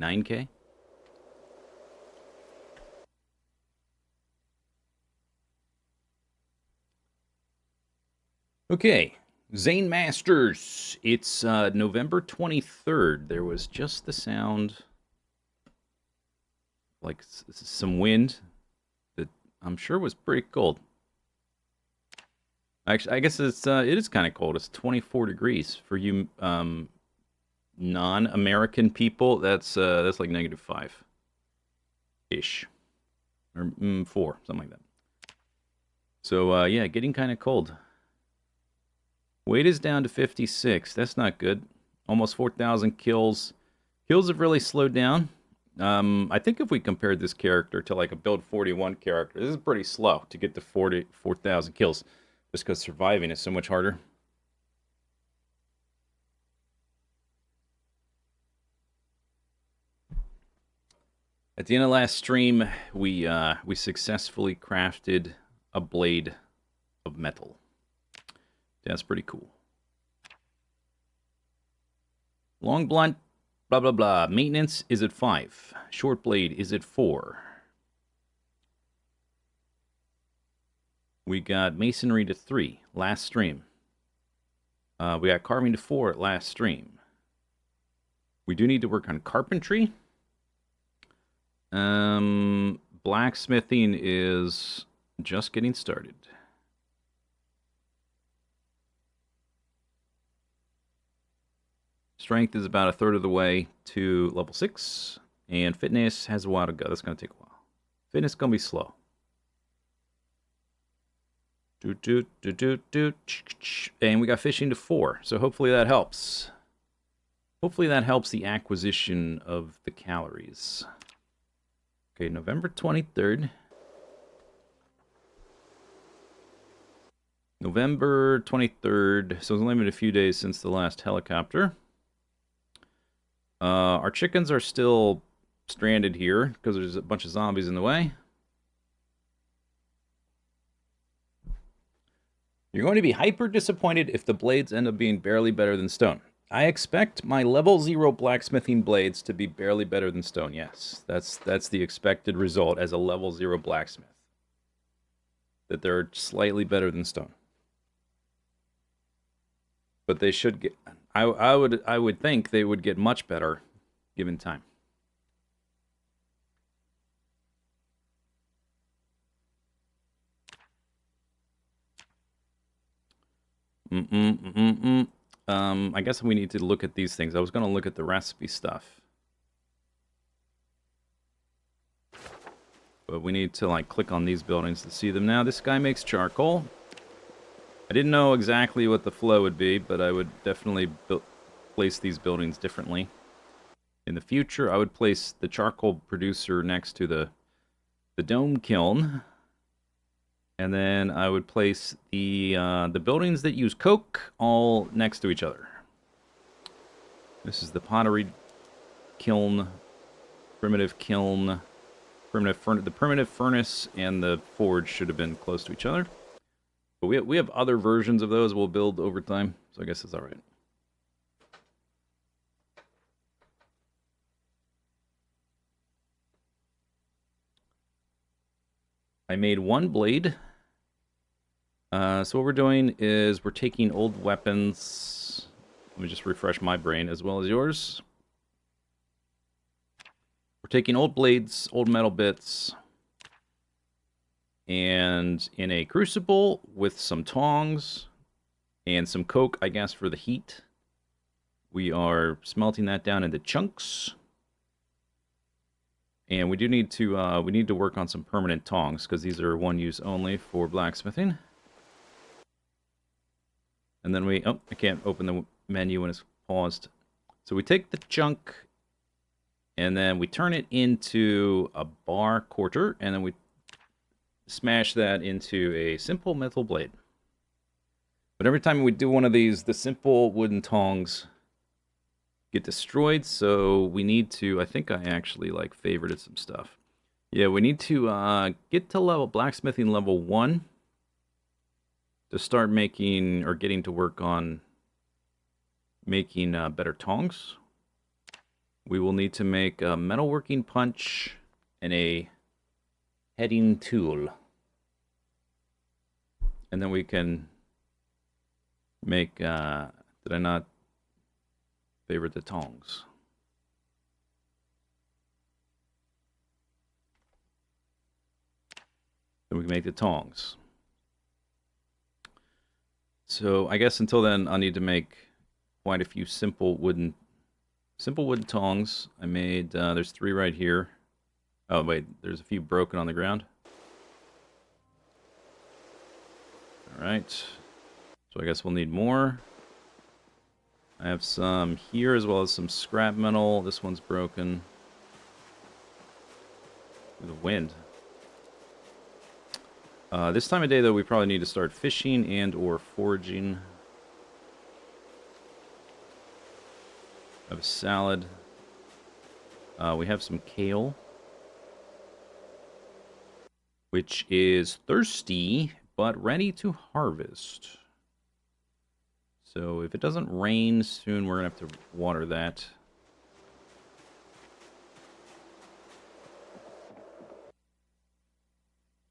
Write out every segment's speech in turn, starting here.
9K? Okay, Zane Masters. It's November 23rd. There was just the sound, like some wind, that I'm sure was pretty cold. Actually, I guess it is kind of cold. It's 24 degrees for you non-American people. That's like -5 ish, or 4, something like that. So yeah, getting kind of cold. Weight is down to 56. That's not good. Almost 4,000 kills. Kills have really slowed down. I think if we compared this character to like a build 41 character, this is pretty slow to get to 4,000 kills, just because surviving is so much harder. At the end of last stream, we successfully crafted a blade of metal. That's pretty cool. Long blunt, blah blah blah. Maintenance is at 5. Short blade is at 4. We got masonry to 3 last stream. We got carving to 4 at last stream. We do need to work on carpentry. Blacksmithing is just getting started. Strength is about a third of the way to level 6. And fitness has a while to go. That's going to take a while. Fitness is going to be slow. And we got fishing to 4. So hopefully that helps. Hopefully that helps the acquisition of the calories. Okay, November 23rd. November 23rd. So it's only been a few days since the last helicopter. Our chickens are still stranded here because there's a bunch of zombies in the way. You're going to be hyper disappointed if the blades end up being barely better than stone. I expect my level 0 blacksmithing blades to be barely better than stone. Yes, that's the expected result as a level 0 blacksmith. That they're slightly better than stone. But they should get... I would think they would get much better given time. I guess we need to look at these things. I was going to look at the recipe stuff. But we need to like click on these buildings to see them now. This guy makes charcoal. I didn't know exactly what the flow would be, but I would definitely place these buildings differently. In the future, I would place the charcoal producer next to the dome kiln. And then I would place the buildings that use coke all next to each other. This is the pottery kiln, primitive kiln, the primitive furnace, and the forge should have been close to each other. But we have other versions of those we'll build over time, so I guess it's all right. I made one blade. So what we're doing is we're taking old weapons. Let me just refresh my brain as well as yours. We're taking old blades, old metal bits, and in a crucible with some tongs and some coke, I guess, for the heat, we are smelting that down into chunks. And we do need to work on some permanent tongs because these are one use only for blacksmithing. And then I can't open the menu when it's paused. So we take the chunk and then we turn it into a bar quarter, and then we smash that into a simple metal blade. But every time we do one of these, the simple wooden tongs get destroyed, so we need to... I think I actually like favorited some stuff. Yeah, we need to get to blacksmithing level 1 to start making, or getting to work on making better tongs. We will need to make a metalworking punch and a heading tool. And then we can make, did I not favorite the tongs? Then we can make the tongs. So I guess until then, I'll need to make quite a few simple wooden tongs. I made, there's 3 right here. Oh, wait, there's a few broken on the ground. Alright. So I guess we'll need more. I have some here as well as some scrap metal. This one's broken. The wind. This time of day, though, we probably need to start fishing and or foraging. I have a salad. We have some kale, which is thirsty, but ready to harvest. So if it doesn't rain soon, we're going to have to water that.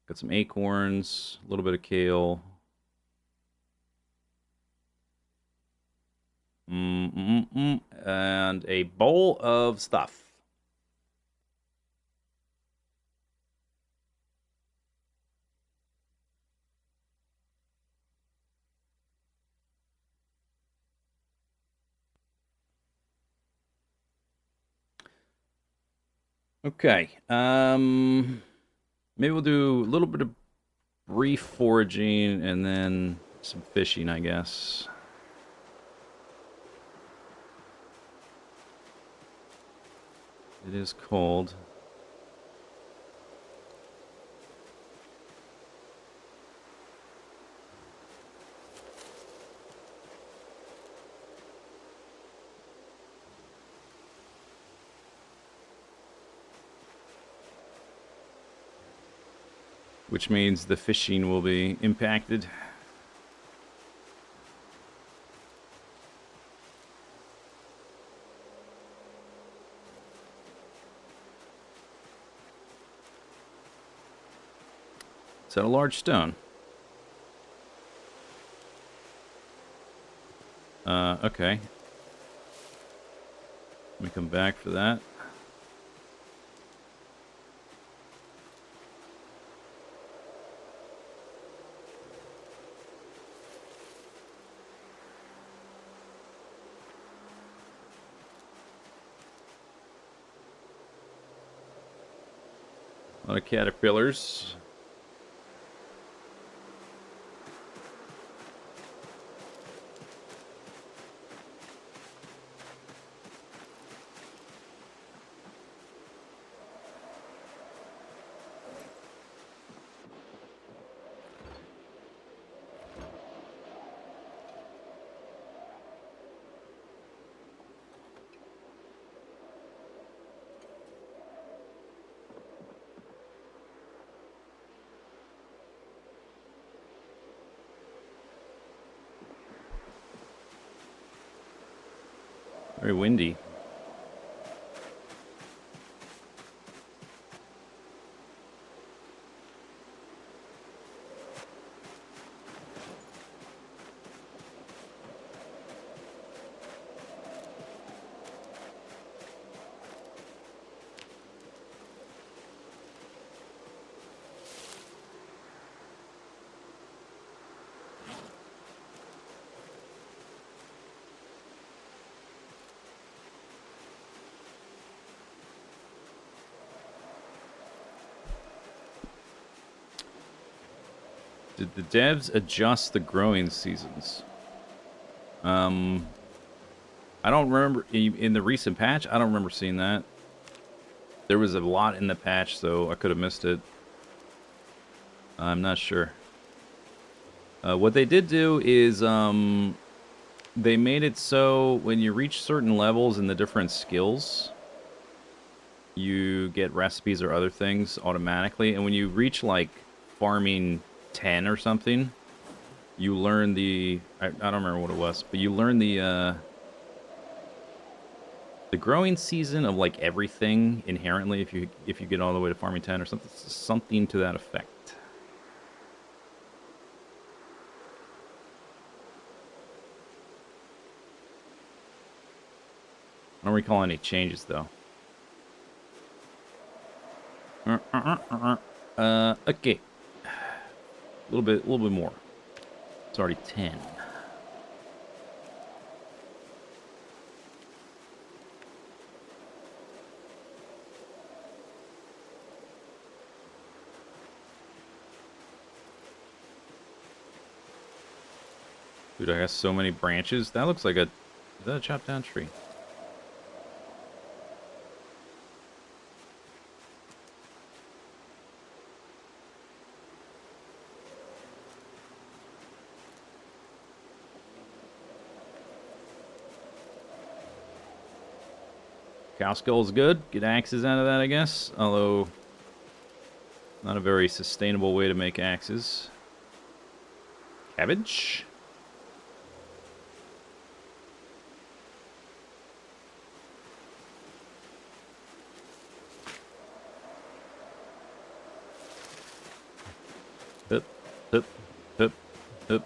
Got some acorns, a little bit of kale. And a bowl of stuff. Okay. Maybe we'll do a little bit of brief foraging and then some fishing, I guess. It is cold. Which means the fishing will be impacted. Is that a large stone? Okay. Let me come back for that. A lot of caterpillars. Very windy. Did the devs adjust the growing seasons? I don't remember in the recent patch. I don't remember seeing that. There was a lot in the patch, so I could have missed it. I'm not sure. What they did do is they made it so when you reach certain levels in the different skills, you get recipes or other things automatically, and when you reach like farming 10 or something, you learn the I don't remember what it was, but you learn the The growing season of like everything inherently, if you get all the way to farming 10 or something to that effect. I don't recall any changes though. Okay. A little bit more. It's already 10. Dude, I got so many branches. That looks like a... Is that a chopped down tree? Cow skull's good. Get axes out of that, I guess. Although, not a very sustainable way to make axes. Cabbage. Hup, hup, hup, hup.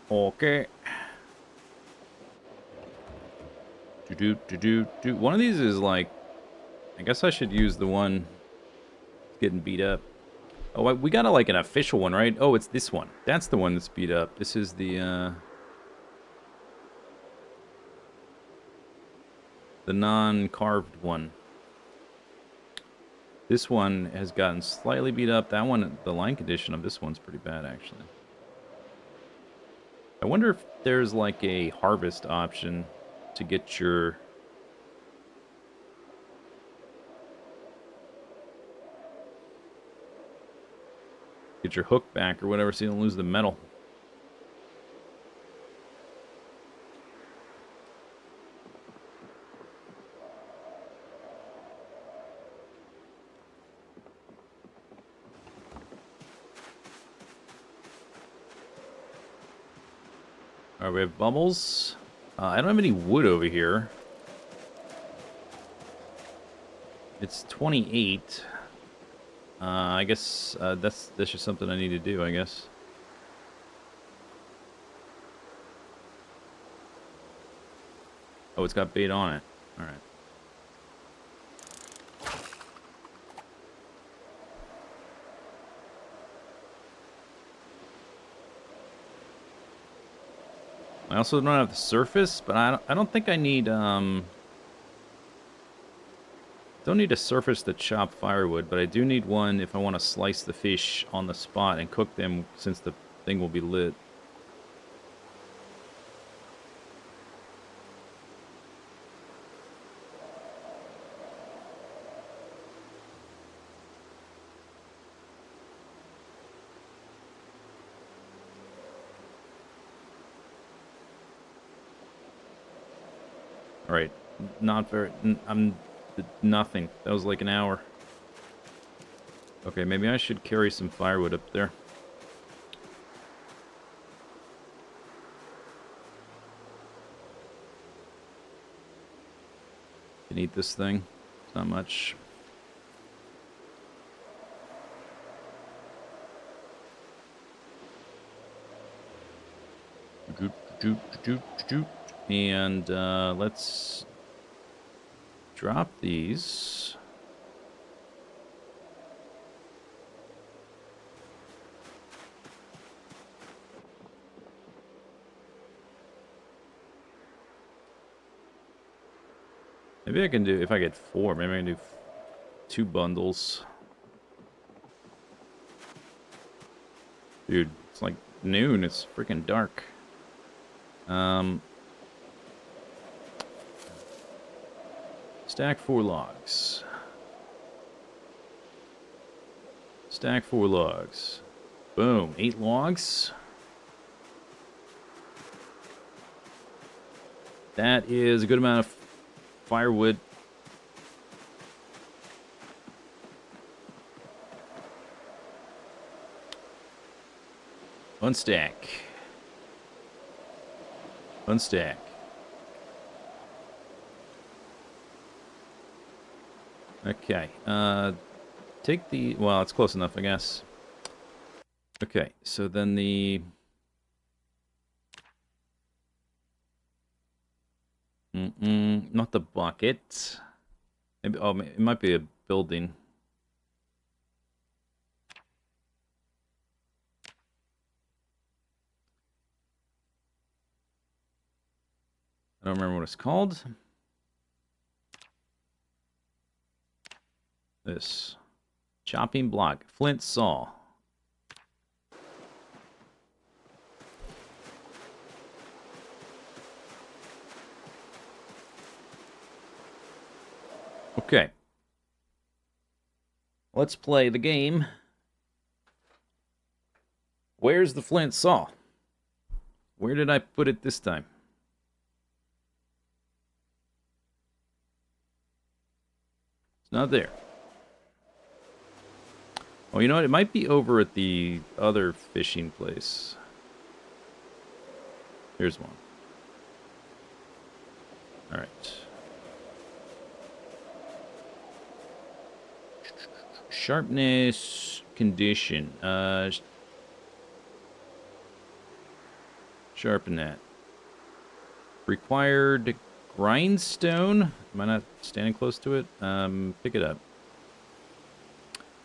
Okay. Do. One of these is like... I guess I should use the one getting beat up. Oh, we got like an official one, right? Oh, it's this one. That's the one that's beat up. This is the non-carved one. This one has gotten slightly beat up. That one, the line condition of this one's pretty bad, actually. I wonder if there's like a harvest option to get your... Get your hook back or whatever so you don't lose the metal. Alright, we have bubbles. I don't have any wood over here. It's 28. I guess that's just something I need to do, I guess. Oh, it's got bait on it. Alright. I also don't have the surface, but I don't think I need don't need a surface to chop firewood, but I do need one if I want to slice the fish on the spot and cook them since the thing will be lit. Alright, not very... I'm... Nothing. That was like an hour. Okay, maybe I should carry some firewood up there. Can eat this thing. It's not much. And let's drop these. Maybe I can do, if I get 4, maybe I can do 2 bundles. Dude, it's like noon, it's freaking dark. Let's Stack 4 logs. Stack 4 logs. Boom. 8 logs. That is a good amount of firewood. One stack. One stack. Okay. Take the... Well, it's close enough, I guess. Okay, so then the... not the bucket. Maybe, oh, it might be a building. I don't remember what it's called. This. Chopping block. Flint saw. Okay. Let's play the game. Where's the flint saw? Where did I put it this time? It's not there. Oh, you know what? It might be over at the other fishing place. Here's one. All right. Sharpness condition. Sharpen that. Required grindstone. Am I not standing close to it? Pick it up.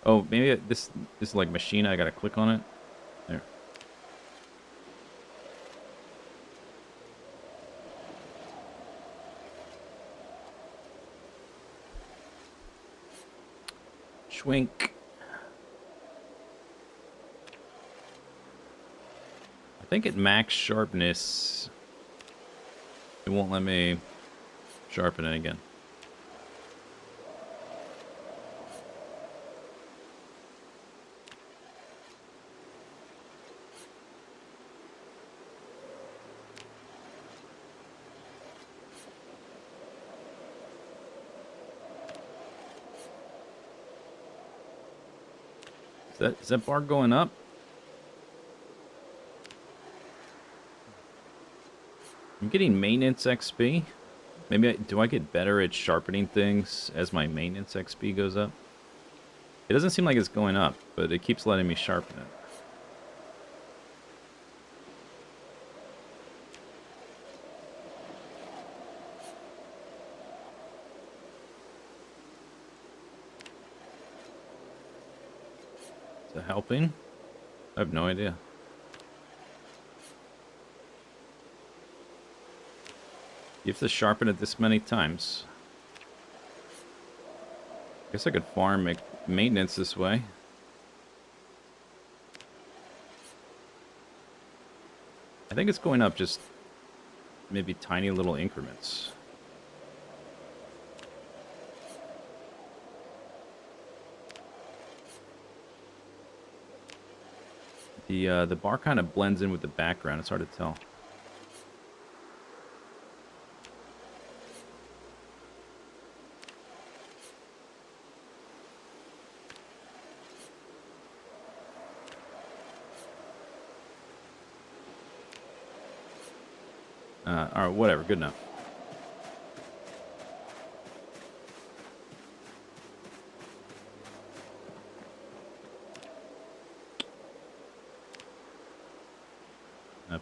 Oh, maybe this is like machine. I gotta click on it. There. Schwink. I think at max sharpness, it won't let me sharpen it again. Is that bar going up? I'm getting maintenance XP. Maybe do I get better at sharpening things as my maintenance XP goes up? It doesn't seem like it's going up, but it keeps letting me sharpen it. Is it helping? I have no idea. You have to sharpen it this many times. I guess I could farm maintenance this way. I think it's going up just maybe tiny little increments. The bar kind of blends in with the background. It's hard to tell. All right, whatever. Good enough.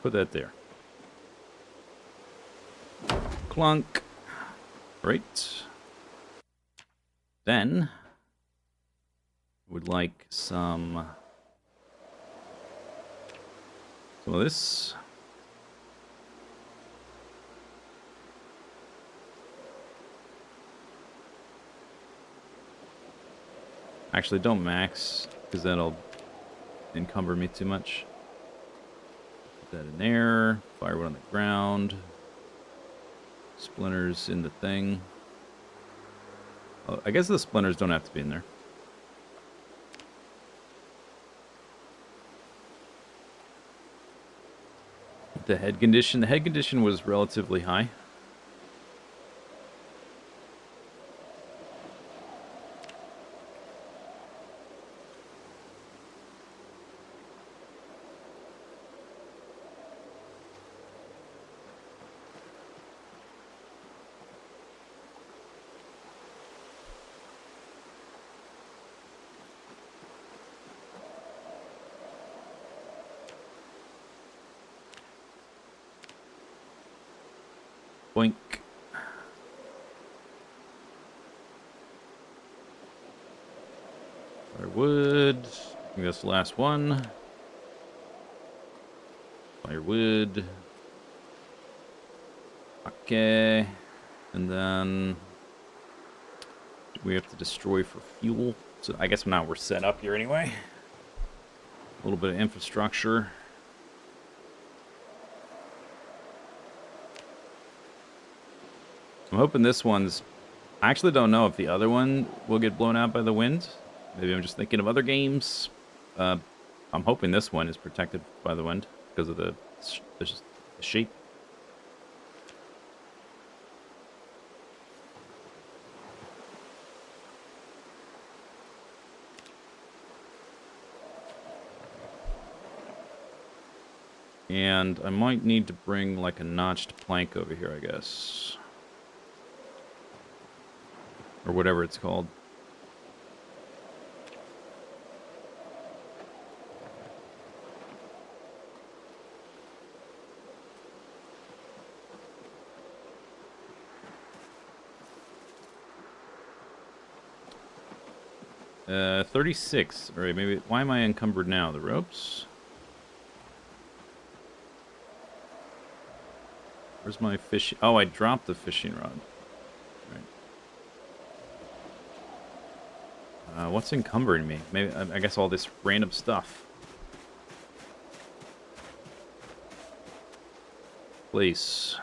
Put that there. Clunk. Right. Then, would like some of this. Actually, don't max, because that'll encumber me too much. Put that in there. Firewood on the ground. Splinters in the thing. Oh, I guess the splinters don't have to be in there. The head condition was relatively high. Boink. Firewood. I think that's the last one. Firewood. Okay. And then we have to destroy for fuel. So I guess now we're set up here anyway. A little bit of infrastructure. I'm hoping this one's... I actually don't know if the other one will get blown out by the wind. Maybe I'm just thinking of other games. I'm hoping this one is protected by the wind because of the shape. And I might need to bring like a notched plank over here, I guess. Or whatever it's called. Uh, 36. Alright, maybe... Why am I encumbered now? The ropes? Where's my fishing... Oh, I dropped the fishing rod. Right. What's encumbering me? Maybe I guess all this random stuff. Place.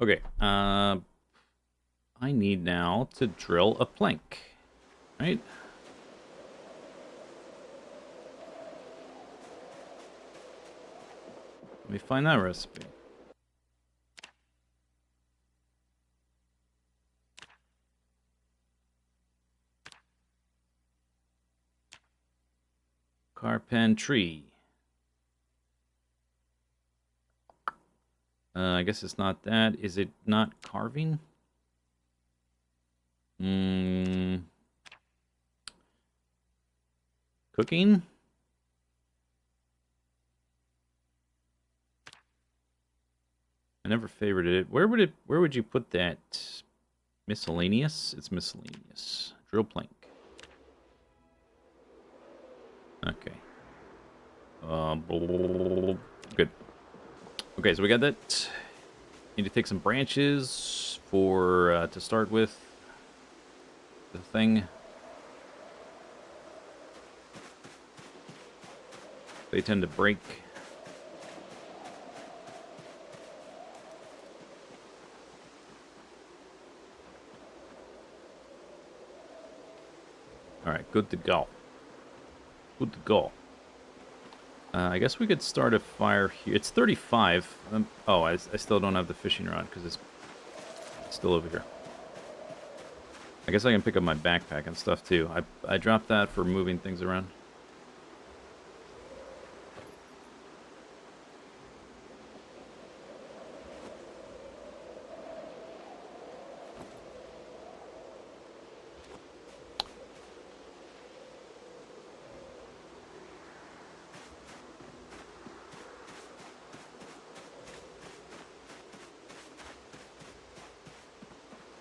Okay, I need now to drill a plank, right? Let me find that recipe. Carpentry. I guess it's not that. Is it not carving? Cooking? I never favorited it. Where would you put that? Miscellaneous? It's miscellaneous. Drill plank. Okay. Good. Okay, so we got that. Need to take some branches for to start with the thing. They tend to break. Alright, good to go. Good to go. I guess we could start a fire here. It's 35. Oh, I still don't have the fishing rod because it's still over here. I guess I can pick up my backpack and stuff too. I dropped that for moving things around.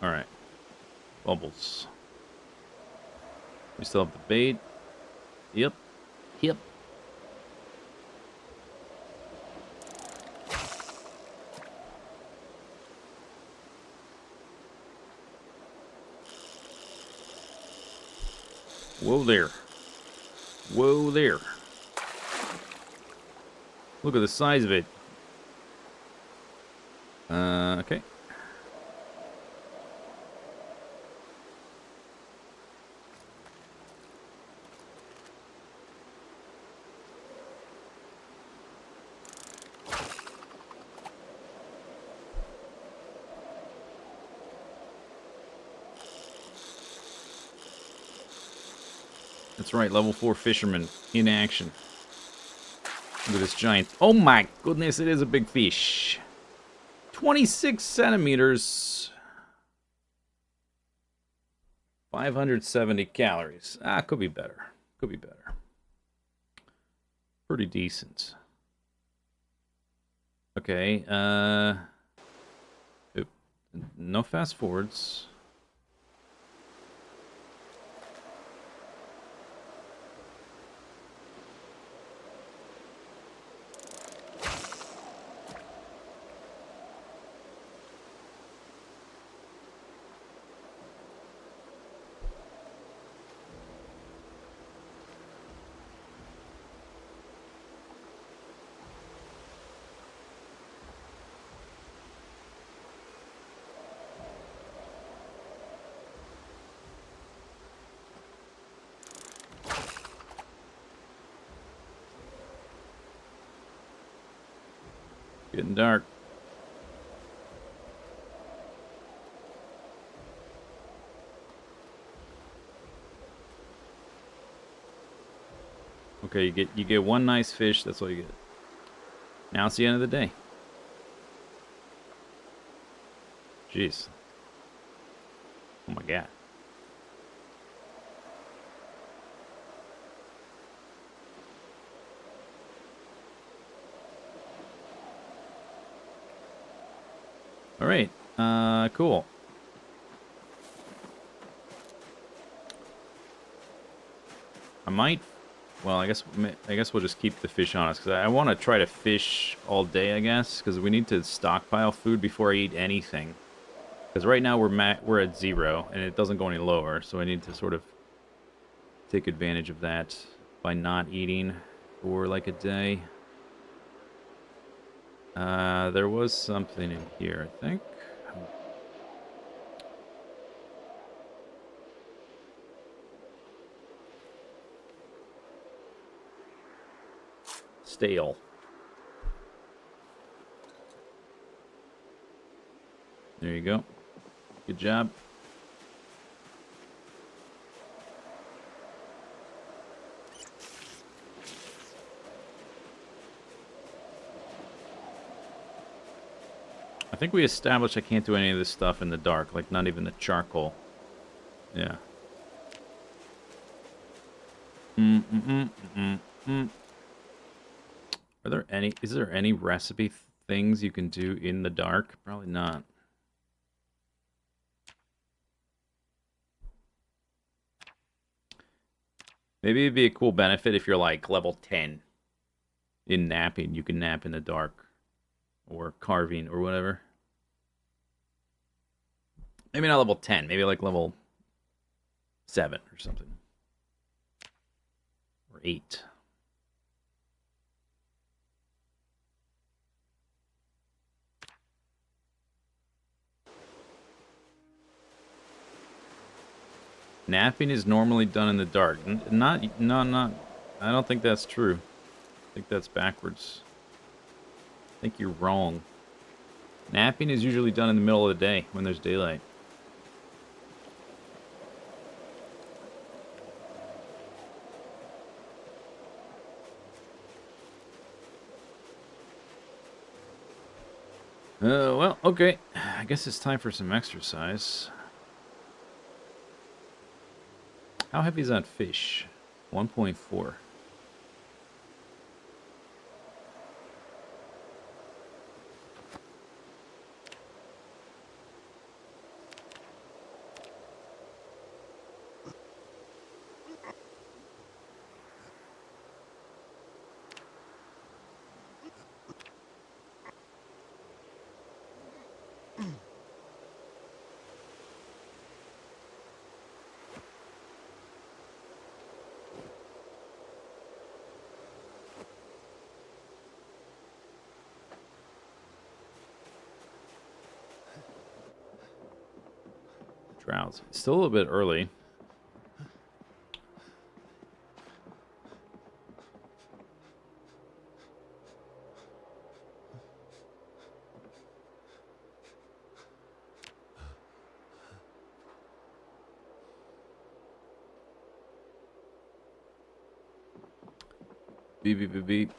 Alright. Bubbles. We still have the bait. Yep. Yep. Whoa there. Whoa there. Look at the size of it. Okay. That's right, level 4 fisherman in action. Look at this giant. Oh my goodness, it is a big fish. 26 centimeters. 570 calories. Could be better. Could be better. Pretty decent. Okay, oop. No fast forwards. Getting dark. Okay, you get one nice fish, that's all you get. Now it's the end of the day. Jeez. Oh my god. Alright, cool. I might... Well, I guess we'll just keep the fish on us, because I want to try to fish all day, I guess, because we need to stockpile food before I eat anything. Because right now we're at 0, and it doesn't go any lower, so I need to sort of take advantage of that by not eating for like a day. There was something in here, I think. Stale. There you go. Good job. I think we established I can't do any of this stuff in the dark, like not even the charcoal. Yeah. Are there any, is there any recipe things you can do in the dark? Probably not. Maybe it'd be a cool benefit if you're like level 10 in napping. You can nap in the dark. Or carving or whatever. Maybe not level 10. Maybe like level 7 or something. Or 8. Napping is normally done in the dark. Not. I don't think that's true. I think that's backwards. I think you're wrong. Napping is usually done in the middle of the day when there's daylight. Well, okay. I guess it's time for some exercise. How heavy is that fish? 1.4. Drowse. It's still a little bit early. Beep, beep, beep, beep.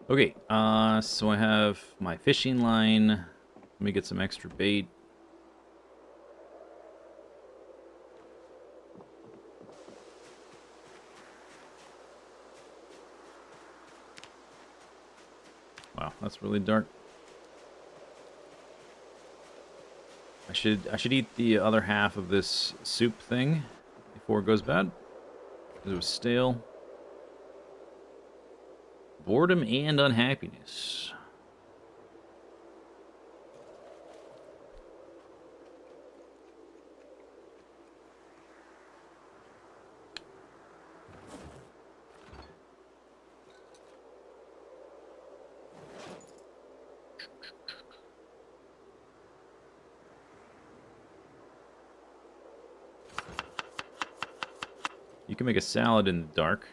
Okay, so I have my fishing line. Let me get some extra bait. Wow, that's really dark. I should eat the other half of this soup thing before it goes bad. Because it was stale. Boredom and unhappiness. You can make a salad in the dark.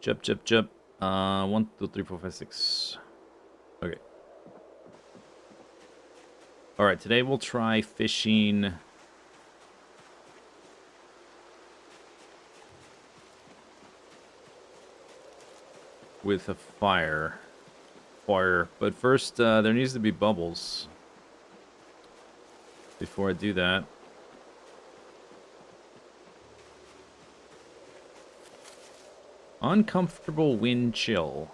Chup, chup, chup. 1, 2, 3, 4, 5, 6. Okay. Alright, today we'll try fishing with a fire. But first, there needs to be bubbles before I do that. Uncomfortable wind chill.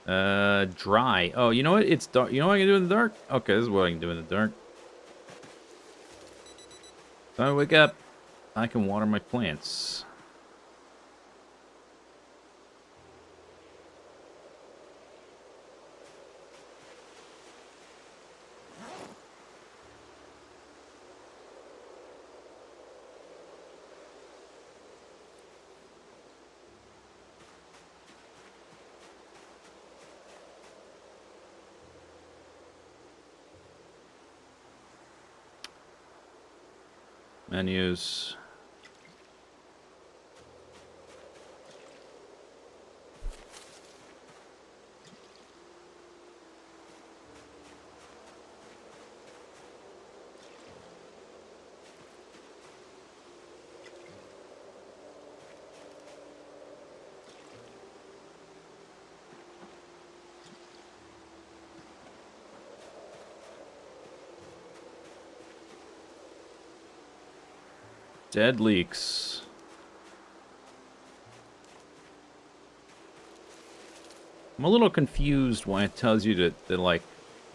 Dry. Oh, you know what? It's dark. You know what I can do in the dark? Okay, this is what I can do in the dark. When I wake up, I can water my plants. Menus. Dead leaks. I'm a little confused why it tells you that like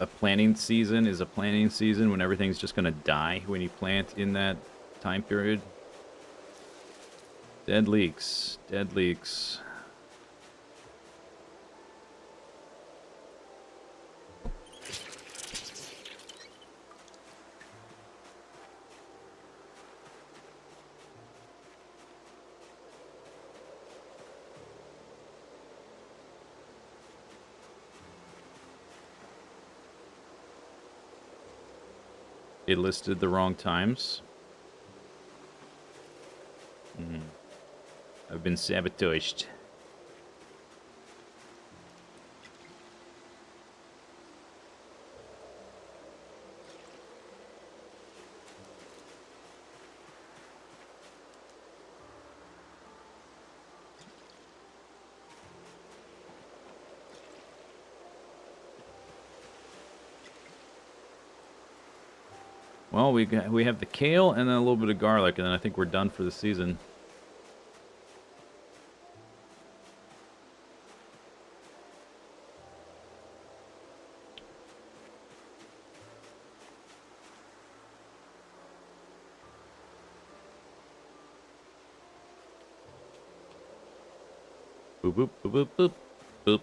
a planting season is a planting season when everything's just gonna die when you plant in that time period. Dead leaks. Dead leaks. It listed the wrong times. I've been sabotaged. Well, we have the kale and then a little bit of garlic, and then I think we're done for the season. Boop, boop, boop, boop, boop, boop.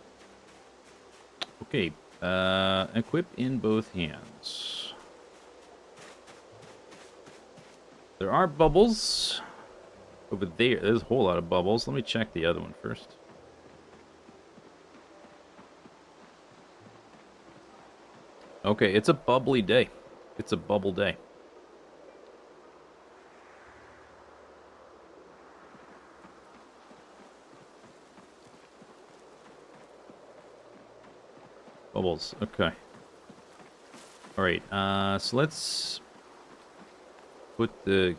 Okay, equip in both hands. There are bubbles over there. There's a whole lot of bubbles. Let me check the other one first. Okay, it's a bubbly day. It's a bubble day. Bubbles, okay. Alright, so let's put the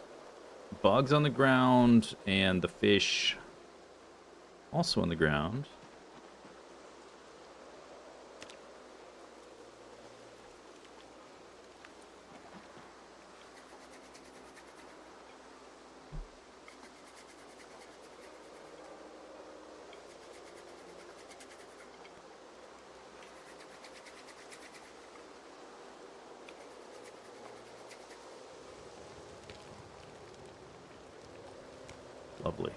bugs on the ground and the fish also on the ground. Lovely.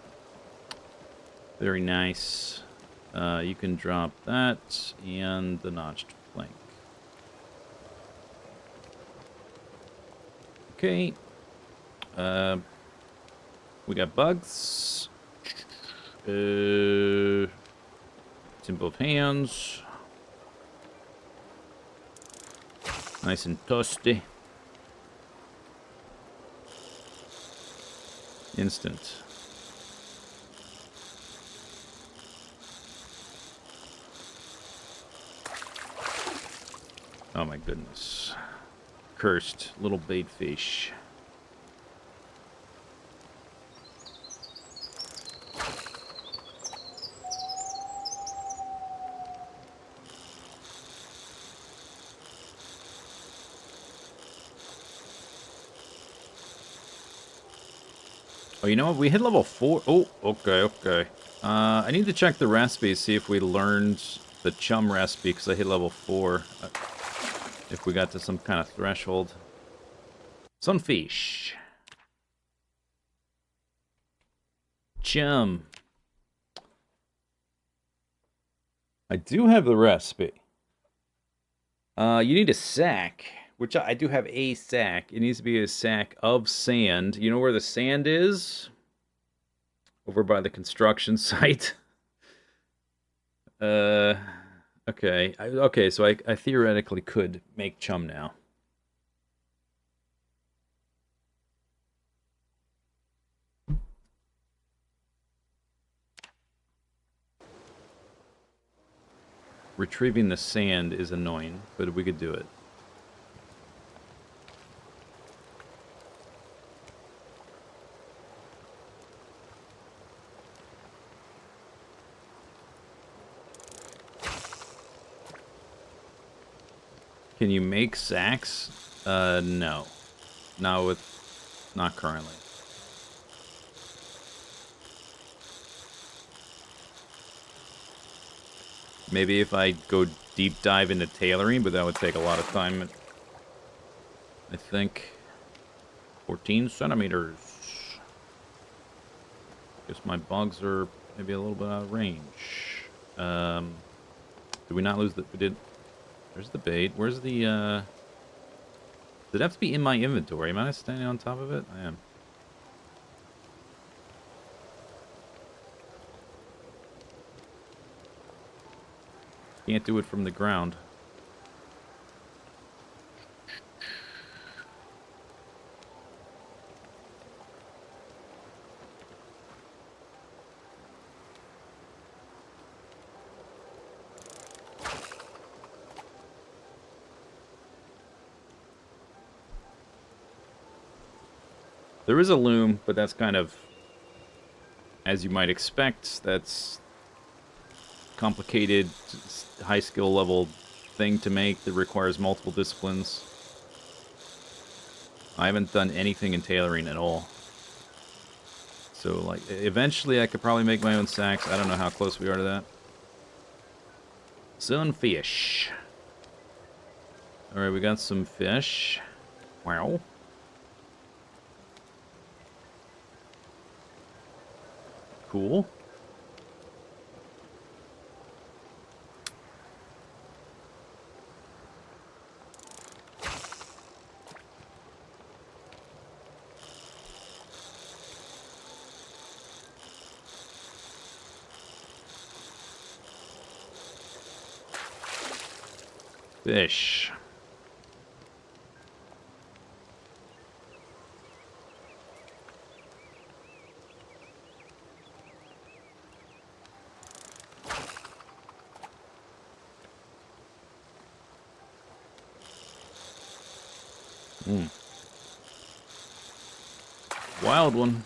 Very nice. You can drop that and the notched plank. Okay. We got bugs. It's in both hands. Nice and toasty. Instant. Oh my goodness. Cursed little bait fish. Oh, you know what? We hit level 4. Oh, okay, okay. I need to check the recipe, see if we learned the chum recipe, because I hit level 4. If we got to some kind of threshold. Sunfish. Chum. I do have the recipe. You need a sack, which I do have a sack. It needs to be a sack of sand. You know where the sand is? Over by the construction site. Okay. Okay, so I theoretically could make chum now. Retrieving the sand is annoying, but we could do it. Can you make sacks? No. Not currently. Maybe if I go deep dive into tailoring, but that would take a lot of time. I think 14 centimeters. Guess my bugs are maybe a little bit out of range. Did we not lose the... We did... There's the bait. Where's the, Does it have to be in my inventory? Am I standing on top of it? I am. Can't do it from the ground. There is a loom, but that's kind of, as you might expect, that's complicated, high skill level thing to make that requires multiple disciplines. I haven't done anything in tailoring at all. So, like, eventually I could probably make my own sacks. I don't know how close we are to that. Sunfish. Alright, we got some fish. Wow. Cool. Fish. Wild one.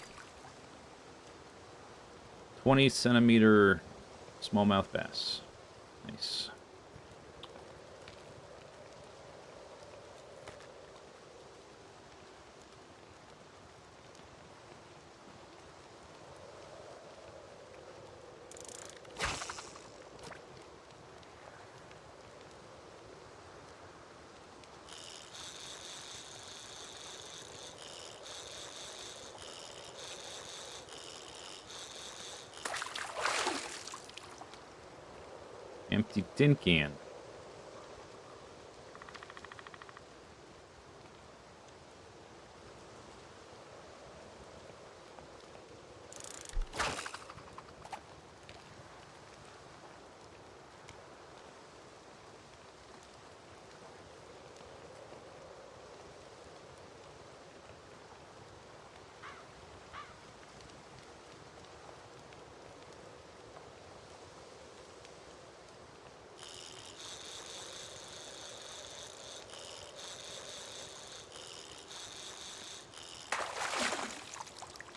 20-centimeter smallmouth bass. Nice. Empty tin can.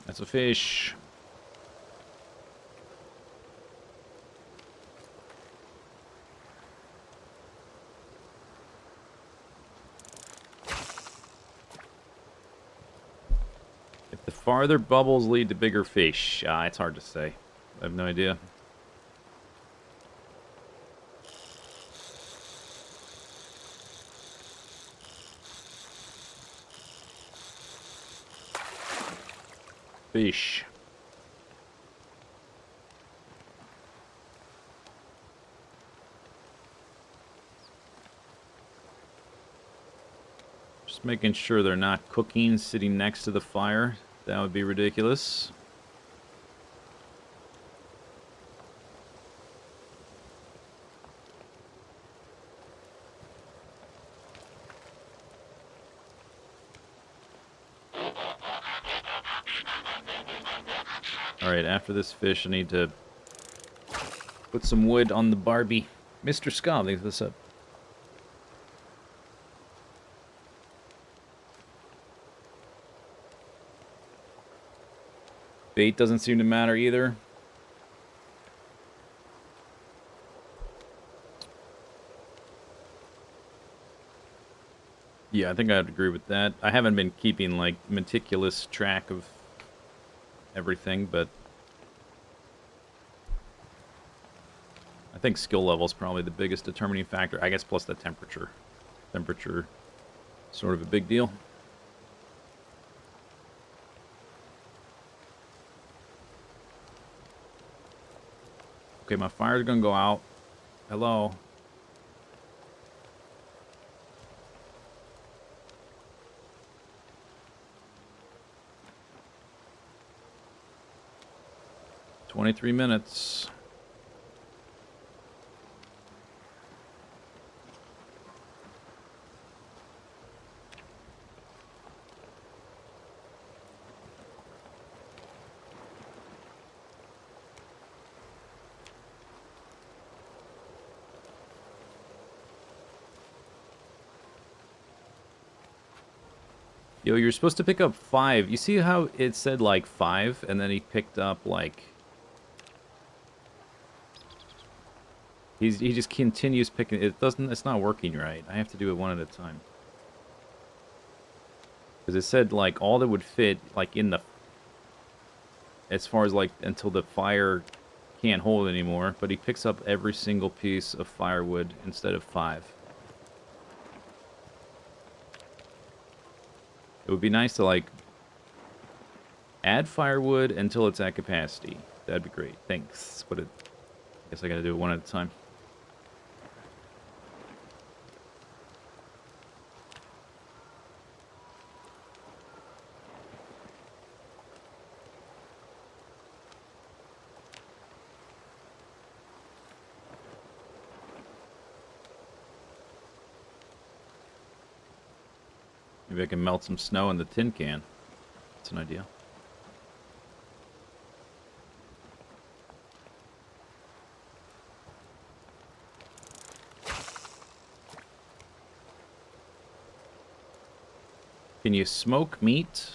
That's a fish. If the farther bubbles lead to bigger fish, it's hard to say. I have no idea. Fish. Just making sure they're not cooking sitting next to the fire. That would be ridiculous. Alright, after this fish, I need to put some wood on the Barbie. Mr. Scott, leave this up. Bait doesn't seem to matter either. Yeah, I think I'd agree with that. I haven't been keeping, like, meticulous track of everything, but I think skill level is probably the biggest determining factor. I guess plus the temperature. Temperature, sort of a big deal. Okay, my fire's gonna go out. Hello. "23 minutes. Yo, you're supposed to pick up 5. You see how it said, like, 5, and then he picked up, like... He just continues picking... It's not working right. I have to do it one at a time. Because it said, like, all that would fit, like, in the... As far as, like, until the fire can't hold anymore. But he picks up every single piece of firewood instead of 5. It would be nice to, like, add firewood until it's at capacity. That'd be great. Thanks. But I guess I gotta do it one at a time. Maybe I can melt some snow in the tin can. That's an idea. Can you smoke meat?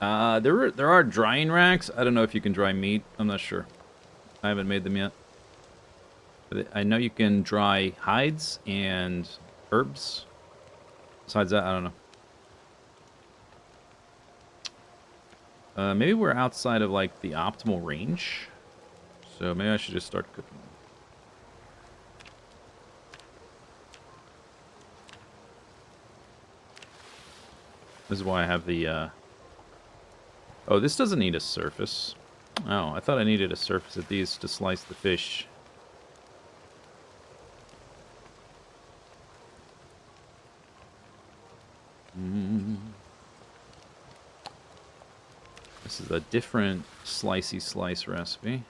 There are drying racks. I don't know if you can dry meat. I'm not sure. I haven't made them yet. But I know you can dry hides and herbs. Besides that, I don't know. Maybe we're outside of, like, the optimal range. So maybe I should just start cooking. This is why I have the, Oh, this doesn't need a surface. Oh, I thought I needed a surface of these to slice the fish. This is a different slicey slice recipe.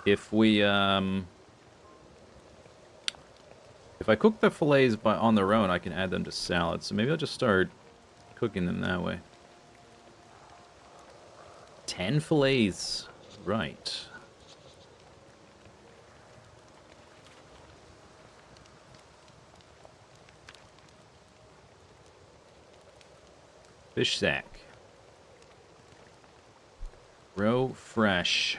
If we, if I cook the fillets on their own, I can add them to salad. So maybe I'll just start cooking them that way. 10 fillets. Right. Fish sack. Row fresh.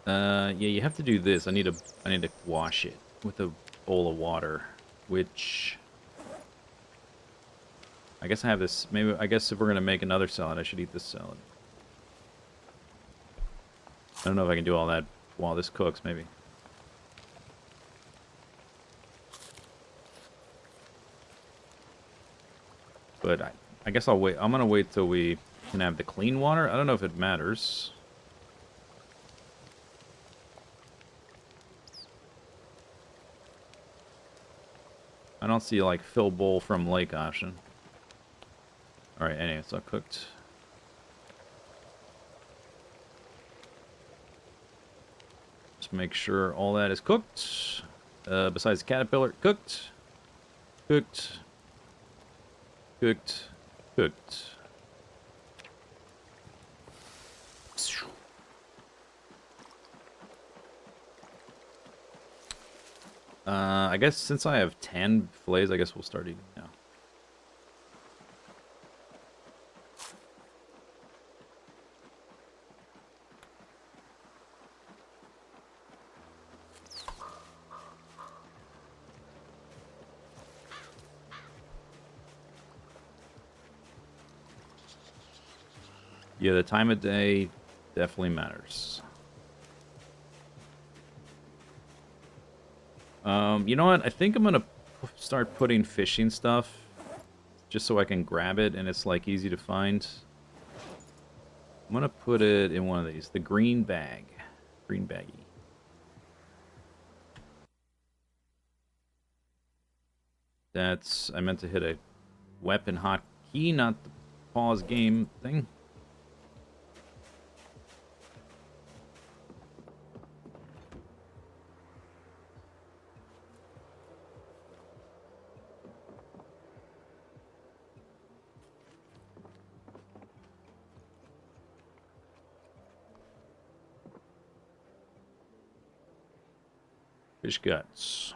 Yeah, you have to do this. I need to wash it with a bowl of water, which I guess I have this. Maybe I guess if we're gonna make another salad, I should eat this salad. I don't know if I can do all that while this cooks. Maybe. But I guess I'll wait. I'm gonna wait till we can have the clean water. I don't know if it matters. I don't see, like, fill bowl from lake option. Alright, anyway, it's all cooked. Just make sure all that is cooked. Besides the caterpillar, cooked. Cooked. Cooked. Cooked. I guess since I have 10 fillets, I guess we'll start eating now. Yeah, the time of day definitely matters. You know what? I think I'm gonna start putting fishing stuff just so I can grab it and it's, like, easy to find. I'm gonna put it in one of these, the green bag, green baggie. That's, I meant to hit a weapon hotkey, not the pause game thing. Fish guts.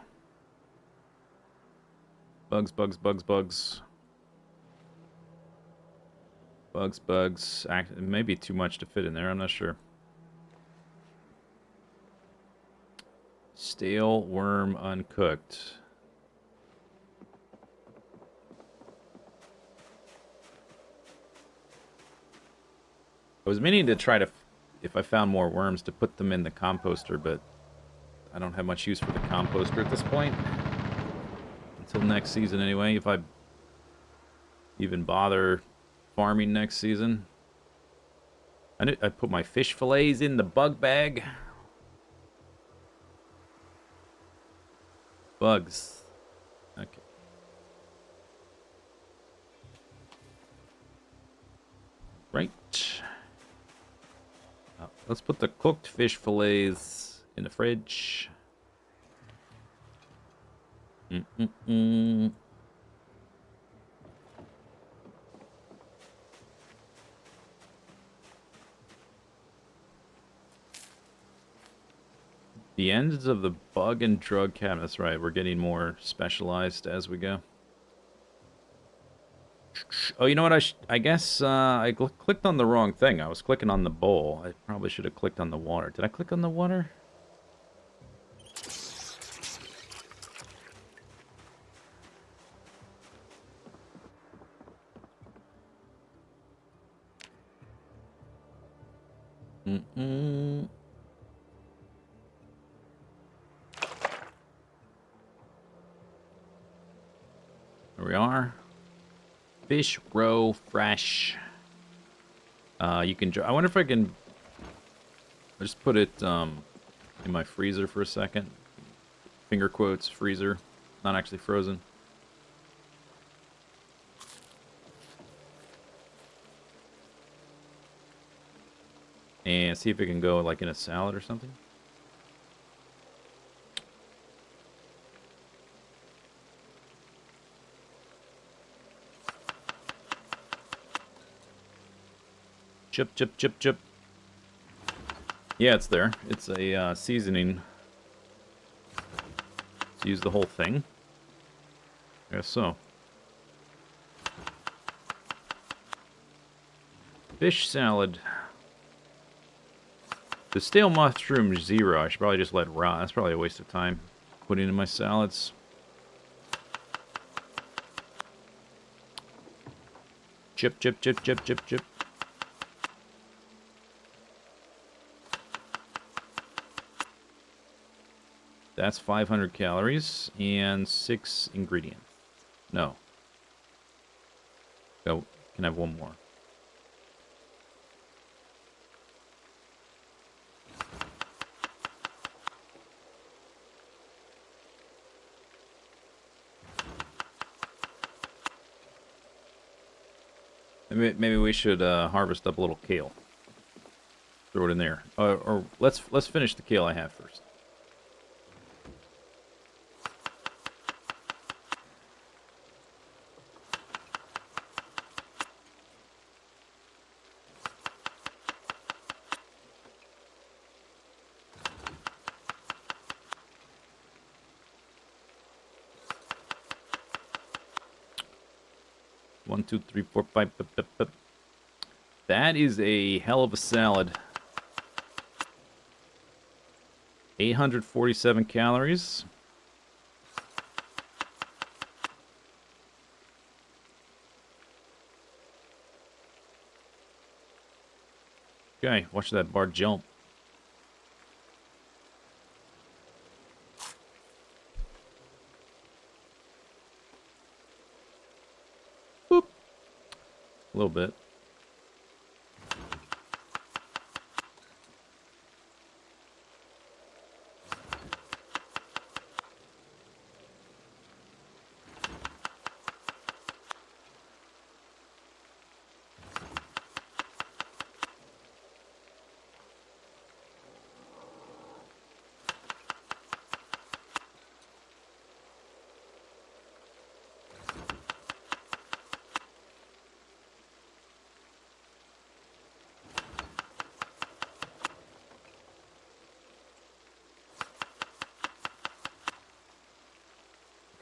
Bugs, bugs, bugs, bugs. Bugs, bugs. It may be too much to fit in there, I'm not sure. Stale worm uncooked. I was meaning to try to, if I found more worms, to put them in the composter, but I don't have much use for the composter at this point. Until next season, anyway, if I even bother farming next season. I put my fish fillets in the bug bag. Bugs. Okay. let's put the cooked fish fillets in the fridge. Mm-mm-mm. The ends of the bug and drug cabinet. That's right, we're getting more specialized as we go. Oh, you know what? I guess I clicked on the wrong thing. I was clicking on the bowl. I probably should have clicked on the water. Did I click on the water? Mm-mm. There we are. Fish roe fresh. You can. I wonder if I can. I just put it in my freezer for a second. Finger quotes freezer, not actually frozen. And see if it can go like in a salad or something. Chip, chip, chip, chip. Yeah, it's there. It's a seasoning. Let's use the whole thing. I guess so. Fish salad. The stale mushroom 0. I should probably just let rot. That's probably a waste of time putting in my salads. Chip, chip, chip, chip, chip, chip. That's 500 calories and 6 ingredients. No. Go. Can have one more. Maybe we should harvest up a little kale. Throw it in there. Or let's finish the kale I have first. One, two, three, four, five. That is a hell of a salad. 847 calories. Okay, watch that bar jump. Boop. A little bit.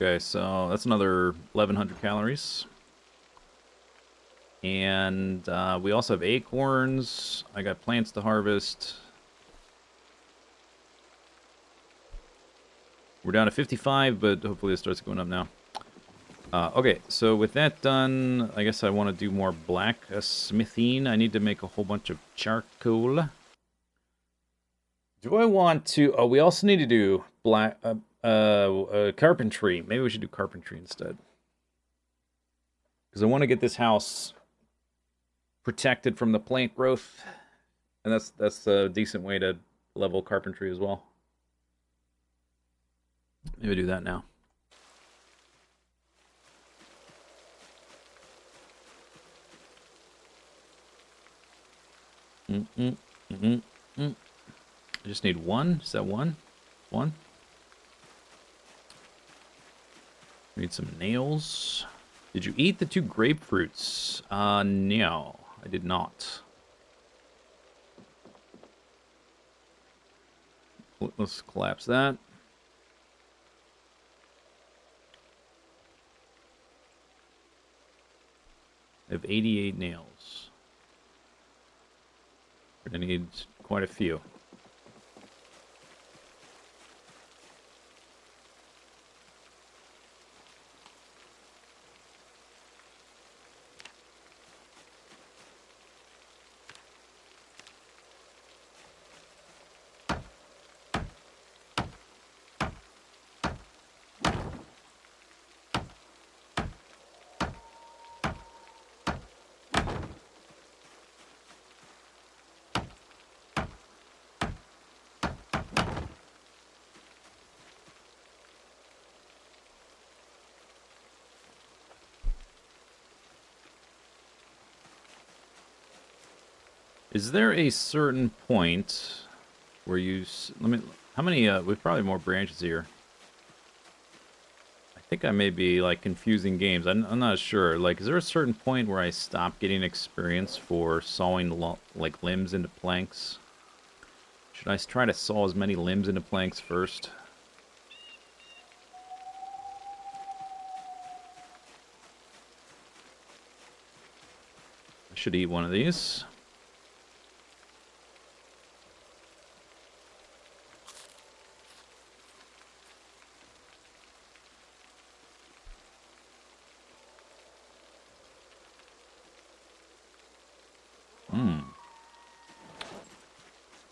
Okay, so that's another 1,100 calories. And we also have acorns. I got plants to harvest. We're down to 55, but hopefully it starts going up now. Okay, so with that done, I guess I want to do more blacksmithing. I need to make a whole bunch of charcoal. Do I want to... Oh, we also need to do carpentry. Maybe we should do carpentry instead. Because I want to get this house protected from the plant growth. And that's a decent way to level carpentry as well. Maybe do that now. I just need one. Is that one? One? Need some nails. Did you eat the 2 grapefruits? No, I did not. Let's collapse that. I have 88 nails. We're gonna need quite a few. Is there a certain point where you... Let me... How many... we've probably more branches here. I think I may be, like, confusing games. I'm not sure. Like, is there a certain point where I stop getting experience for sawing, like, limbs into planks? Should I try to saw as many limbs into planks first? I should eat one of these.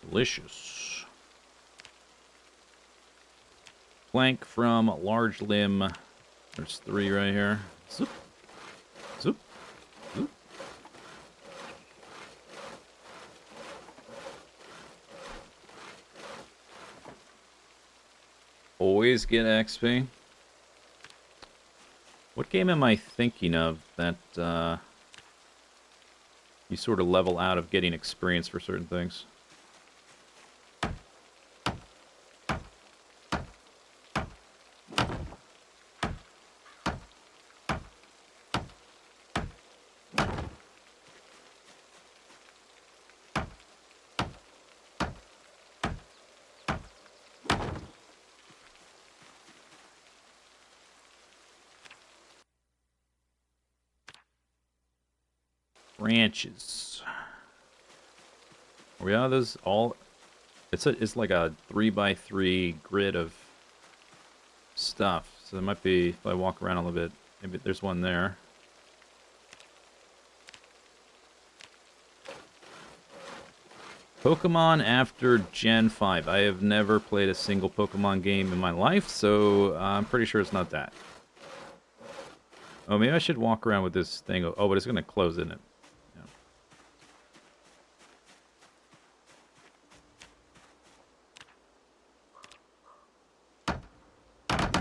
Delicious. Plank from large limb. There's 3 right here. Zoop. Zoop. Zoop. Always get XP. What game am I thinking of that you sort of level out of getting experience for certain things? Branches. Oh yeah, those all... It's like a 3x3 grid of stuff. So there might be, if I walk around a little bit, maybe there's one there. Pokemon after Gen 5. I have never played a single Pokemon game in my life, so I'm pretty sure it's not that. Oh, maybe I should walk around with this thing. Oh, but it's going to close, isn't it? Yeah.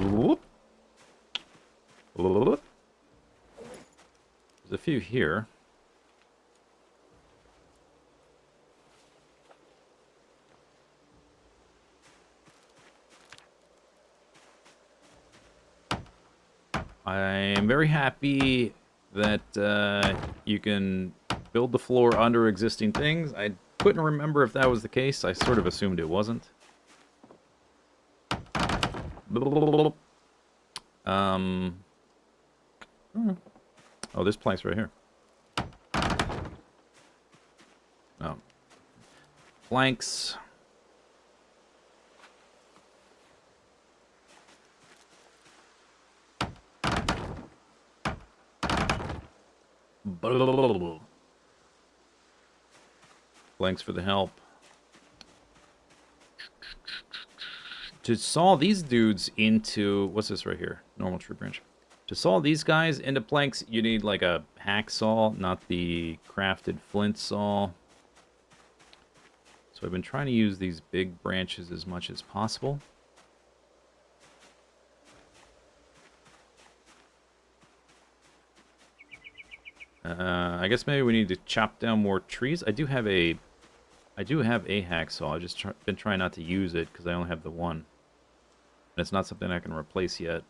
Whoop. Whoop. There's a few here. I am very happy that you can build the floor under existing things. I couldn't remember if that was the case. I sort of assumed it wasn't. Oh, this plank's right here. Oh. Planks. Thanks for the help. To saw these dudes into... What's this right here? Normal tree branch. To saw these guys into planks, you need like a hacksaw, not the crafted flint saw. So I've been trying to use these big branches as much as possible. I guess maybe we need to chop down more trees. I do have a I do have a hacksaw. I've just been trying not to use it because I only have the one. And it's not something I can replace yet.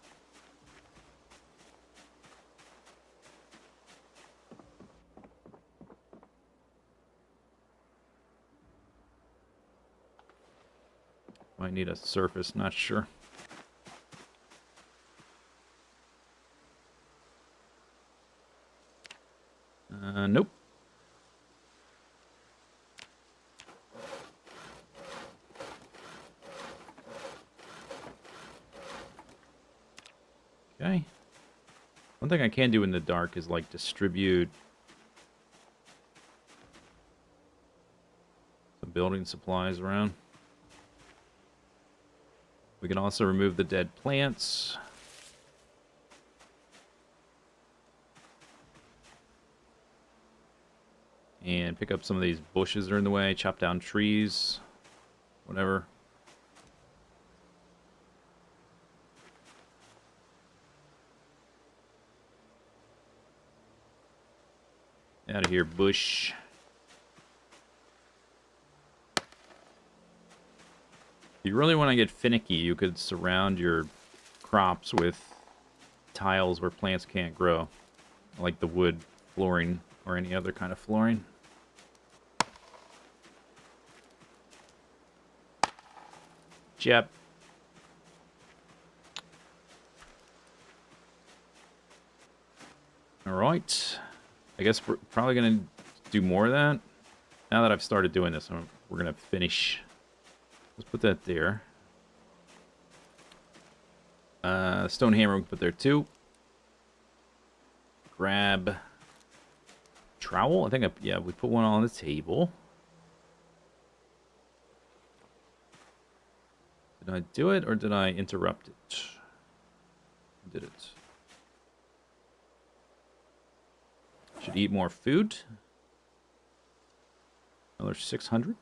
Might need a surface, not sure. Nope. Okay. One thing I can do in the dark is, like, distribute some building supplies around. We can also remove the dead plants. And pick up some of these bushes that are in the way, chop down trees, whatever. Out of here, bush. If you really want to get finicky, you could surround your crops with tiles where plants can't grow, like the wood flooring or any other kind of flooring. Yep. Alright. I guess we're probably going to do more of that. Now that I've started doing this, we're going to finish. Let's put that there. Stone hammer we can put there too. Grab trowel. I think, yeah, we put one on the table. Did I do it or did I interrupt it? I did it. Should eat more food. Another 600.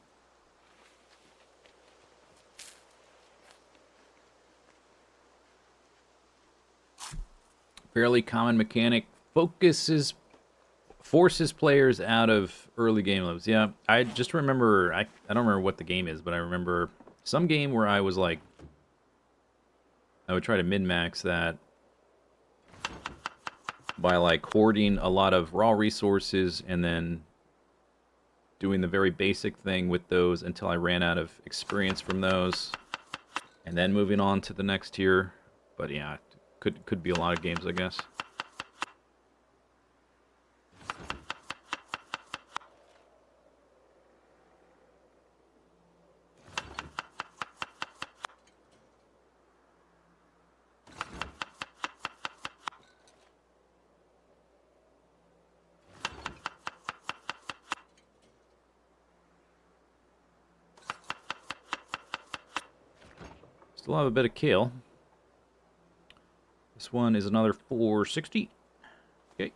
Fairly common mechanic. Forces players out of early game lives. Yeah, I just remember, I don't remember what the game is, but I remember some game where I was like, I would try to min-max that by like hoarding a lot of raw resources and then doing the very basic thing with those until I ran out of experience from those, and then moving on to the next tier. But yeah, could be a lot of games, I guess. Still have a bit of kale. This one is another 460. Okay.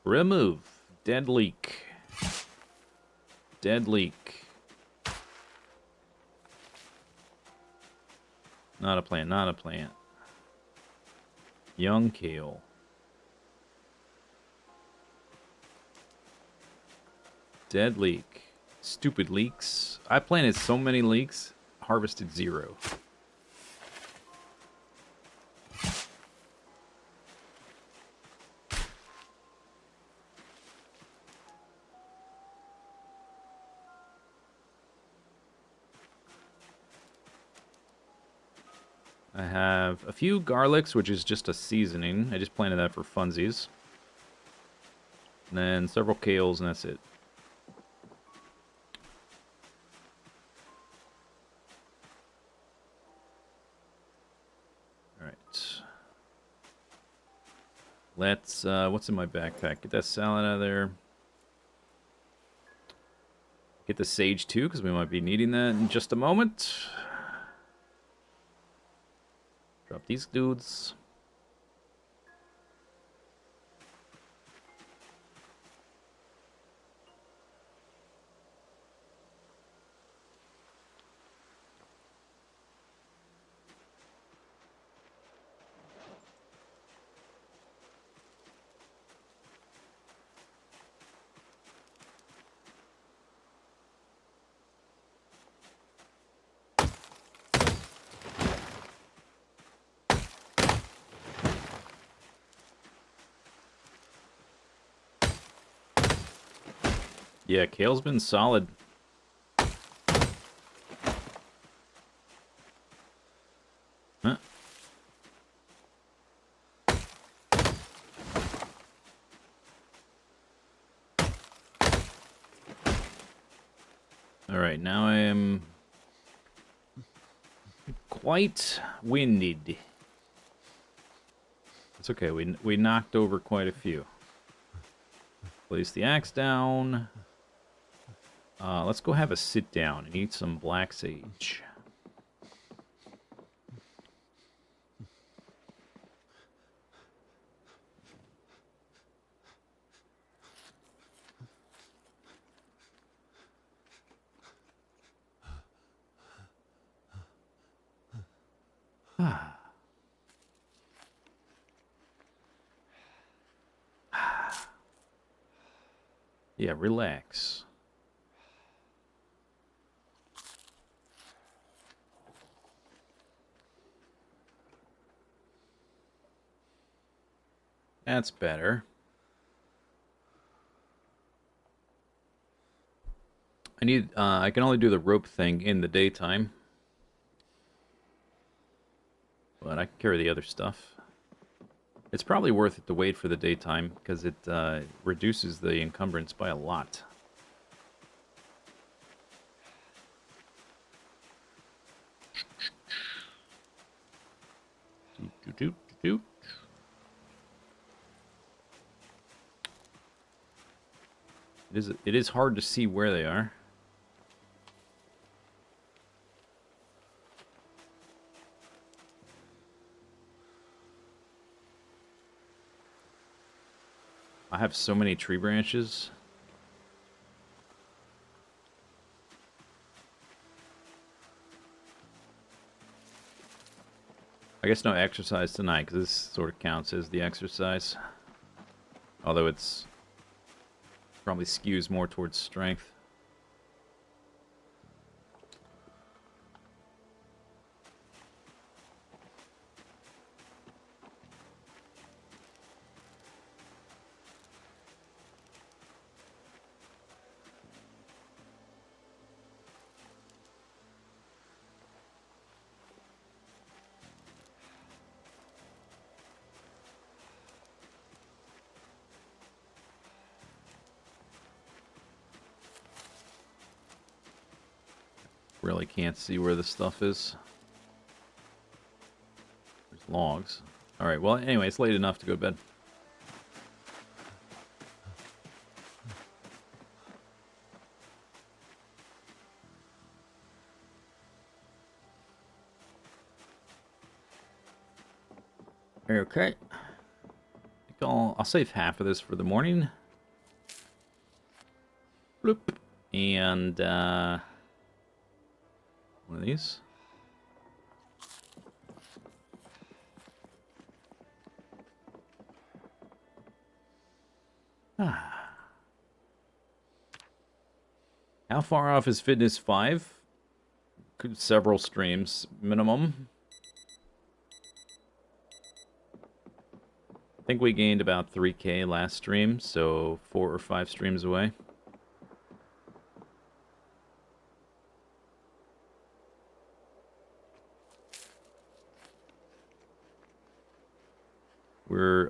Remove. Dead leak. Dead leak. Not a plant, not a plant. Young kale. Dead leek. Stupid leeks. I planted so many leeks, harvested 0. I have a few garlics, which is just a seasoning. I just planted that for funsies. And then several kales, and that's it. Let's, what's in my backpack? Get that salad out of there. Get the sage too, because we might be needing that in just a moment. Drop these dudes. Yeah, kale's been solid. Huh. Alright, now I am quite winded. It's okay, we knocked over quite a few. Place the axe down. Let's go have a sit down and eat some black sage. Yeah, relax. That's better. I can only do the rope thing in the daytime. But I can carry the other stuff. It's probably worth it to wait for the daytime, because it reduces the encumbrance by a lot. It is hard to see where they are. I have so many tree branches. I guess no exercise tonight, because this sort of counts as the exercise. Although it's probably skews more towards strength. Really can't see where the stuff is. There's logs. Alright, well, anyway, it's late enough to go to bed. Okay. I think I'll save half of this for the morning. Bloop. And, one of these. How far off is Fitness 5? Several streams, minimum. I think we gained about 3K last stream, so 4 or 5 streams away.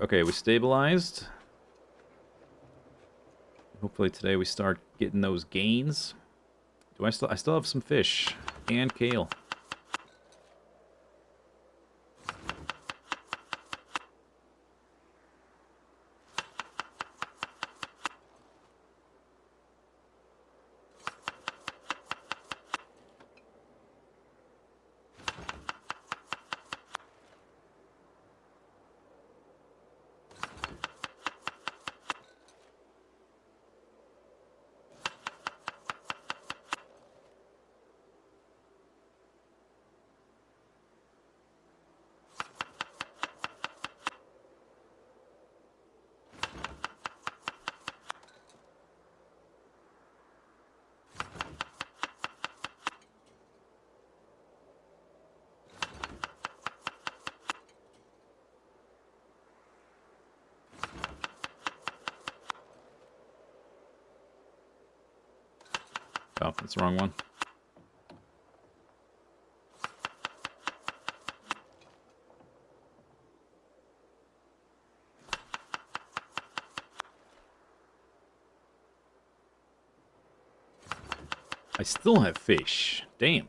Okay, we stabilized. Hopefully today we start getting those gains. I still have some fish and kale. Oh, that's the wrong one. I still have fish. Damn.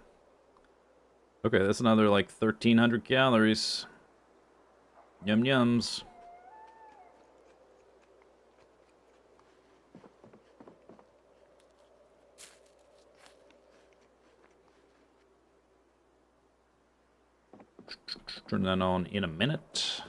Okay, that's another like 1,300 calories. Yum yums. Turn that on in a minute.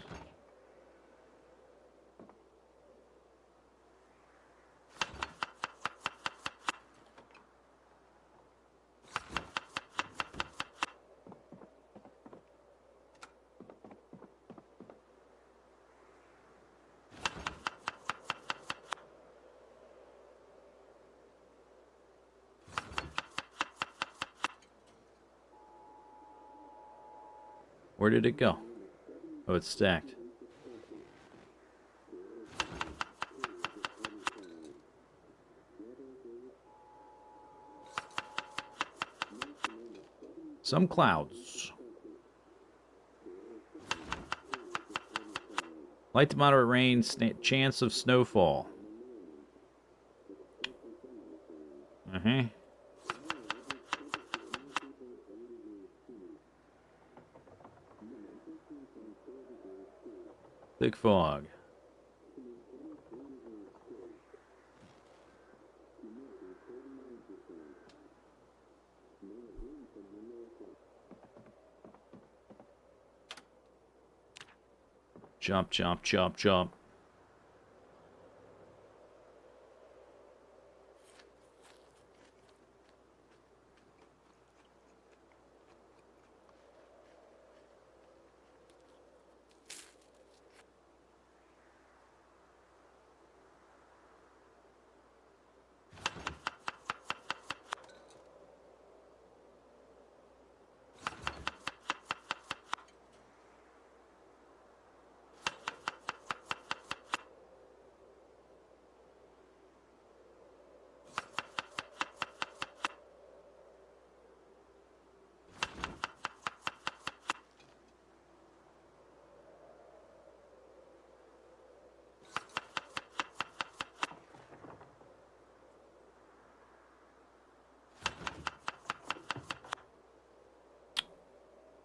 Where did it go? Oh, it's stacked. Some clouds. Light to moderate rain, chance of snowfall. Uh-huh. Thick fog. Chop, chop, chop, chop.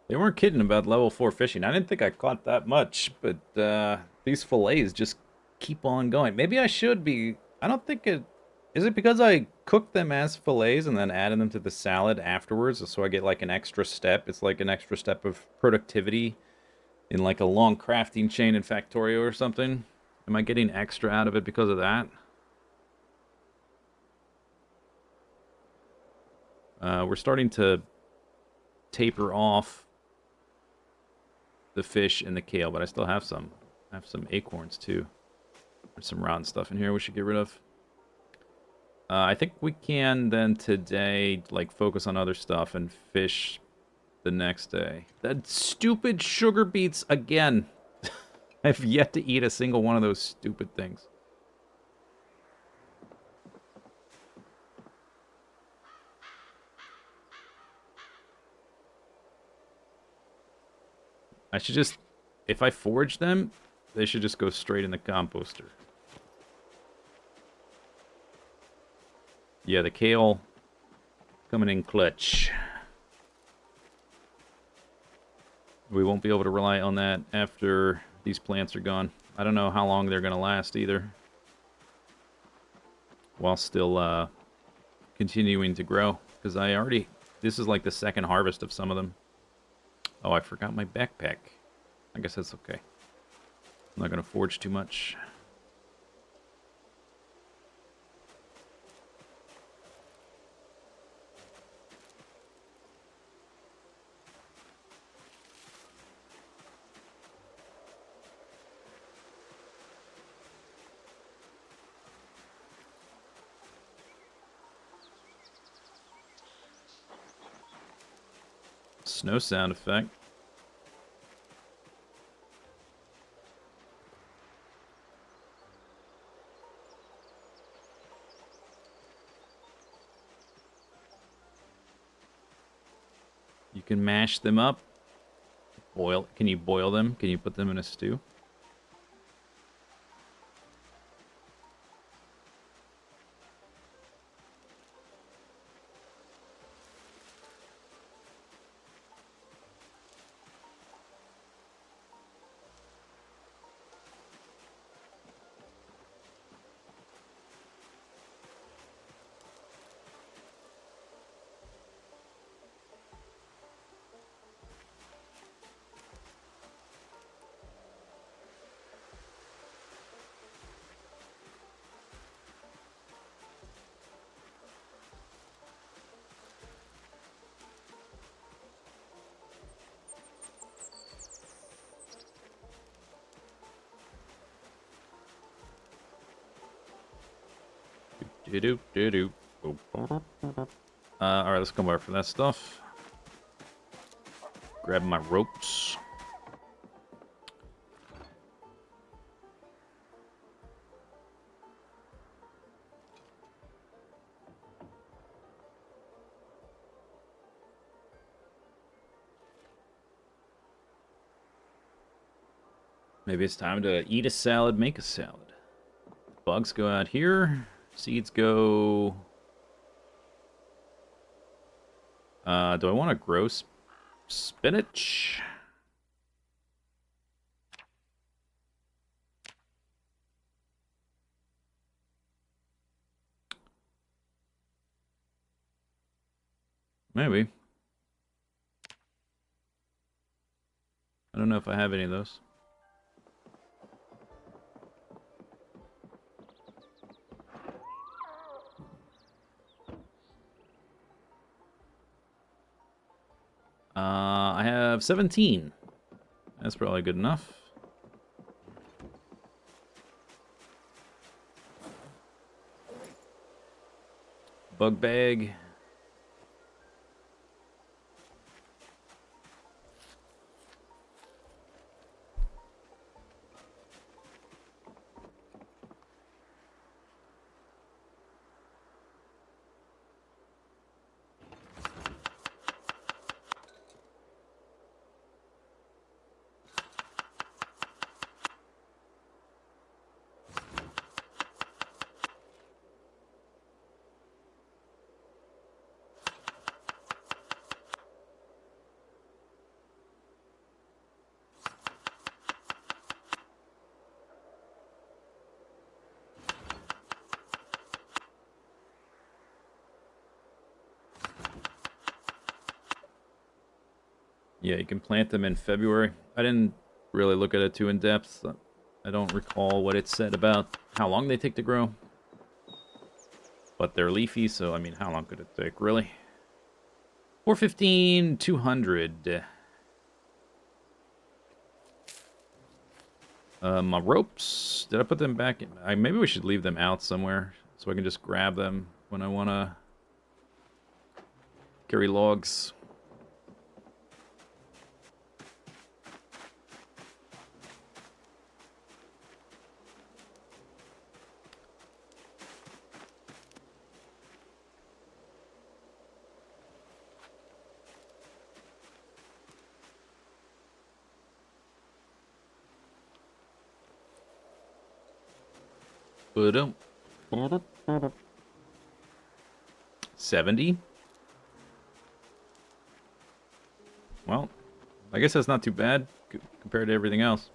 They weren't kidding about level 4 fishing. I didn't think I caught that much, but these fillets just keep on going. Maybe I should be... I don't think it... Is it because I cooked them as fillets and then added them to the salad afterwards, so I get like an extra step? It's like an extra step of productivity in like a long crafting chain in Factorio or something. Am I getting extra out of it because of that? We're starting to taper off the fish and the kale, but I still have some. I have some acorns too. There's some rotten stuff in here we should get rid of. I think we can then today like focus on other stuff and fish the next day. That stupid sugar beets again. I've yet to eat a single one of those stupid things. I should just, if I forage them, they should just go straight in the composter. Yeah, the kale coming in clutch. We won't be able to rely on that after these plants are gone. I don't know how long they're going to last either. While still continuing to grow. Because I already... This is like the second harvest of some of them. Oh, I forgot my backpack. I guess that's okay. I'm not going to forge too much. Snow sound effect. can mash them up. Boil. Can you boil them? Can you put them in a stew? Do-do-do-do. Alright, let's come over for that stuff. Grab my ropes. Maybe it's time to eat a salad, make a salad. Bugs go out here. Seeds go... do I want to grow spinach? Maybe. I don't know if I have any of those. I have 17. That's probably good enough. Bug bag. Yeah, you can plant them in February. I didn't really look at it too in depth. I don't recall what it said about how long they take to grow. But they're leafy, so I mean, how long could it take, really? 415, 200. My ropes. Did I put them back in? Maybe we should leave them out somewhere so I can just grab them when I want to carry logs. Ba-dum. 70. Well, I guess that's not too bad compared to everything else.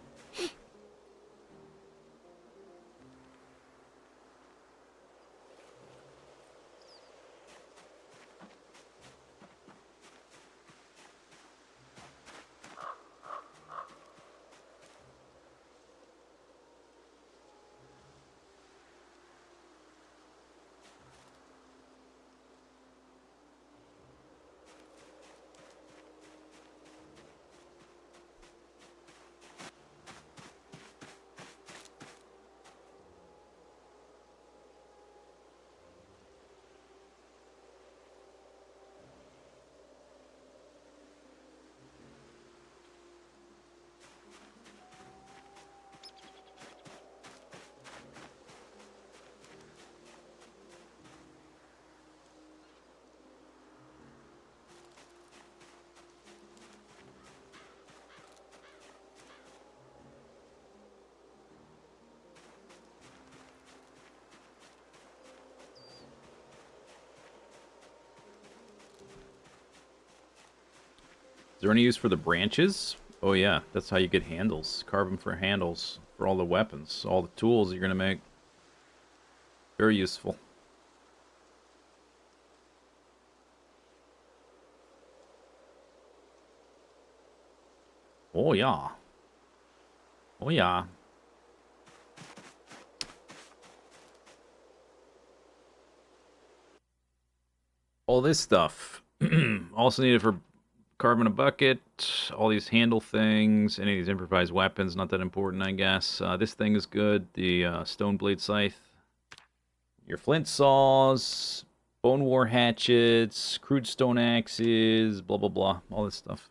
there any use for the branches? Oh yeah, that's how you get handles. Carve them for handles for all the weapons, all the tools you're gonna make. Very useful. Oh yeah. Oh yeah. All this stuff. Also needed for carving a bucket, all these handle things, any of these improvised weapons, not that important, I guess. This thing is good, the stone blade scythe. Your flint saws, bone war hatchets, crude stone axes, blah blah blah, all this stuff.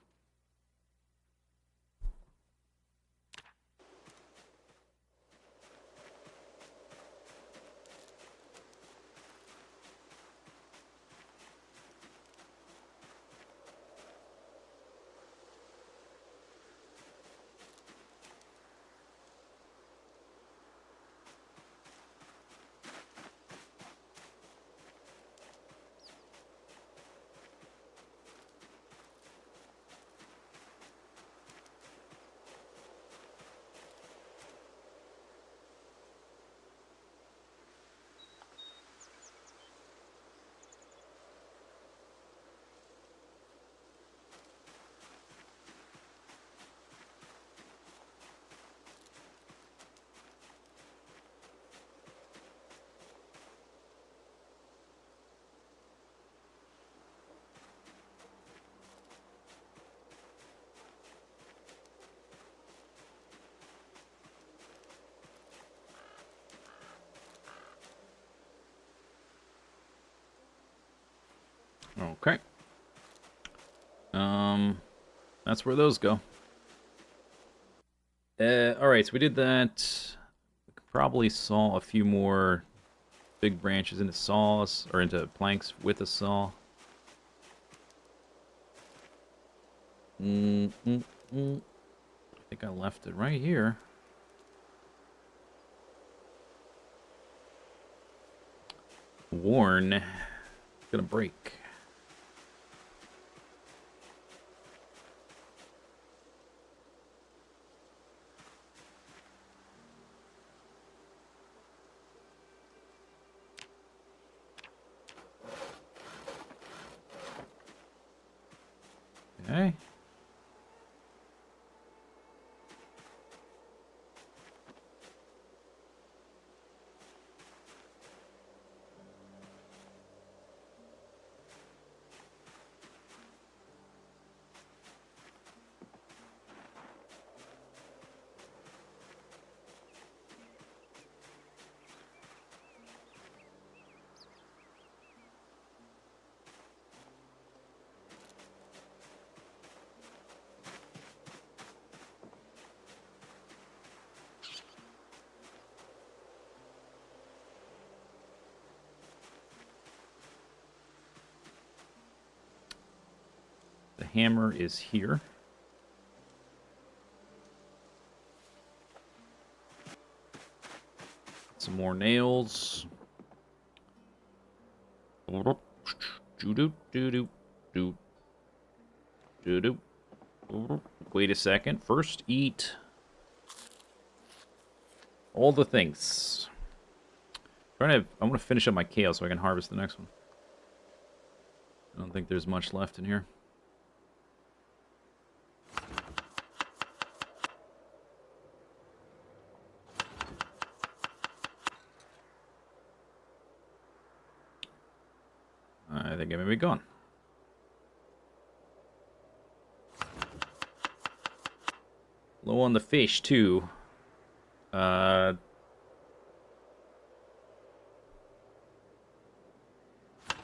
Okay. That's where those go. Alright, so we did that. We could probably saw a few more big branches into saws, or into planks with a saw. I think I left it right here. Worn. It's gonna break. Okay. The hammer is here. Some more nails. Wait a second. First, eat all the things. I want to finish up my kale so I can harvest the next one. I don't think there's much left in here. I think I may be gone. Low on the fish, too.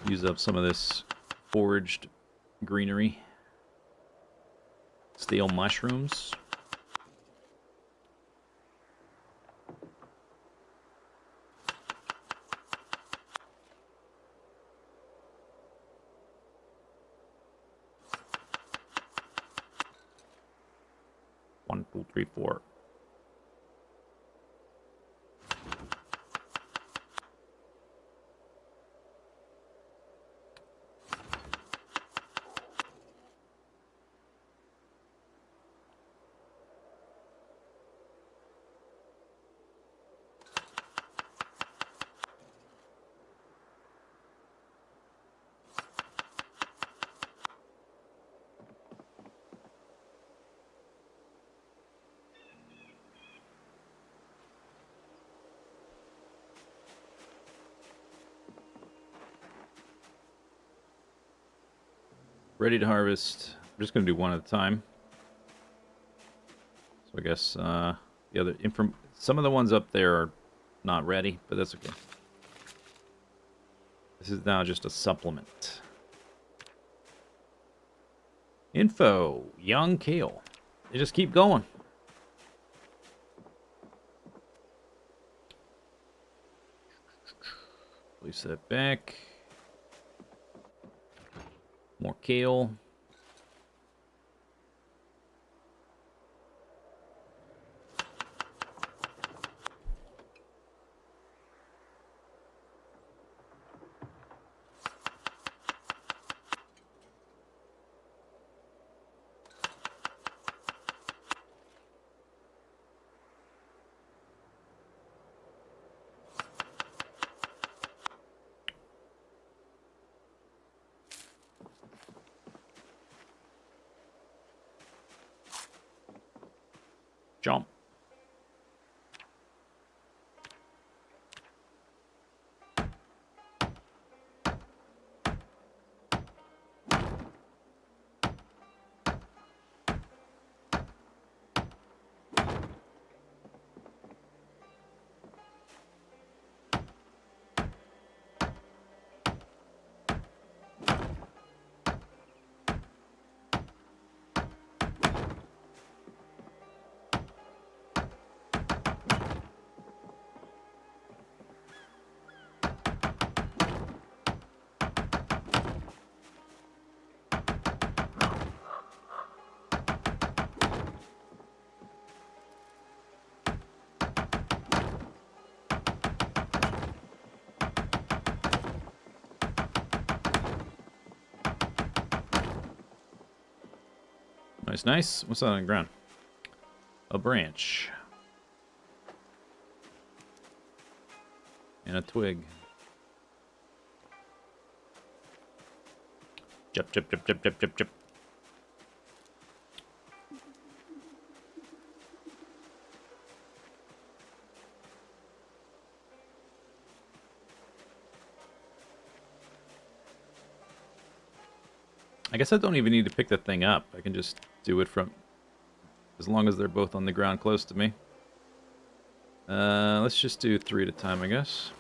Use up some of this foraged greenery. Stale mushrooms. One, two, three, four. Ready to harvest. I'm just going to do one at a time. So I guess the other some of the ones up there are not ready, but that's okay. This is now just a supplement. Info. Young kale. They just keep going. Place that back. More kale. Jump. Nice, nice. What's that on the ground? A branch. And a twig. Jump, jump, jump, jump, jump, jump, jump. I guess I don't even need to pick the thing up. I can just do it from... as long as they're both on the ground close to me. Let's just do 3 at a time, I guess.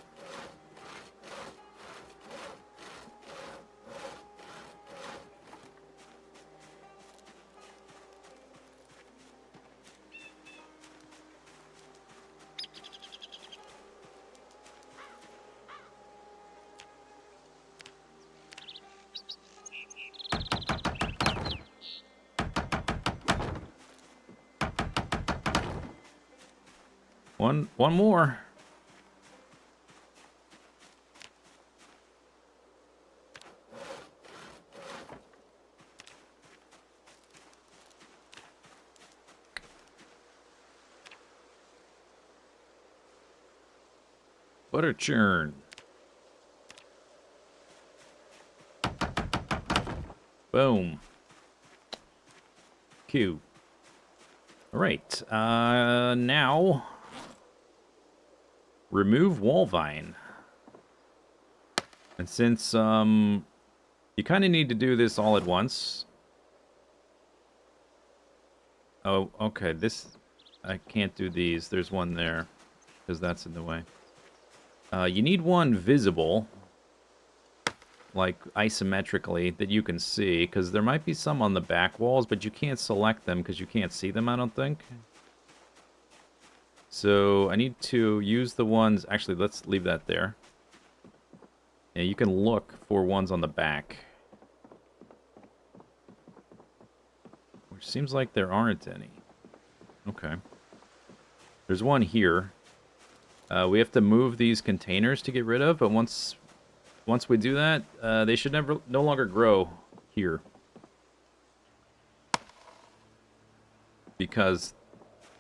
One more. Butter churn. Boom. Q. All right. Now... remove wall vine. And since you kind of need to do this all at once. Oh, okay. This I can't do these. There's one there because that's in the way. You need one visible, like isometrically, that you can see, because there might be some on the back walls, but you can't select them because you can't see them, I don't think. So I need to use the ones... actually, let's leave that there. Yeah, you can look for ones on the back. Which seems like there aren't any. Okay. There's one here. We have to move these containers to get rid of, but once we do that, they should no longer grow here. Because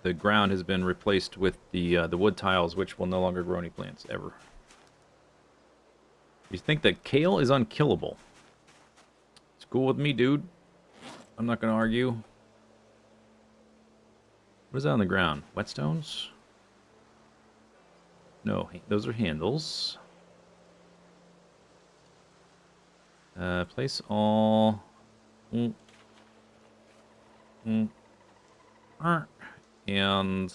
the ground has been replaced with the wood tiles, which will no longer grow any plants, ever. You think that kale is unkillable? It's cool with me, dude. I'm not going to argue. What is that on the ground? Whetstones? No, those are handles. Place all Mm. Mm. And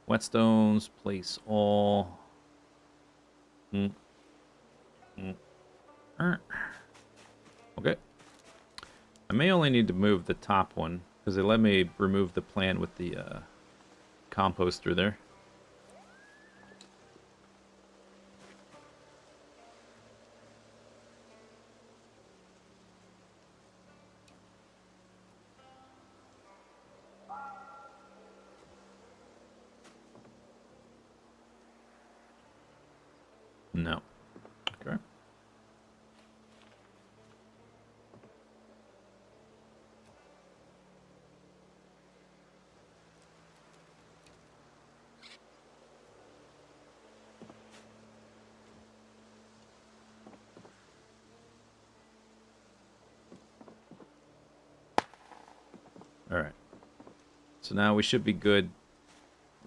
whetstones, place all. Mm. Mm. Okay. I may only need to move the top one, because they let me remove the plant with the composter there. No. Okay. All right. So now we should be good.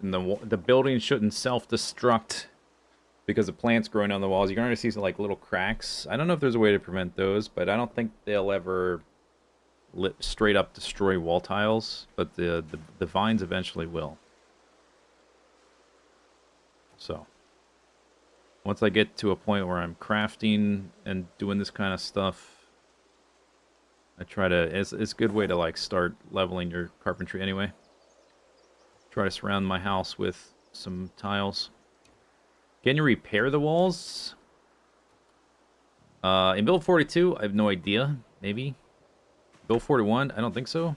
And the building shouldn't self-destruct because the plants growing on the walls. You're going to see some, like, little cracks. I don't know if there's a way to prevent those, but I don't think they'll ever straight up destroy wall tiles. But the vines eventually will. So once I get to a point where I'm crafting and doing this kind of stuff, I try to. It's a good way to, like, start leveling your carpentry anyway. Try to surround my house with some tiles. Can you repair the walls? In build 42, I have no idea. Maybe. Build 41, I don't think so.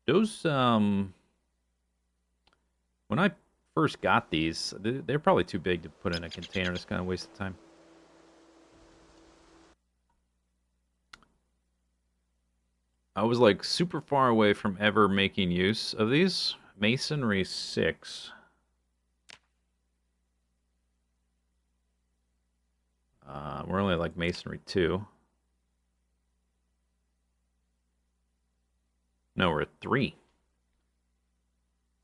Those, when I first got these, they're probably too big to put in a container. It's kind of a waste of time. I was, like, super far away from ever making use of these. Masonry 6. We're only like Masonry 2. No, we're at 3.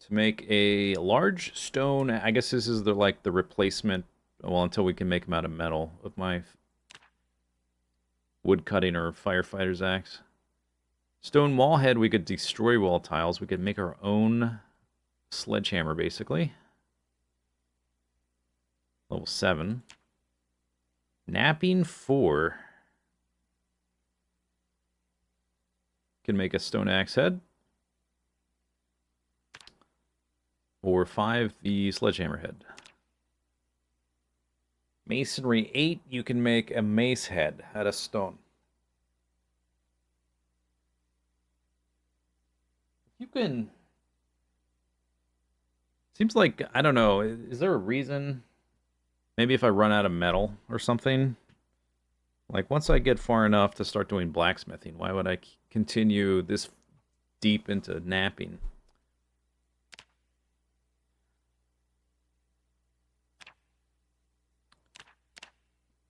To make a large stone, I guess this is the replacement, well, until we can make them out of metal, of my wood cutting or firefighter's axe. Stone wall head, we could destroy wall tiles. We could make our own sledgehammer, basically. Level 7. Napping 4. Can make a stone axe head. Or 5, the sledgehammer head. Masonry 8, you can make a mace head out of stone. You can... Seems like, I don't know, is there a reason? Maybe if I run out of metal or something? Like, once I get far enough to start doing blacksmithing, why would I continue this deep into napping?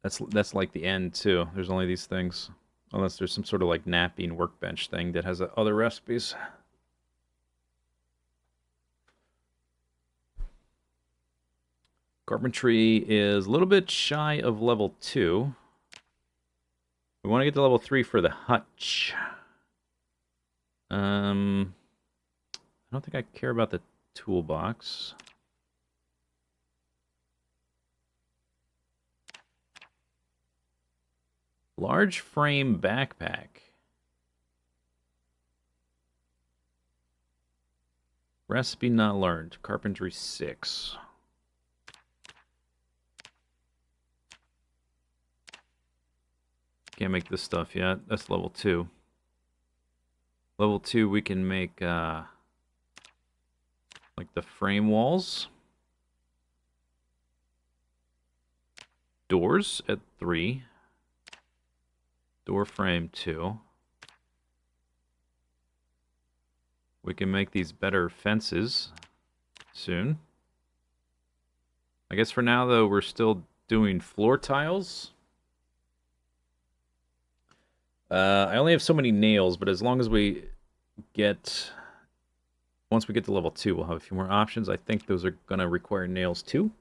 That's like the end, too. There's only these things. Unless there's some sort of, like, napping workbench thing that has other recipes. Carpentry is a little bit shy of level 2. We want to get to level 3 for the hutch. I don't think I care about the toolbox. Large frame backpack. Recipe not learned. Carpentry 6. Can't make this stuff yet. That's level 2. Level 2, we can make, like, the frame walls. Doors at 3. Door frame 2. We can make these better fences soon. I guess for now, though, we're still doing floor tiles. I only have so many nails, but as long as we get... Once we get to level 2, we'll have a few more options. I think those are going to require nails, too.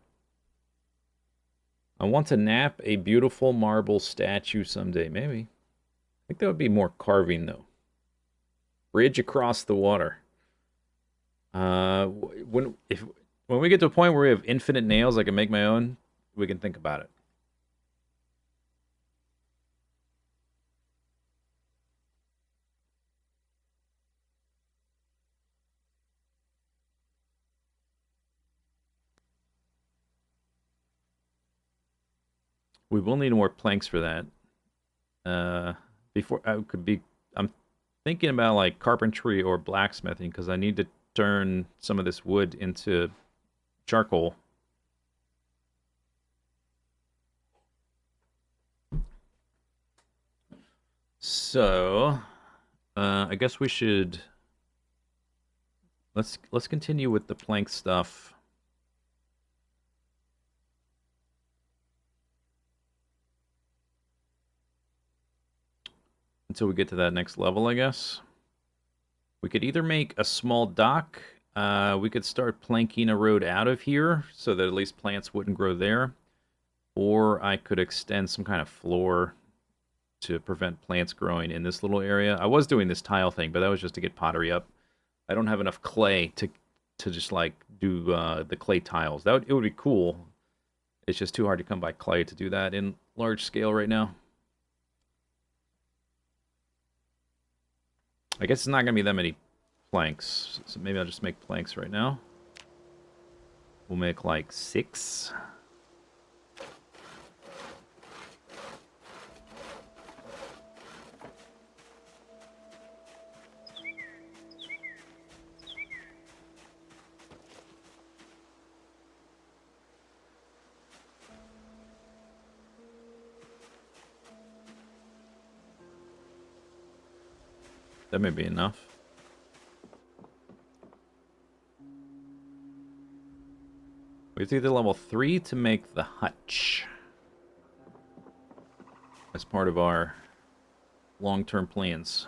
I want to nap a beautiful marble statue someday. Maybe. I think that would be more carving, though. Bridge across the water. When we get to a point where we have infinite nails, I can make my own. We can think about it. We will need more planks for that. Before I could be, I'm thinking about like carpentry or blacksmithing because I need to turn some of this wood into charcoal. So, I guess we should let's continue with the plank stuff. Until we get to that next level, I guess. We could either make a small dock. We could start planking a road out of here so that at least plants wouldn't grow there. Or I could extend some kind of floor to prevent plants growing in this little area. I was doing this tile thing, but that was just to get pottery up. I don't have enough clay to just like do the clay tiles. It would be cool. It's just too hard to come by clay to do that in large scale right now. I guess it's not going to be that many planks, so maybe I'll just make planks right now. We'll make like 6. That may be enough. We have to get to level 3 to make the hutch. As part of our long-term plans.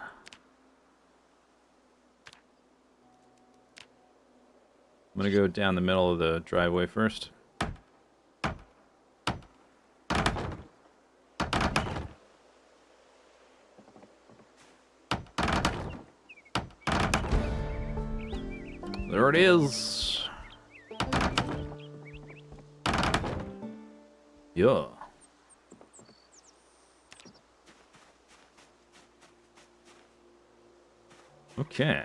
I'm going to go down the middle of the driveway first. There it is. Yeah. Okay.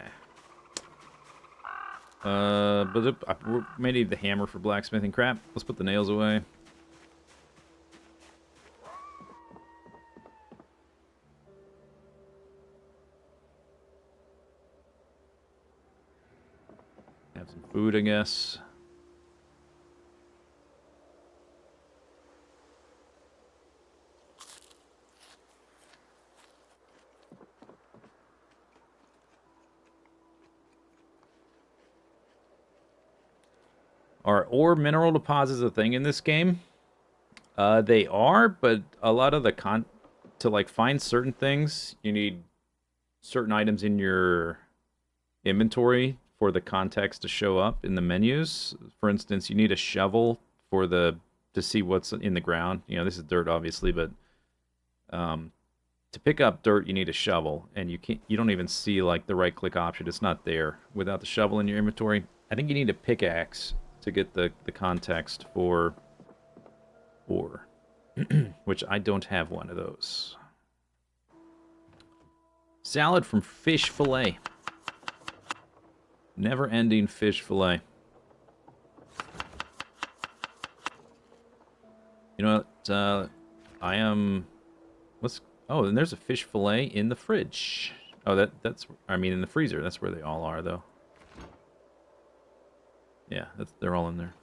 But we may need the hammer for blacksmithing. Crap. Let's put the nails away. Have some food, I guess. Are ore mineral deposits a thing in this game? They are, but a lot of the to like find certain things, you need certain items in your inventory for the context to show up in the menus. For instance, you need a shovel for to see what's in the ground. You know, this is dirt obviously, but to pick up dirt you need a shovel, and you don't even see like the right click option. It's not there without the shovel in your inventory. I think you need a pickaxe to get the context for ore, which I don't have one of those. Salad from fish fillet. Never-ending fish fillet. You know what? I am. Oh, and there's a fish fillet in the fridge. Oh, that's. I mean, in the freezer. That's where they all are, though. Yeah, they're all in there.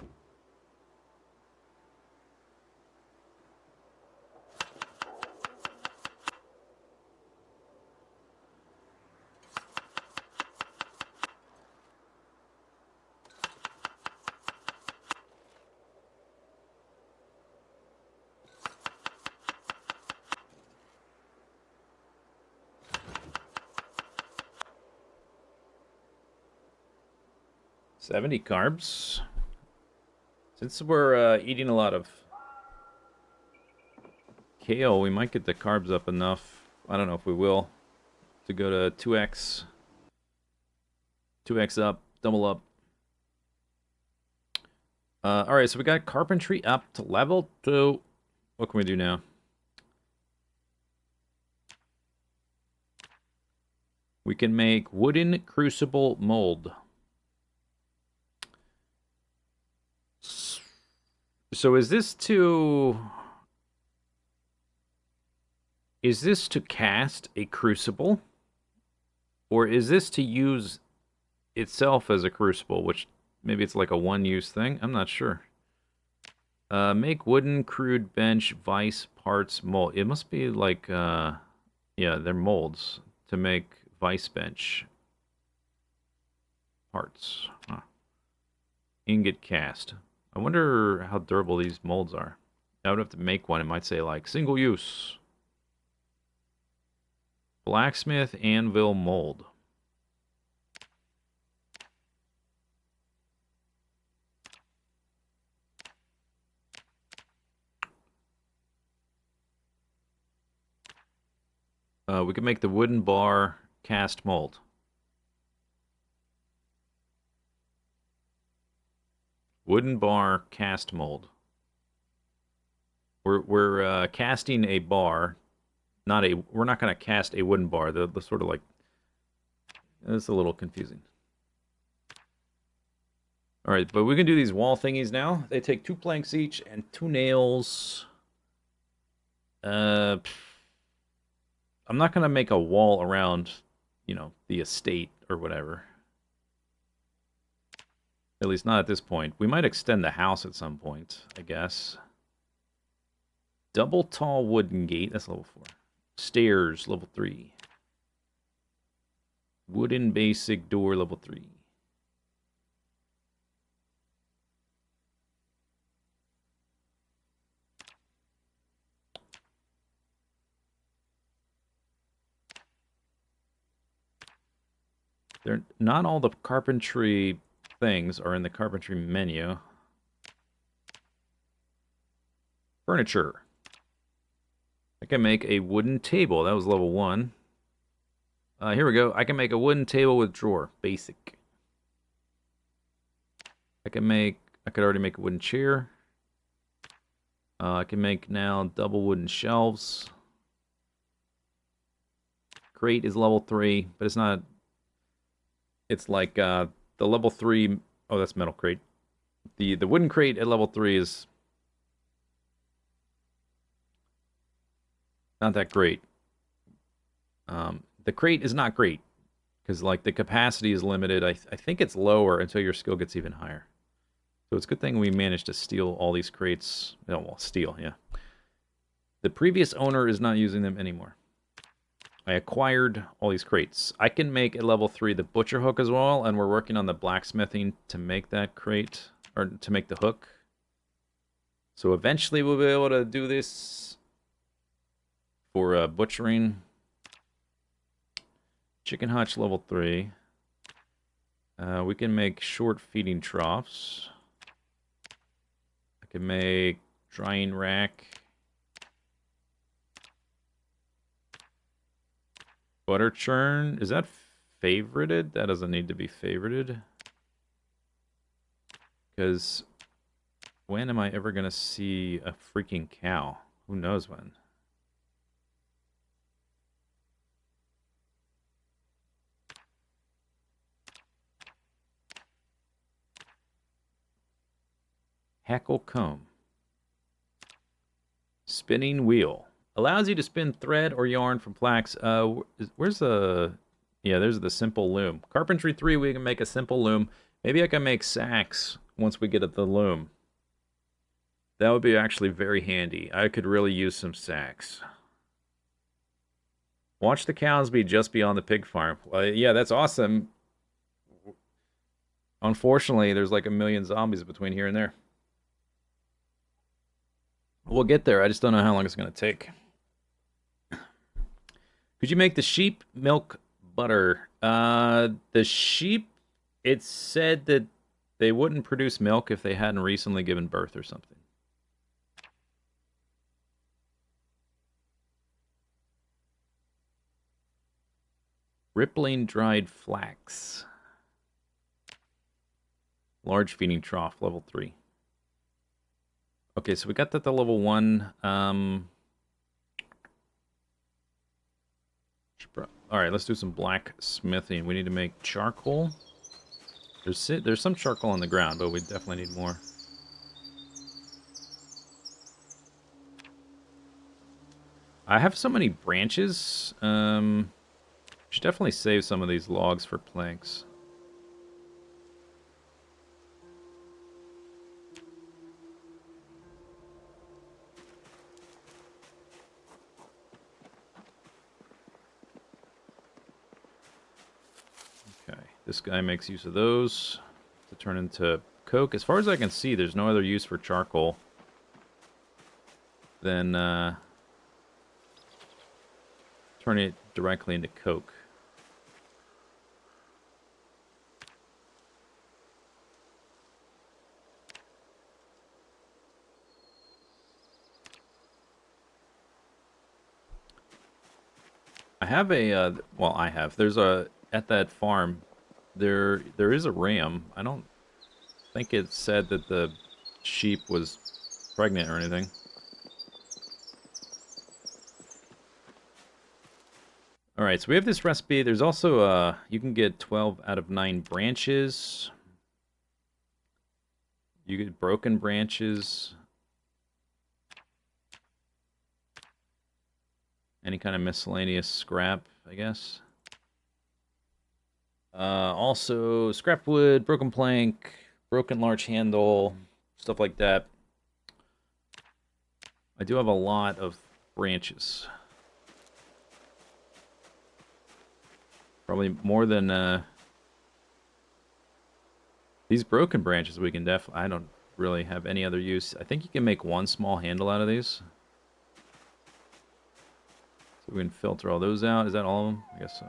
$70 carbs. Since we're eating a lot of kale, we might get the carbs up enough. I don't know if we will. To go to 2x. 2x up, double up. Alright, so we got carpentry up to level 2. What can we do now? We can make wooden crucible mold. So is this to cast a crucible? Or is this to use itself as a crucible, which maybe it's like a one-use thing? I'm not sure. Make wooden crude bench vice parts mold. It must be like, yeah, they're molds to make vice bench parts. Huh. Ingot cast. I wonder how durable these molds are. I would have to make one. It might say like single use. Blacksmith anvil mold. We can make the wooden bar cast mold. Wooden bar cast mold. We're casting a bar, we're not going to cast a wooden bar. The sort of like, it's a little confusing. All right, but we can do these wall thingies now. They take 2 planks each and 2 nails. I'm not going to make a wall around, you know, the estate or whatever. At least not at this point. We might extend the house at some point, I guess. Double tall wooden gate. That's level 4. Stairs, level 3. Wooden basic door, level 3. They're not all the carpentry things are in the carpentry menu. Furniture. I can make a wooden table. That was level 1. Here we go. I can make a wooden table with drawer. Basic. I could already make a wooden chair. I can make now double wooden shelves. Crate is level 3, but it's not... It's like the level 3... Oh, that's metal crate. The wooden crate at level 3 is not that great. The crate is not great because like the capacity is limited. I think it's lower until your skill gets even higher. So it's a good thing we managed to steal all these crates. Oh, well, steal, yeah. The previous owner is not using them anymore. I acquired all these crates. I can make at level 3 the butcher hook as well, and we're working on the blacksmithing to make that crate, or to make the hook. So eventually we'll be able to do this for butchering. Chicken hutch level 3. We can make short feeding troughs. I can make drying rack. Butter churn. Is that favorited? That doesn't need to be favorited. Because when am I ever going to see a freaking cow? Who knows when? Hackle comb. Spinning wheel. Allows you to spin thread or yarn from flax. Where's the... Yeah, there's the simple loom. Carpentry 3, we can make a simple loom. Maybe I can make sacks once we get at the loom. That would be actually very handy. I could really use some sacks. Watch the cows be just beyond the pig farm. Yeah, that's awesome. Unfortunately, there's like a million zombies between here and there. We'll get there. I just don't know how long it's going to take. Could you make the sheep milk butter? The sheep, it said that they wouldn't produce milk if they hadn't recently given birth or something. Rippling dried flax. Large feeding trough, level 3. Okay, so we got that to level 1. Alright, let's do some blacksmithing. We need to make charcoal. There's some charcoal on the ground, but we definitely need more. I have so many branches. Should definitely save some of these logs for planks. Okay, this guy makes use of those to turn into coke. As far as I can see, there's no other use for charcoal than turning it directly into coke. I have a, well, there's at that farm, there is a ram. I don't think it said that the sheep was pregnant or anything. Alright, so we have this recipe. There's also, you can get 12 out of 9 branches. You get broken branches. Any kind of miscellaneous scrap, I guess. Also, scrap wood, broken plank, broken large handle, stuff like that. I do have a lot of branches. Probably more than, these broken branches we can I don't really have any other use. I think you can make one small handle out of these. So we can filter all those out. Is that all of them? I guess so.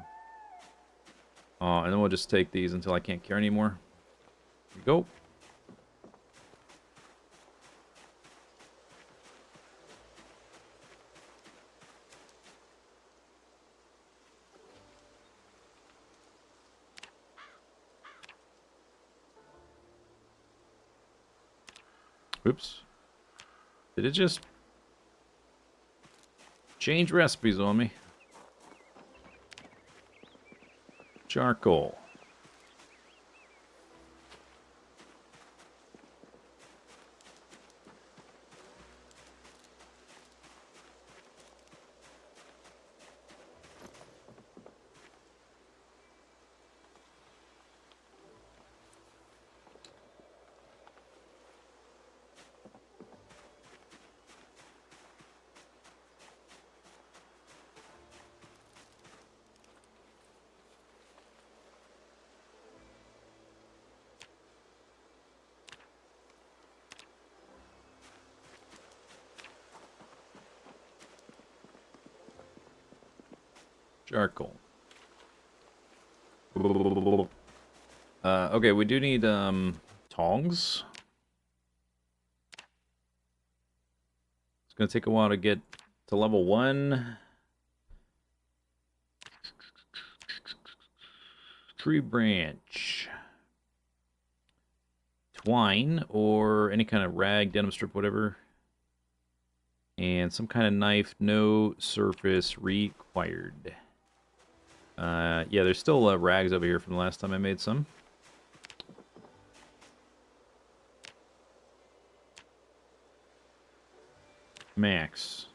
And then we'll just take these until I can't carry anymore. Here we go. Oops. Did it just change recipes on me? Charcoal. Charcoal. Okay, we do need, tongs. It's gonna take a while to get to level 1. Tree branch. Twine, or any kind of rag, denim strip, whatever. And some kind of knife, no surface required. Yeah, there's still rags over here from the last time I made some. Max.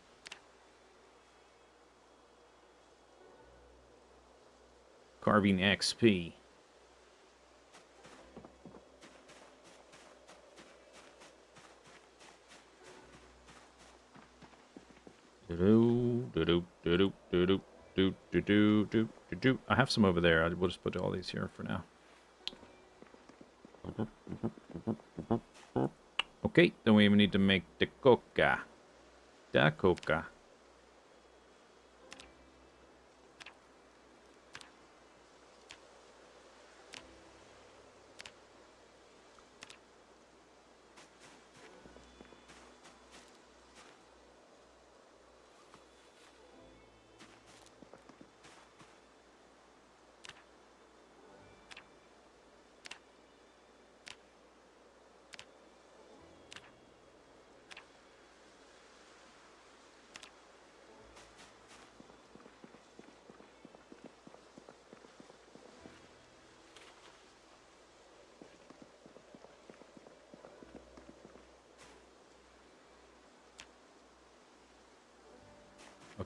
Carving XP. I have some over there. We'll just put all these here for now. Okay, then we need to make the coca. Da coca.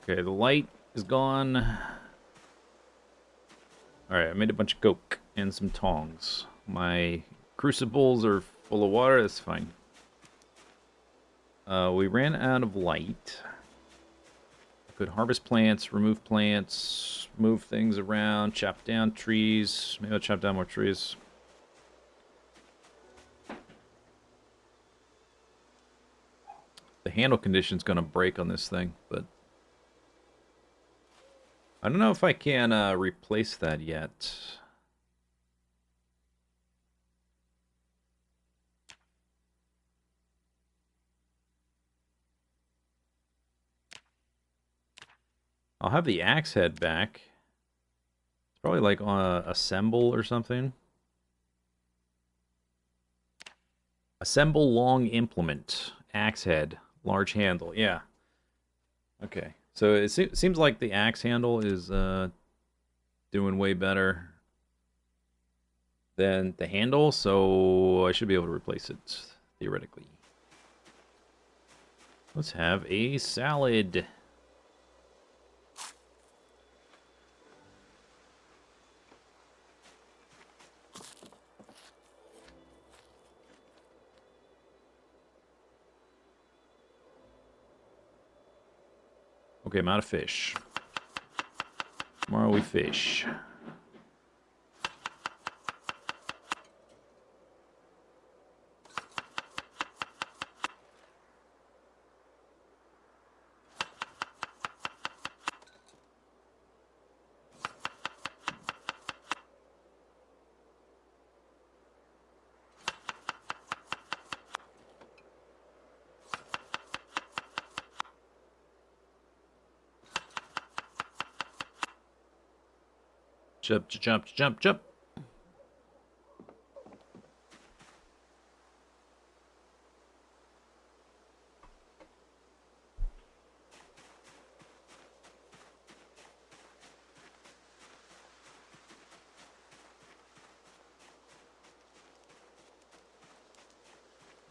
Okay, the light is gone. Alright, I made a bunch of coke and some tongs. My crucibles are full of water, that's fine. We ran out of light. I could harvest plants, remove plants, move things around, chop down trees. Maybe I'll chop down more trees. The handle condition's gonna break on this thing, but I don't know if I can replace that yet. I'll have the axe head back. It's probably like on assemble or something. Assemble long implement. Axe head. Large handle. Yeah. Okay. So it seems like the axe handle is doing way better than the handle, so I should be able to replace it, theoretically. Let's have a salad. Okay, I'm out of fish. Tomorrow we fish. Jump, jump, jump, jump.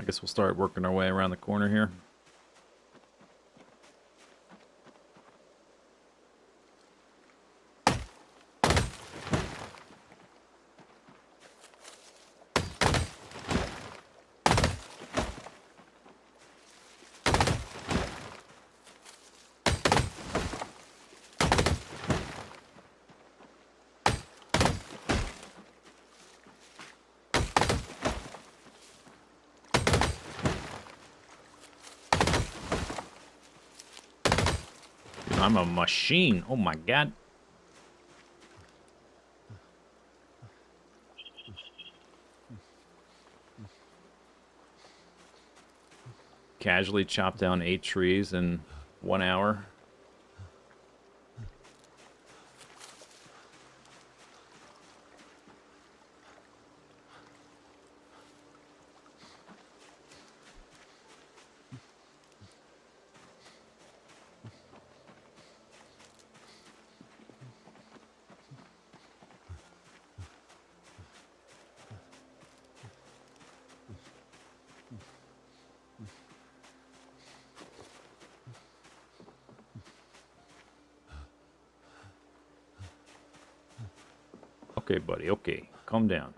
I guess we'll start working our way around the corner here. Dude, I'm a machine. Oh my god. Casually chopped down 8 trees in 1 hour. Okay, buddy, okay. Calm down.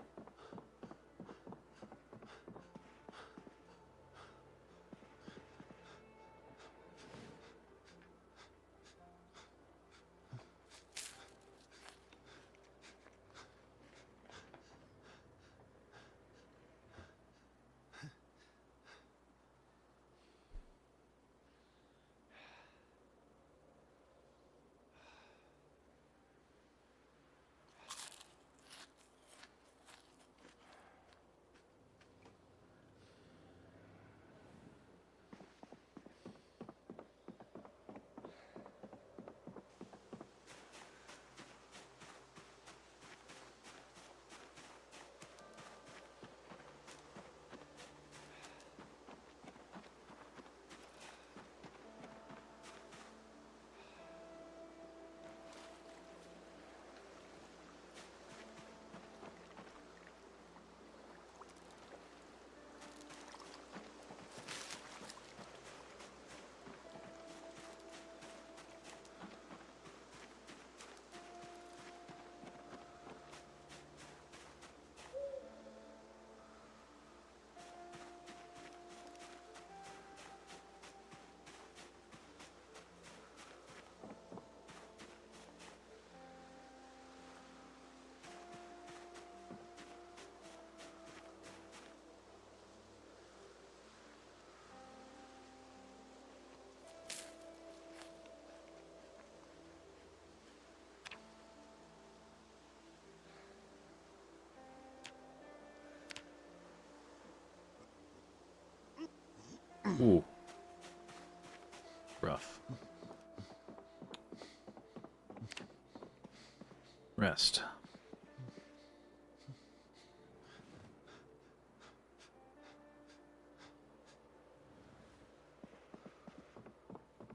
Ooh. Rough. Rest.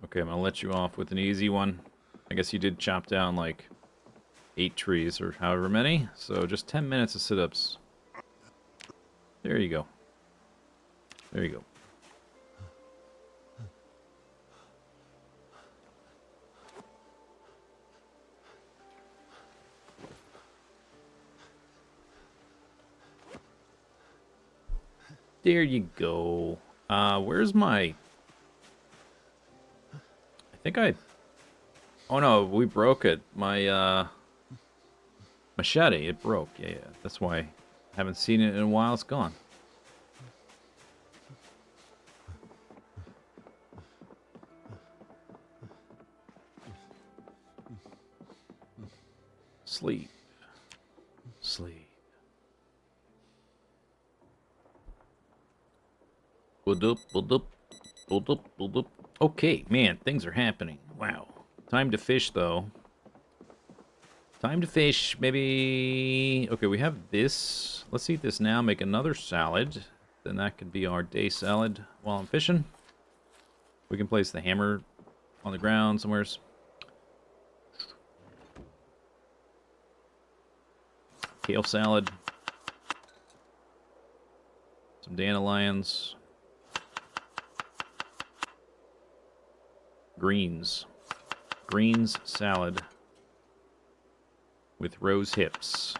Okay, I'm gonna let you off with an easy one. I guess you did chop down like 8 trees or however many, so just 10 minutes of sit-ups. There you go. There you go. There you go. Where's my... I think I... Oh no, we broke it. My, machete, it broke. Yeah, that's why I haven't seen it in a while. It's gone. Sleep. Sleep. Okay, man, things are happening. Wow. Time to fish, though. Time to fish, maybe... Okay, we have this. Let's eat this now, make another salad. Then that could be our day salad while I'm fishing. We can place the hammer on the ground somewhere. Kale salad. Some dandelions. Greens. Greens salad with rose hips.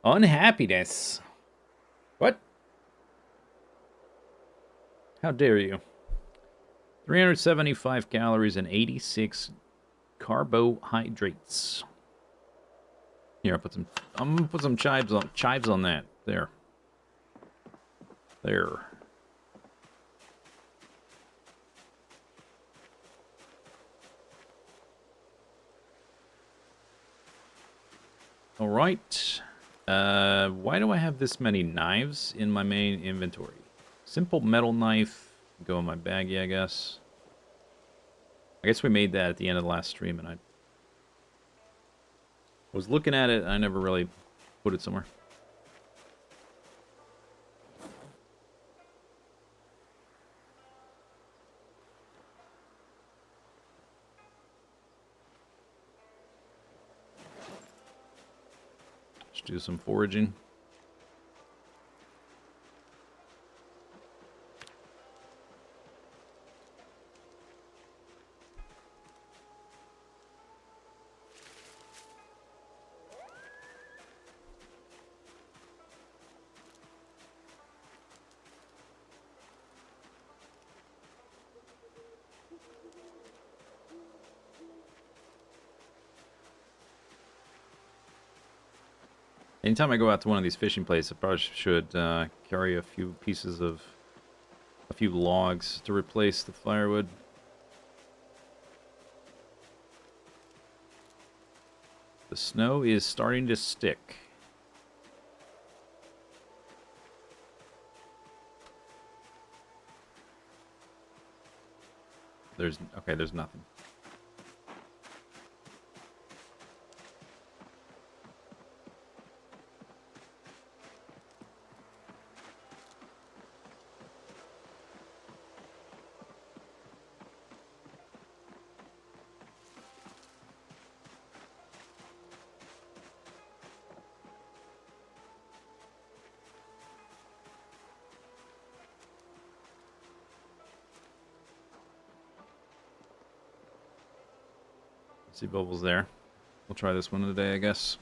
Unhappiness. What? How dare you? 375 calories and 86 carbohydrates. Here, I'm gonna put some chives on that. There. There. All right. Why do I have this many knives in my main inventory? Simple metal knife. Go in my baggie, I guess. I guess we made that at the end of the last stream, and I was looking at it, and I never really put it somewhere. Let's do some foraging. Anytime I go out to one of these fishing places, I probably should carry a few logs to replace the firewood. The snow is starting to stick. There's nothing. See bubbles there. We'll try this one today, I guess.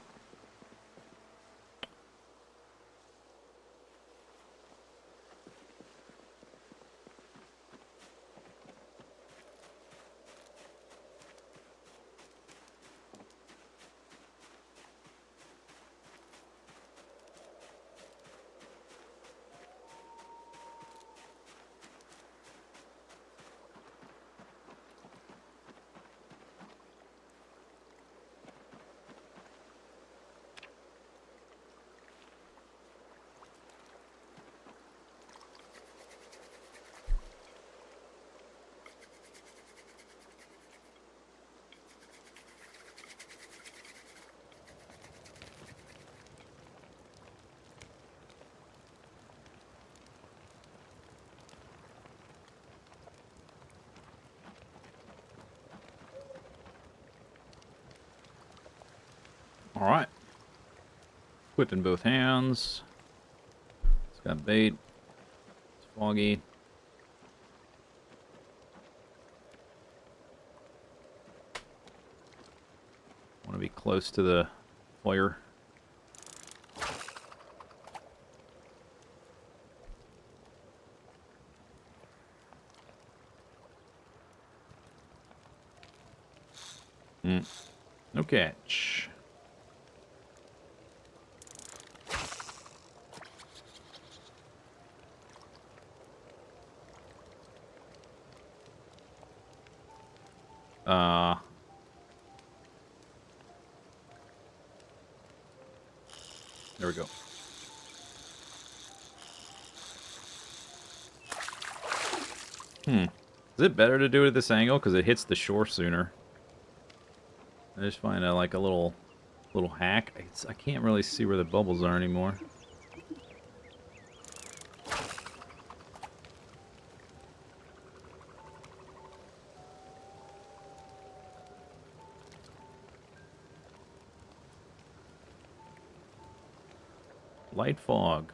Alright. Whip in both hands. It's got bait. It's foggy. Want to be close to the fire. No catch. There we go. Is it better to do it at this angle because it hits the shore sooner? I just find like a little hack. I can't really see where the bubbles are anymore. Light fog.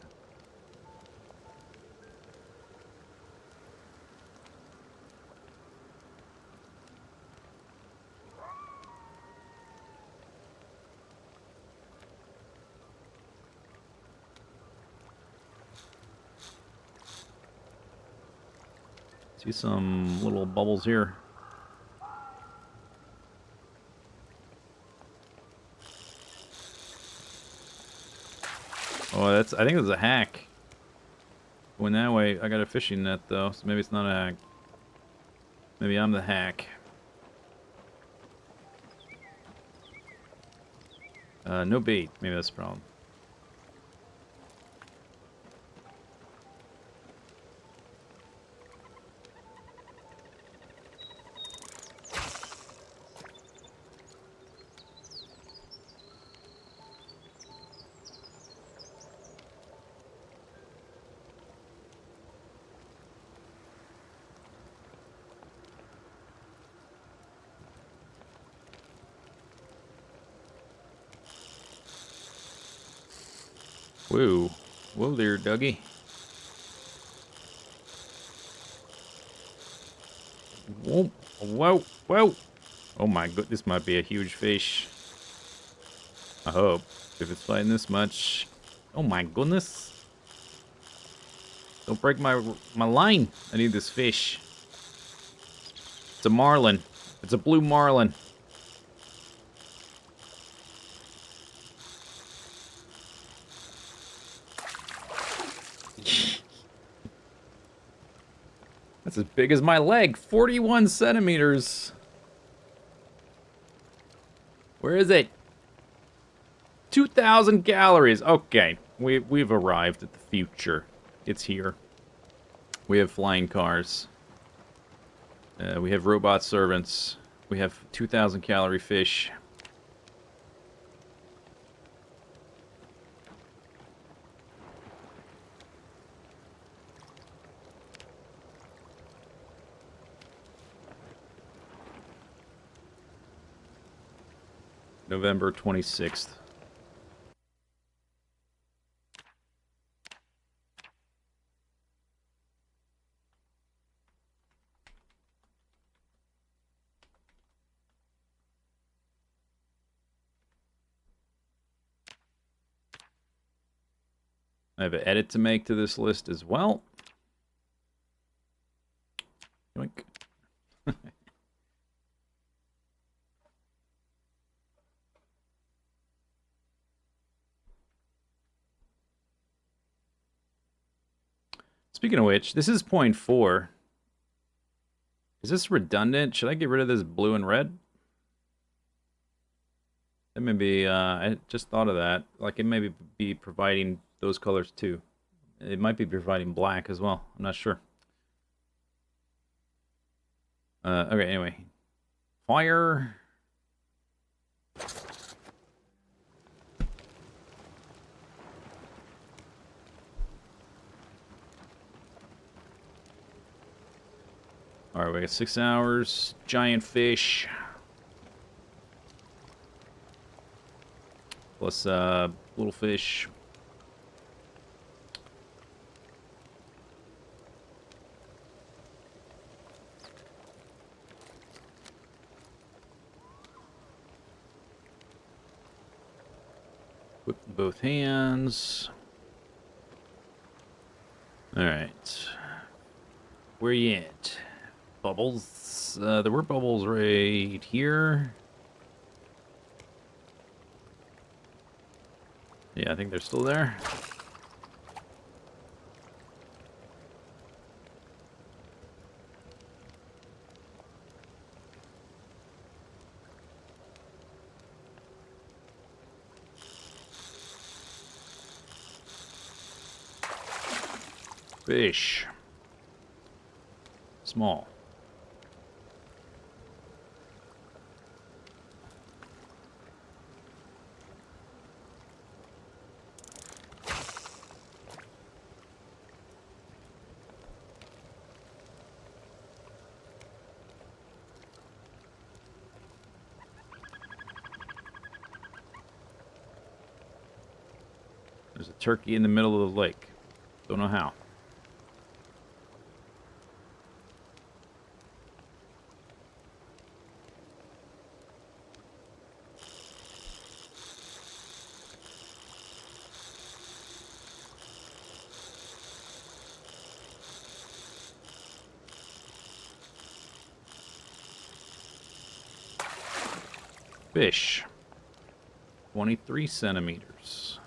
See some little bubbles here. Oh, I think it's a hack. Going that way, I got a fishing net though, so maybe it's not a hack. Maybe I'm the hack. No bait. Maybe that's the problem. Whoa. Whoa there, Dougie. Whoa. Whoa. Whoa. Oh my god, this might be a huge fish. I hope. If it's fighting this much. Oh my goodness. Don't break my line. I need this fish. It's a marlin. It's a blue marlin. That's as big as my leg. 41 centimeters. Where is it? 2,000 calories. Okay, we've arrived at the future. It's here. We have flying cars. We have robot servants. We have 2,000 calorie fish. November 26th. I have an edit to make to this list as well. Yoink. Speaking of which, this is point 4. Is this redundant? Should I get rid of this blue and red? That may be, I just thought of that. Like, it may be providing those colors too. It might be providing black as well. I'm not sure. Okay, anyway. Fire. Alright, we got 6 hours. Giant fish. Plus, little fish. Whip in both hands. Alright. Where you at? Bubbles. There were bubbles right here. Yeah, I think they're still there. Fish. Small. There's a turkey in the middle of the lake. Don't know how. Fish. 23 centimeters.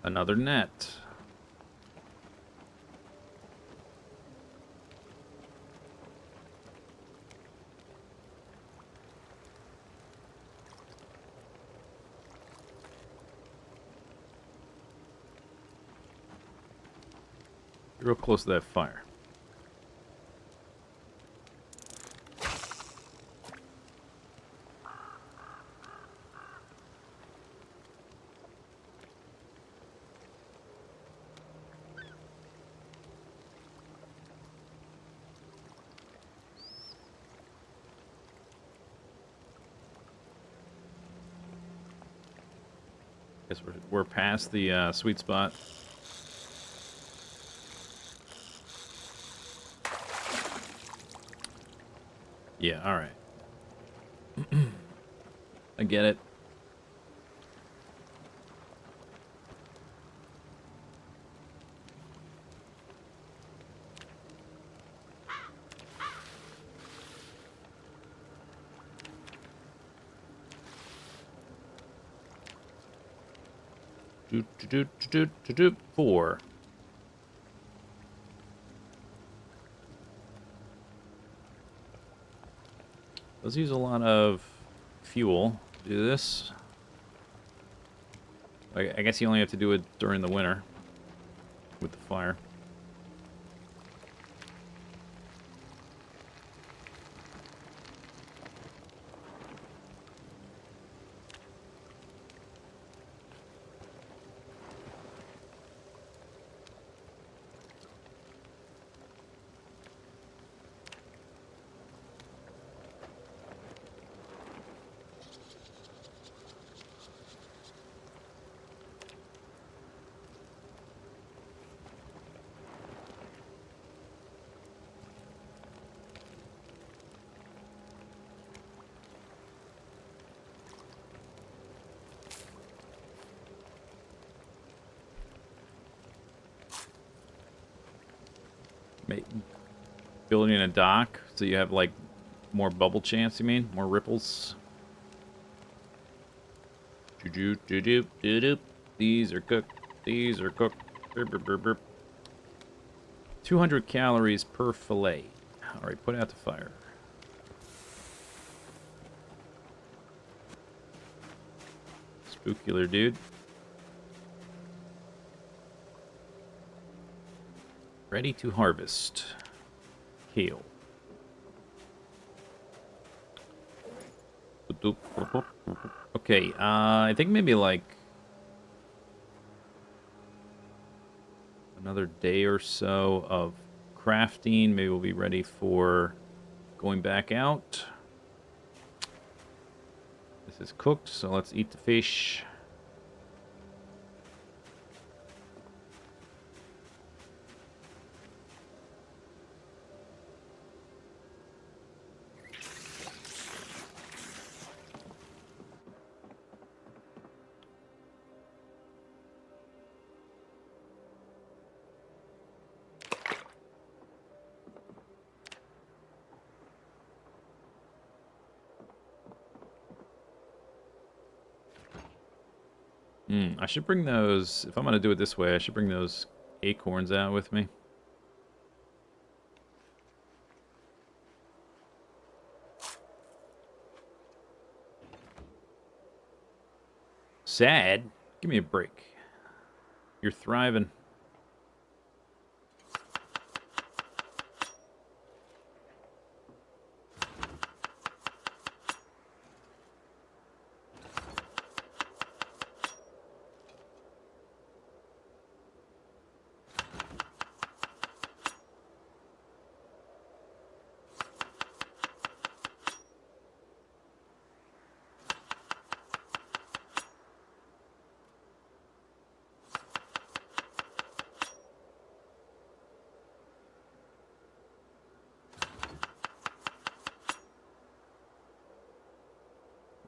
Another net. Real close to that fire. Guess we're past the sweet spot. Yeah, all right. I get it. Four. Let's use a lot of fuel to do this. I guess you only have to do it during the winter with the fire. Building a dock so you have like more bubble chance, you mean? More ripples? These are cooked. These are cooked. 200 calories per fillet. Alright, put out the fire. Spookular dude. Ready to harvest. Kale. Okay, I think maybe like another day or so of crafting. Maybe we'll be ready for going back out. This is cooked, so let's eat the fish. I should bring those, if I'm going to do it this way, I should bring those acorns out with me. Sad? Give me a break. You're thriving.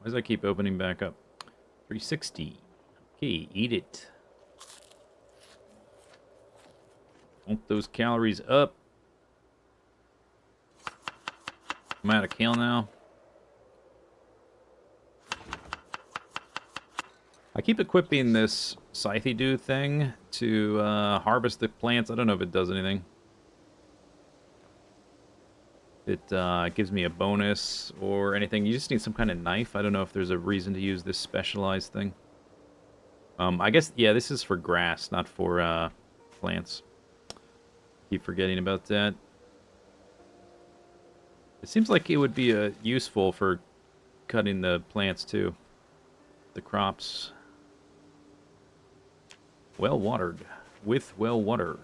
Why does that keep opening back up? 360. Okay, eat it. Want those calories up. I'm out of kale now. I keep equipping this Scythe-Do thing to harvest the plants. I don't know if it does anything. It gives me a bonus or anything. You just need some kind of knife. I don't know if there's a reason to use this specialized thing. I guess, yeah, this is for grass, not for plants. Keep forgetting about that. It seems like it would be useful for cutting the plants, too. The crops. Well watered. With well water.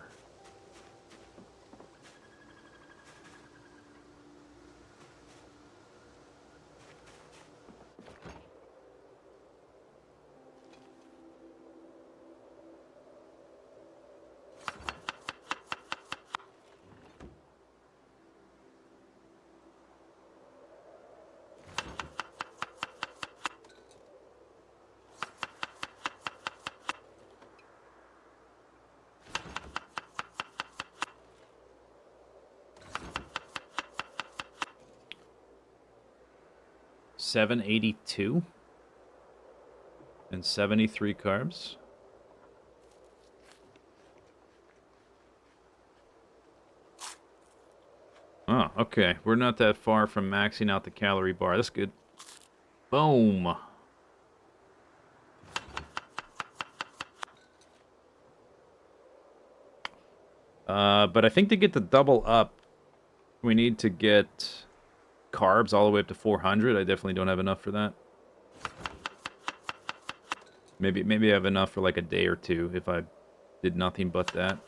$7.82 and 73 carbs. Oh, okay. We're not that far from maxing out the calorie bar. That's good. Boom. But I think to get the double up, we need to get carbs all the way up to 400. I definitely don't have enough for that. Maybe I have enough for like a day or two if I did nothing but that.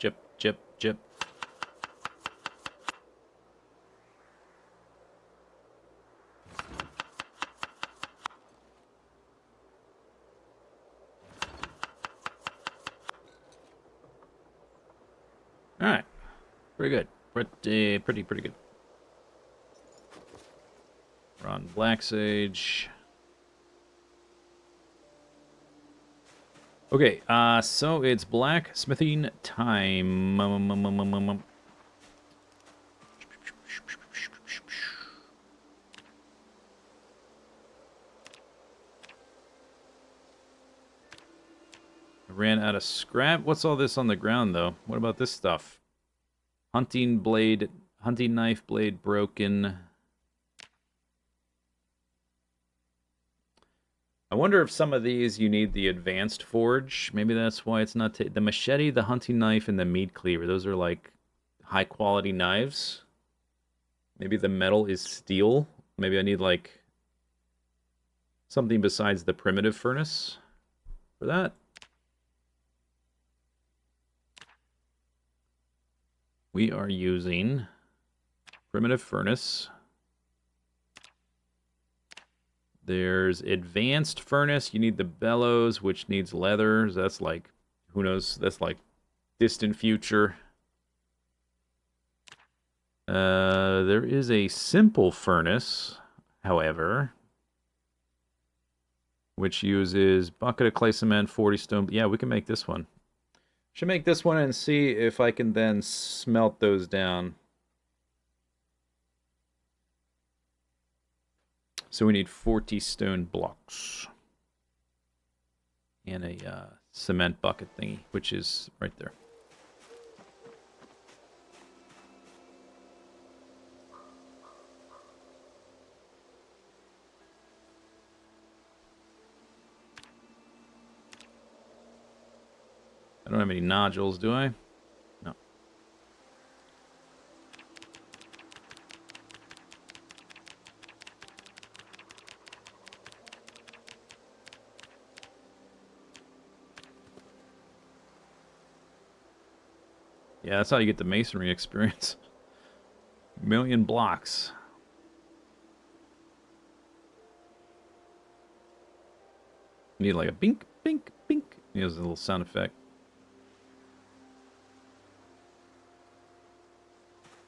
Chip, chip, chip. All right, pretty good. Pretty good. We're on Black Sage. Okay, so it's blacksmithing time. I ran out of scrap. What's all this on the ground, though? What about this stuff? Hunting blade, Hunting knife blade broken. I wonder if some of these you need the advanced forge. Maybe that's why it's not... the machete, the hunting knife, and the meat cleaver. Those are like high quality knives. Maybe the metal is steel. Maybe I need like something besides the primitive furnace for that. We are using primitive furnace. There's advanced furnace. You need the bellows, which needs leather. That's like, who knows? That's like distant future. There is a simple furnace, however, which uses bucket of clay cement, 40 stone. Yeah, we can make this one. Should make this one and see if I can then smelt those down. So we need 40 stone blocks. And a cement bucket thingy, which is right there. I don't have any nodules, do I? No. Yeah, that's how you get the masonry experience. Million blocks. You need like a bink, bink, bink. Here's a little sound effect.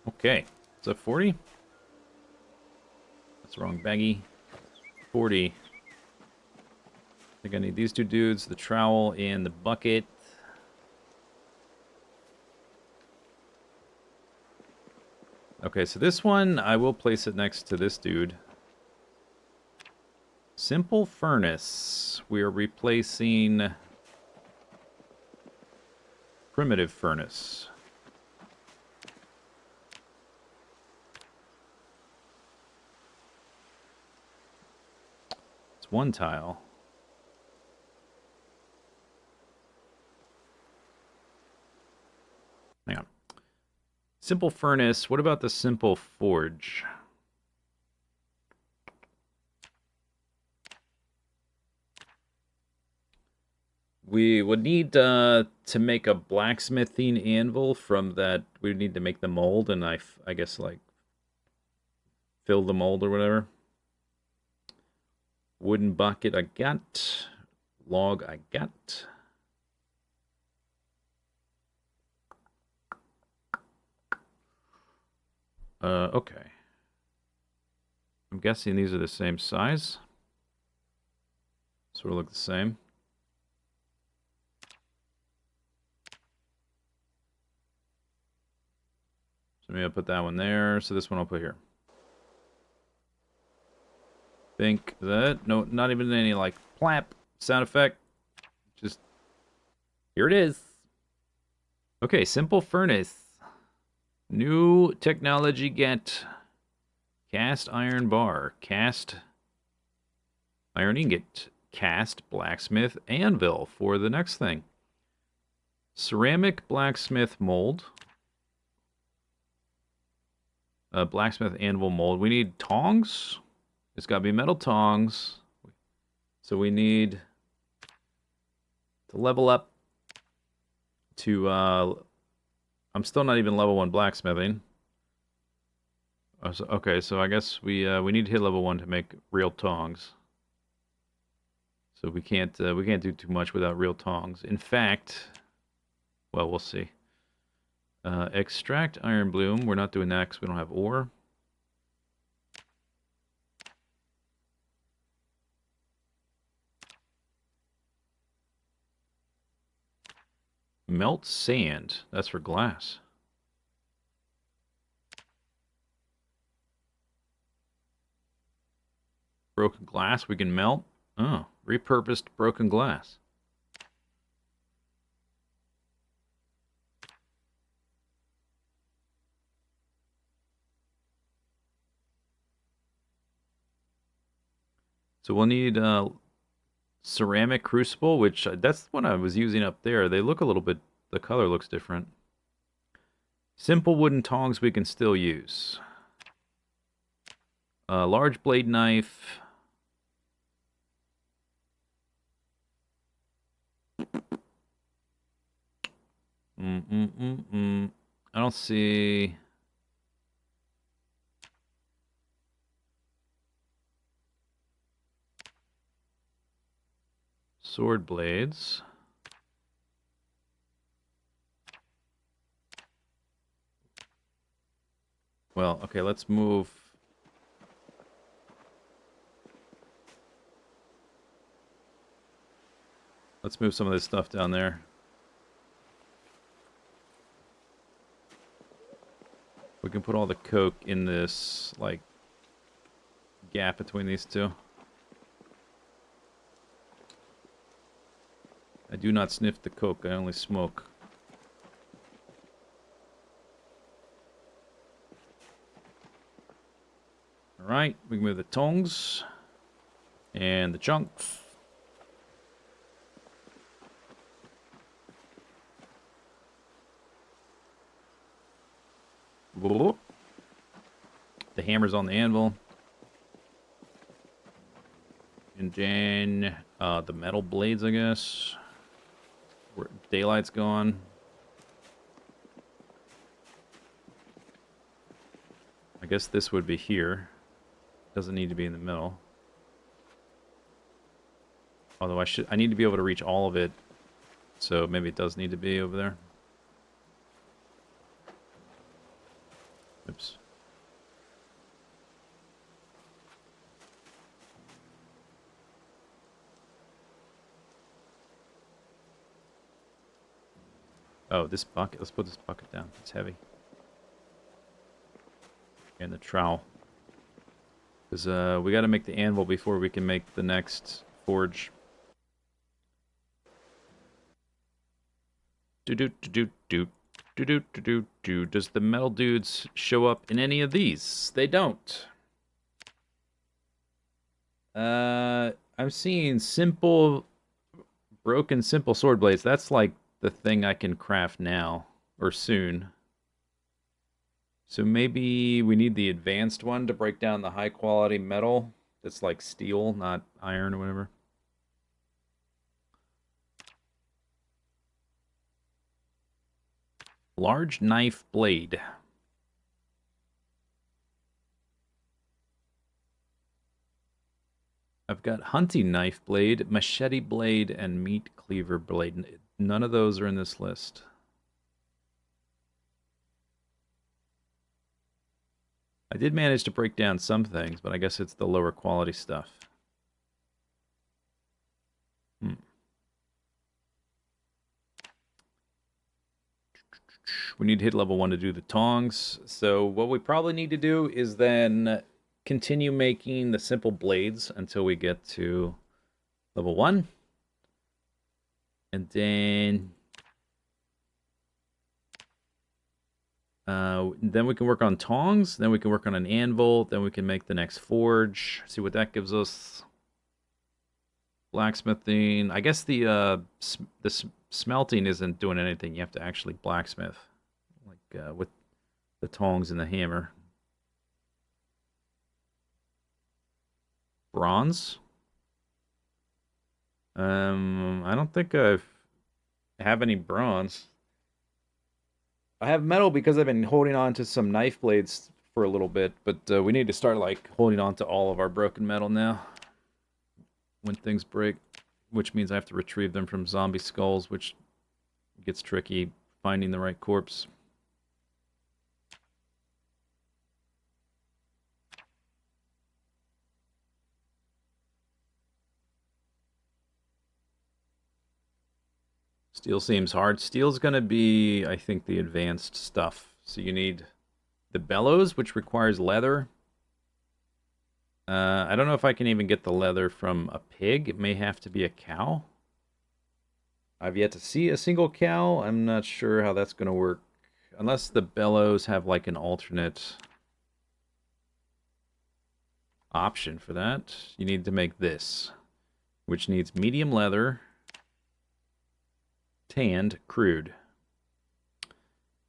Okay, is that 40? That's the wrong baggie. 40. I think I need these two dudes, the trowel and the bucket. Okay, so this one, I will place it next to this dude. Simple furnace. We are replacing primitive furnace. It's one tile. Hang on. Simple furnace. What about the simple forge? We would need to make a blacksmithing anvil from that. We would need to make the mold, and I guess like fill the mold or whatever. Wooden bucket I got. Log I got. Okay. I'm guessing these are the same size. Sort of look the same. So maybe I'll put that one there. So this one I'll put here. Think that. No, not even any like plap sound effect. Just here it is. Okay, simple furnace. New technology get. Cast iron bar. Cast iron ingot. Cast blacksmith anvil for the next thing. Ceramic blacksmith mold. Blacksmith anvil mold. We need tongs. It's got to be metal tongs. So we need to level up to... I'm still not even level 1 blacksmithing. Okay, so I guess we need to hit level 1 to make real tongs. So we can't do too much without real tongs. In fact, well, we'll see. Extract iron bloom. We're not doing that because we don't have ore. Melt sand. That's for glass. Broken glass we can melt. Oh, repurposed broken glass. So we'll need ceramic crucible, which that's what I was using up there. They look a little bit, the color looks different. Simple wooden tongs we can still use. Large blade knife. I don't see... sword blades. Well, okay, let's move... let's move some of this stuff down there. We can put all the coke in this, like, gap between these two. I do not sniff the coke, I only smoke. Alright, we can move the tongs. And the chunks. The hammer's on the anvil. And then the metal blades, I guess. Where daylight's gone. I guess this would be here. Doesn't need to be in the middle. Although I need to be able to reach all of it. So maybe it does need to be over there. Oops. Oh, this bucket. Let's put this bucket down. It's heavy. And the trowel. Because we got to make the anvil before we can make the next forge. Do-do-do-do-do. Do-do-do-do-do. Does the metal dudes show up in any of these? They don't. I'm seeing simple, broken simple sword blades. That's like the thing I can craft now, or soon. So maybe we need the advanced one to break down the high quality metal that's like steel, not iron or whatever. Large knife blade. I've got hunting knife blade, machete blade, and meat cleaver blade. None of those are in this list. I did manage to break down some things, but I guess it's the lower quality stuff. We need to hit level 1 to do the tongs. So what we probably need to do is then continue making the simple blades until we get to level 1. And then we can work on tongs, then we can work on an anvil, then we can make the next forge, see what that gives us. Blacksmithing. I guess the smelting isn't doing anything. You have to actually blacksmith, like with the tongs and the hammer. Bronze. I don't think I have any bronze. I have metal because I've been holding on to some knife blades for a little bit, but we need to start like holding on to all of our broken metal now. When things break, which means I have to retrieve them from zombie skulls, which gets tricky finding the right corpse. Steel seems hard. Steel's going to be, I think, the advanced stuff. So you need the bellows, which requires leather. I don't know if I can even get the leather from a pig. It may have to be a cow. I've yet to see a single cow. I'm not sure how that's going to work. Unless the bellows have like an alternate. option for that. You need to make this, which needs medium leather, tanned, crude.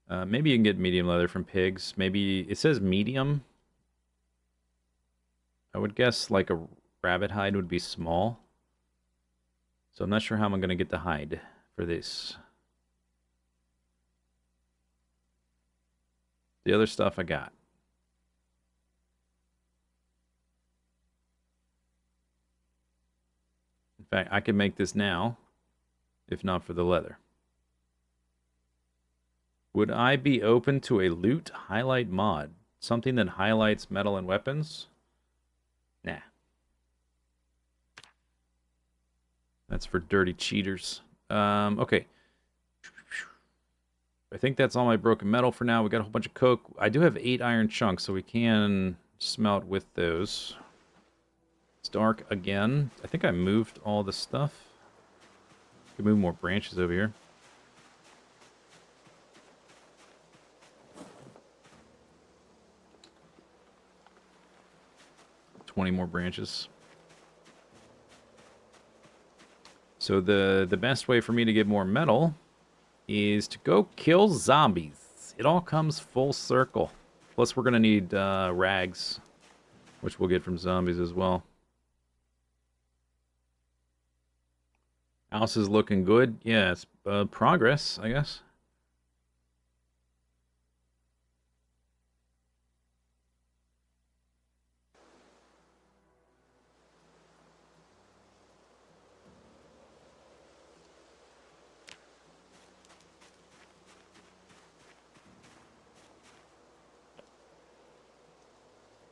Maybe you can get medium leather from pigs. Maybe it says medium. I would guess like a rabbit hide would be small. So I'm not sure how I'm going to get the hide for this. The other stuff I got. In fact, I can make this now, if not for the leather. Would I be open to a loot highlight mod? Something that highlights metal and weapons? Nah. That's for dirty cheaters. Okay. I think that's all my broken metal for now. We got a whole bunch of coke. I do have 8 iron chunks, so we can smelt with those. It's dark again. I think I moved all the stuff. Could move more branches over here. $20 more branches. So the best way for me to get more metal is to go kill zombies. It all comes full circle. Plus, we're going to need rags, which we'll get from zombies as well. House is looking good. Yeah, it's progress, I guess.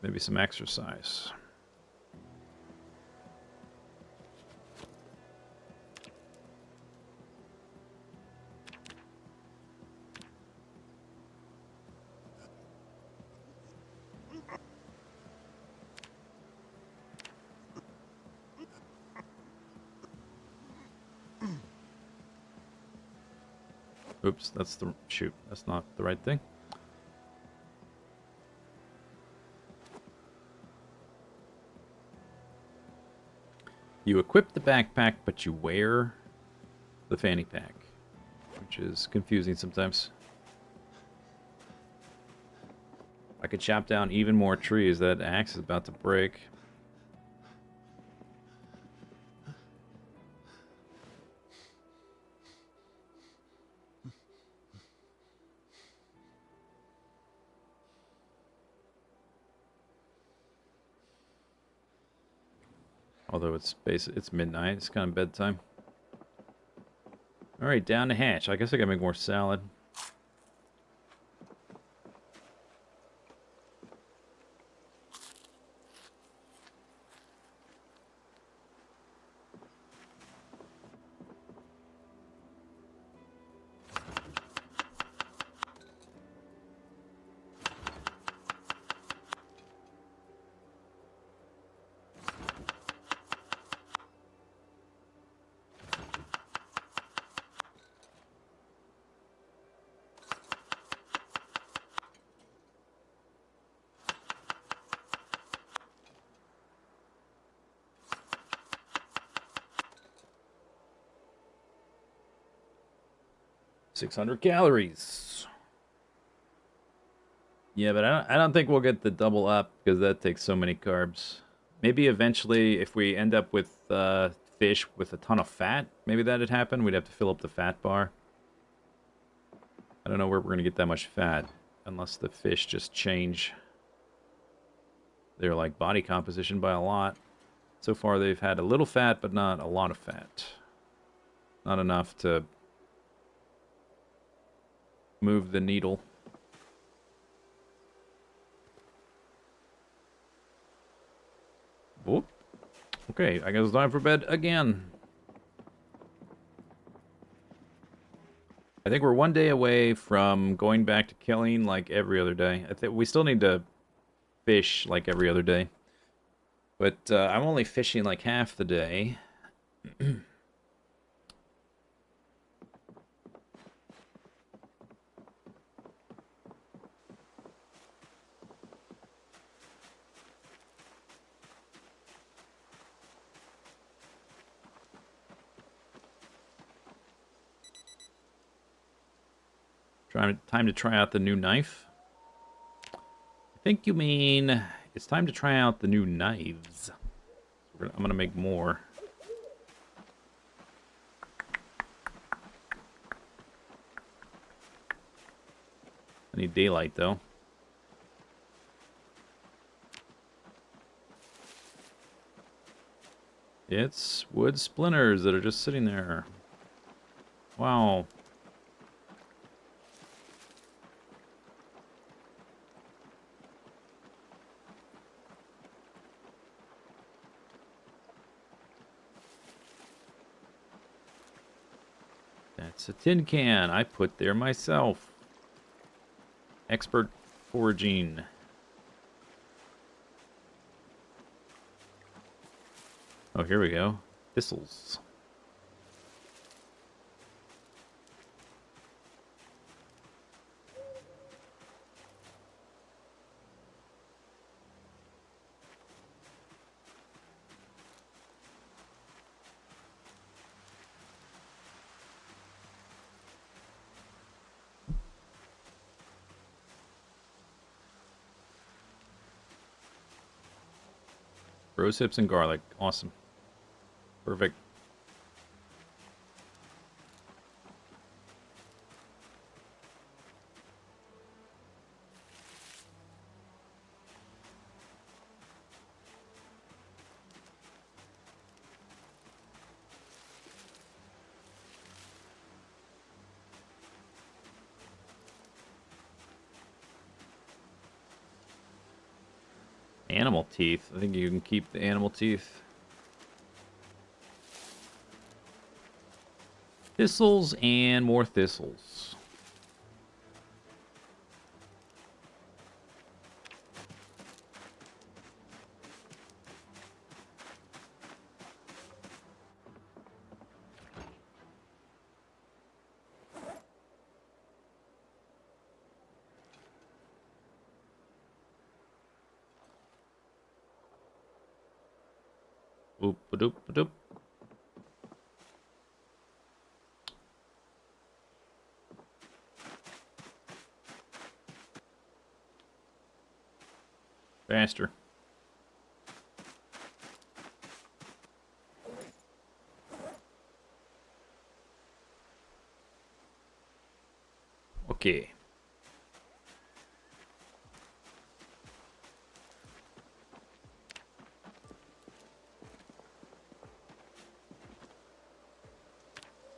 Maybe some exercise. Oops, that's the... shoot, that's not the right thing. You equip the backpack, but you wear the fanny pack, which is confusing sometimes. I could chop down even more trees. That axe is about to break. Although it's midnight, it's kind of bedtime. All right, down the hatch. I guess I gotta make more salad. $600 calories. Yeah, but I don't think we'll get the double up because that takes so many carbs. Maybe eventually, if we end up with fish with a ton of fat, maybe that'd happen. We'd have to fill up the fat bar. I don't know where we're going to get that much fat unless the fish just change their like body composition by a lot. So far, they've had a little fat, but not a lot of fat. Not enough to move the needle. Whoop. Okay, I guess it's time for bed again. I think we're one day away from going back to killing like every other day. I think we still need to fish like every other day. But I'm only fishing like half the day. Time to try out the new knife. I think you mean it's time to try out the new knives. I'm gonna make more. I need daylight though. It's wood splinters that are just sitting there. Wow. That's a tin can I put there myself. Expert foraging. Oh, here we go. Thistles. Rose hips and garlic. Awesome. Perfect. Animal teeth. I think you can keep the animal teeth. Thistles and more thistles. Oop a doop a doop. Faster. Okay.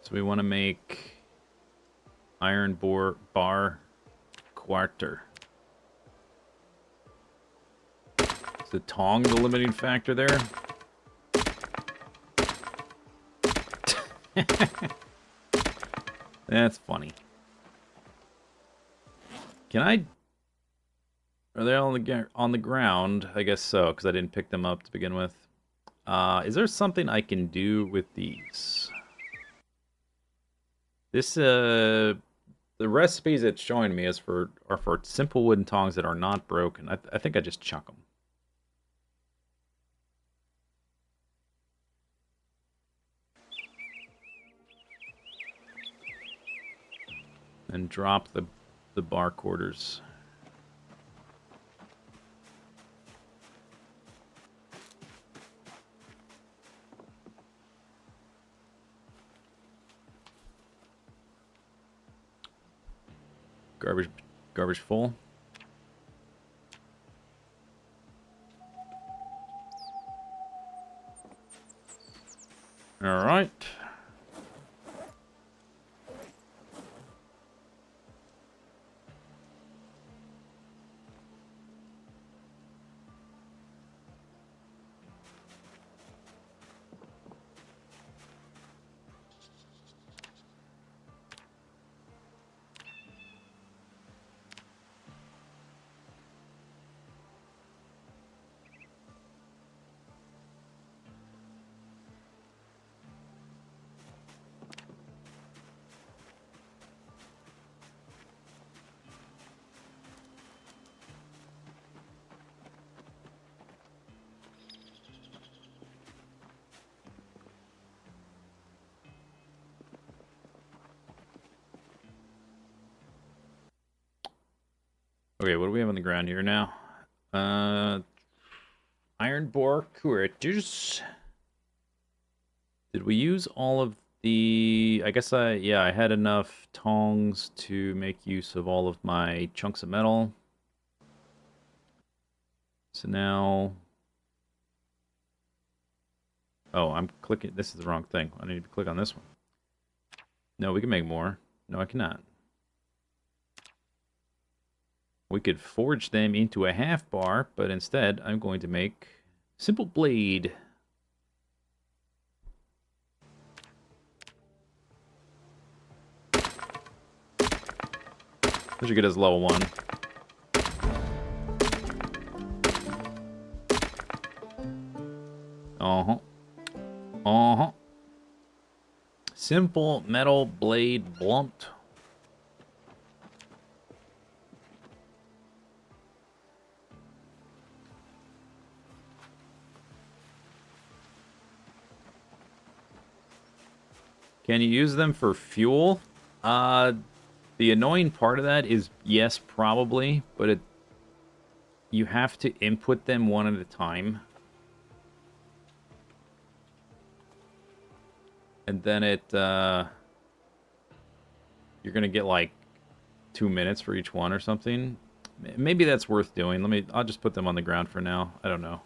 So we want to make iron bar quarter. Is the tong the limiting factor there? That's funny. Can I... Are they on the ground? I guess so, because I didn't pick them up to begin with. Is there something I can do with these? This, the recipes it's showing me are for simple wooden tongs that are not broken. I think I just chuck them. And drop the bar quarters. Garbage full. All right. Okay, what do we have on the ground here now? Iron bore cuirages. Did we use all of the... I guess yeah, I had enough tongs to make use of all of my chunks of metal. So now... Oh, I'm clicking... This is the wrong thing. I need to click on this one. No, we can make more. No, I cannot. We could forge them into a half bar, but instead I'm going to make simple blade. This should get us level 1. Uh-huh. Uh-huh. Simple metal blade blunt. Can you use them for fuel? The annoying part of that is yes, probably, but you have to input them one at a time. And then you're gonna get like 2 minutes for each one or something. Maybe that's worth doing. I'll just put them on the ground for now. I don't know.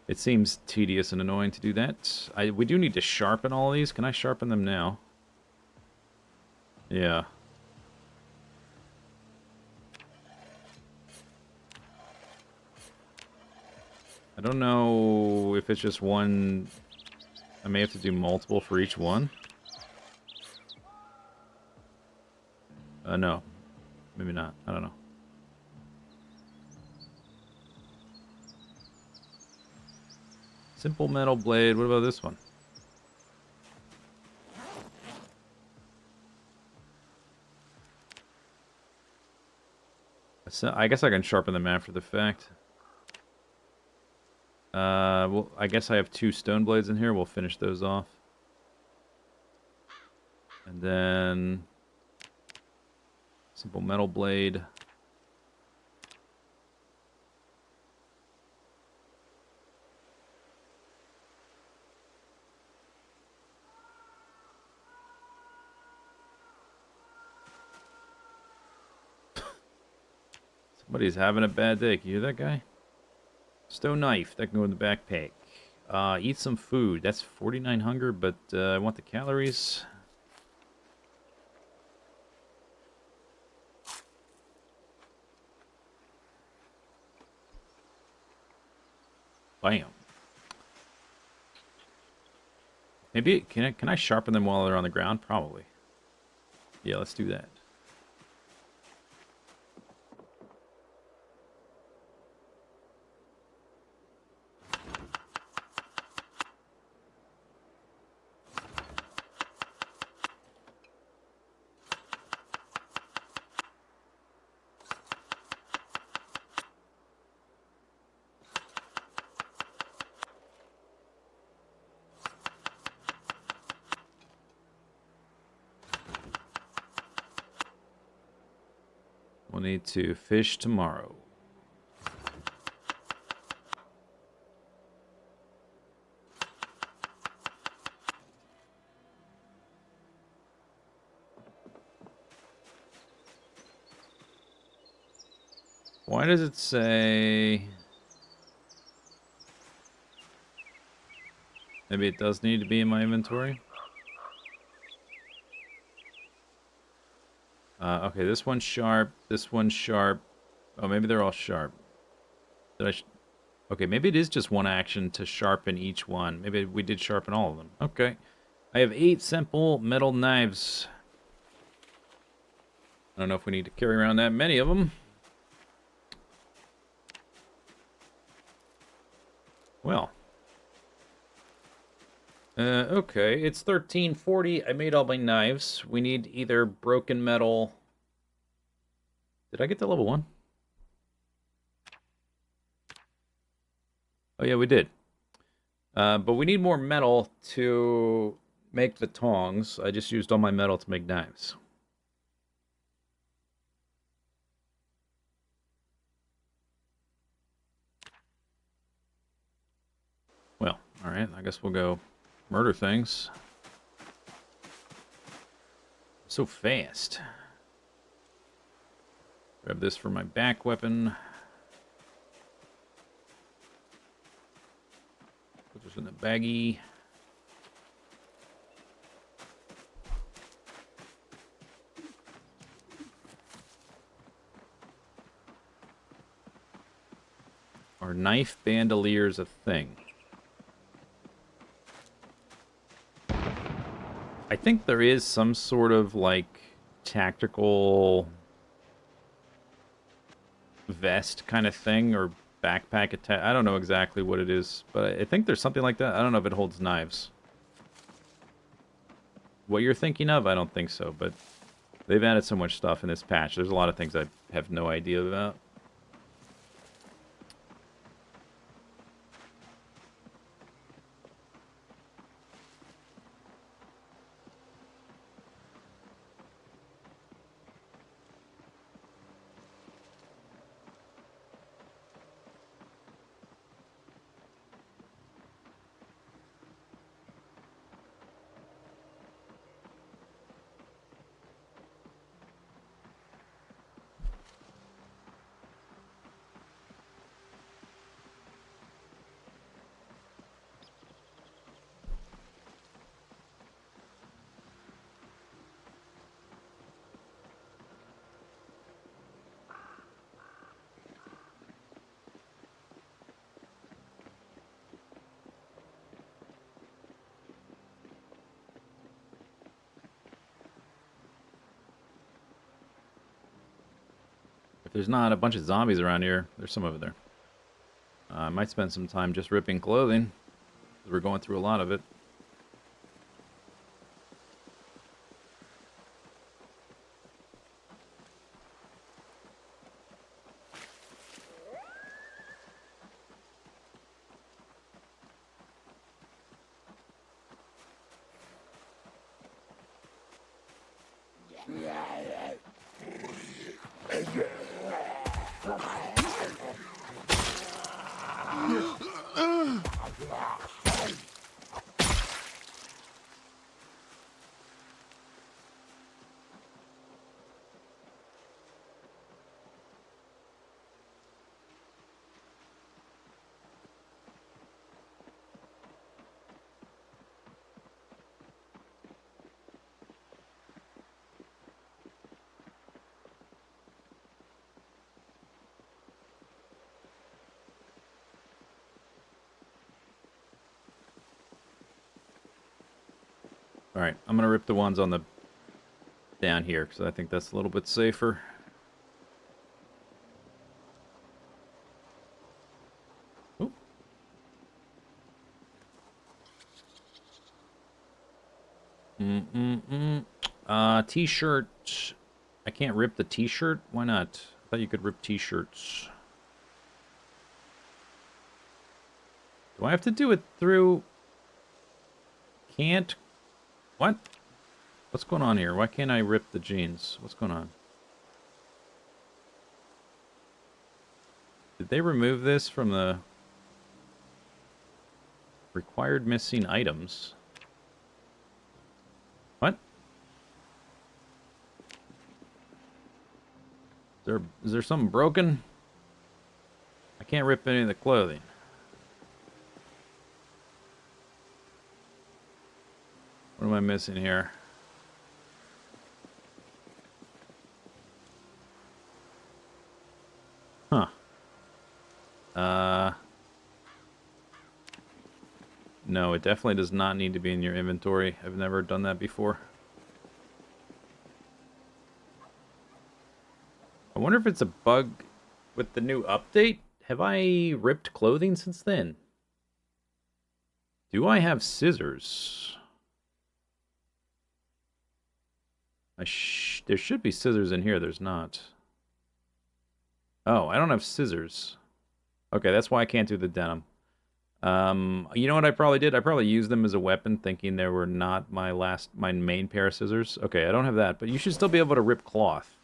It seems tedious and annoying to do that. We do need to sharpen all of these. Can I sharpen them now? Yeah. I don't know if it's just one... I may have to do multiple for each one. No. Maybe not. I don't know. Simple metal blade. What about this one? So I guess I can sharpen them after the fact. Well, I guess I have 2 stone blades in here. We'll finish those off. And then... simple metal blade. Somebody's having a bad day. Can you hear that guy? Stone knife. That can go in the backpack. Eat some food. That's 49 hunger, but I want the calories. Bam. Maybe can I sharpen them while they're on the ground? Probably. Yeah, let's do that. We'll need to fish tomorrow. Why does it say... Maybe it does need to be in my inventory? Okay, this one's sharp, this one's sharp. Oh, maybe they're all sharp. Okay, maybe it is just one action to sharpen each one. Maybe we did sharpen all of them. Okay. I have 8 simple metal knives. I don't know if we need to carry around that many of them. Well. Okay, it's 13:40. I made all my knives. We need either broken metal... Did I get to level 1? Oh yeah, we did. But we need more metal to make the tongs. I just used all my metal to make knives. Alright, I guess we'll go murder things. So fast. Grab this for my back weapon. Put this in the baggie. Are knife bandoliers a thing? I think there is some sort of, like, tactical vest kind of thing, or backpack attack. I don't know exactly what it is, but I think there's something like that. I don't know if it holds knives. What you're thinking of, I don't think so, but they've added so much stuff in this patch. There's a lot of things I have no idea about. If there's not a bunch of zombies around here, there's some over there. I might spend some time just ripping clothing, because we're going through a lot of it. Alright, I'm going to rip the ones on the down here, because I think that's a little bit safer. Ooh. T-shirt. I can't rip the t-shirt? Why not? I thought you could rip t-shirts. Do I have to do it through... Can't... What? What's going on here? Why can't I rip the jeans? What's going on? Did they remove this from the... Required missing items? What? Is there something broken? I can't rip any of the clothing. What am I missing here? Huh. No, it definitely does not need to be in your inventory. I've never done that before. I wonder if it's a bug with the new update? Have I ripped clothing since then? Do I have scissors? There should be scissors in here. There's not. Oh, I don't have scissors. Okay, that's why I can't do the denim. You know what I probably did? I probably used them as a weapon, thinking they were not my main pair of scissors. Okay, I don't have that, but you should still be able to rip cloth.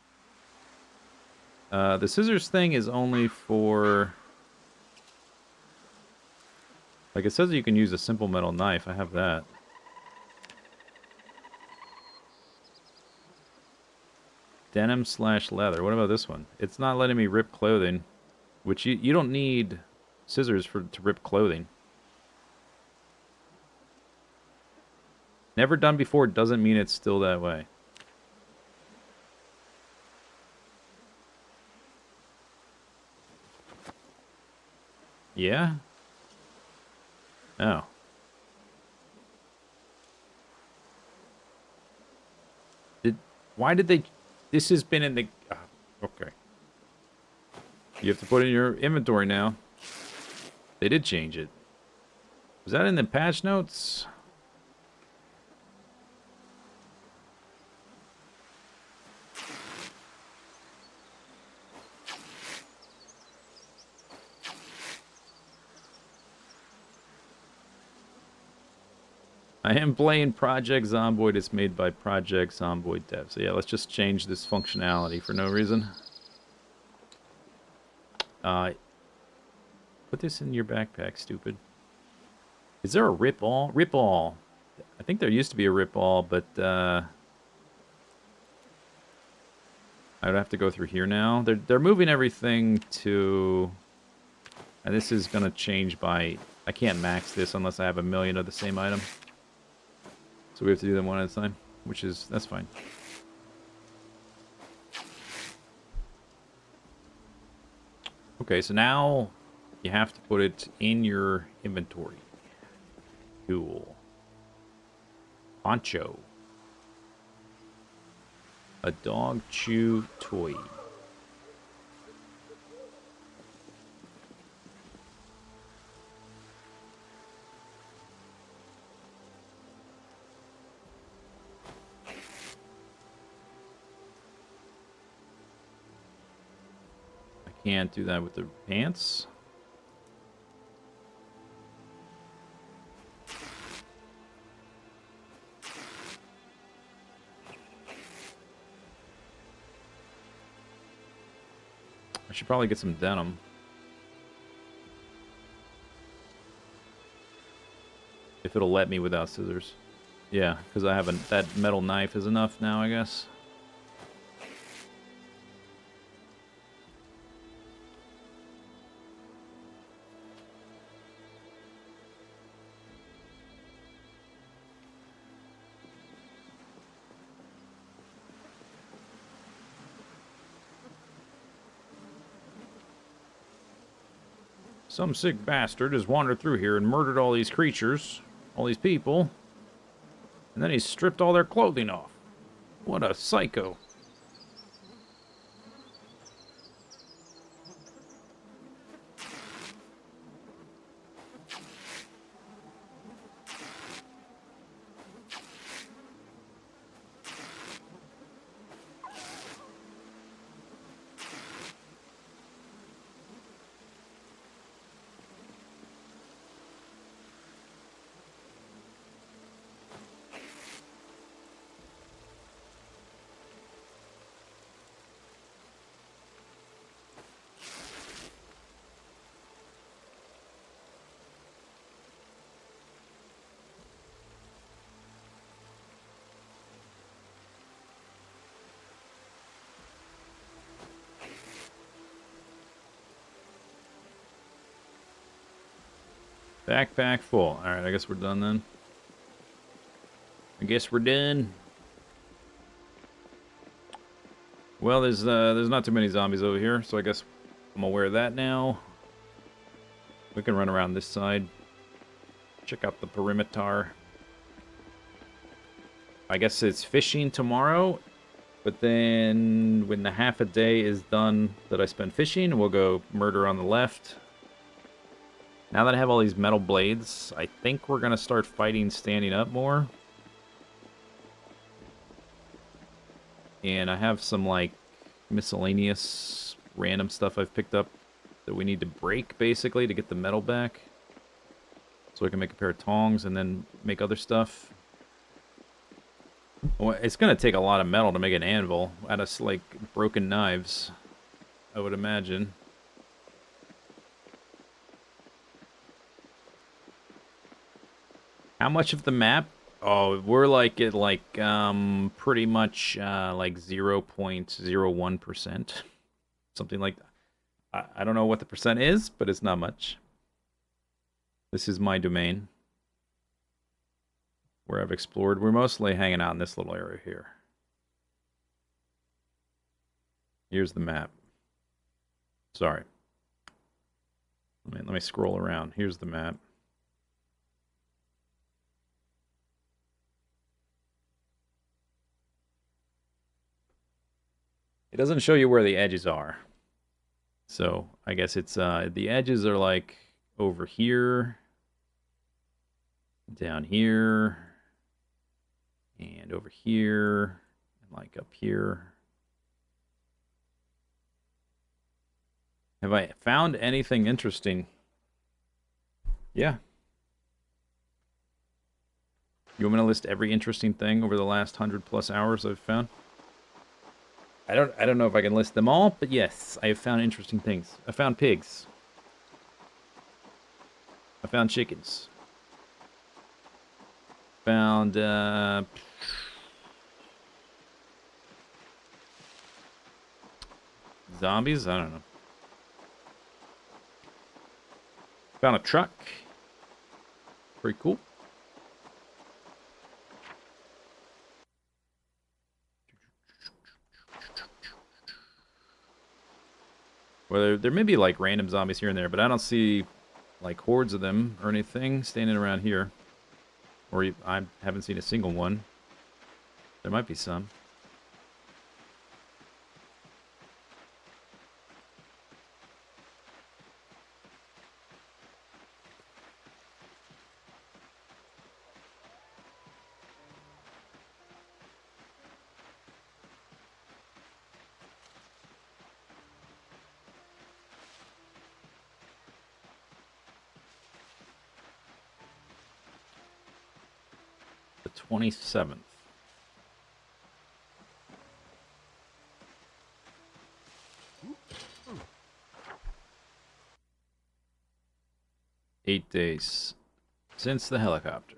The scissors thing is only for... Like, it says you can use a simple metal knife. I have that. Denim / leather. What about this one? It's not letting me rip clothing, which you don't need scissors to rip clothing. Never done before doesn't mean it's still that way. Yeah? Oh. Why did they... This has been in the... okay. You have to put it in your inventory now. They did change it. Was that in the patch notes? I am playing Project Zomboid. It's made by Project Zomboid Dev. So yeah, let's just change this functionality for no reason. Put this in your backpack, stupid. Is there a rip-all? Rip-all. I think there used to be a rip-all, but I would have to go through here now. They're moving everything to... And this is going to change by... I can't max this unless I have 1,000,000 of the same item. So we have to do them one at a time, which is... That's fine. Okay, so now you have to put it in your inventory. Cool. Poncho. A dog chew toy. I can't do that with the pants. I should probably get some denim. If it'll let me without scissors. Yeah, because I haven't... That metal knife is enough now, I guess. Some sick bastard has wandered through here and murdered all these creatures, all these people, and then he stripped all their clothing off. What a psycho. Backpack full. Alright, I guess we're done then. I guess we're done. Well, there's not too many zombies over here, so I guess I'm aware of that now. We can run around this side. Check out the perimeter. I guess it's fishing tomorrow, but then when the half a day is done that I spend fishing, we'll go murder on the left. Now that I have all these metal blades, I think we're going to start fighting standing up more. And I have some, like, miscellaneous random stuff I've picked up that we need to break, basically, to get the metal back. So I can make a pair of tongs and then make other stuff. Well, it's going to take a lot of metal to make an anvil out of, like, broken knives, I would imagine. How much of the map? Oh, we're like at like pretty much like 0.01%. Something like that. I don't know what the percent is, but it's not much. This is my domain where I've explored. We're mostly hanging out in this little area here. Here's the map. Sorry. Let me scroll around. Here's the map. It doesn't show you where the edges are. So I guess it's the edges are like over here, down here, and over here, and like up here. Have I found anything interesting? Yeah. You want me to list every interesting thing over the last 100+ hours I've found? I don't know if I can list them all, but yes, I have found interesting things. I found pigs. I found chickens. Found zombies? I don't know. Found a truck. Pretty cool. Well, there may be like random zombies here and there, but I don't see like hordes of them or anything standing around here. Or I haven't seen a single one. There might be some. The 27th. Eight days since the helicopter.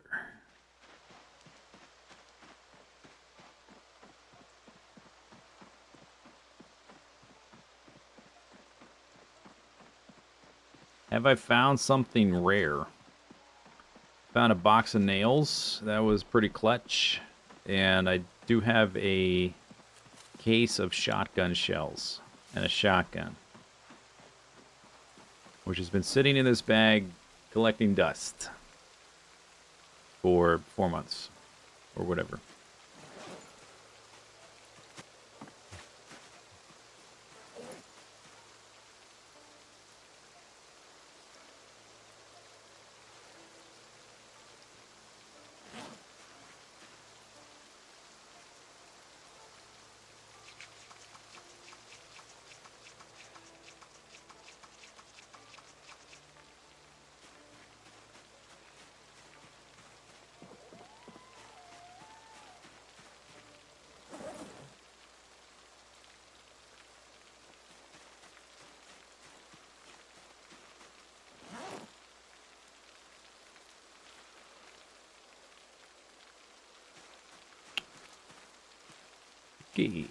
Have I found something rare? Found a box of nails. That was pretty clutch. And I do have a case of shotgun shells and a shotgun, which has been sitting in this bag collecting dust for 4 months or whatever. Okay.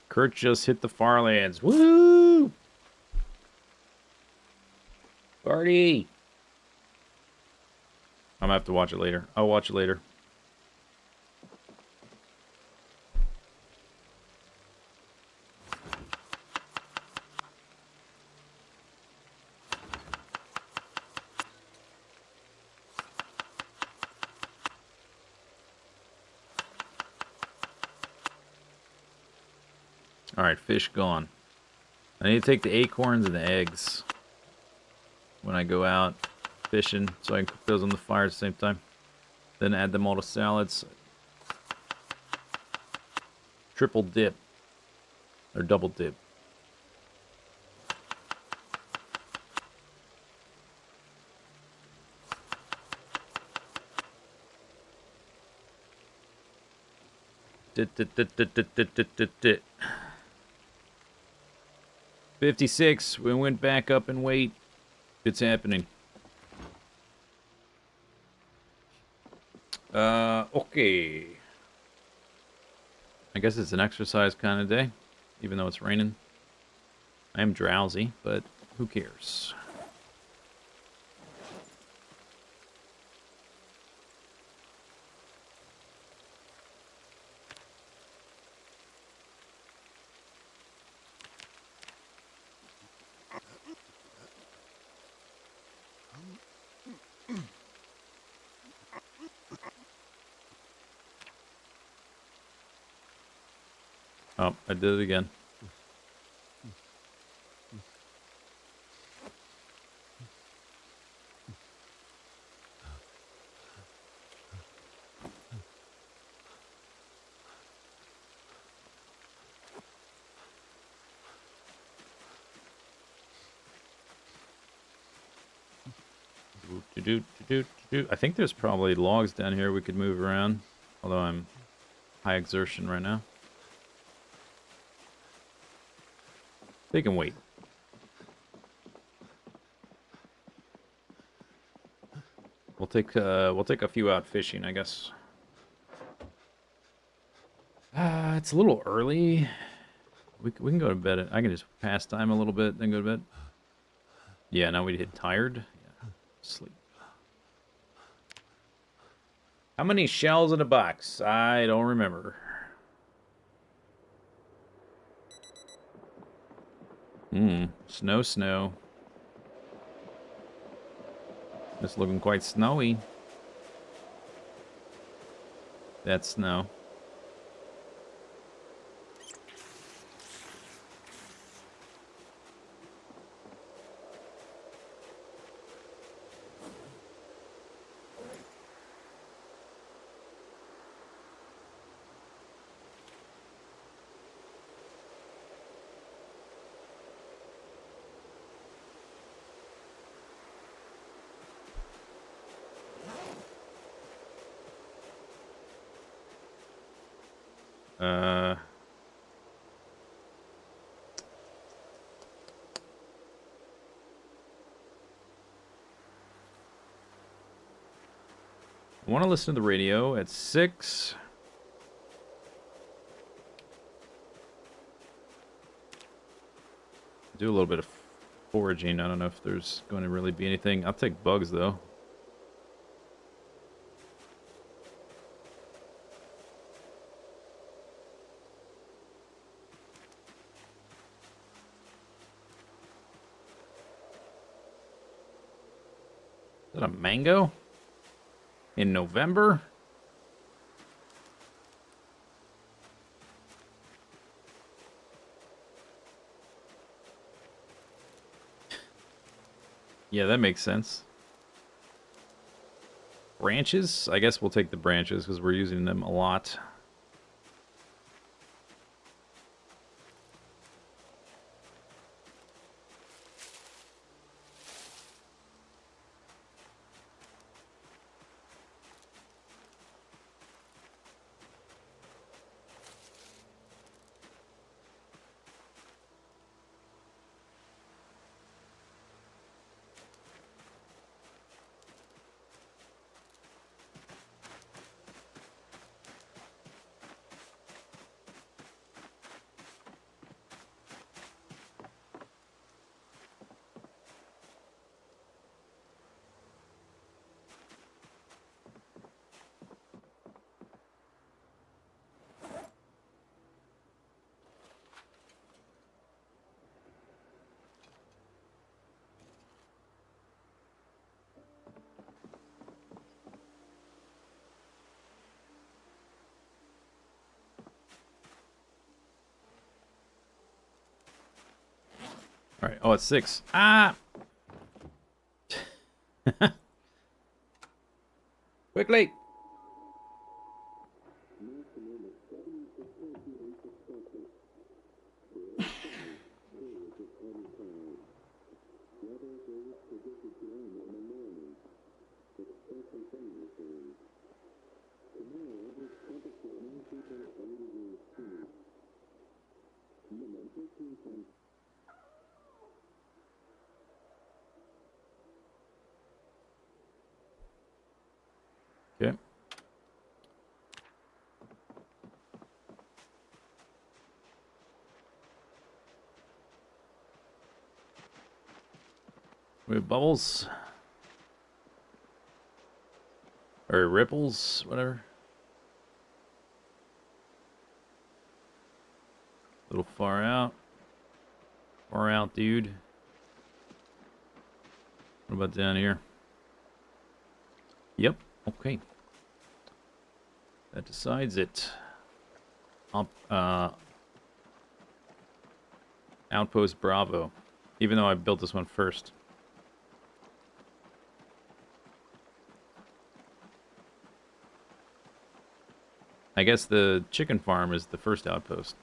Kurt just hit the Farlands. Woo! Party! I'm gonna have to watch it later. I'll watch it later. Alright, fish gone. I need to take the acorns and the eggs when I go out fishing so I can cook those on the fire at the same time. Then add them all to salads. Triple dip. Or double dip. $56. We went back up in weight. It's happening. Okay. I guess it's an exercise kind of day, even though it's raining. I am drowsy, but who cares? Oh, I did it again. I think there's probably logs down here we could move around, although I'm high exertion right now. They can wait. We'll take a few out fishing, I guess. It's a little early. We can go to bed. I can just pass time a little bit, then go to bed. Yeah, now we hit tired. Yeah, sleep. How many shells in a box? I don't remember. Snow. It's looking quite snowy. That's snow. I want to listen to the radio at 6. Do a little bit of foraging. I don't know if there's going to really be anything. I'll take bugs, though. Is that a mango? In November? Yeah, that makes sense. Branches? I guess we'll take the branches because we're using them a lot. All right. Oh, it's 6. Ah! Quickly! We have bubbles. Or ripples, whatever. A little far out. Far out, dude. What about down here? Yep, okay. That decides it. Outpost Bravo. Even though I built this one first. I guess the chicken farm is the first outpost.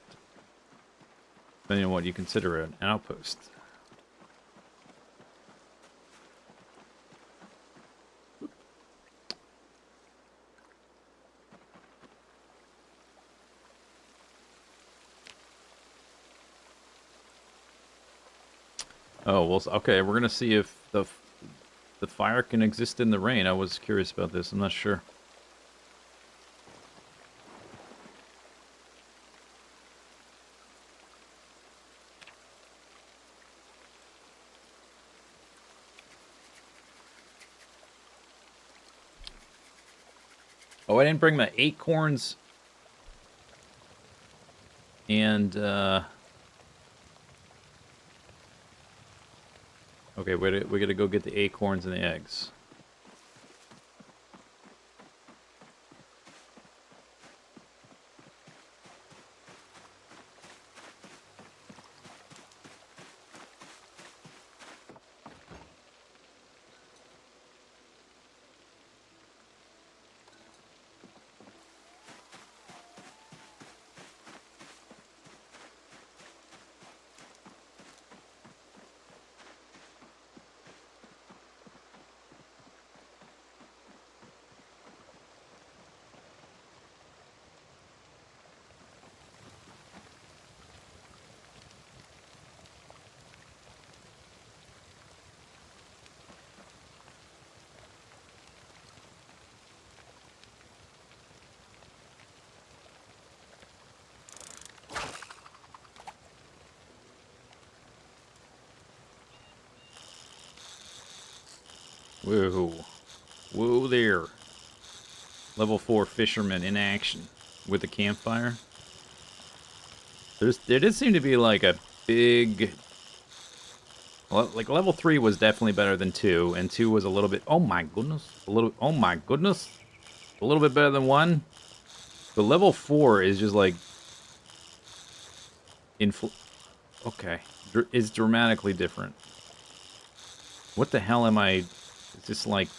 Depending on what you consider an outpost. Oh, well, okay, we're gonna see if the fire can exist in the rain. I was curious about this. I'm not sure. Oh, I didn't bring my acorns and, okay, we gotta go get the acorns and the eggs. Whoa. Whoa there. Level 4 fisherman in action with a campfire. There did seem to be like a big... Like level 3 was definitely better than 2, and 2 was a little bit... Oh my goodness. Oh my goodness. A little bit better than 1. But level 4 is just like... Okay. Is dramatically different. What the hell am I... Is this like,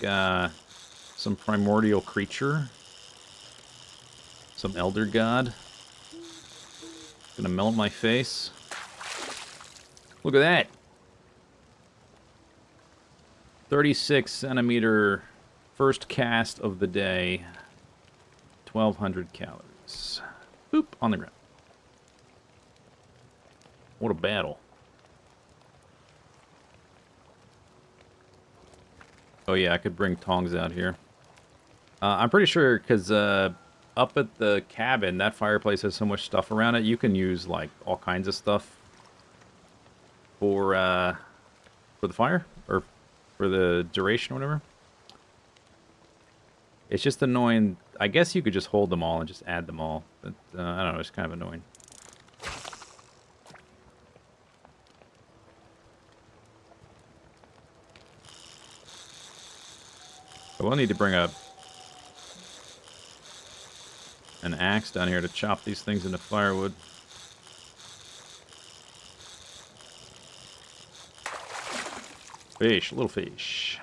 some primordial creature? Some elder god? Gonna melt my face? Look at that! 36 centimeter first cast of the day. 1,200 calories. Boop, on the ground. What a battle. Oh yeah, I could bring tongs out here. I'm pretty sure, because up at the cabin, that fireplace has so much stuff around it, you can use, like, all kinds of stuff for the fire, or for the duration or whatever. It's just annoying. I guess you could just hold them all and just add them all, but I don't know, it's kind of annoying. I will need to bring an axe down here to chop these things into firewood. Fish, little fish.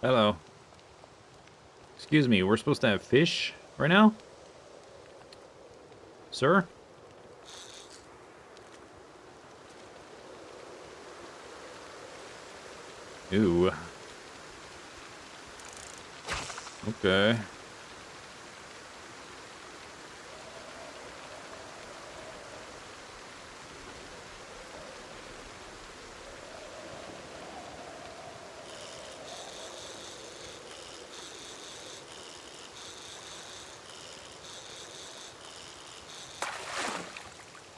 Hello. Excuse me, we're supposed to have fish right now? Sir? Ooh. Okay.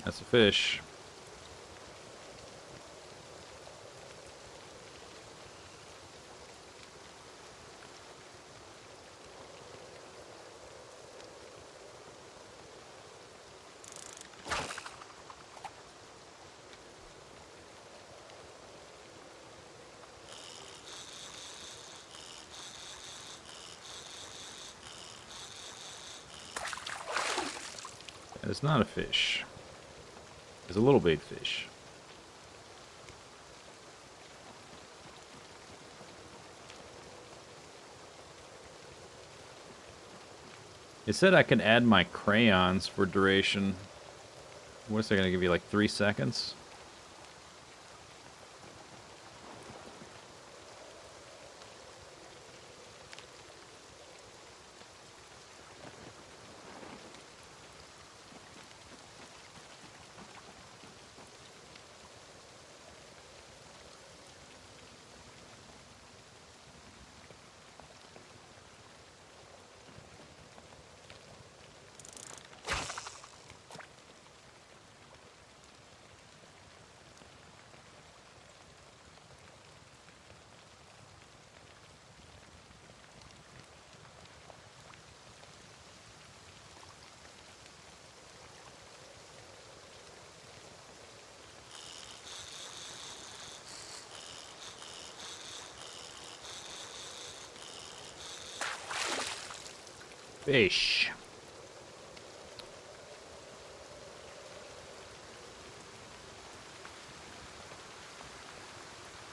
That's a fish. That is not a fish. It's a little bait fish. It said I could add my crayons for duration. What's that going to give you, like 3 seconds? Fish.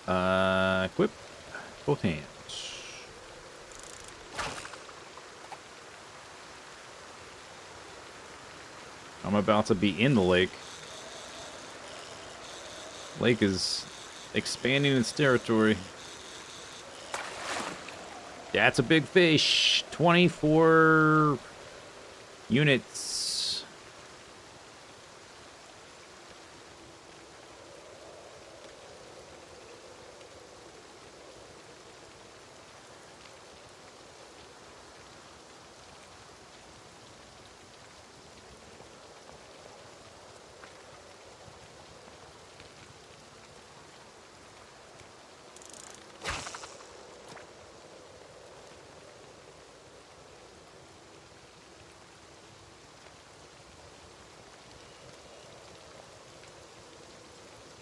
Equip both hands. I'm about to be in the lake. Lake is expanding its territory. That's a big fish. 24 units.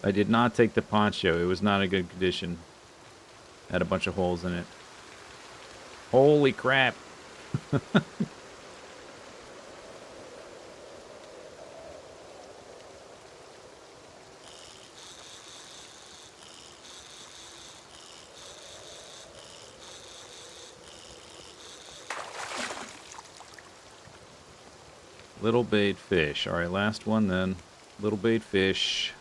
I did not take the poncho. It was not in good condition. Had a bunch of holes in it. Holy crap. Little bait fish. All right, last one then. Little bait fish.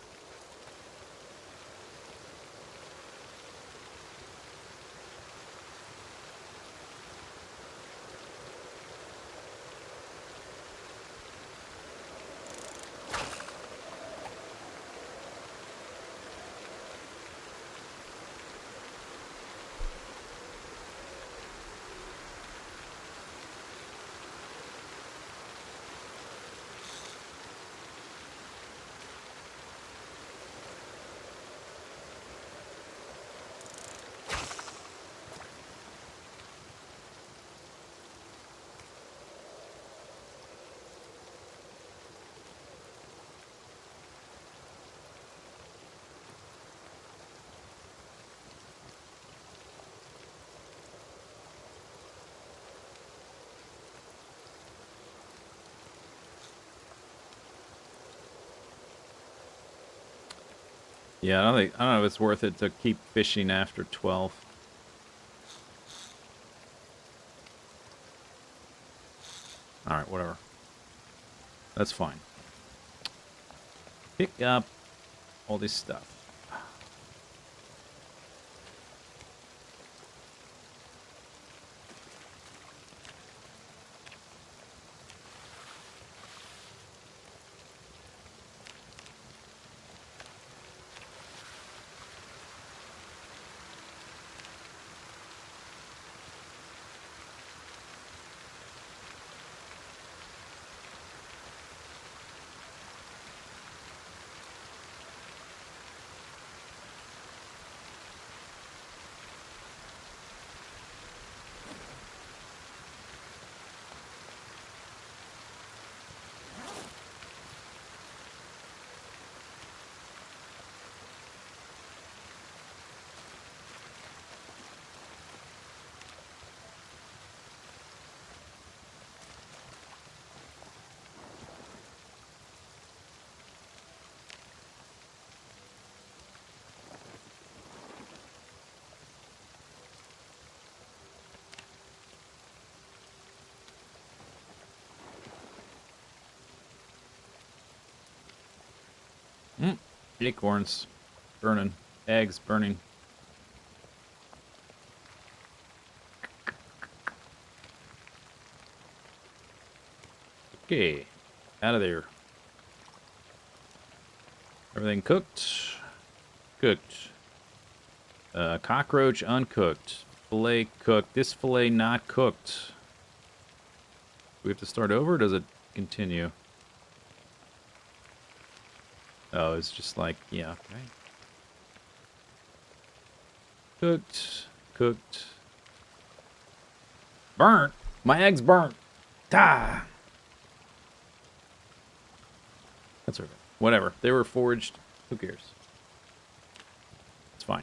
Yeah, I don't know if it's worth it to keep fishing after 12. All right, whatever. That's fine. Pick up all this stuff. Mm. Acorns. Burning. Eggs burning. Okay. Out of there. Everything cooked? Cooked. Cockroach uncooked. Filet cooked. This filet not cooked. Do we have to start over or does it continue? Oh, it's just like, yeah, okay. Cooked. Cooked. Burnt. My egg's burnt. Ah. That's okay. Whatever. They were foraged. Who cares? It's fine.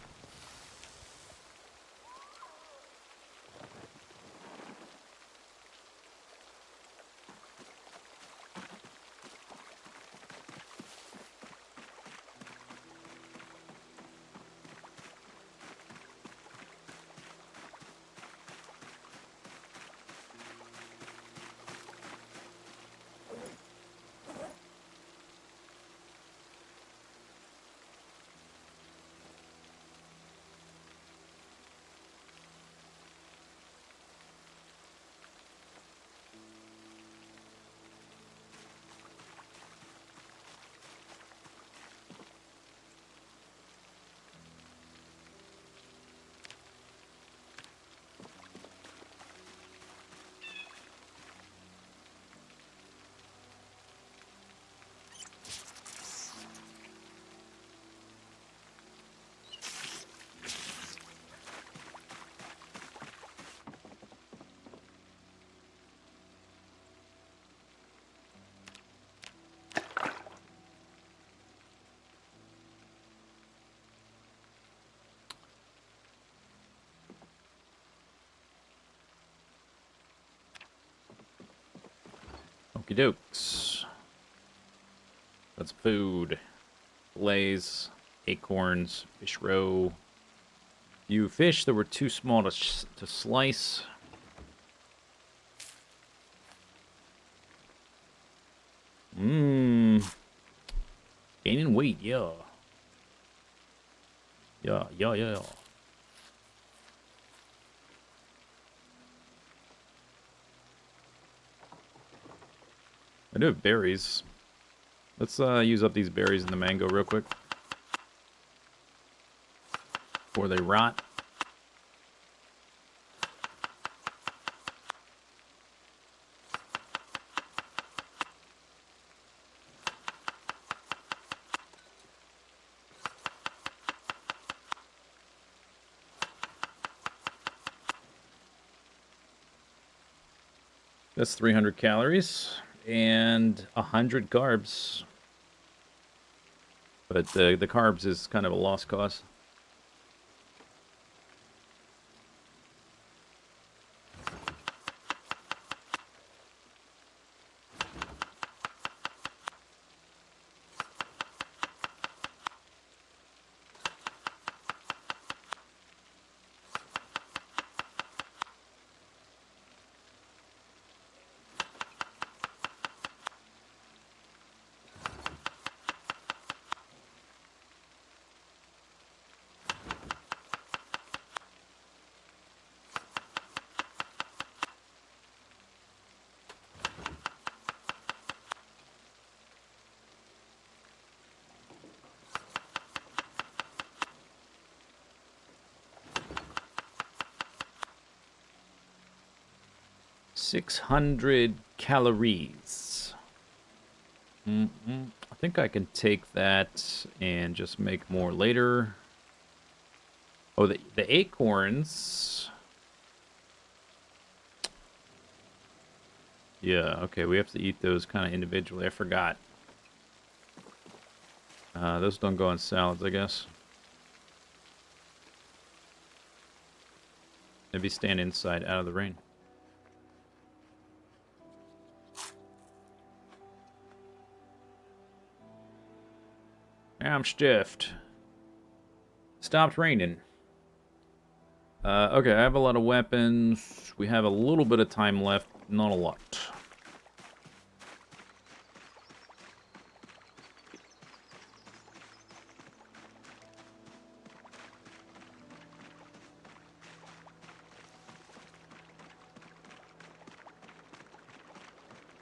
Okie dokes. That's food. Fillets, acorns, fish roe. Few fish that were too small to slice. Mmm. Gaining weight, yeah. Yeah. I do have berries. Let's use up these berries in the mango real quick. Before they rot. That's 300 calories and 100 carbs. But the carbs is kind of a lost cause. $600 calories. I think I can take that and just make more later. Oh, the acorns. Yeah, okay, we have to eat those kind of individually. I forgot. Those don't go in salads, I guess. Maybe stand inside out of the rain. I'm stiffed. Stopped raining. Okay, I have a lot of weapons. We have a little bit of time left. Not a lot.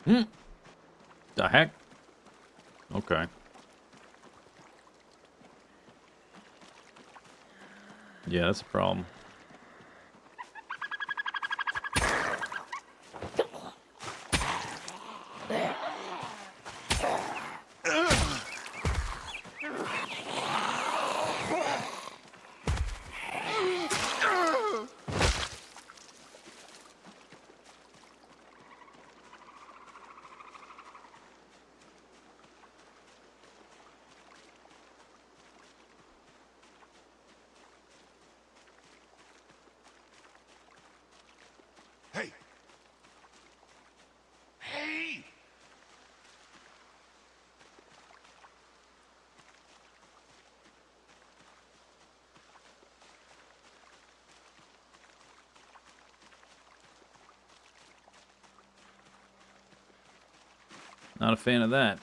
Hmm. The heck? Okay. Yeah, that's a problem. Hey! Hey! Not a fan of that.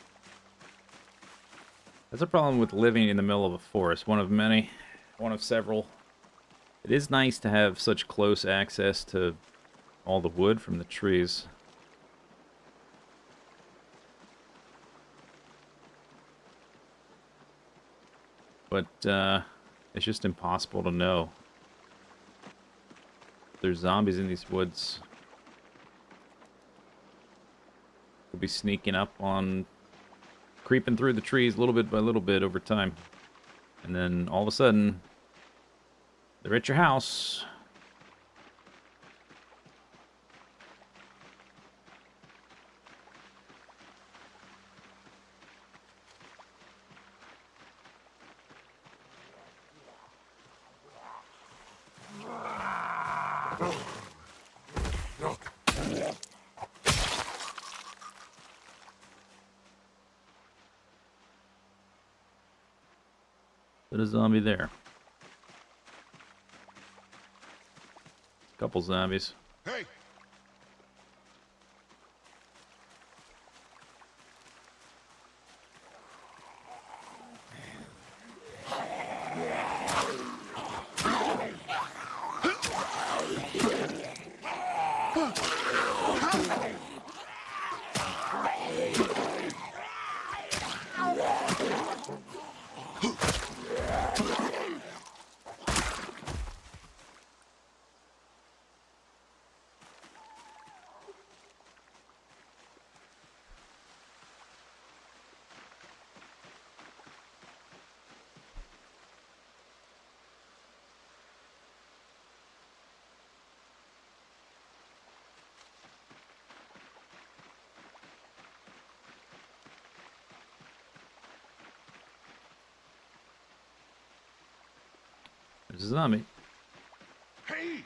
That's a problem with living in the middle of a forest. One of many. One of several. It is nice to have such close access to all the wood from the trees. But, it's just impossible to know. There's zombies in these woods. We'll be sneaking up on... creeping through the trees little bit by little bit over time. And then, all of a sudden, they're at your house. There's a zombie there. Couple zombies. Hey! There's a zombie. Hey!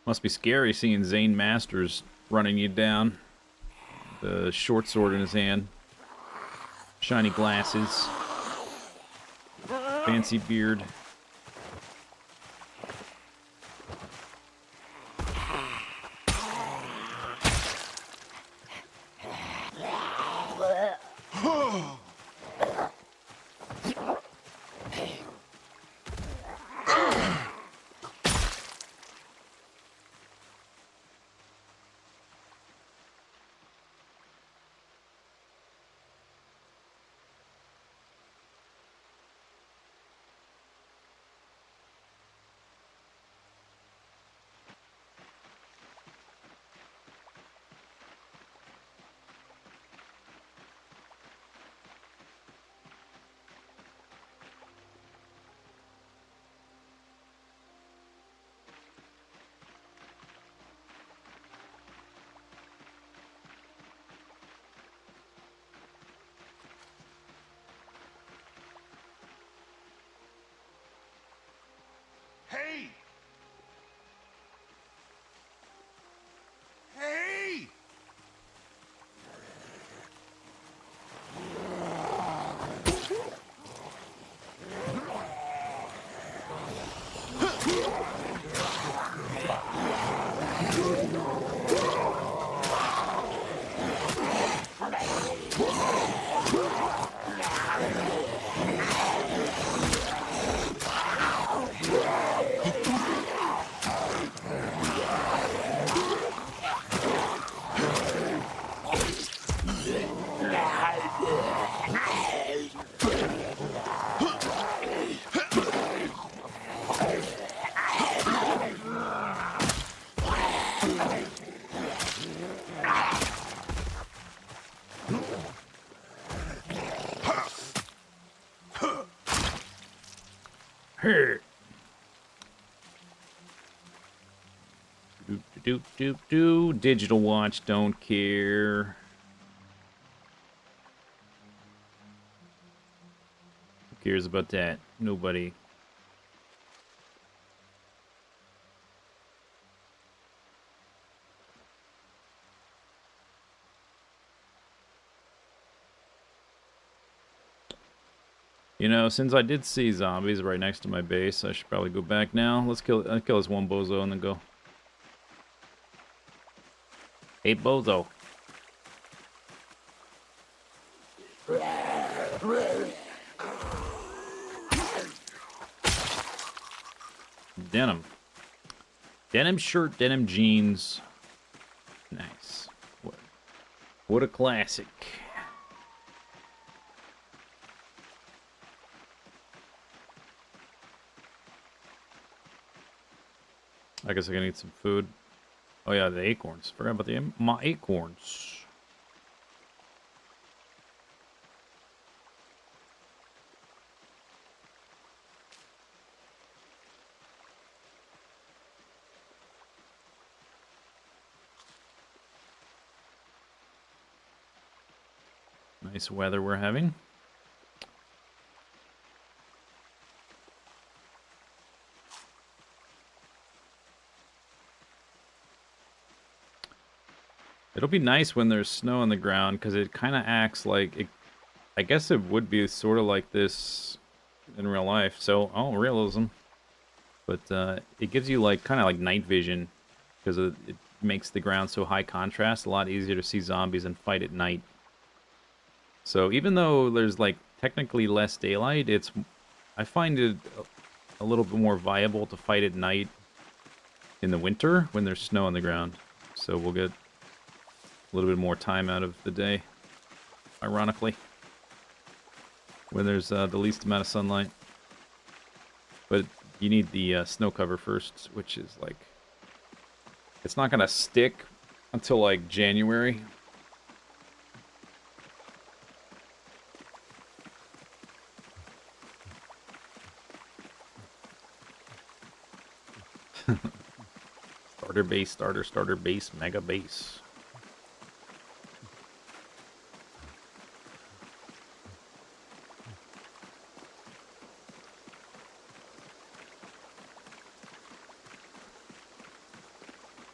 Must be scary seeing Zane Masters running you down. The short sword in his hand. Shiny glasses. Fancy beard. Hey. Do. Digital watch, don't care. Who cares about that? Nobody. You know, since I did see zombies right next to my base, I should probably go back now. Let's kill this one bozo and then go. Hey, bozo. Denim. Denim shirt, denim jeans. Nice. What a classic. I guess I can eat some food. Oh yeah, the acorns. Forgot about my acorns. Nice weather we're having. It'll be nice when there's snow on the ground because it kind of acts like it. I guess it would be sort of like this in real life. So, oh, realism. But it gives you like kind of like night vision because it makes the ground so high contrast, a lot easier to see zombies and fight at night. So even though there's like technically less daylight, I find it a little bit more viable to fight at night in the winter when there's snow on the ground. So we'll get a little bit more time out of the day, ironically, when there's the least amount of sunlight. But you need the snow cover first, which is like, it's not gonna stick until like January. Starter base, mega base.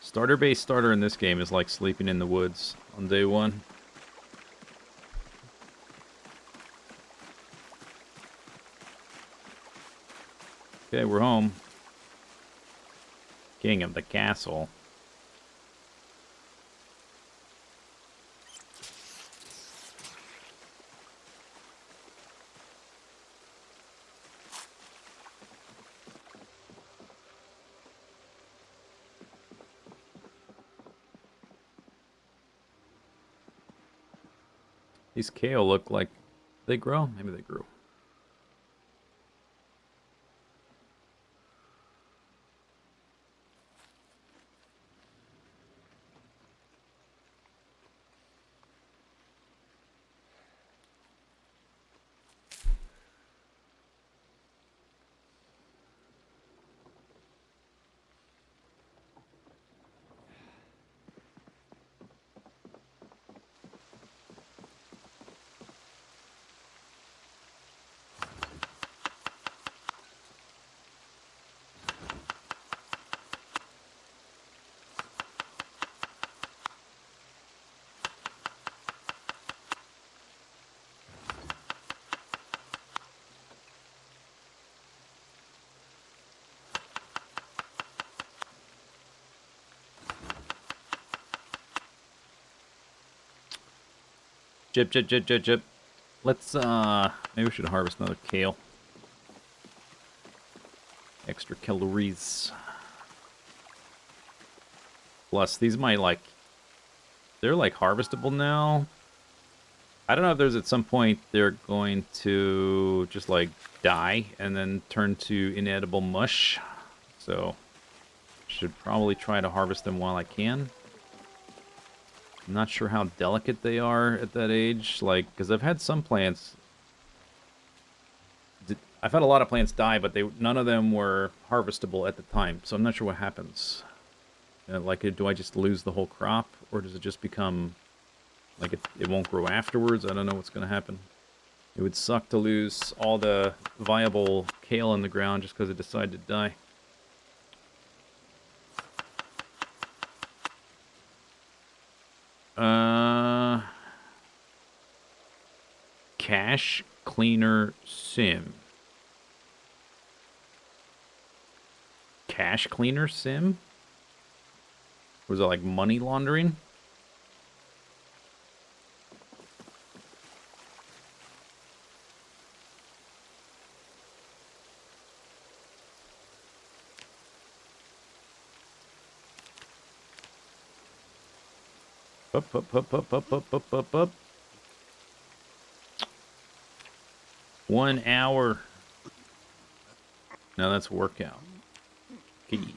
Starter base starter in this game is like sleeping in the woods on day one. Okay, we're home. King of the castle. These kale look like they grow. Maybe they grew. Jip. Let's, maybe we should harvest another kale. Extra calories. Plus, these might, like, they're, like, harvestable now. I don't know if there's at some point they're going to just, like, die and then turn to inedible mush. So, should probably try to harvest them while I can. I'm not sure how delicate they are at that age, like, because I've had some plants I've had a lot of plants die, but none of them were harvestable at the time, so I'm not sure what happens. Like, do I just lose the whole crop, or does it just become, like, it won't grow afterwards? I don't know what's going to happen. It would suck to lose all the viable kale in the ground just because it decided to die. Cache Cleaner Sim. Cache Cleaner Sim? Was it like money laundering? Up, up, up, up, up, up, up, up, up. 1 hour. No, that's workout. Key.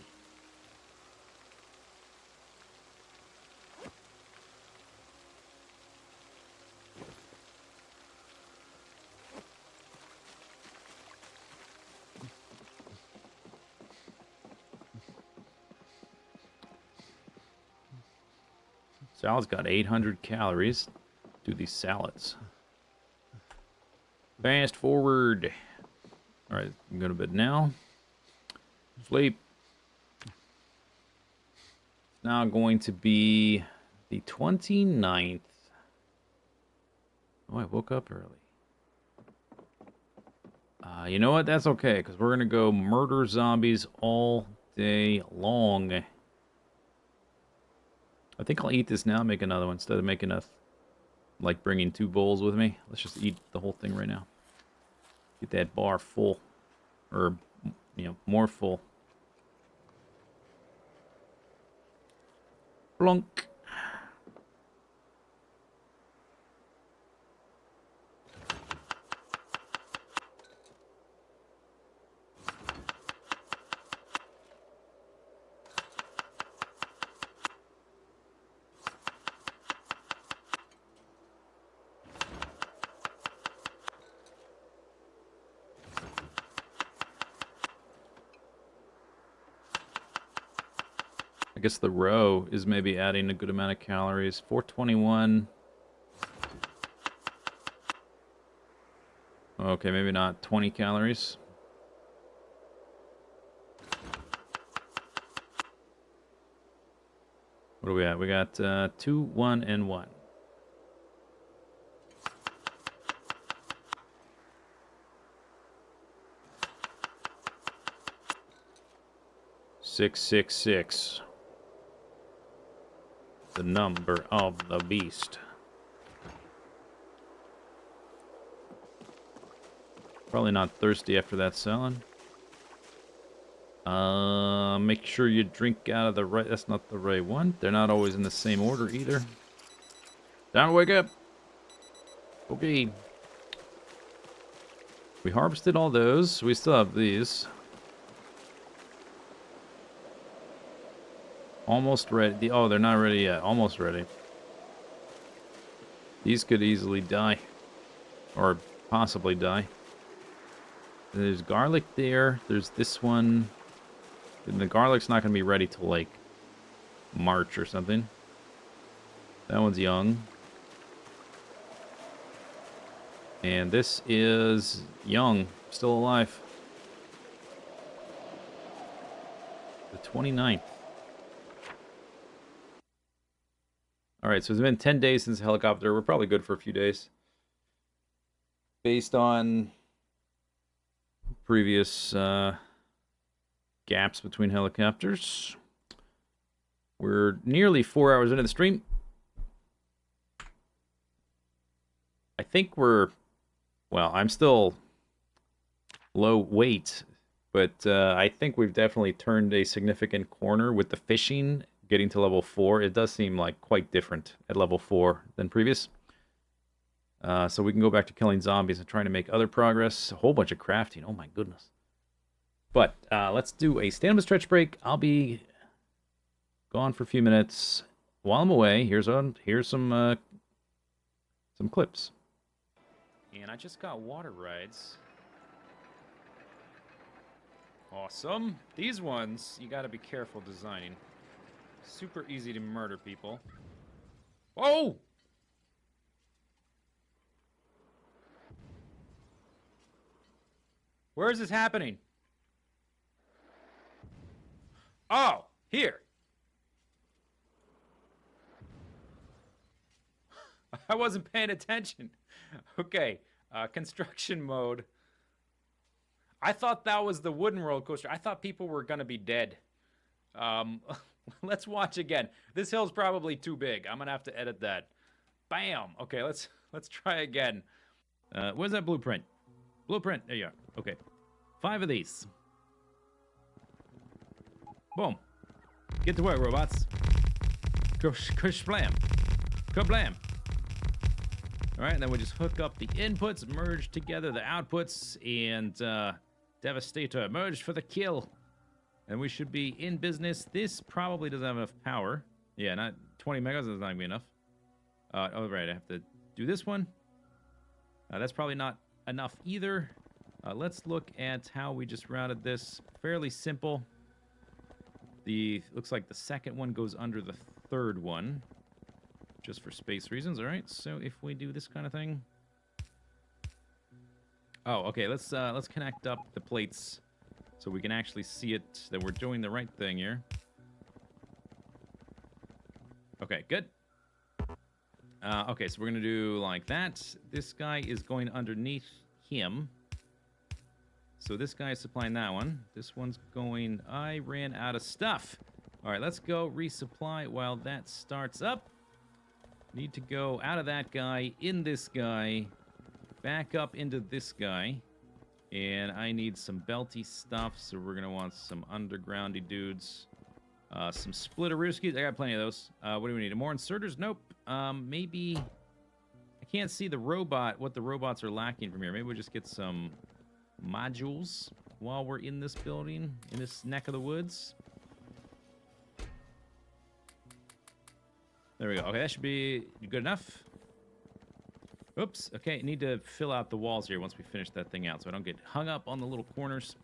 Salad's got 800 calories. Do these salads. Fast forward. Alright, I'm going to bed now. Sleep. It's now going to be the 29th. Oh, I woke up early. You know what? That's okay, because we're going to go murder zombies all day long. I think I'll eat this now and make another one instead of making like bringing 2 bowls with me. Let's just eat the whole thing right now. Get that bar full. Or, more full. Plunk. I guess the row is maybe adding a good amount of calories. 421. Okay, maybe not 20 calories. What do we at? We got 2, 1, and 1. 666. The number of the beast. Probably not thirsty after that salad. Make sure you drink out of the right... That's not the right one. They're not always in the same order either. Down, wake up! Okay. We harvested all those. We still have these. Almost ready. Oh, they're not ready yet. Almost ready. These could easily die. Or possibly die. There's garlic there. There's this one. And the garlic's not going to be ready till, like, March or something. That one's young. And this is young. Still alive. The 29th. Alright, so it's been 10 days since the helicopter. We're probably good for a few days. Based on previous gaps between helicopters. We're nearly 4 hours into the stream. I think we're... Well, I'm still low weight, but I think we've definitely turned a significant corner with the fishing getting to level 4. It does seem like quite different at level 4 than previous. So we can go back to killing zombies and trying to make other progress. A whole bunch of crafting. Oh my goodness. But let's do a stand-up stretch break. I'll be gone for a few minutes. While I'm away, here's some clips. And I just got water rides Awesome. These ones, you gotta be careful designing. Super easy to murder people. Oh! Where is this happening? Oh, here. I wasn't paying attention. Okay, construction mode. I thought that was the wooden roller coaster. I thought people were gonna be dead. Let's watch again. This hill's probably too big. I'm gonna have to edit that. Bam. Okay, let's try again. Where's that blueprint? Blueprint. There you are. Okay, 5 of these. Boom. Get to work, robots. Kablam. Kablam. All right, and then we'll just hook up the inputs, merge together the outputs, and Devastator merged for the kill. And we should be in business. This probably doesn't have enough power. Yeah, not 20 megas is not going to be enough. Oh, right, I have to do this one. That's probably not enough either. Let's look at how we just routed this. Fairly simple. Looks like the second one goes under the third one. Just for space reasons, all right? So if we do this kind of thing... Oh, okay, let's connect up the plates so we can actually see it, that we're doing the right thing here. Okay, good. Okay, so we're going to do like that. This guy is going underneath him. So this guy is supplying that one. This one's going... I ran out of stuff. All right, let's go resupply while that starts up. Need to go out of that guy, in this guy, back up into this guy. And I need some belty stuff, so we're going to want some undergroundy dudes. Some splitterooskies. I got plenty of those. What do we need? More inserters? Nope. Maybe... I can't see the robot, what the robots are lacking from here. Maybe we'll just get some modules while we're in this building, in this neck of the woods. There we go. Okay, that should be good enough. Oops. Okay, need to fill out the walls here once we finish that thing out so I don't get hung up on the little corners.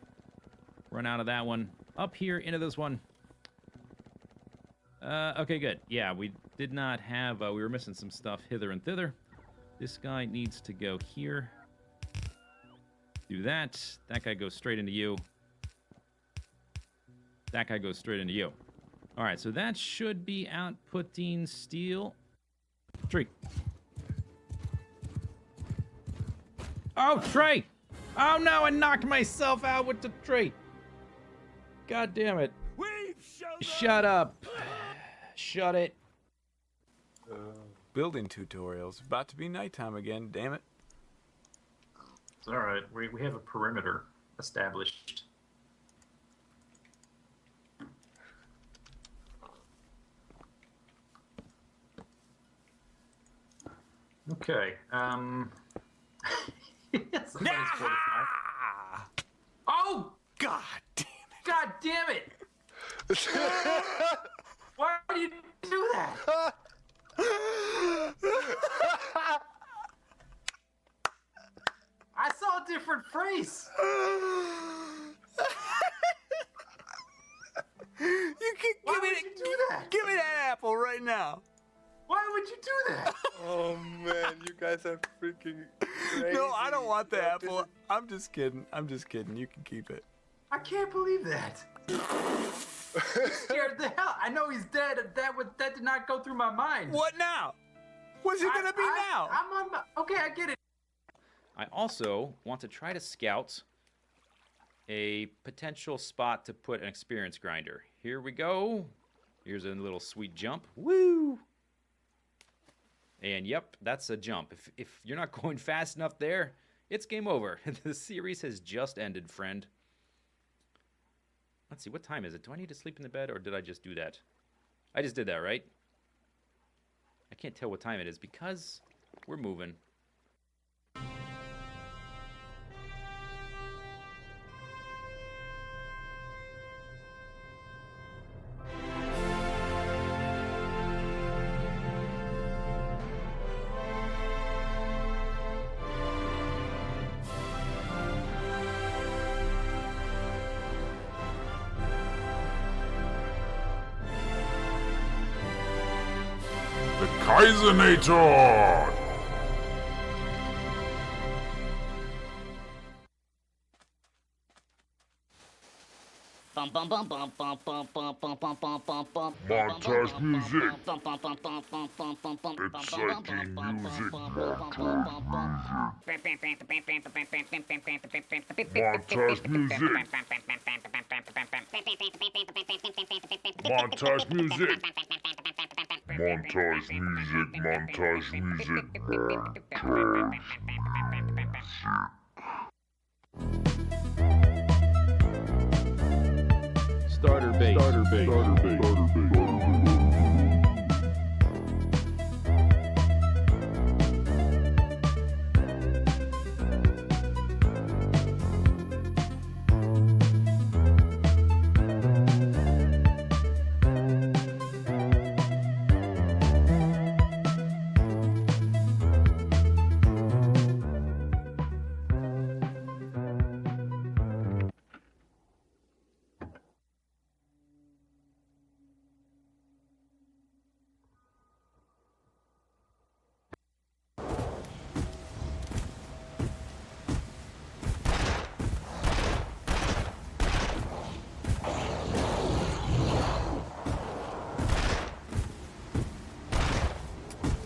Run out of that one. Up here into this one. Okay, good. Yeah, we did not have... we were missing some stuff hither and thither. This guy needs to go here. Do that. That guy goes straight into you. That guy goes straight into you. All right, so that should be outputting steel. Tree. Oh, tree! Oh, no, I knocked myself out with the tree. God damn it. Shut up. Shut it. Building tutorials. About to be nighttime again, damn it. It's all right. We have a perimeter established. Okay. Somebody's 45. Oh! God damn it. God damn it! Why do you do that? I saw a different phrase. You can Why would you do that? Give me that apple right now. Why would you do that? Oh man, you guys are freaking crazy. No, I don't want the That apple. I'm just kidding. I'm just kidding. You can keep it. I can't believe that. Scared the hell. I know he's dead. That did not go through my mind. What now? What's it gonna be now? I'm on my... Okay, I get it. I also want to try to scout a potential spot to put an experience grinder. Here we go. Here's a little sweet jump. Woo! And yep, that's a jump. If you're not going fast enough there, it's game over. The series has just ended, friend. Let's see, what time is it? Do I need to sleep in the bed, or did I just do that? I just did that, right? I can't tell what time it is because we're moving. The Kaisernator! Montage music. Exciting music. Montage music. Montage music. Montage music. Montage music. Starter base. Starter base. Starter base.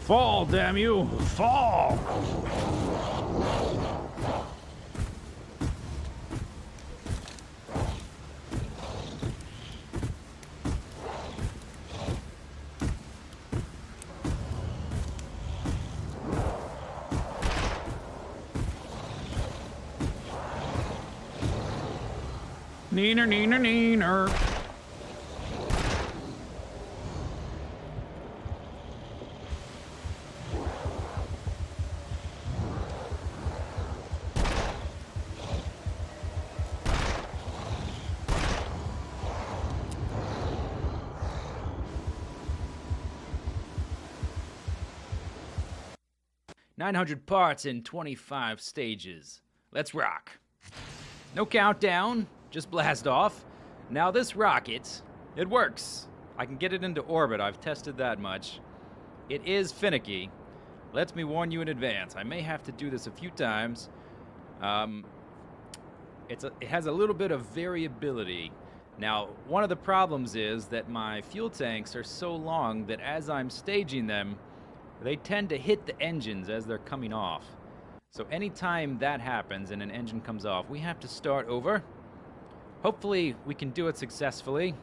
Fall, damn you! Fall! Neener, neener, neener. "900 parts in 25 stages. Let's rock." No countdown, just blast off. Now this rocket, it works. I can get it into orbit, I've tested that much. It is finicky. Let me warn you in advance. I may have to do this a few times. It has a little bit of variability. Now, one of the problems is that my fuel tanks are so long that as I'm staging them, they tend to hit the engines as they're coming off. So anytime that happens and an engine comes off, we have to start over. Hopefully we can do it successfully.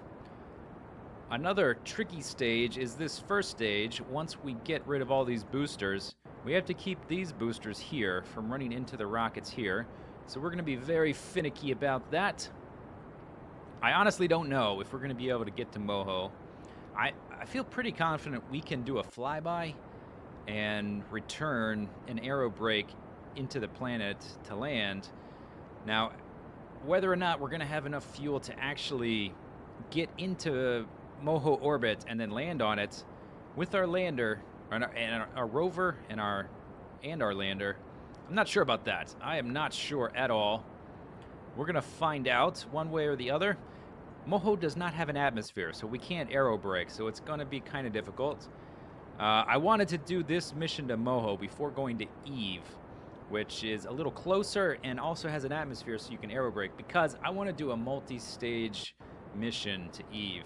Another tricky stage is this first stage. Once we get rid of all these boosters, we have to keep these boosters here from running into the rockets here. So we're going to be very finicky about that. I honestly don't know if we're going to be able to get to Moho. I feel pretty confident we can do a flyby and return an aero brake into the planet to land. Now, whether or not we're going to have enough fuel to actually get into Moho orbit and then land on it with our lander and our rover and our lander, I'm not sure about that. I am not sure at all. We're going to find out one way or the other. Moho does not have an atmosphere, so we can't aero brake, so it's going to be kind of difficult. I wanted to do this mission to Moho before going to Eve, which is a little closer and also has an atmosphere so you can aero brake, because I want to do a multi-stage mission to Eve.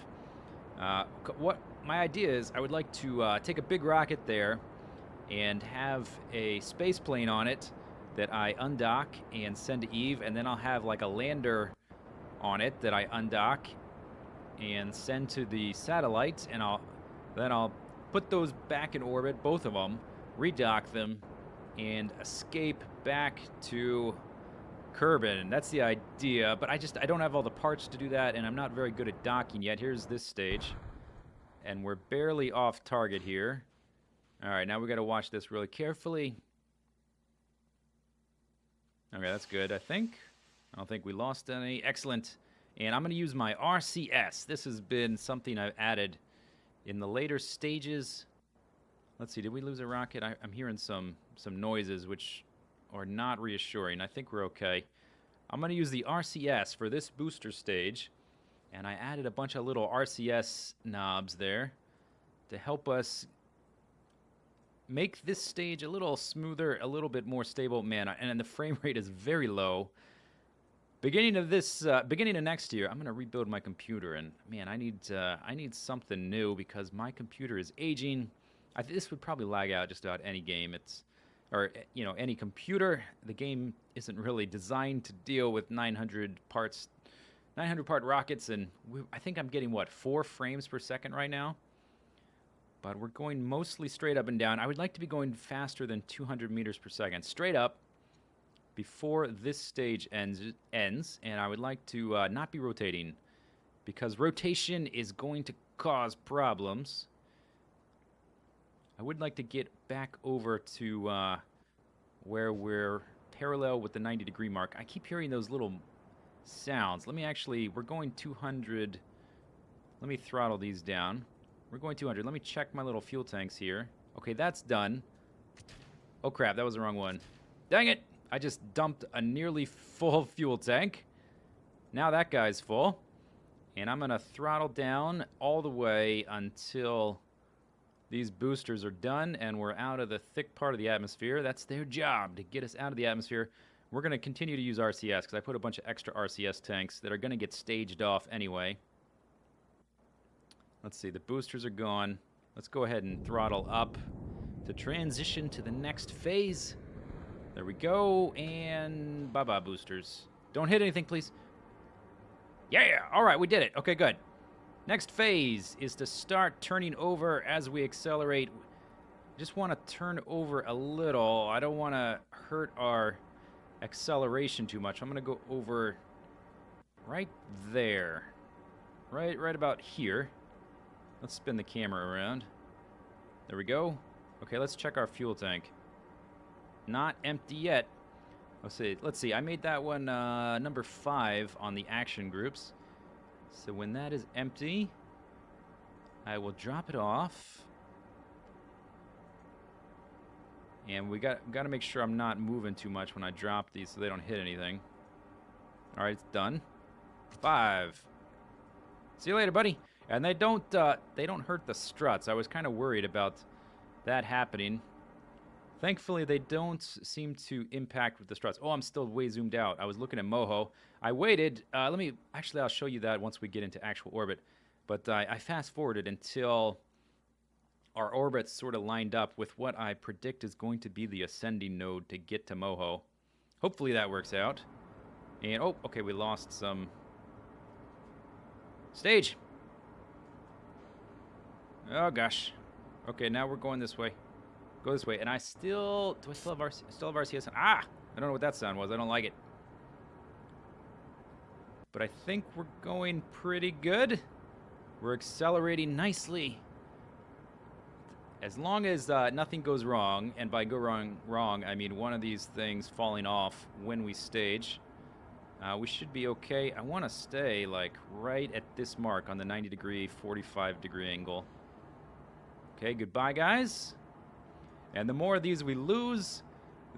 What my idea is, I would like to take a big rocket there and have a space plane on it that I undock and send to Eve, and then I'll have like a lander on it that I undock and send to the satellite, and I'll put those back in orbit, both of them, redock them, and escape back to Kerbin. That's the idea, but I don't have all the parts to do that, and I'm not very good at docking yet. Here's this stage, and we're barely off target here. All right, now we got to watch this really carefully. Okay, that's good, I think. I don't think we lost any. Excellent. And I'm going to use my RCS. This has been something I've added in the later stages. Let's see, did we lose a rocket? I'm hearing some noises which are not reassuring. I think we're okay. I'm going to use the RCS for this booster stage, and I added a bunch of little RCS knobs there to help us make this stage a little smoother, a little bit more stable. Man, and the frame rate is very low. Beginning of next year, I'm gonna rebuild my computer, and man, I need something new because my computer is aging. This would probably lag out just about any game. Any computer. The game isn't really designed to deal with 900 part rockets, and I think I'm getting 4 frames per second right now. But we're going mostly straight up and down. I would like to be going faster than 200 meters per second, straight up, before this stage ends, and I would like to not be rotating, because rotation is going to cause problems. I would like to get back over to where we're parallel with the 90-degree mark. I keep hearing those little sounds. We're going 200. Let me throttle these down. We're going 200. Let me check my little fuel tanks here. Okay, that's done. Oh crap, that was the wrong one. Dang it! I just dumped a nearly full fuel tank. Now that guy's full. And I'm gonna throttle down all the way until these boosters are done and we're out of the thick part of the atmosphere. That's their job, to get us out of the atmosphere. We're gonna continue to use RCS because I put a bunch of extra RCS tanks that are gonna get staged off anyway. Let's see, the boosters are gone. Let's go ahead and throttle up to transition to the next phase. There we go, and bye-bye, boosters. Don't hit anything, please. Yeah, all right, we did it. Okay, good. Next phase is to start turning over as we accelerate. Just want to turn over a little. I don't want to hurt our acceleration too much. I'm going to go over right there. Right about here. Let's spin the camera around. There we go. Okay, let's check our fuel tank. Not empty yet. Let's see. I made that one number 5 on the action groups. So when that is empty, I will drop it off. And we got to make sure I'm not moving too much when I drop these so they don't hit anything. All right, it's done. 5. See you later, buddy. And they don't hurt the struts. I was kind of worried about that happening. Thankfully, they don't seem to impact with the struts. Oh, I'm still way zoomed out. I was looking at Moho. I waited. I'll show you that once we get into actual orbit. But I fast-forwarded until our orbits sort of lined up with what I predict is going to be the ascending node to get to Moho. Hopefully that works out. And, oh, okay, we lost some stage. Oh, gosh. Okay, now we're going this way. Go this way. And do I still have RCS? Ah! I don't know what that sound was. I don't like it. But I think we're going pretty good. We're accelerating nicely. As long as nothing goes wrong, and by go wrong, I mean one of these things falling off when we stage, we should be okay. I want to stay like right at this mark on the 90-degree, 45-degree angle. Okay, goodbye, guys. And the more of these we lose,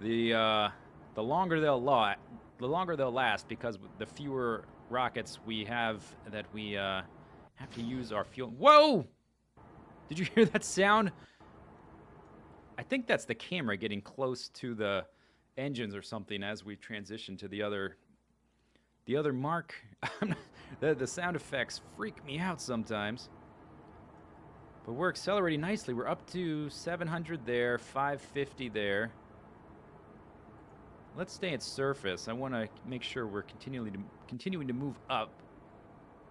the longer they'll last, because the fewer rockets we have that we have to use our fuel. Whoa! Did you hear that sound? I think that's the camera getting close to the engines or something as we transition to the other mark. The sound effects freak me out sometimes. But we're accelerating nicely. We're up to 700 there, 550 there. Let's stay at surface. I want to make sure we're continuing to move up.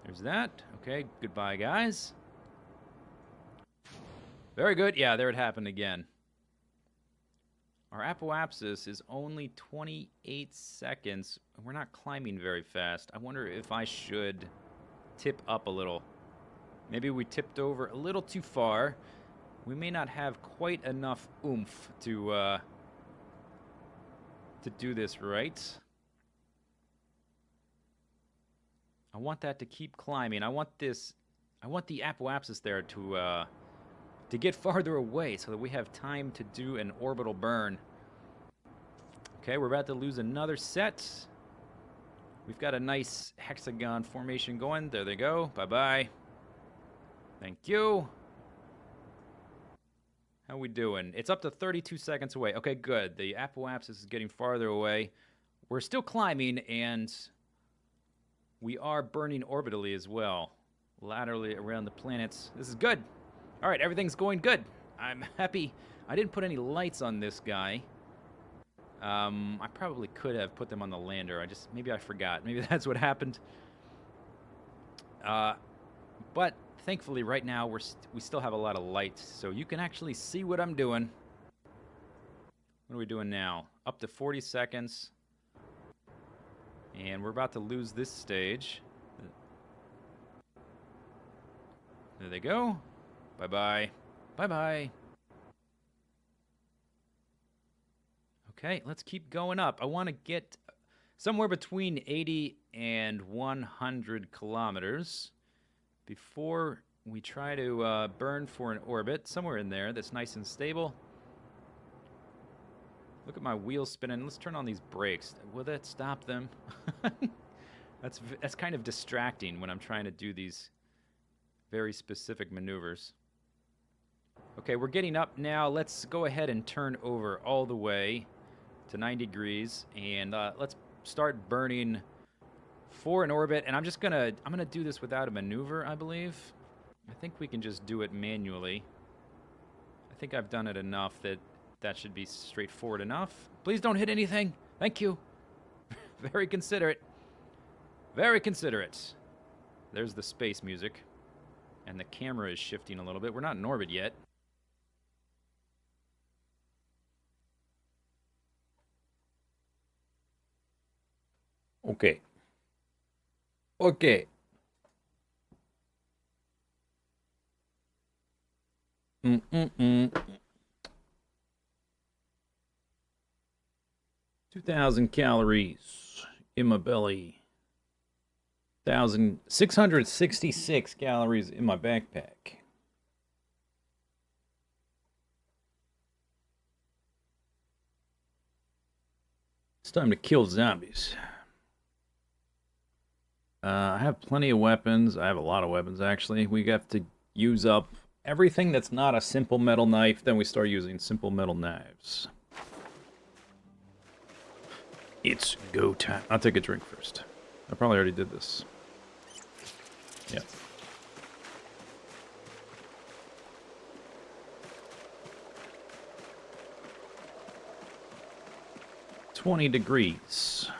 There's that. Okay, goodbye, guys. Very good. Yeah, there it happened again. Our apoapsis is only 28 seconds. We're not climbing very fast. I wonder if I should tip up a little. Maybe we tipped over a little too far. We may not have quite enough oomph to do this right. I want that to keep climbing. I want the apoapsis there to get farther away so that we have time to do an orbital burn. Okay, we're about to lose another set. We've got a nice hexagon formation going. There they go. Bye-bye. Thank you. How we doing? It's up to 32 seconds away. Okay, good. The apoapsis is getting farther away. We're still climbing, and we are burning orbitally as well, laterally around the planets. This is good. All right, everything's going good. I'm happy. I didn't put any lights on this guy. I probably could have put them on the lander. Maybe I forgot. Maybe that's what happened. But thankfully, right now we still have a lot of light, so you can actually see what I'm doing. What are we doing now? Up to 40 seconds, and we're about to lose this stage. There they go. Bye bye. Bye bye. Okay, let's keep going up. I want to get somewhere between 80 and 100 kilometers before we try to burn for an orbit. Somewhere in there that's nice and stable. Look at my wheels spinning. Let's turn on these brakes. Will that stop them? That's kind of distracting when I'm trying to do these very specific maneuvers. Okay, we're getting up now. Let's go ahead and turn over all the way to 90 degrees, and let's start burning for an orbit. And I'm gonna do this without a maneuver, I believe. I think we can just do it manually. I think I've done it enough that should be straightforward enough. Please don't hit anything. Thank you. Very considerate. Very considerate. There's the space music, and the camera is shifting a little bit. We're not in orbit yet. Okay. Okay. Mm-mm-mm. 2,000 calories in my belly. 666 calories in my backpack. It's time to kill zombies. I have plenty of weapons. I have a lot of weapons, actually. We have to use up everything that's not a simple metal knife. Then we start using simple metal knives. It's go time. I'll take a drink first. I probably already did this. Yeah. $20 degrees.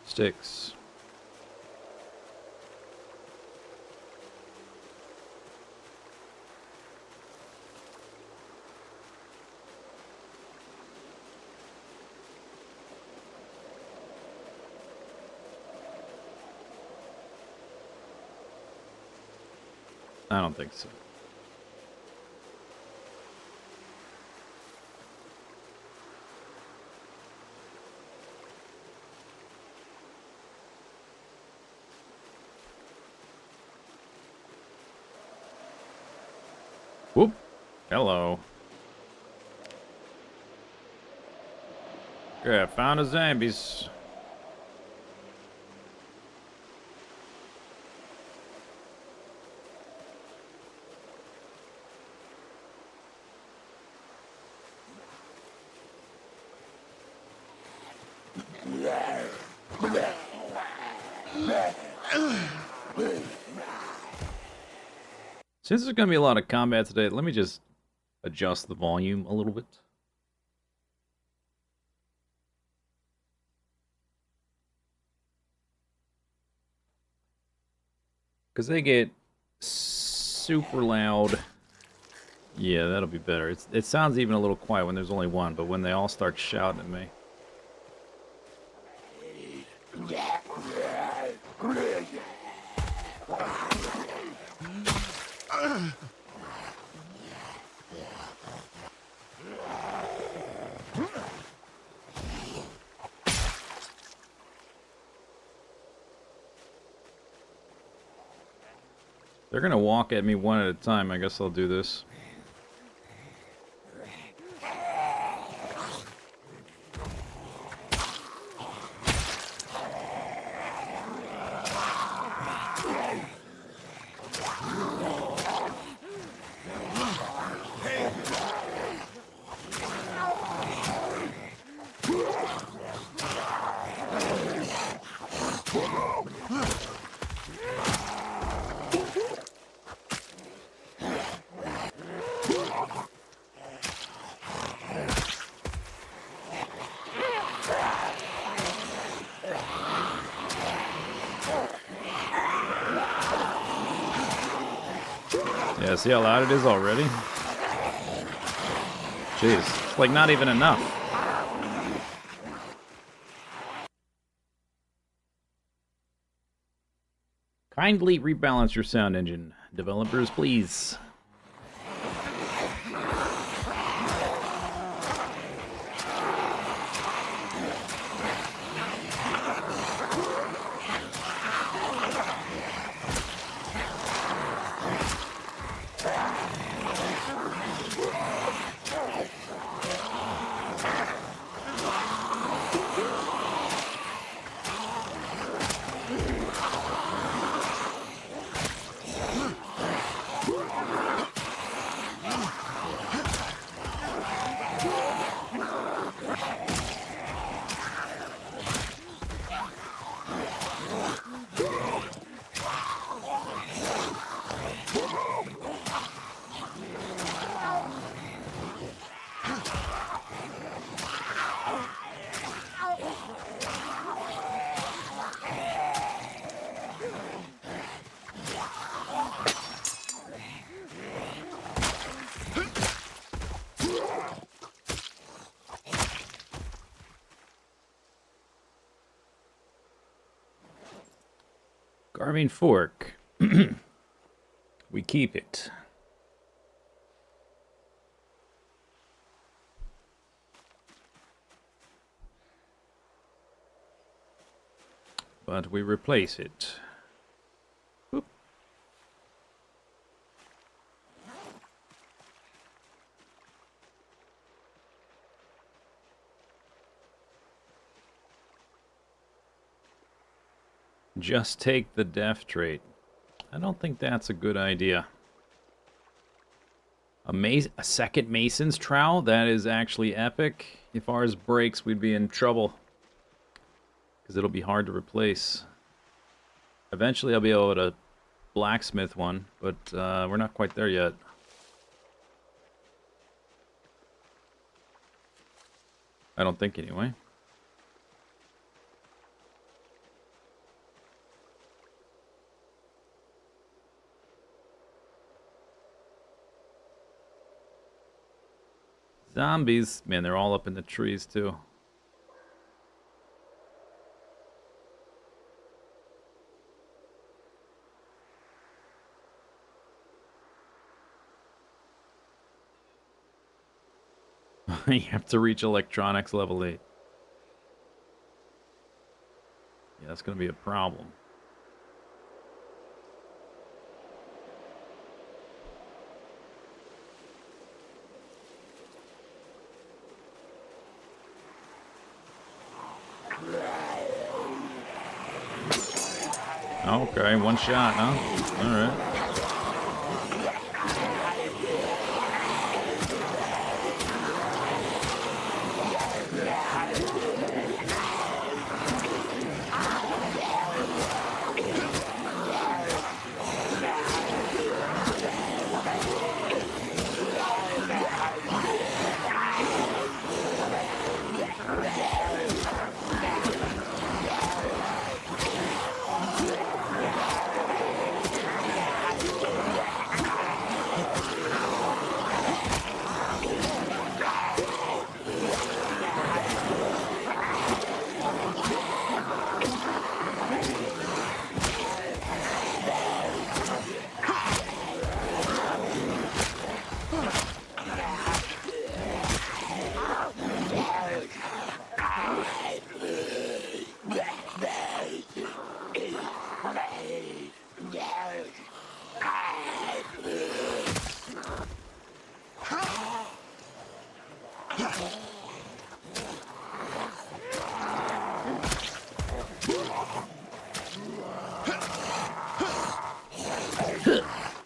Sticks. I don't think so. Whoop. Hello. Yeah, found a zombies. Since there's going to be a lot of combat today, let me just adjust the volume a little bit. Because they get super loud. Yeah, that'll be better. It sounds even a little quiet when there's only one, but when they all start shouting at me. They're gonna walk at me one at a time. I guess I'll do this. Yeah, see how loud it is already? Jeez, it's like not even enough. Kindly rebalance your sound engine. Developers, please. Carving fork. We keep it. But we replace it. Whoop. Just take the death trait. I don't think that's a good idea. A second Mason's trowel? That is actually epic. If ours breaks, we'd be in trouble. Because it'll be hard to replace. Eventually I'll be able to blacksmith one, but we're not quite there yet. I don't think anyway. Zombies. Man, they're all up in the trees, too. You have to reach electronics level 8. Yeah, that's going to be a problem. Okay, one shot, huh? All right.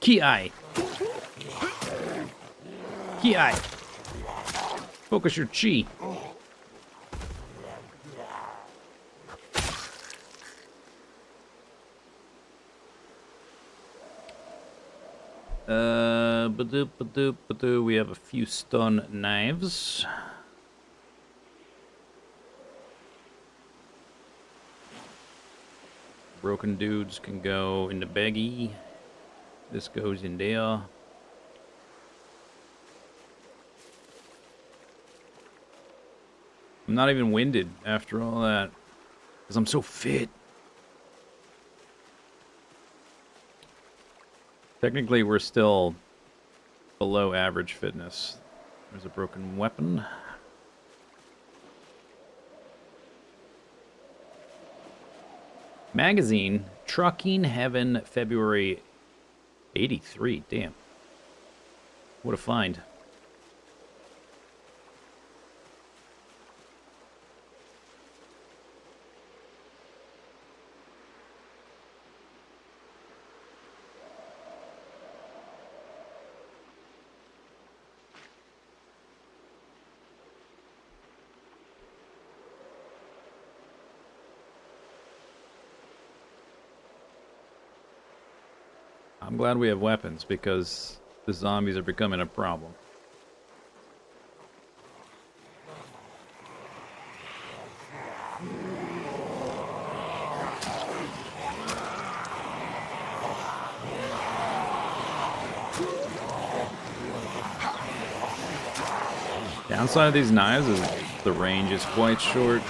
Ki eye. Ki eye. Focus your chi. Ba-doop. We have a few stun knives. Broken dudes can go in the baggie. This goes in there. I'm not even winded after all that. Because I'm so fit. Technically, we're still below average fitness. There's a broken weapon. Magazine, Trucking Heaven, February 83. Damn. What a find. I'm glad we have weapons because the zombies are becoming a problem. Downside of these knives is the range is quite short.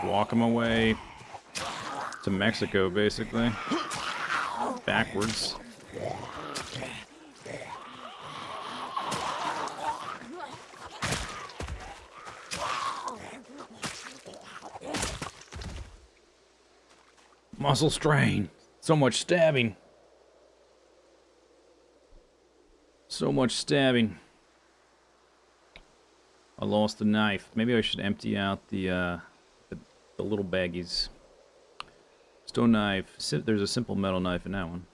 Walk him away to Mexico, basically. Backwards. Muscle strain. So much stabbing. So much stabbing. I lost the knife. Maybe I should empty out the little baggies. Stone knife. There's a simple metal knife in that one.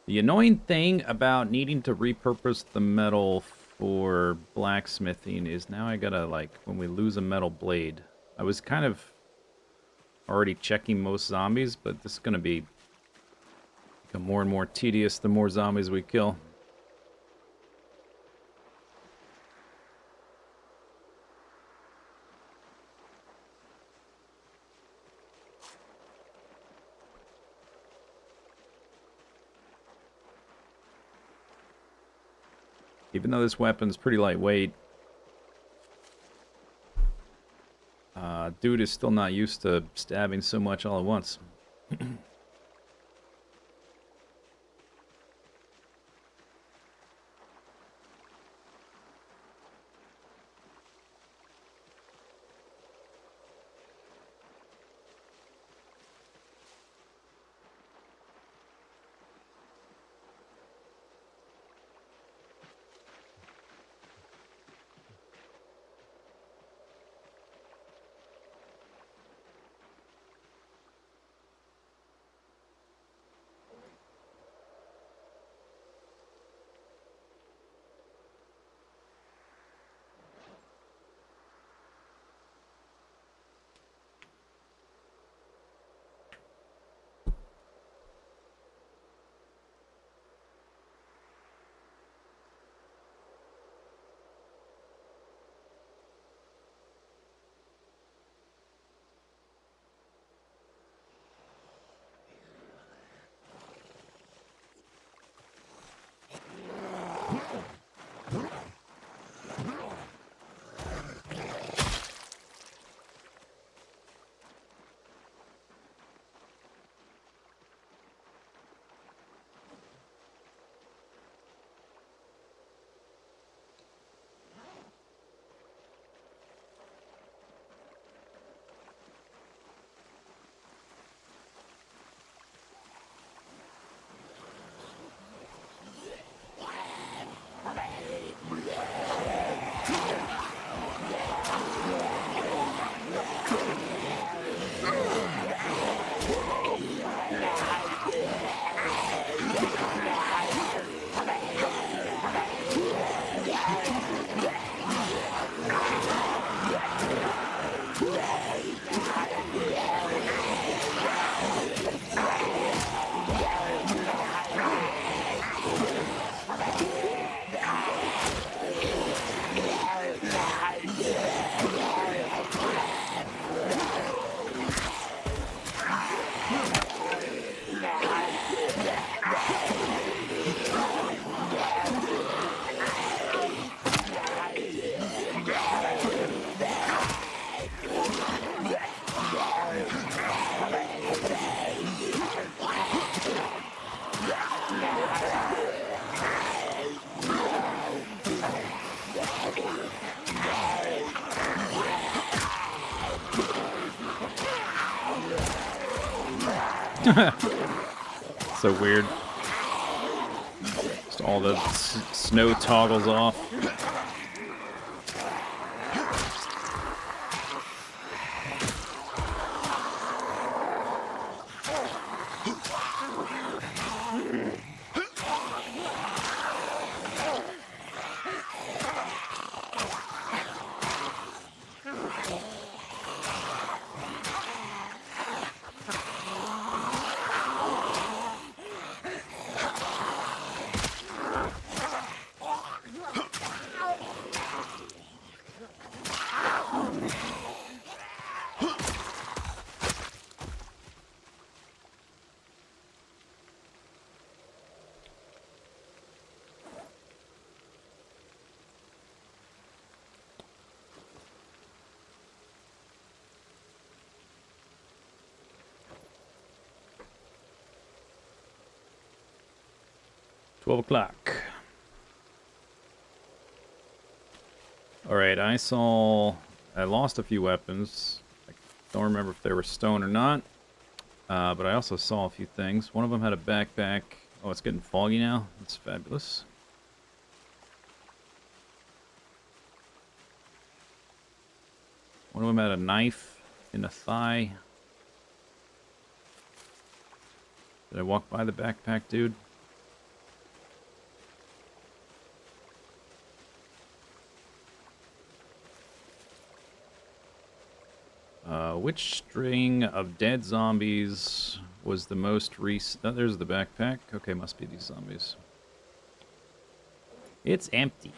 The annoying thing about needing to repurpose the metal for blacksmithing is now I gotta, like, when we lose a metal blade. I was kind of already checking most zombies, but this is gonna become more and more tedious the more zombies we kill. Even though this weapon's pretty lightweight, dude is still not used to stabbing so much all at once. So weird. Just all the snow toggles off. $12. Alright, I lost a few weapons. I don't remember if they were stone or not. But I also saw a few things. One of them had a backpack. Oh, it's getting foggy now. That's fabulous. One of them had a knife in the thigh. Did I walk by the backpack, dude? Which string of dead zombies was the most recent? Oh, there's the backpack. Okay, must be these zombies. It's empty.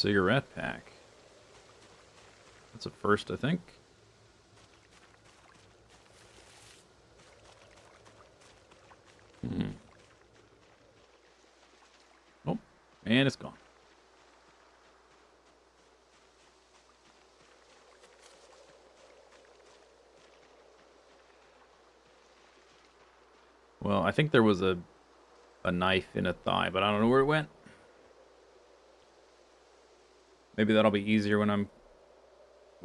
cigarette pack. That's a first, I think. Oh, and it's gone. Well, I think there was a knife in a thigh, but I don't know where it went. Maybe that'll be easier when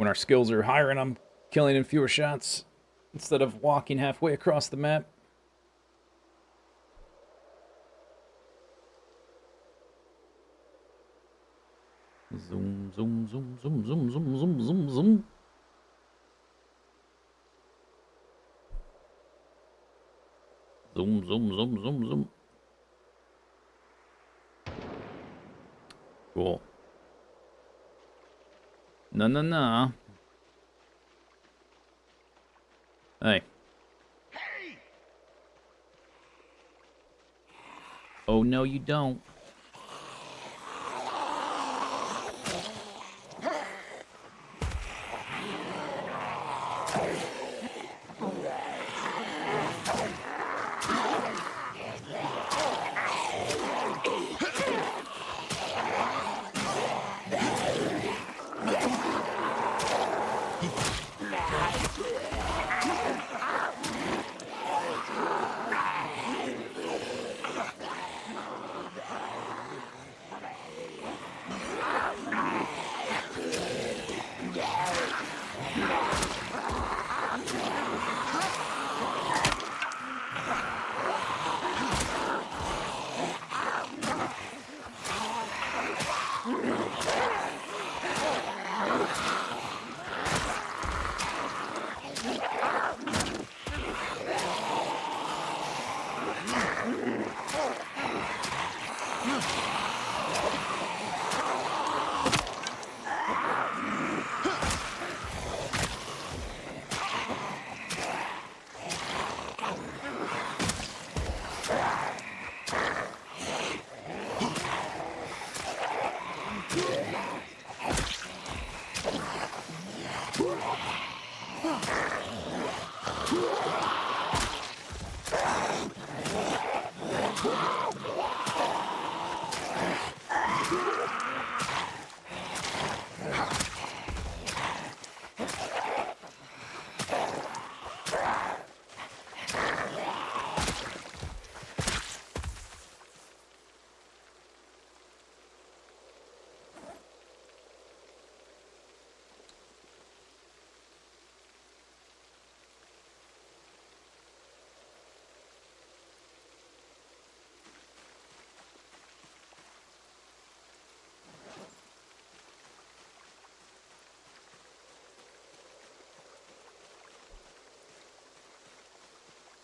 our skills are higher and I'm killing in fewer shots instead of walking halfway across the map. Zoom, zoom, zoom, zoom, zoom, zoom, zoom, zoom, zoom. Zoom, zoom, zoom, zoom, zoom. Cool. No, no, no. Hey. Oh, no, you don't.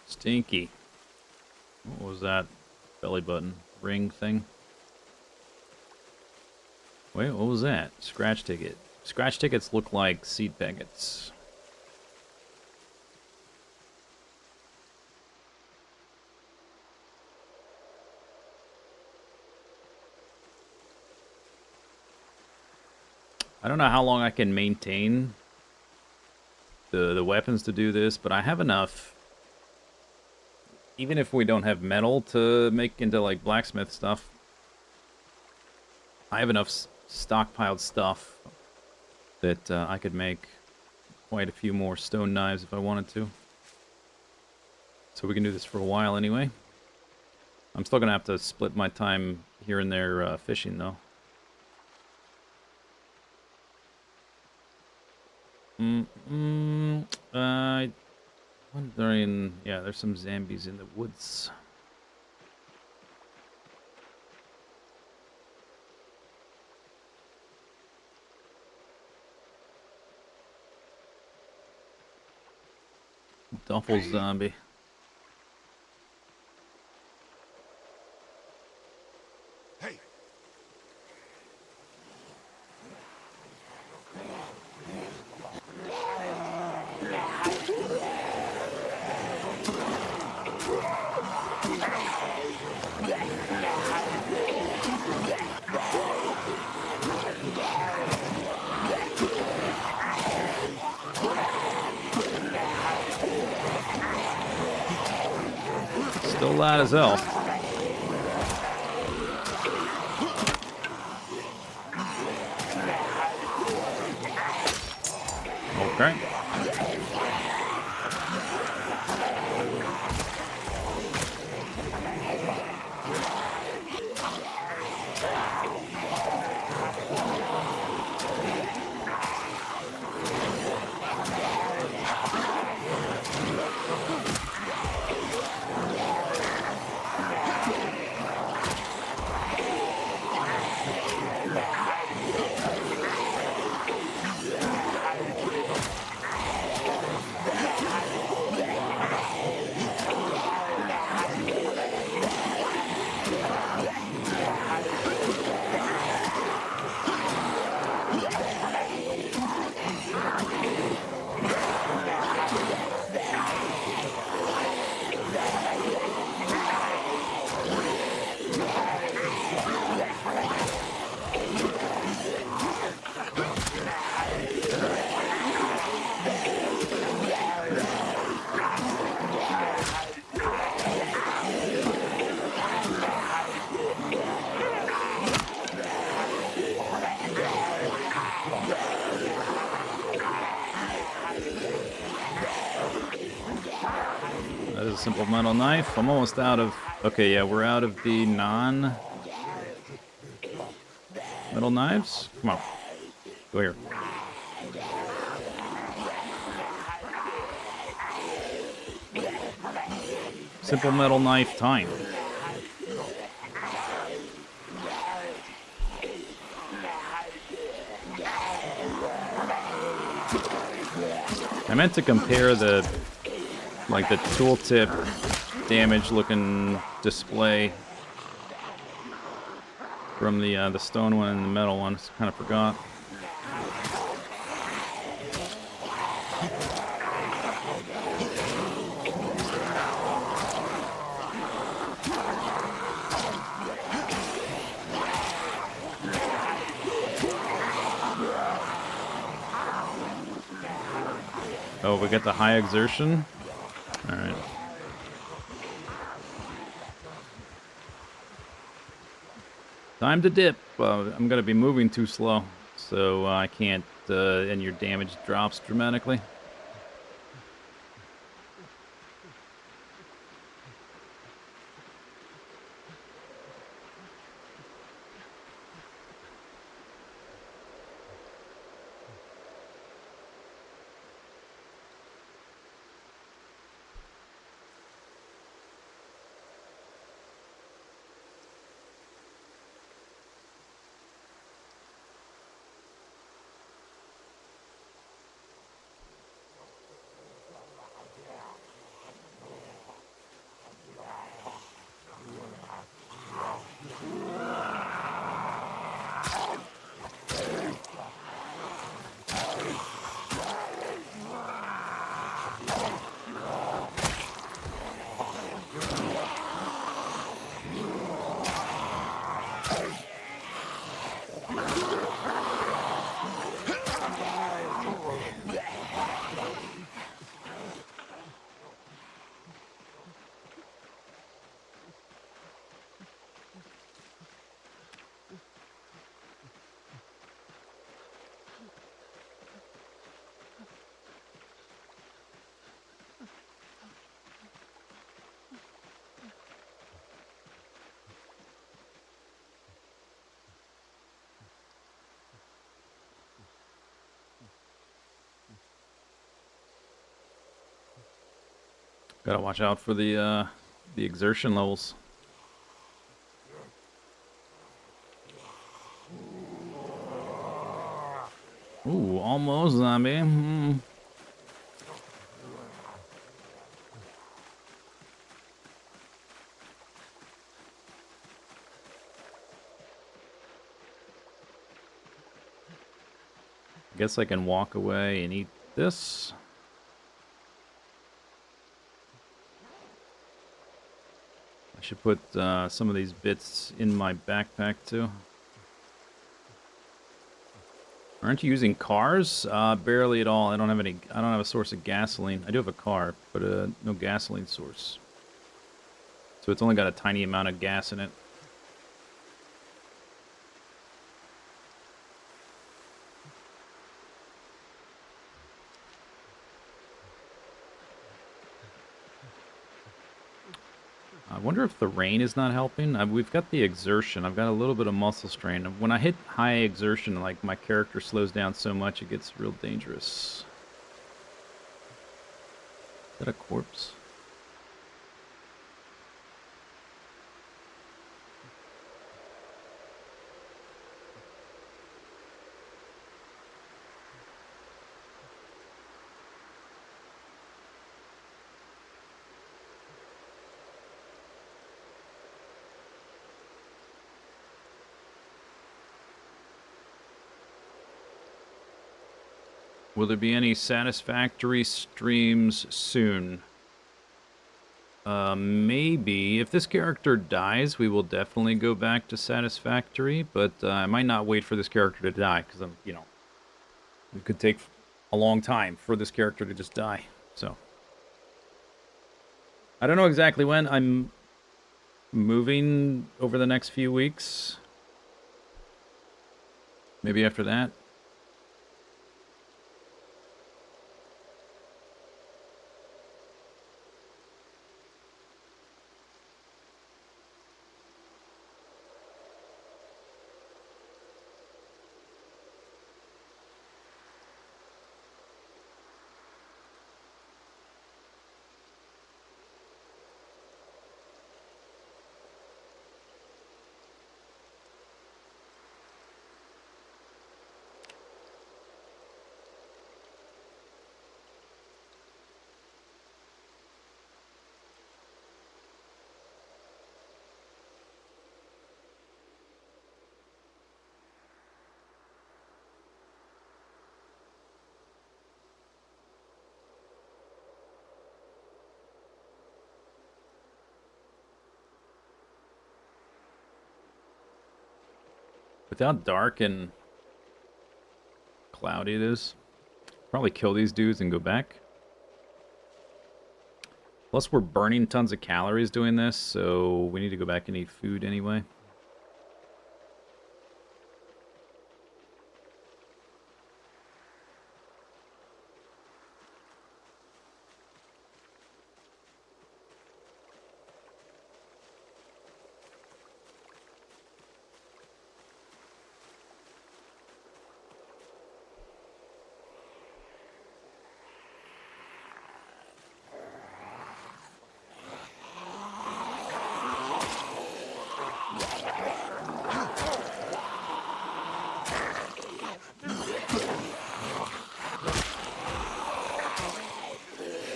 Stinky. What was that belly button ring thing? Wait, what was that? Scratch ticket. Scratch tickets look like seat packets. I don't know how long I can maintain the weapons to do this, but I have enough. Even if we don't have metal to make into like blacksmith stuff, I have enough stockpiled stuff that I could make quite a few more stone knives if I wanted to. So we can do this for a while anyway. I'm still gonna have to split my time here and there fishing though. Wondering, yeah, there's some zombies in the woods. Duffel zombie. Hey! Still loud as hell. Okay. That is a simple metal knife. I'm almost out of... Okay, yeah, we're out of the non-metal knives. Come on. Go here. Simple metal knife time. I meant to compare the tooltip damage looking display from the stone one and the metal one. Kind of forgot. Oh, we got the high exertion. All right. Time to dip. I'm going to be moving too slow, so I can't, and your damage drops dramatically. Gotta watch out for the exertion levels. Ooh, almost zombie. Guess I can walk away and eat this. I should put some of these bits in my backpack too. Aren't you using cars? Barely at all. I don't have any. I don't have a source of gasoline. I do have a car, but no gasoline source. So it's only got a tiny amount of gas in it. I wonder if the rain is not helping. We've got the exertion. I've got a little bit of muscle strain. When I hit high exertion, like my character slows down so much, it gets real dangerous. Is that a corpse? Will there be any satisfactory streams soon? Maybe. If this character dies, we will definitely go back to satisfactory, but I might not wait for this character to die, because I'm, you know, it could take a long time for this character to just die, so. I don't know exactly when. I'm moving over the next few weeks. Maybe after that. With how dark and cloudy it is, probably kill these dudes and go back. Plus, we're burning tons of calories doing this, so we need to go back and eat food anyway.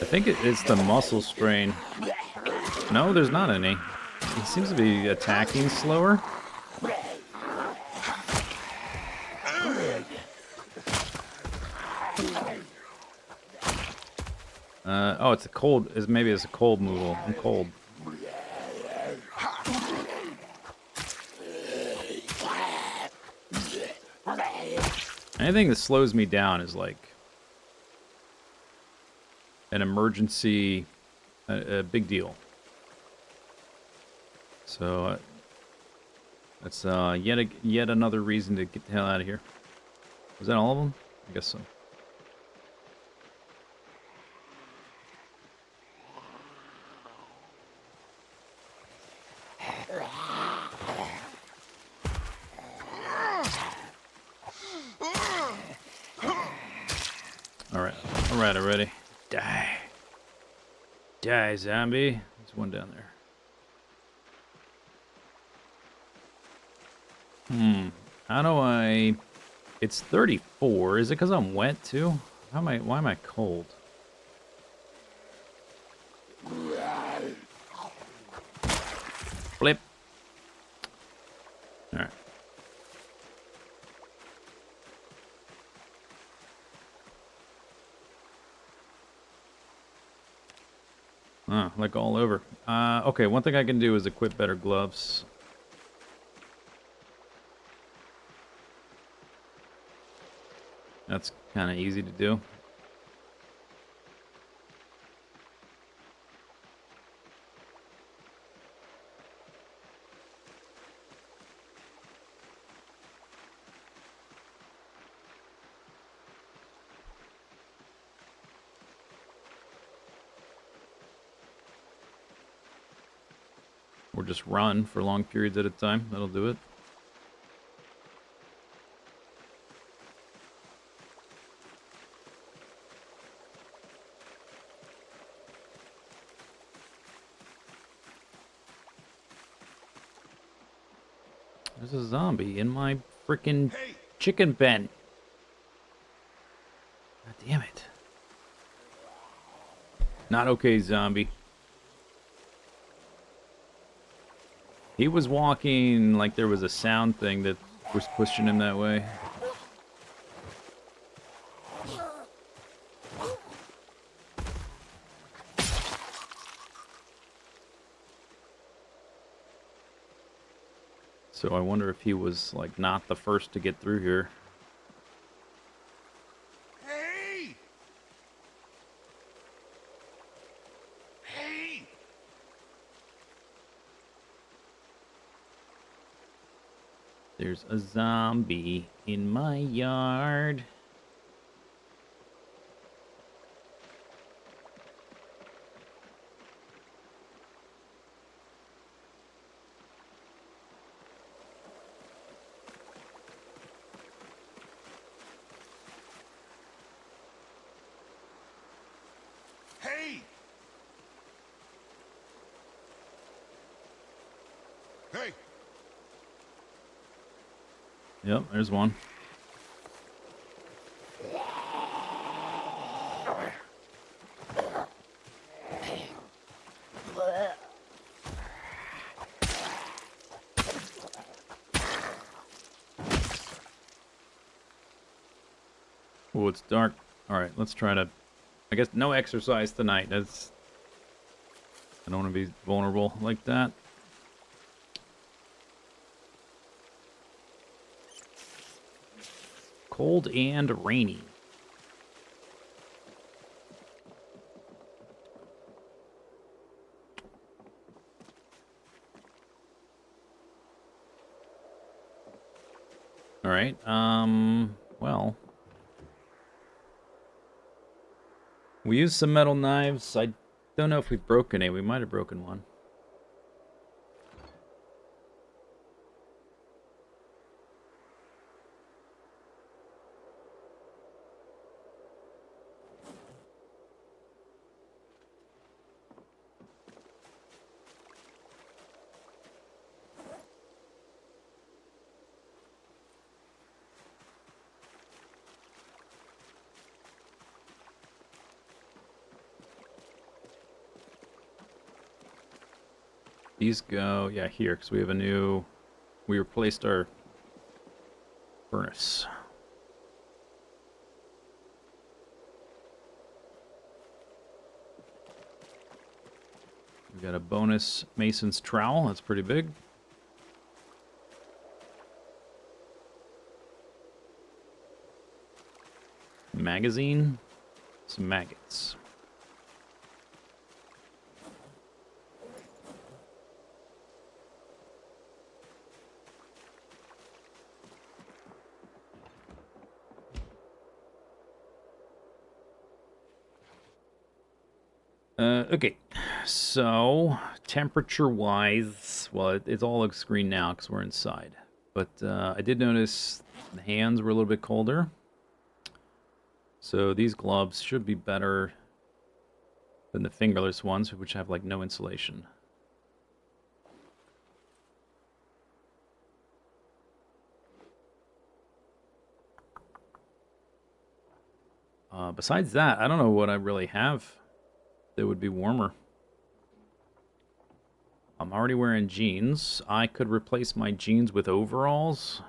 I think it's the muscle strain. No, there's not any. He seems to be attacking slower. Oh, it's a cold. Maybe it's a cold move. I'm cold. Anything that slows me down is like an emergency, a big deal. So that's yet another reason to get the hell out of here. Was that all of them? I guess so. All right, already. Die. Die, zombie. There's one down there. How do I... It's 34. Is it because I'm wet, too? Why am I cold? Flip. Alright. Like all over. Okay, one thing I can do is equip better gloves. That's kind of easy to do. Or just run for long periods at a time. That'll do it. There's a zombie in my freaking Hey! chicken pen. God damn it. Not okay, zombie. He was walking like there was a sound thing that was pushing him that way. So I wonder if he was like not the first to get through here. Hey! Hey! There's a zombie in my yard. Hey! Hey! Yep, there's one. Oh, it's dark. Alright, let's try to... I guess no exercise tonight. That's... I don't want to be vulnerable like that. Cold and rainy. Alright, well... We used some metal knives. I don't know if we've broken any. We might have broken one. These go, yeah, here, because we have a new... We replaced our furnace. We got a bonus mason's trowel. That's pretty big. Magazine. Some maggots. Okay, so temperature-wise, well, it all looks green now because we're inside. But I did notice the hands were a little bit colder. So these gloves should be better than the fingerless ones, which have like no insulation. Besides that, I don't know what I really have that would be warmer. I'm already wearing jeans. I could replace my jeans with overalls,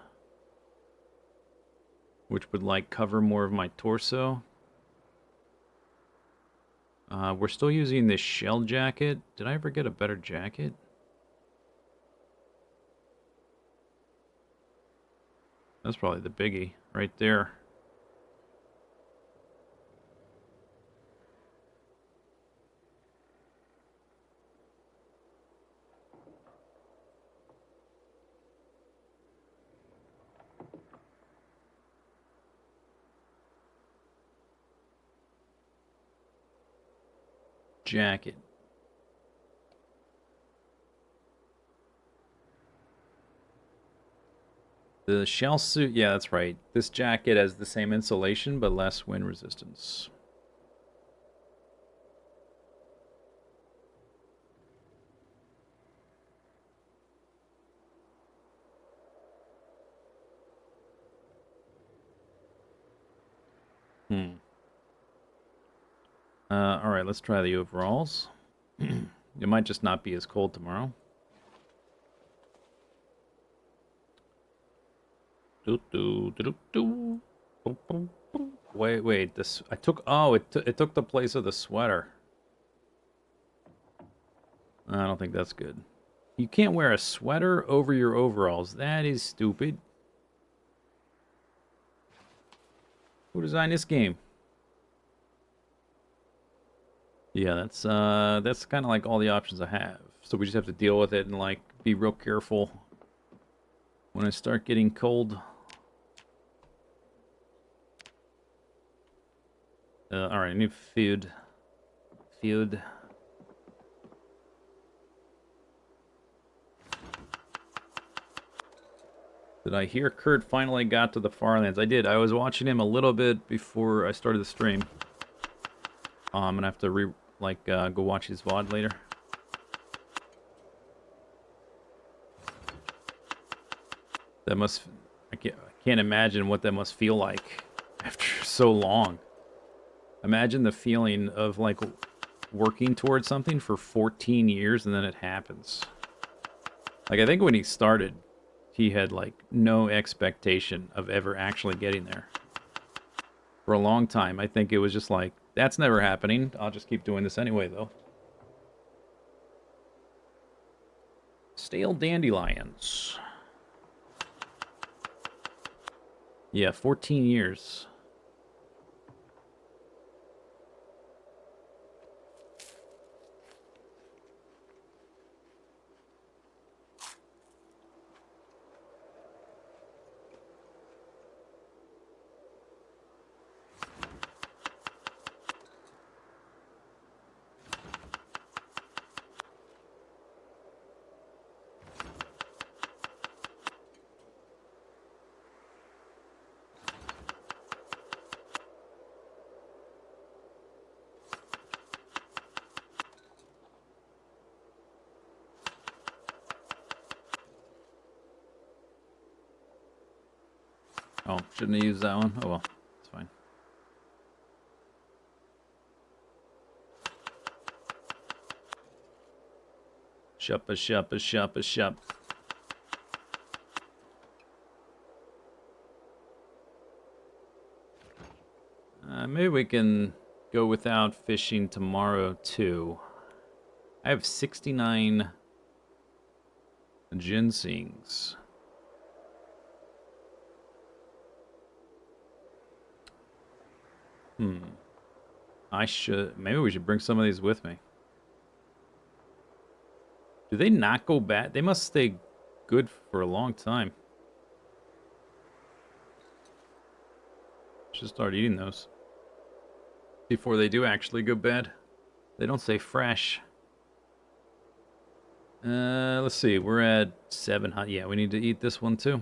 which would like cover more of my torso. We're still using this shell jacket. Did I ever get a better jacket? That's probably the biggie right there. Jacket. The shell suit, yeah, that's right. This jacket has the same insulation, but less wind resistance. Hmm. Alright, let's try the overalls. It might just not be as cold tomorrow. Wait, this I took it took the place of the sweater. I don't think that's good. You can't wear a sweater over your overalls. That is stupid. Who designed this game? Yeah, that's kind of like all the options I have. So we just have to deal with it and like be real careful when I start getting cold. All right, I need food. Food. Did I hear Kurt finally got to the Farlands? I did. I was watching him a little bit before I started the stream. I'm gonna have to go watch his VOD later. That must, I can't imagine what that must feel like after so long. Imagine the feeling of like working towards something for 14 years and then it happens. Like I think when he started, he had like no expectation of ever actually getting there. For a long time, I think it was just like, that's never happening. I'll just keep doing this anyway, though. Stale dandelions. Yeah, 14 years. Oh, shouldn't have used that one. Oh well, it's fine. Shop. Maybe we can go without fishing tomorrow, too. I have 69 ginsengs. Maybe we should bring some of these with me. Do they not go bad? They must stay good for a long time. Should start eating those before they do actually go bad. They don't stay fresh. Let's see. We're at 700. Yeah, we need to eat this one too.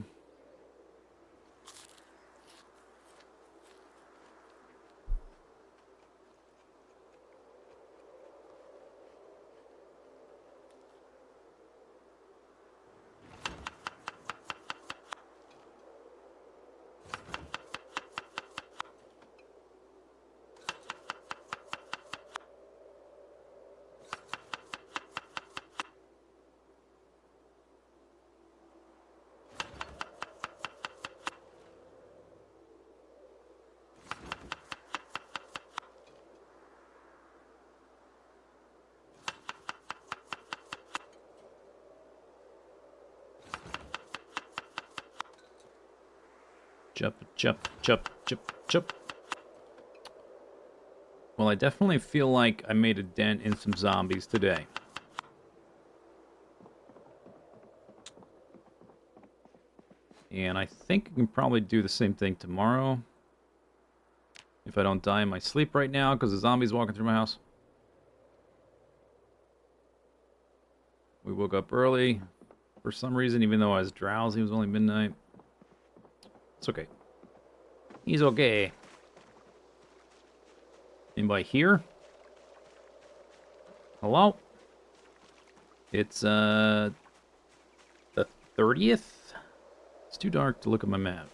Chop. Well, I definitely feel like I made a dent in some zombies today. And I think I can probably do the same thing tomorrow. If I don't die in my sleep right now because the zombie's walking through my house. We woke up early for some reason, even though I was drowsy. It was only midnight. It's okay. He's okay. Anybody here? Hello? It's, the 30th? It's too dark to look at my map.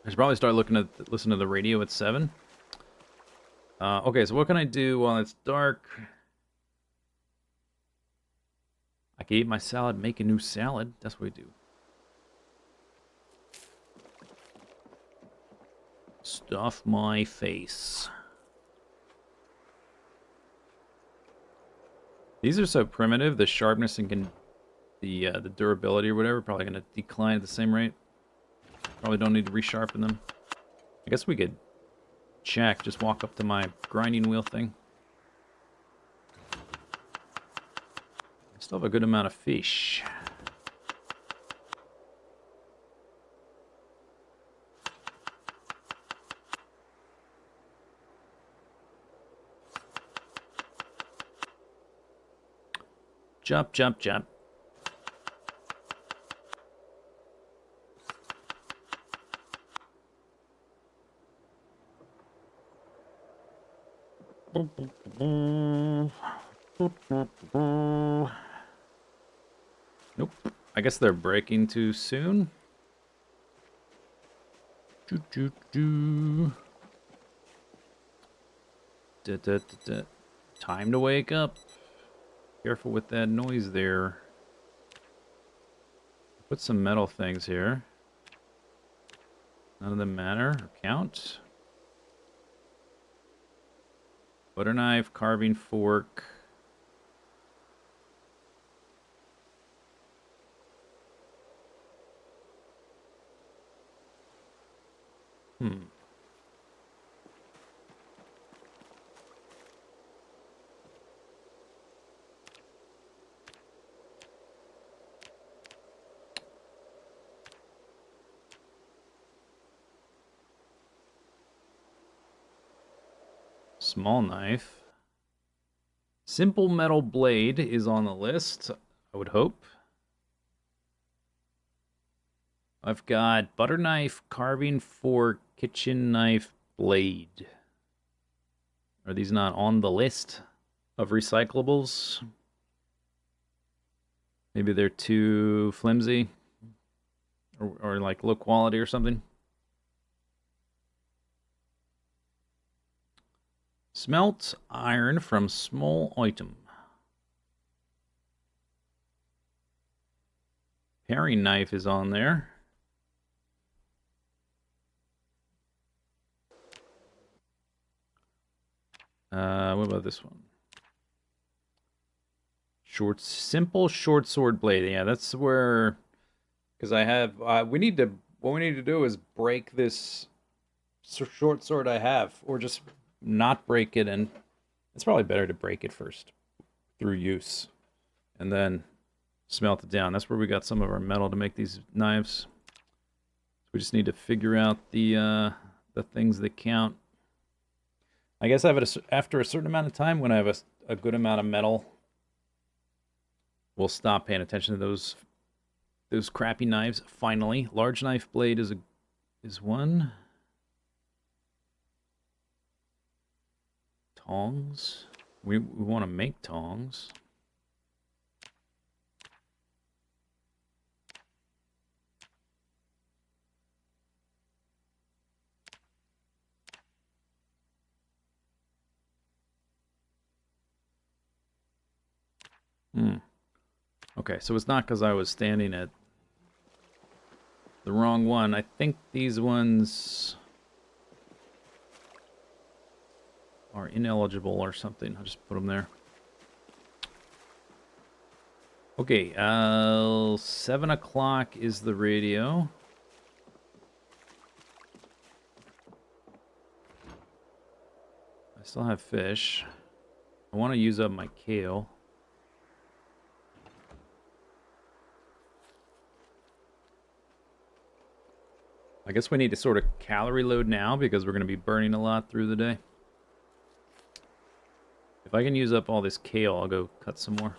I should probably start listen to the radio at 7. Okay, so what can I do while it's dark? I can eat my salad, make a new salad. That's what we do. Stuff my face. These are so primitive. The sharpness and the durability or whatever probably going to decline at the same rate. Probably don't need to resharpen them. I guess we could check. Just walk up to my grinding wheel thing. I still have a good amount of fish. Jump, jump, jump. Nope. I guess they're breaking too soon. Doo, doo, doo. Da, da, da, da. Time to wake up. Careful with that noise there. Put some metal things here. None of them matter or count. Butter knife, carving fork. Small knife. Simple metal blade is on the list, I would hope. I've got butter knife, carving fork, kitchen knife, blade. Are these not on the list of recyclables? Maybe they're too flimsy or like low quality or something. Smelt iron from small item. Paring knife is on there. What about this one? Simple short sword blade. Yeah, that's where, because I have, what we need to do is break this short sword I have, or just not break it, and it's probably better to break it first through use and then smelt it down. That's where we got some of our metal to make these knives. We just need to figure out the things that count. I guess after a certain amount of time, when I have a good amount of metal, we'll stop paying attention to those crappy knives. Finally, large knife blade is one. Tongs. We want to make tongs. Okay, so it's not because I was standing at the wrong one. I think these ones are ineligible or something. I'll just put them there. Okay, 7 o'clock is the radio. I still have fish. I want to use up my kale. I guess we need to sort of calorie load now because we're going to be burning a lot through the day. If I can use up all this kale, I'll go cut some more.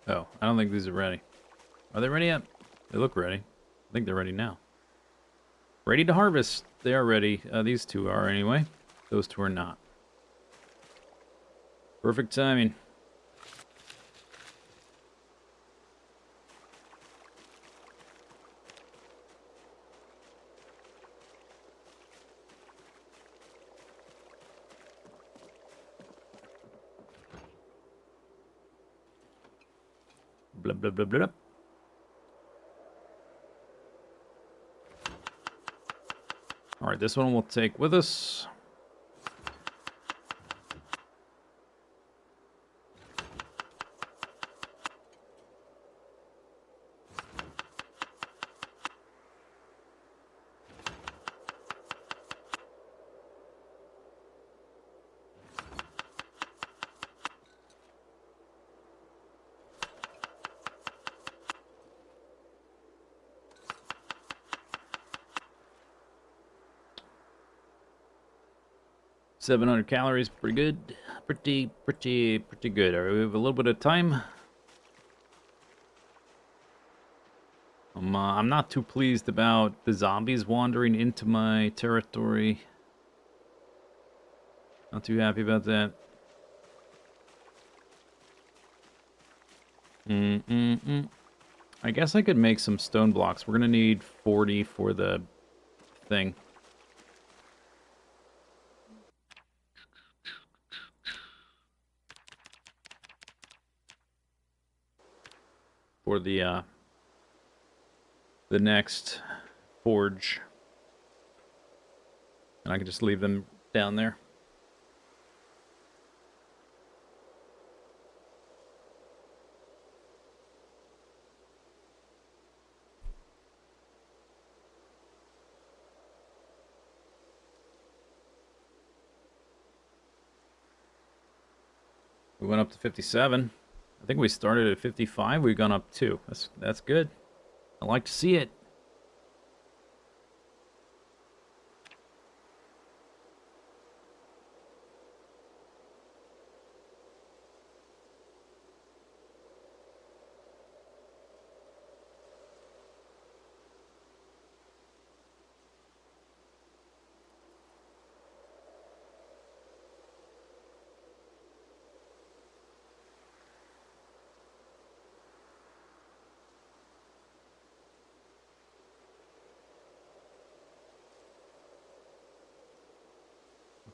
Oh, I don't think these are ready. Are they ready yet? They look ready. I think they're ready now. Ready to harvest. They are ready. These two are anyway. Those two are not. Perfect timing. Blah, blah, blah, blah. All right, this one we'll take with us. $700 calories, pretty good. Pretty good. All right, we have a little bit of time. I'm not too pleased about the zombies wandering into my territory. Not too happy about that. I guess I could make some stone blocks. We're gonna need 40 for the thing. For the next forge. And I can just leave them down there. We went up to 57. I think we started at 55. We've gone up 2. That's good. I like to see it.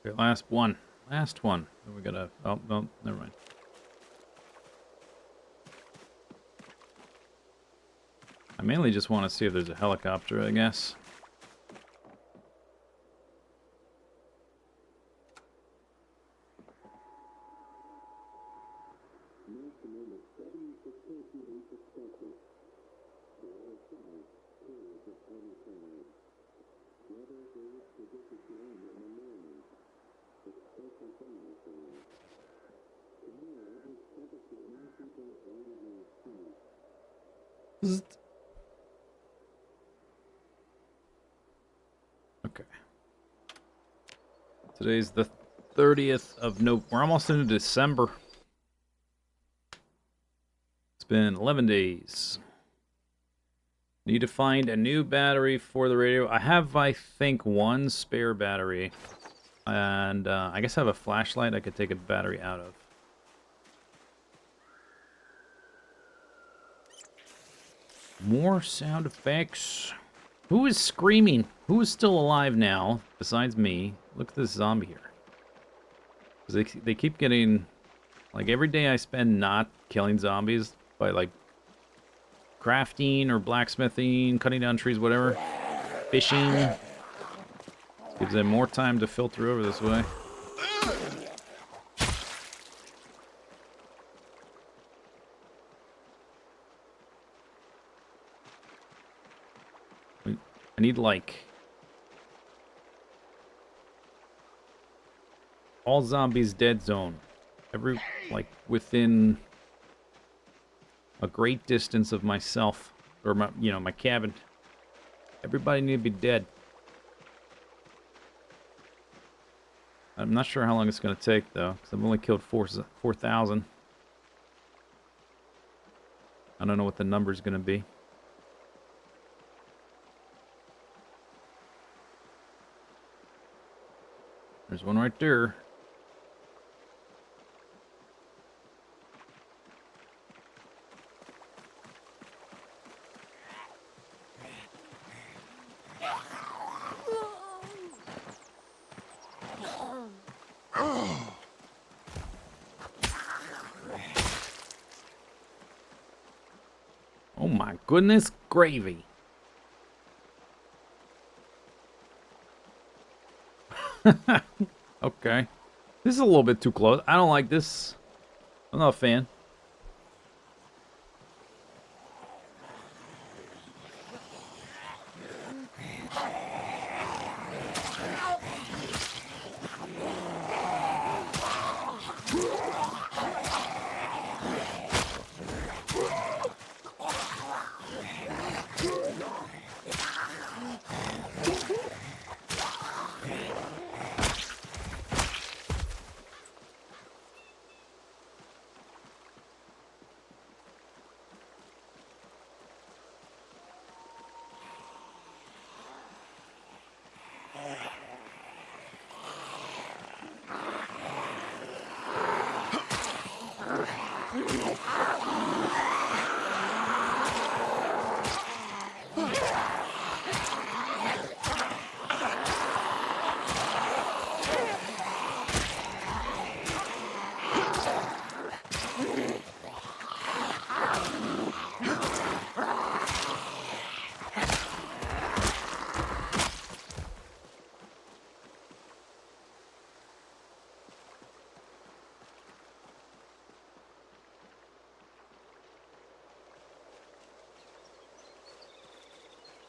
Okay, last one. Last one. We gotta... Oh, no, never mind. I mainly just want to see if there's a helicopter, I guess. Okay. Today's the 30th of November. We're almost into December. It's been 11 days. Need to find a new battery for the radio. I have, I think, one spare battery. And I guess I have a flashlight I could take a battery out of. More sound effects. Who is screaming? Who is still alive now, besides me? Look at this zombie here. 'Cause they keep getting... Like, every day I spend not killing zombies by, like, crafting or blacksmithing, cutting down trees, whatever. Fishing. Gives them more time to filter over this way. I need, like... all zombies dead zone. Every, like, within a great distance of myself. Or, my, you know, my cabin. Everybody need to be dead. I'm not sure how long it's going to take, though. Because I've only killed 4,000. I don't know what the number's gonna be. There's one right there. Oh my goodness gravy. Okay. This is a little bit too close. I don't like this. I'm not a fan.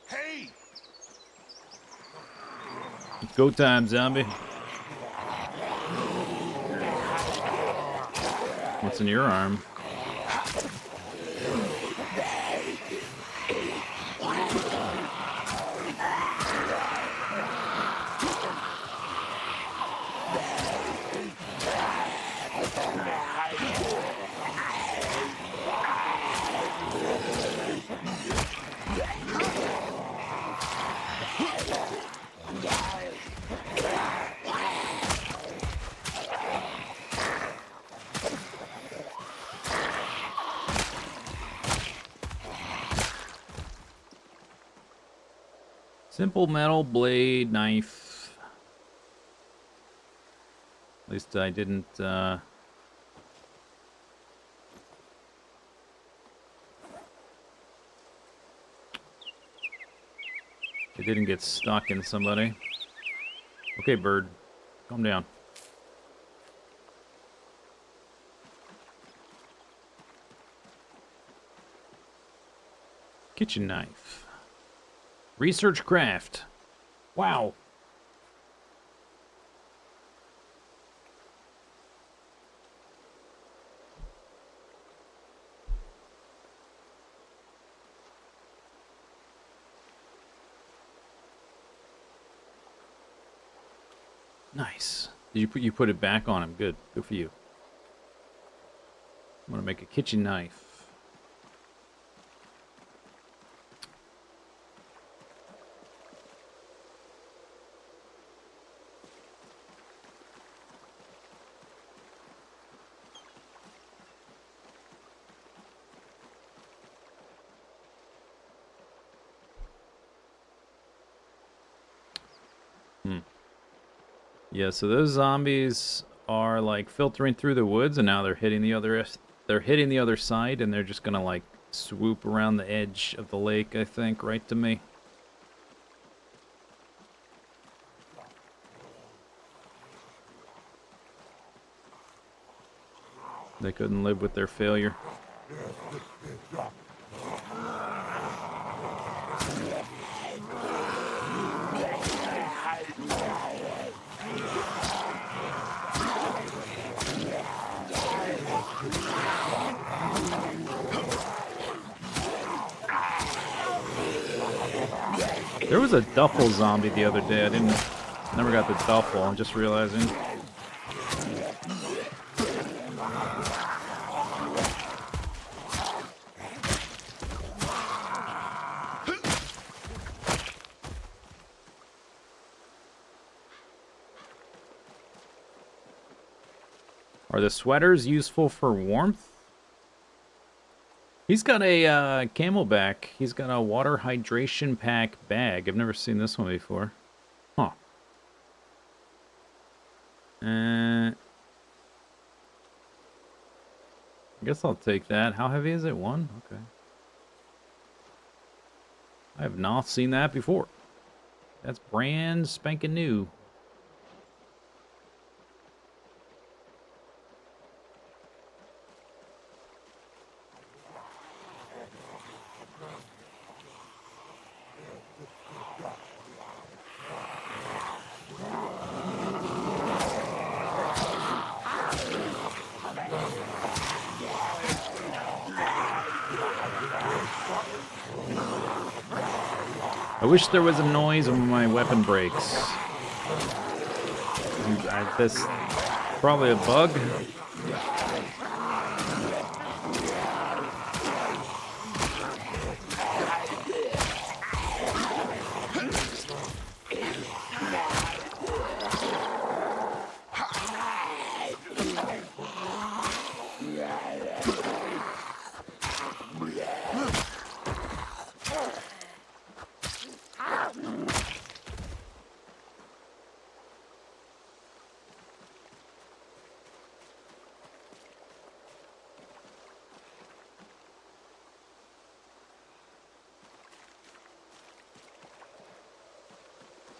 Hey! Go time, zombie. What's in your arm? Simple metal blade knife. At least I didn't, it didn't get stuck in somebody. Okay, bird. Calm down. Kitchen knife. Research craft. Wow. Nice. Did you put it back on him? Good. Good for you. I'm gonna make a kitchen knife. Yeah, so those zombies are like filtering through the woods, and now they're hitting the other side, and they're just gonna like swoop around the edge of the lake, I think, right to me. They couldn't live with their failure. There was a duffel zombie the other day. Never got the duffel. I'm just realizing. Are the sweaters useful for warmth? He's got a camelback. He's got a water hydration pack bag. I've never seen this one before. Huh. I guess I'll take that. How heavy is it? 1? Okay. I have not seen that before. That's brand spanking new. I wish there was a noise when my weapon breaks. That's probably a bug.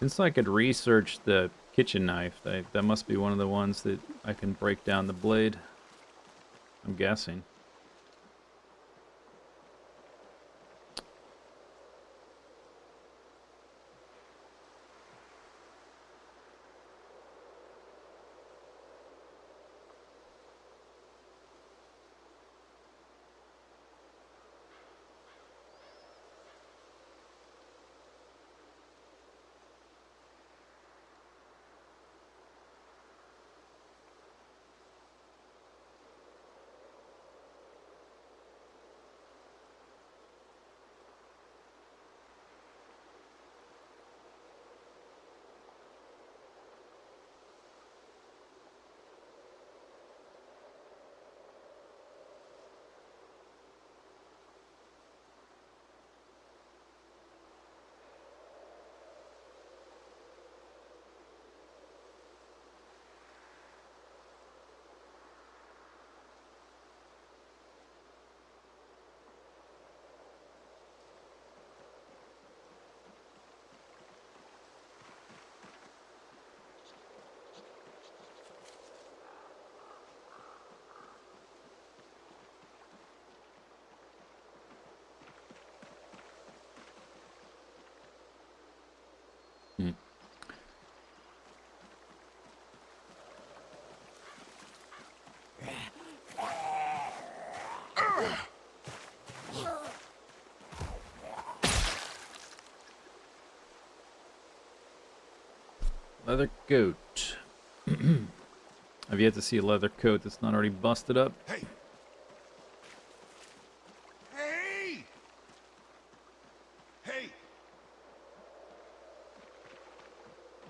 Since I could research the kitchen knife, that must be one of the ones that I can break down the blade. I'm guessing. Hmm. Leather coat. I've yet to see a leather coat that's not already busted up. Hey! Hey! Hey!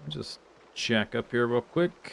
Just check up here real quick.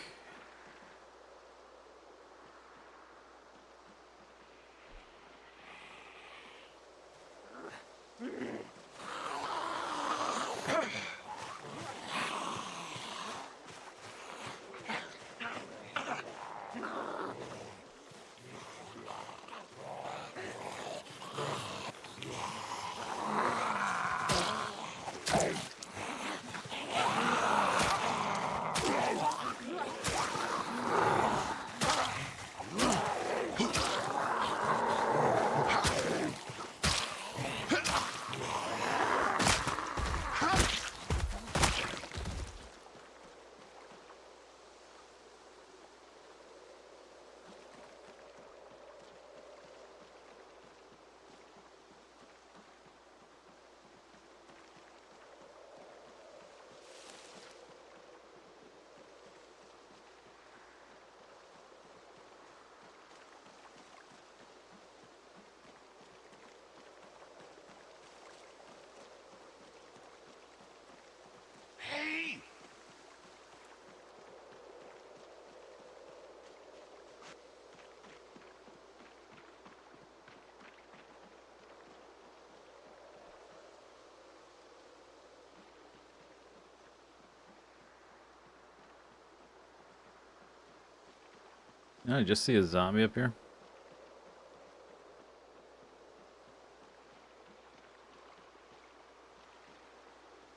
I just see a zombie up here.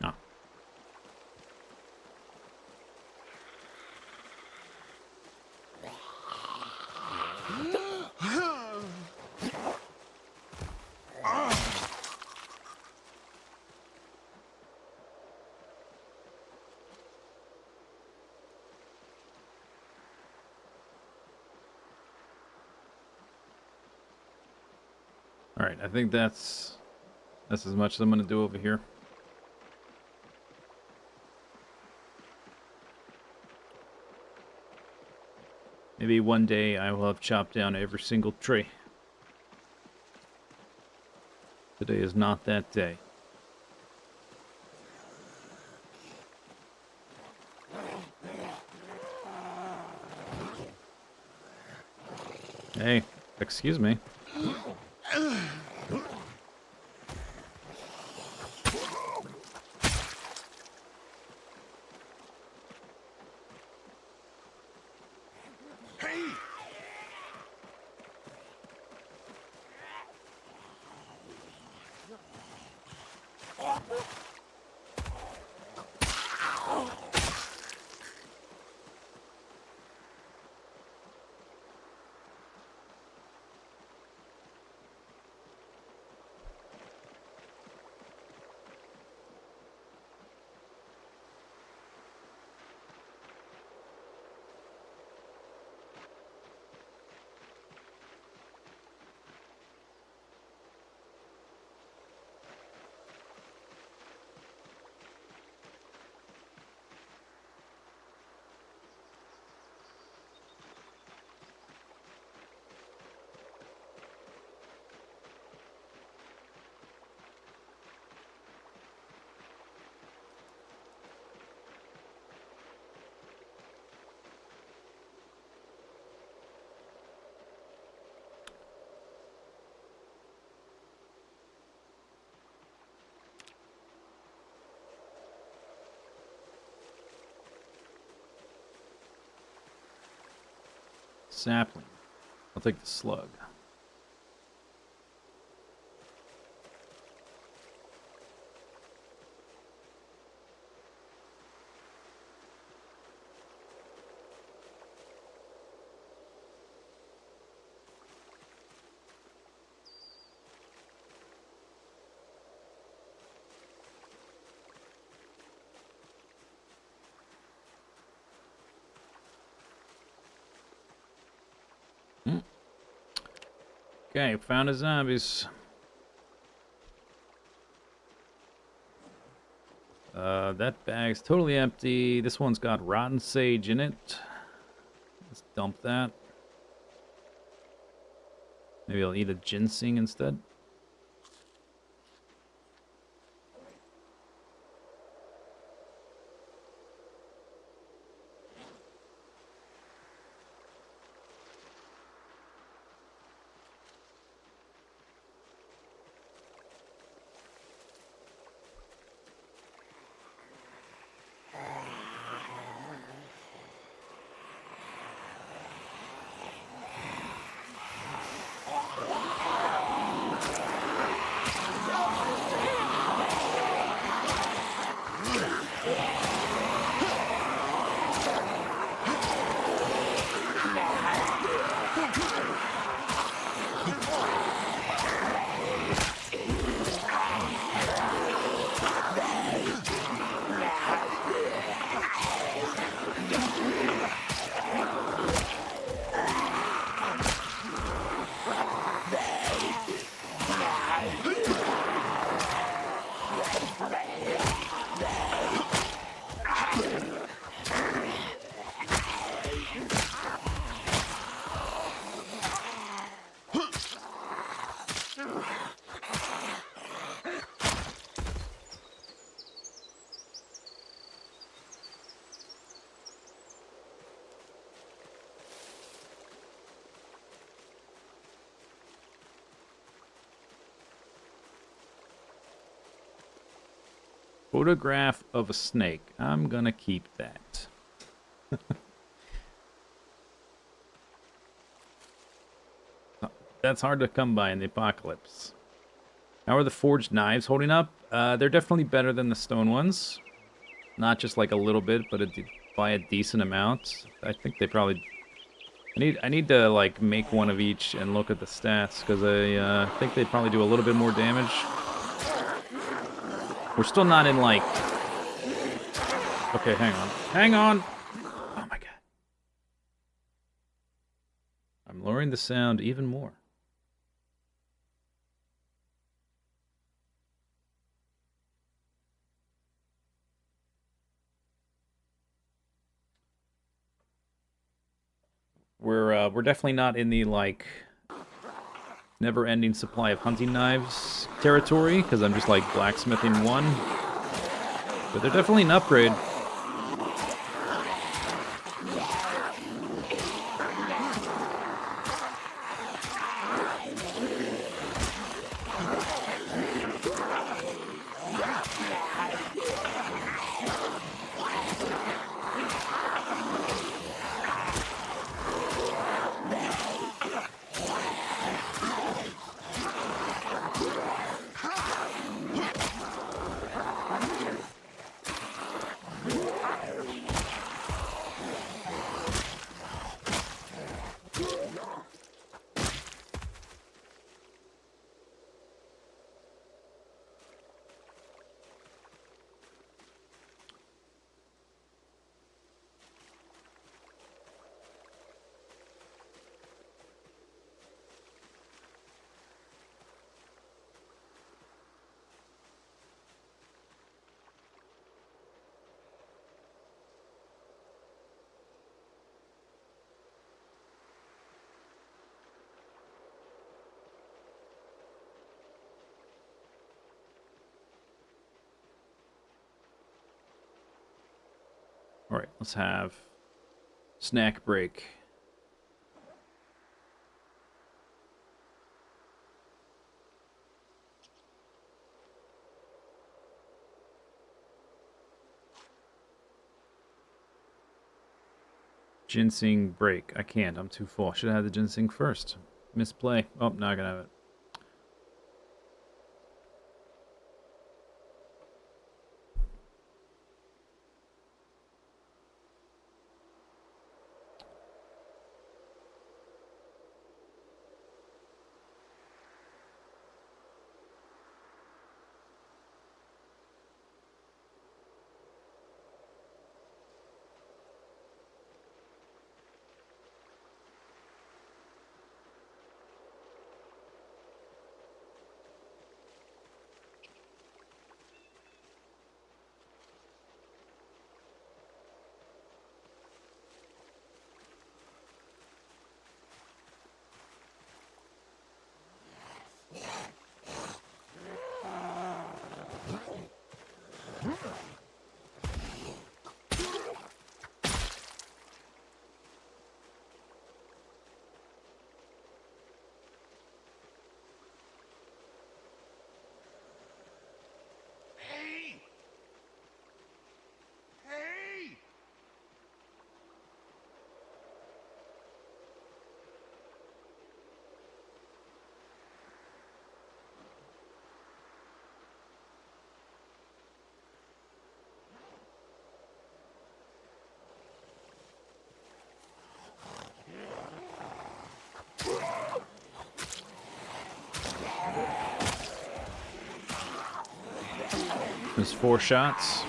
Oh. All right, I think that's as much as I'm gonna do over here. Maybe one day I will have chopped down every single tree. Today is not that day. Hey, excuse me. Hey! Sapling. I'll take the slug. Okay, found the zombies. That bag's totally empty. This one's got rotten sage in it. Let's dump that. Maybe I'll eat a ginseng instead. Photograph of a snake. I'm gonna keep that. That's hard to come by in the apocalypse. How are the forged knives holding up? They're definitely better than the stone ones. Not just like a little bit, but by a decent amount. I think they probably... I need to like make one of each and look at the stats, because I think they probably do a little bit more damage. We're still not in like... Okay, hang on. Hang on! Oh my god. I'm lowering the sound even more. We're definitely not in the like never-ending supply of hunting knives territory, because I'm just like blacksmithing one. But they're definitely an upgrade. Alright, let's have snack break. Ginseng break. I can't. I'm too full. Should have had the ginseng first. Misplay. Oh, now I can have it. Hey! Hey! There's 4 shots.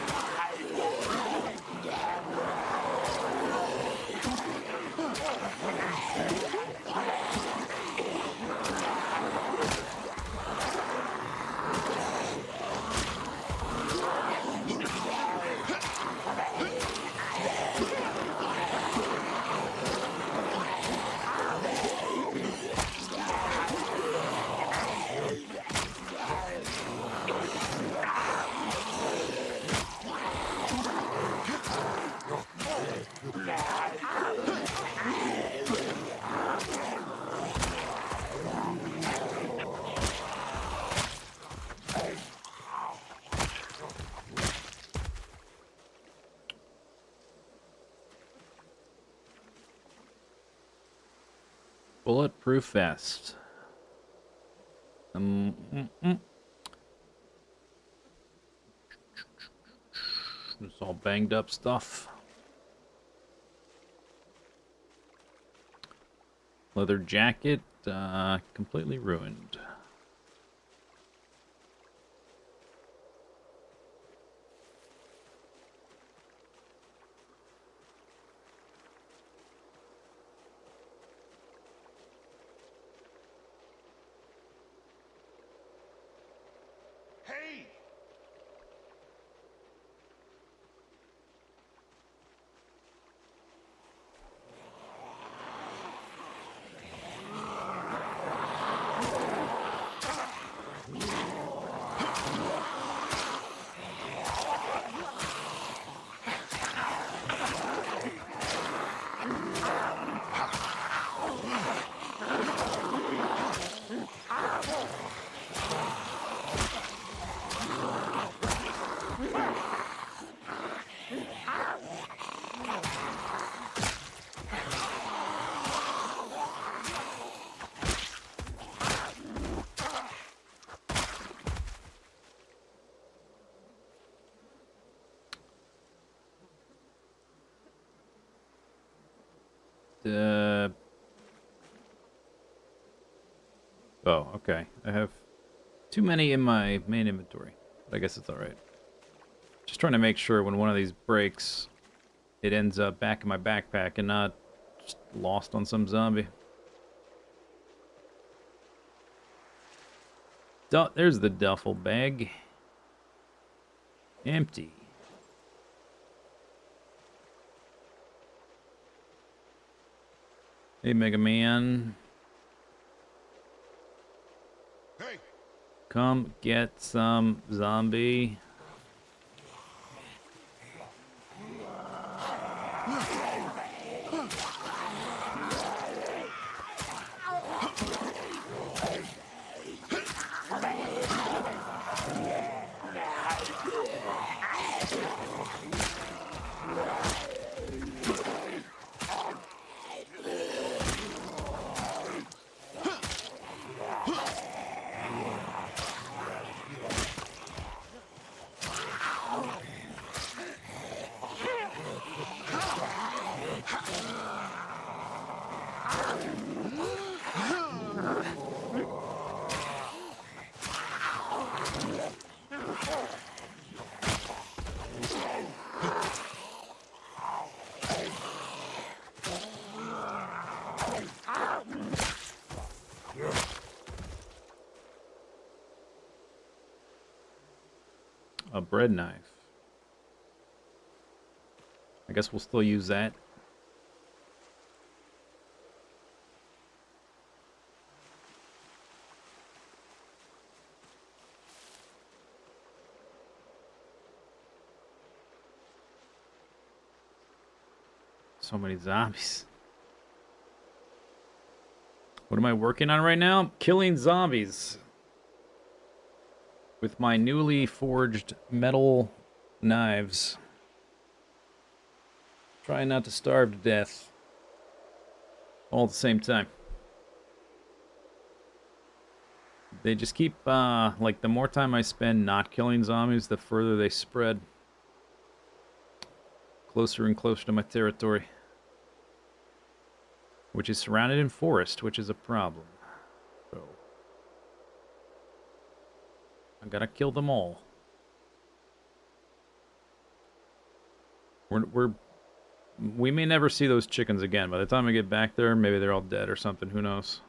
Bulletproof vest. Mm, mm. It's all banged up stuff. Leather jacket, completely ruined. Hey! Uh, oh, okay. I have too many in my main inventory, but I guess it's alright. Just trying to make sure when one of these breaks, it ends up back in my backpack and not just lost on some zombie. There's the duffel bag. Empty. Hey, Mega Man. Hey! Come get some zombie. A bread knife. I guess we'll still use that. So many zombies. What am I working on right now? Killing zombies. With my newly forged metal knives. Trying not to starve to death. All at the same time. They just keep, like, the more time I spend not killing zombies, the further they spread. Closer and closer to my territory. Which is surrounded in forest, which is a problem. So I gotta kill them all. We may never see those chickens again. By the time I get back there, maybe they're all dead or something. Who knows?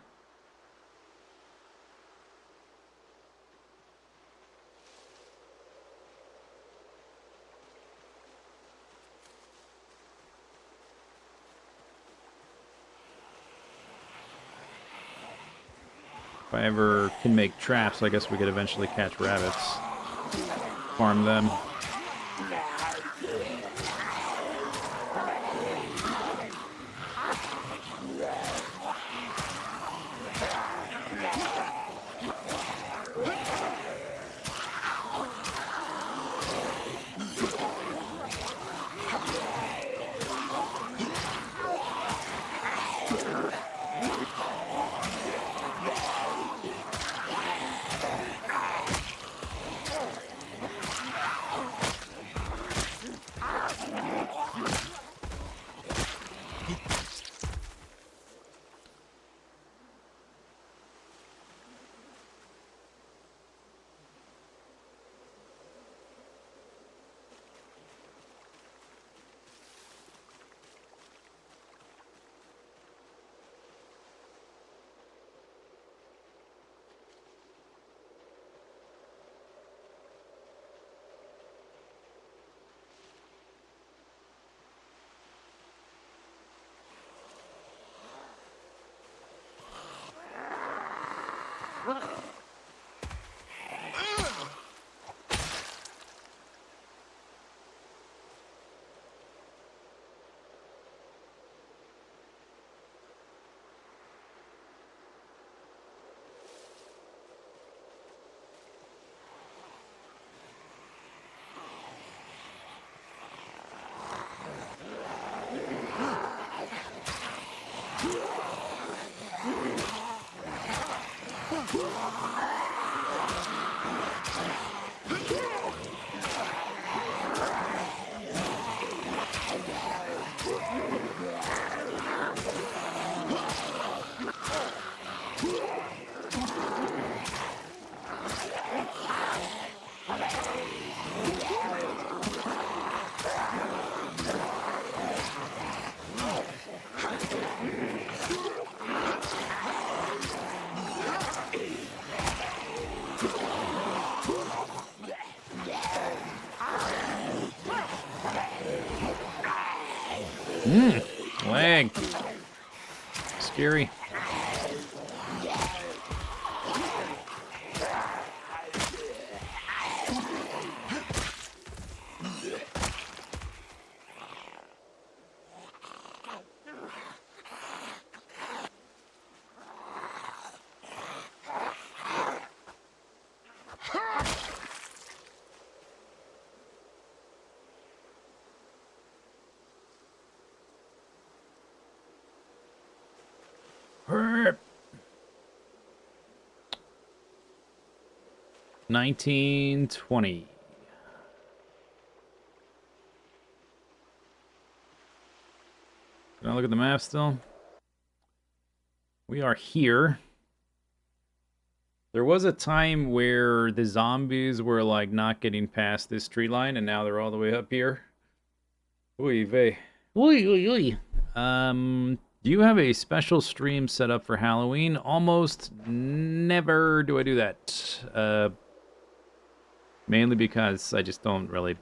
If I ever can make traps, I guess we could eventually catch rabbits. Farm them. Lag. Scary. Herp. 1920. Can I look at the map still? We are here. There was a time where the zombies were like not getting past this tree line, and now they're all the way up here. Oy vey. Oy, oy, oy. Do you have a special stream set up for Halloween? Almost never do I do that. Mainly because I just don't really,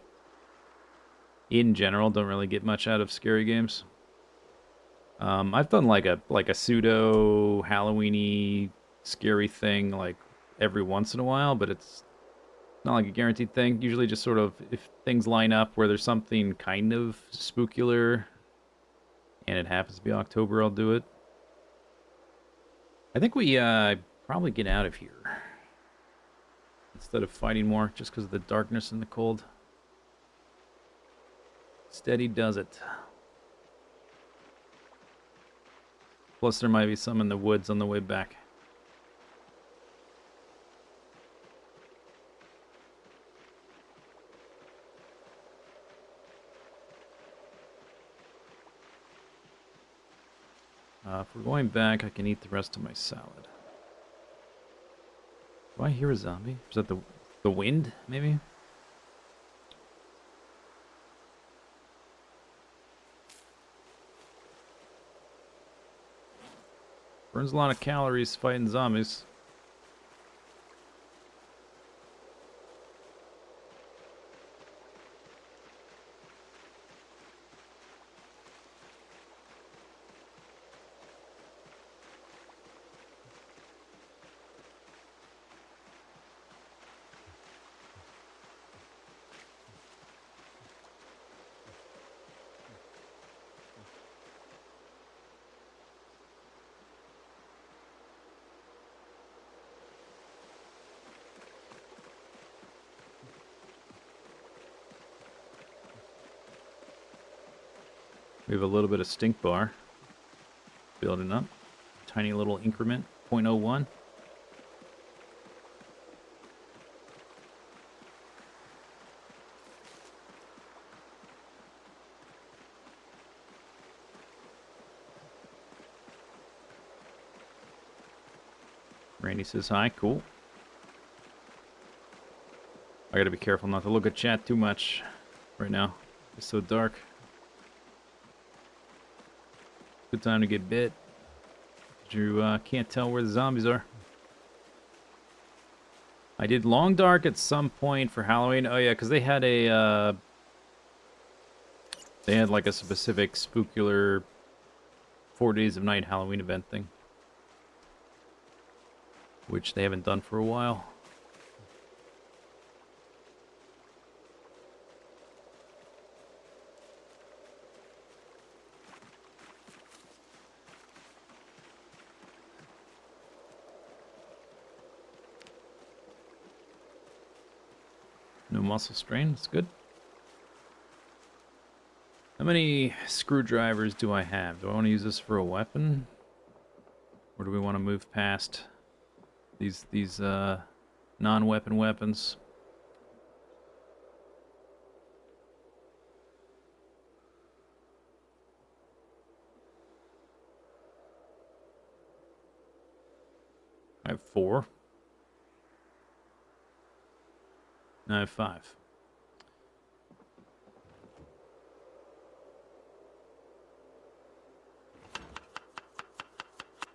in general, don't really get much out of scary games. I've done like a pseudo Halloween-y scary thing like every once in a while, but it's not like a guaranteed thing. Usually just sort of if things line up where there's something kind of spookular and it happens to be October, I'll do it. I think we probably get out of here instead of fighting more just because of the darkness and the cold. Steady does it. Plus there might be some in the woods on the way back. If we're going back, I can eat the rest of my salad. Do I hear a zombie? Is that the wind, maybe? Burns a lot of calories fighting zombies. We have a little bit of stink bar building up. Tiny little increment, 0.01. Randy says hi, cool. I gotta be careful not to look at chat too much right now. It's so dark. Good time to get bit. You can't tell where the zombies are. I did Long Dark at some point for Halloween. Oh yeah, because they had a they had like a specific spookular 4 Days of Night Halloween event thing, which they haven't done for a while. No muscle strain, that's good. How many screwdrivers do I have? Do I want to use this for a weapon? Or do we want to move past these non-weapon weapons? I have 4. I have 5.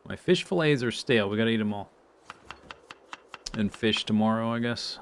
My fish fillets are stale. We gotta eat them all. And fish tomorrow, I guess.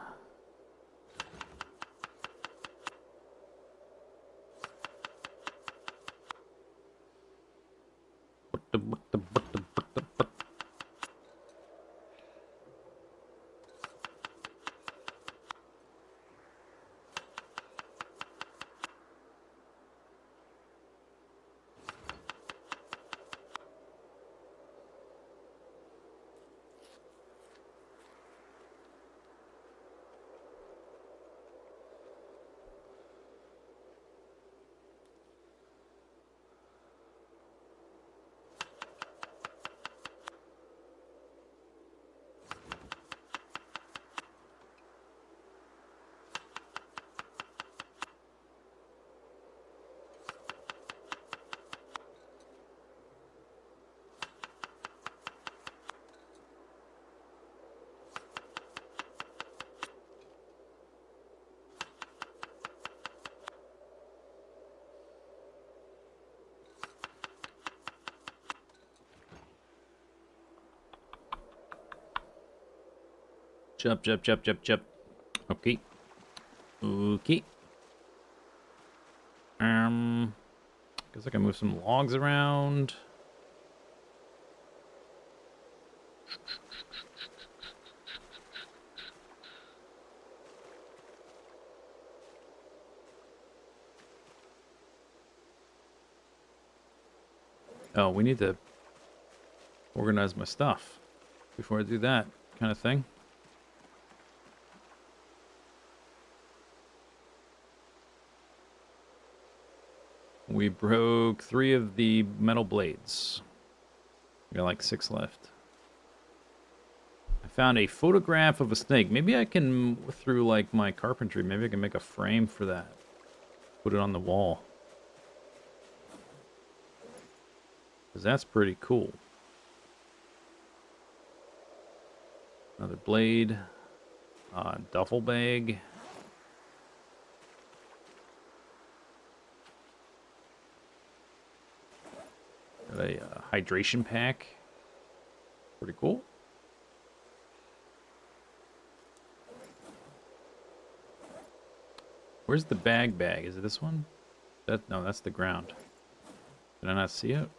Chop, chop, chop, chop, chop. Okay. Okay. Guess I can move some logs around. Oh, we need to organize my stuff before I do that kind of thing. We broke 3 of the metal blades. We got like 6 left. I found a photograph of a snake. Maybe I can, through like my carpentry, maybe I can make a frame for that. Put it on the wall. Because that's pretty cool. Another blade. Duffel bag. Got a hydration pack. Pretty cool. Where's the bag? Is it this one? No, that's the ground. Did I not see it?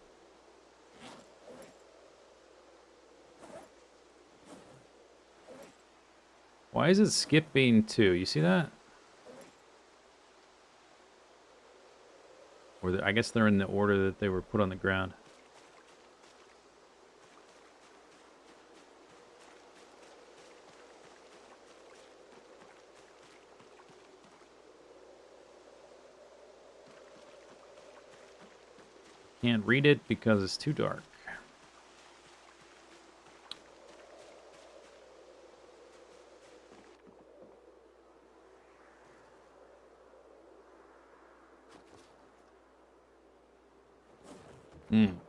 Why is it skipping 2? You see that? Or I guess they're in the order that they were put on the ground. Can't read it because it's too dark.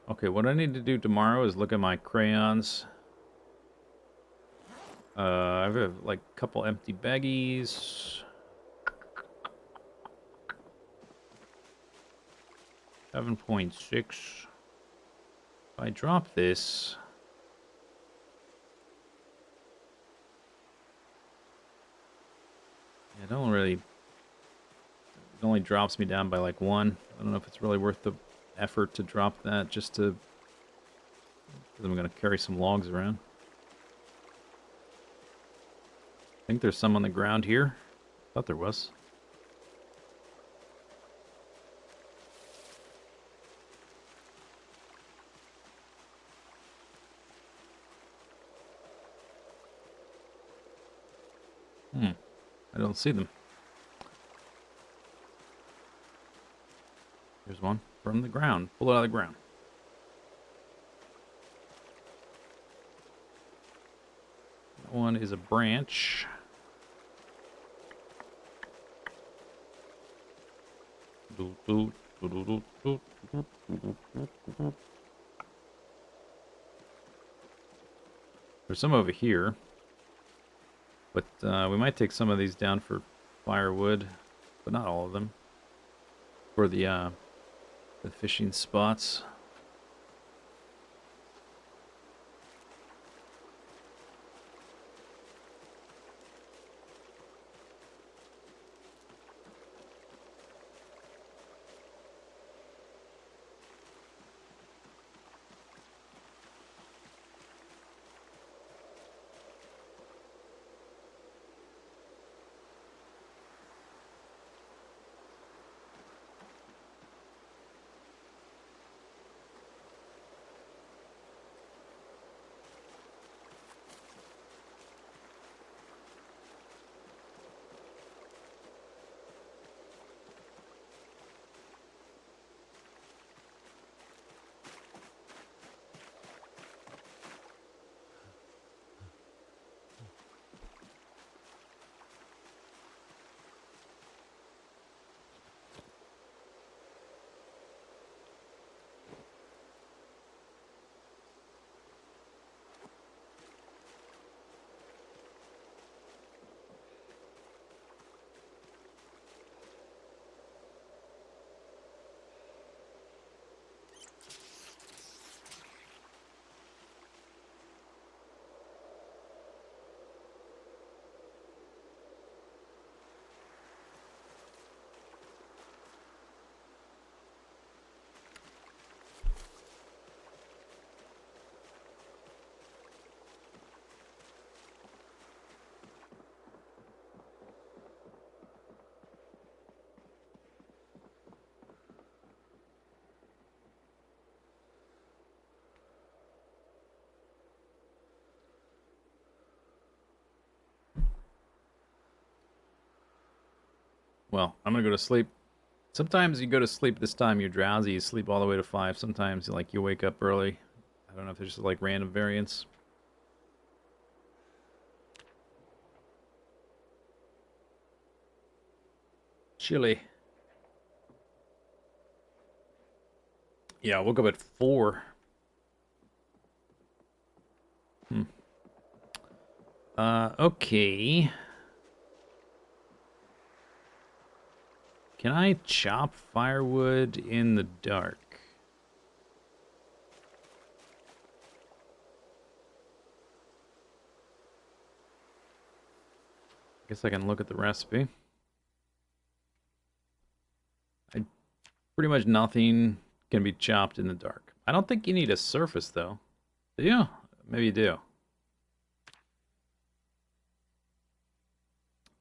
Okay, what I need to do tomorrow is look at my crayons. I have like a couple empty baggies. 7.6. If I drop this, it don't really. It only drops me down by like 1. I don't know if it's really worth the effort to drop that just to. Because I'm gonna carry some logs around. I think there's some on the ground here. Thought there was. I don't see them. There's one from the ground. Pull it out of the ground. That one is a branch. There's some over here. But we might take some of these down for firewood, but not all of them. For the fishing spots. Well, I'm gonna go to sleep. Sometimes you go to sleep this time, you're drowsy, you sleep all the way to 5. Sometimes, like, you wake up early. I don't know if there's just, like, random variance. Chilly. Yeah, I woke up at 4. Okay. Can I chop firewood in the dark? Guess I can look at the recipe. Pretty much nothing can be chopped in the dark. I don't think you need a surface, though. Do you? Maybe you do.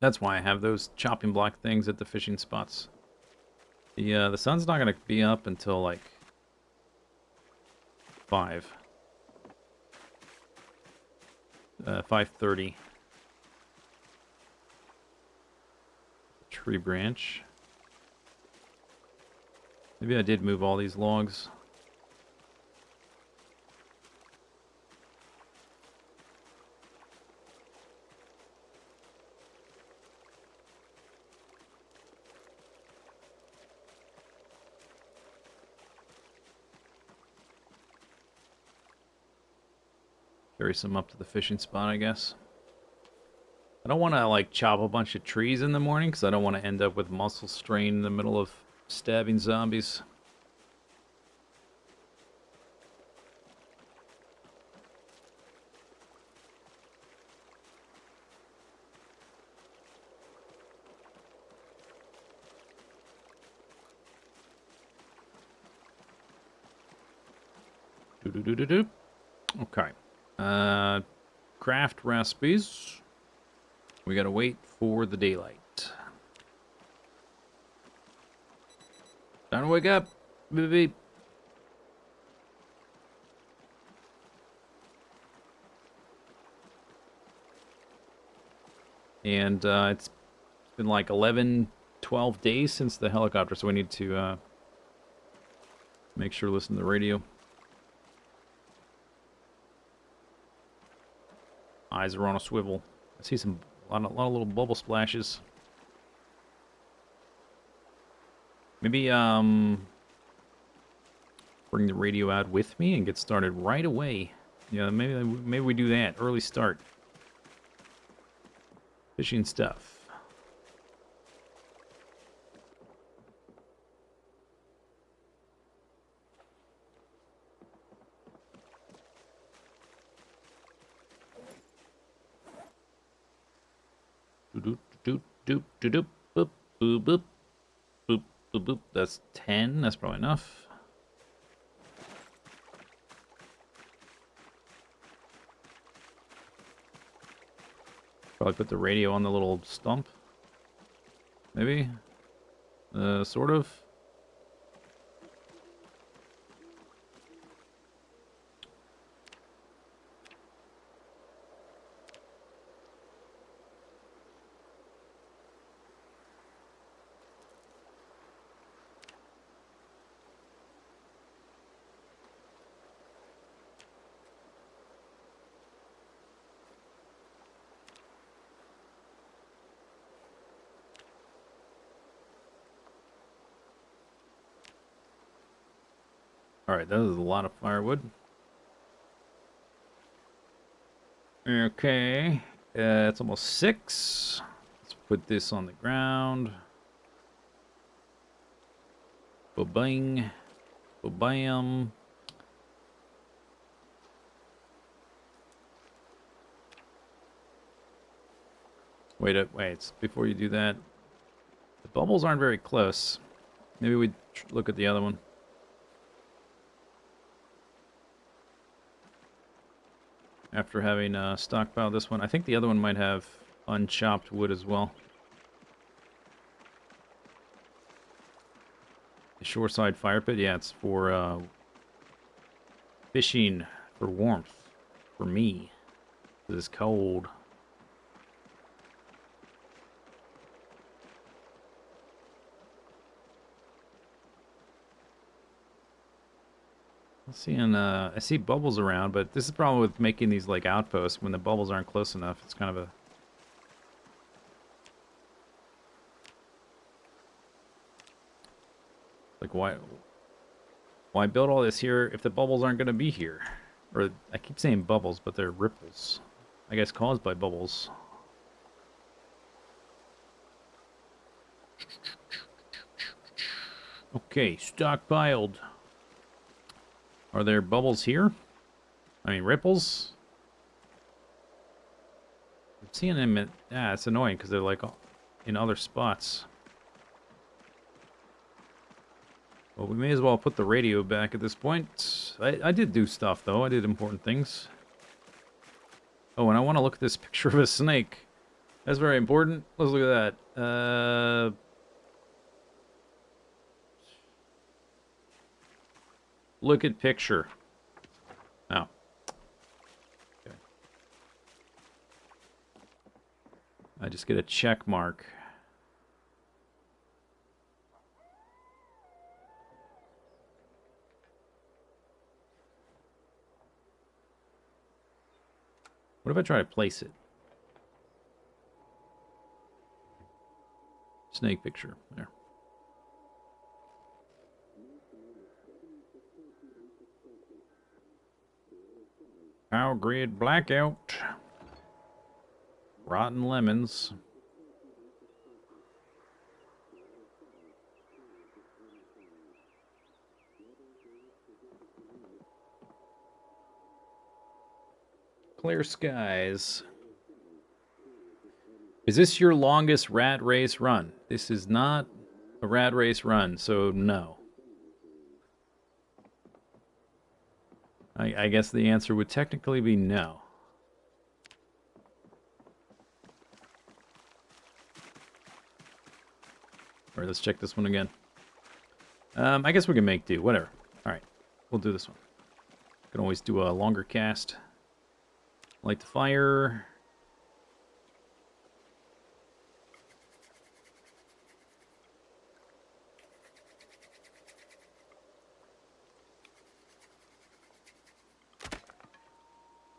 That's why I have those chopping block things at the fishing spots. The sun's not gonna be up until like 5. 5:30. Tree branch. Maybe I did move all these logs. Carry some up to the fishing spot, I guess. I don't want to, like, chop a bunch of trees in the morning, because I don't want to end up with muscle strain in the middle of stabbing zombies. Do-do-do-do-do. Okay. Craft recipes. We gotta wait for the daylight. Time to wake up, baby. And it's been like 11, 12 days since the helicopter, so we need to make sure to listen to the radio. Eyes are on a swivel. I see a lot of little bubble splashes. Maybe bring the radio out with me and get started right away. Yeah, maybe we do that. Early start. Fishing stuff. Doop doop doop doop doop boop boop boop boop boop boop. That's 10. That's probably enough. Probably put the radio on the little stump. Maybe. Sort of. Alright, that is a lot of firewood. Okay. It's almost 6. Let's put this on the ground. Ba-bing. Ba-bam. Wait. Before you do that, the bubbles aren't very close. Maybe we look at the other one. After having stockpiled this one. I think the other one might have unchopped wood as well. The shoreside fire pit? Yeah, it's for fishing, for warmth, for me. It's cold. I see bubbles around, but this is the problem with making these like outposts. When the bubbles aren't close enough, it's kind of a... Like, why build all this here if the bubbles aren't going to be here? Or, I keep saying bubbles, but they're ripples. I guess caused by bubbles. Okay, stockpiled. Are there bubbles here? I mean, ripples? I'm seeing them at... Yeah, it's annoying because they're like in other spots. Well, we may as well put the radio back at this point. I did do stuff, though. I did important things. Oh, and I want to look at this picture of a snake. That's very important. Let's look at that. Look at picture. Oh. Okay. I just get a check mark. What if I try to place it? Snake picture. There. Power grid blackout. Rotten lemons. Clear skies. Is this your longest rat race run? This is not a rat race run, so no. I guess the answer would technically be no. All right, let's check this one again. I guess we can make do. Whatever. All right, we'll do this one. Can always do a longer cast. Light the fire.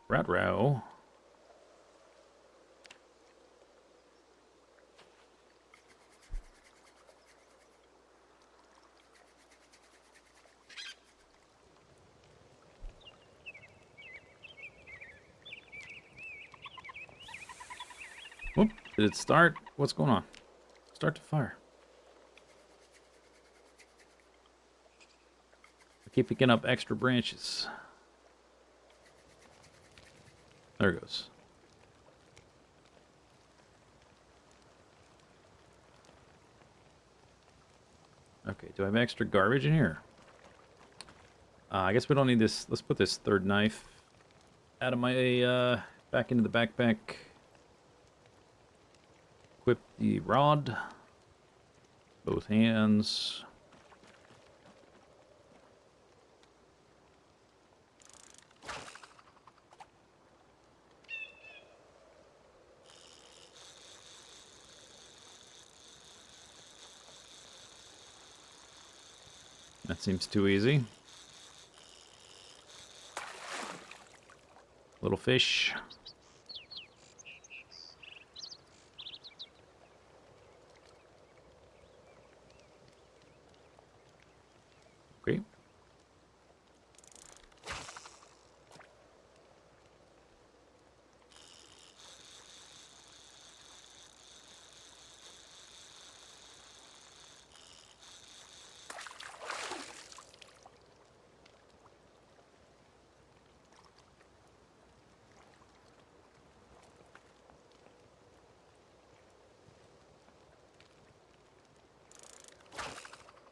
Rat row. Whoop, did it start? What's going on? Start to fire. I keep picking up extra branches. There it goes. Okay, do I have extra garbage in here? I guess we don't need this. Let's put this third knife out of my, back into the backpack. Equip the rod. Both hands. That seems too easy. Little fish. Okay.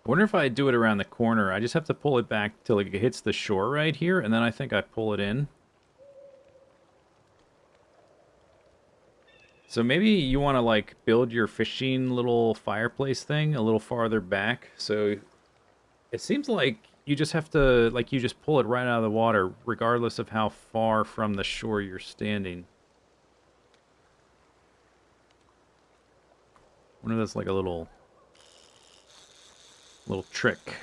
I wonder if I do it around the corner. I just have to pull it back till it hits the shore right here, and then I think I pull it in. So maybe you want to, like, build your fishing little fireplace thing a little farther back. So it seems like you just have to, like, you just pull it right out of the water, regardless of how far from the shore you're standing. I wonder if that's like a little trick.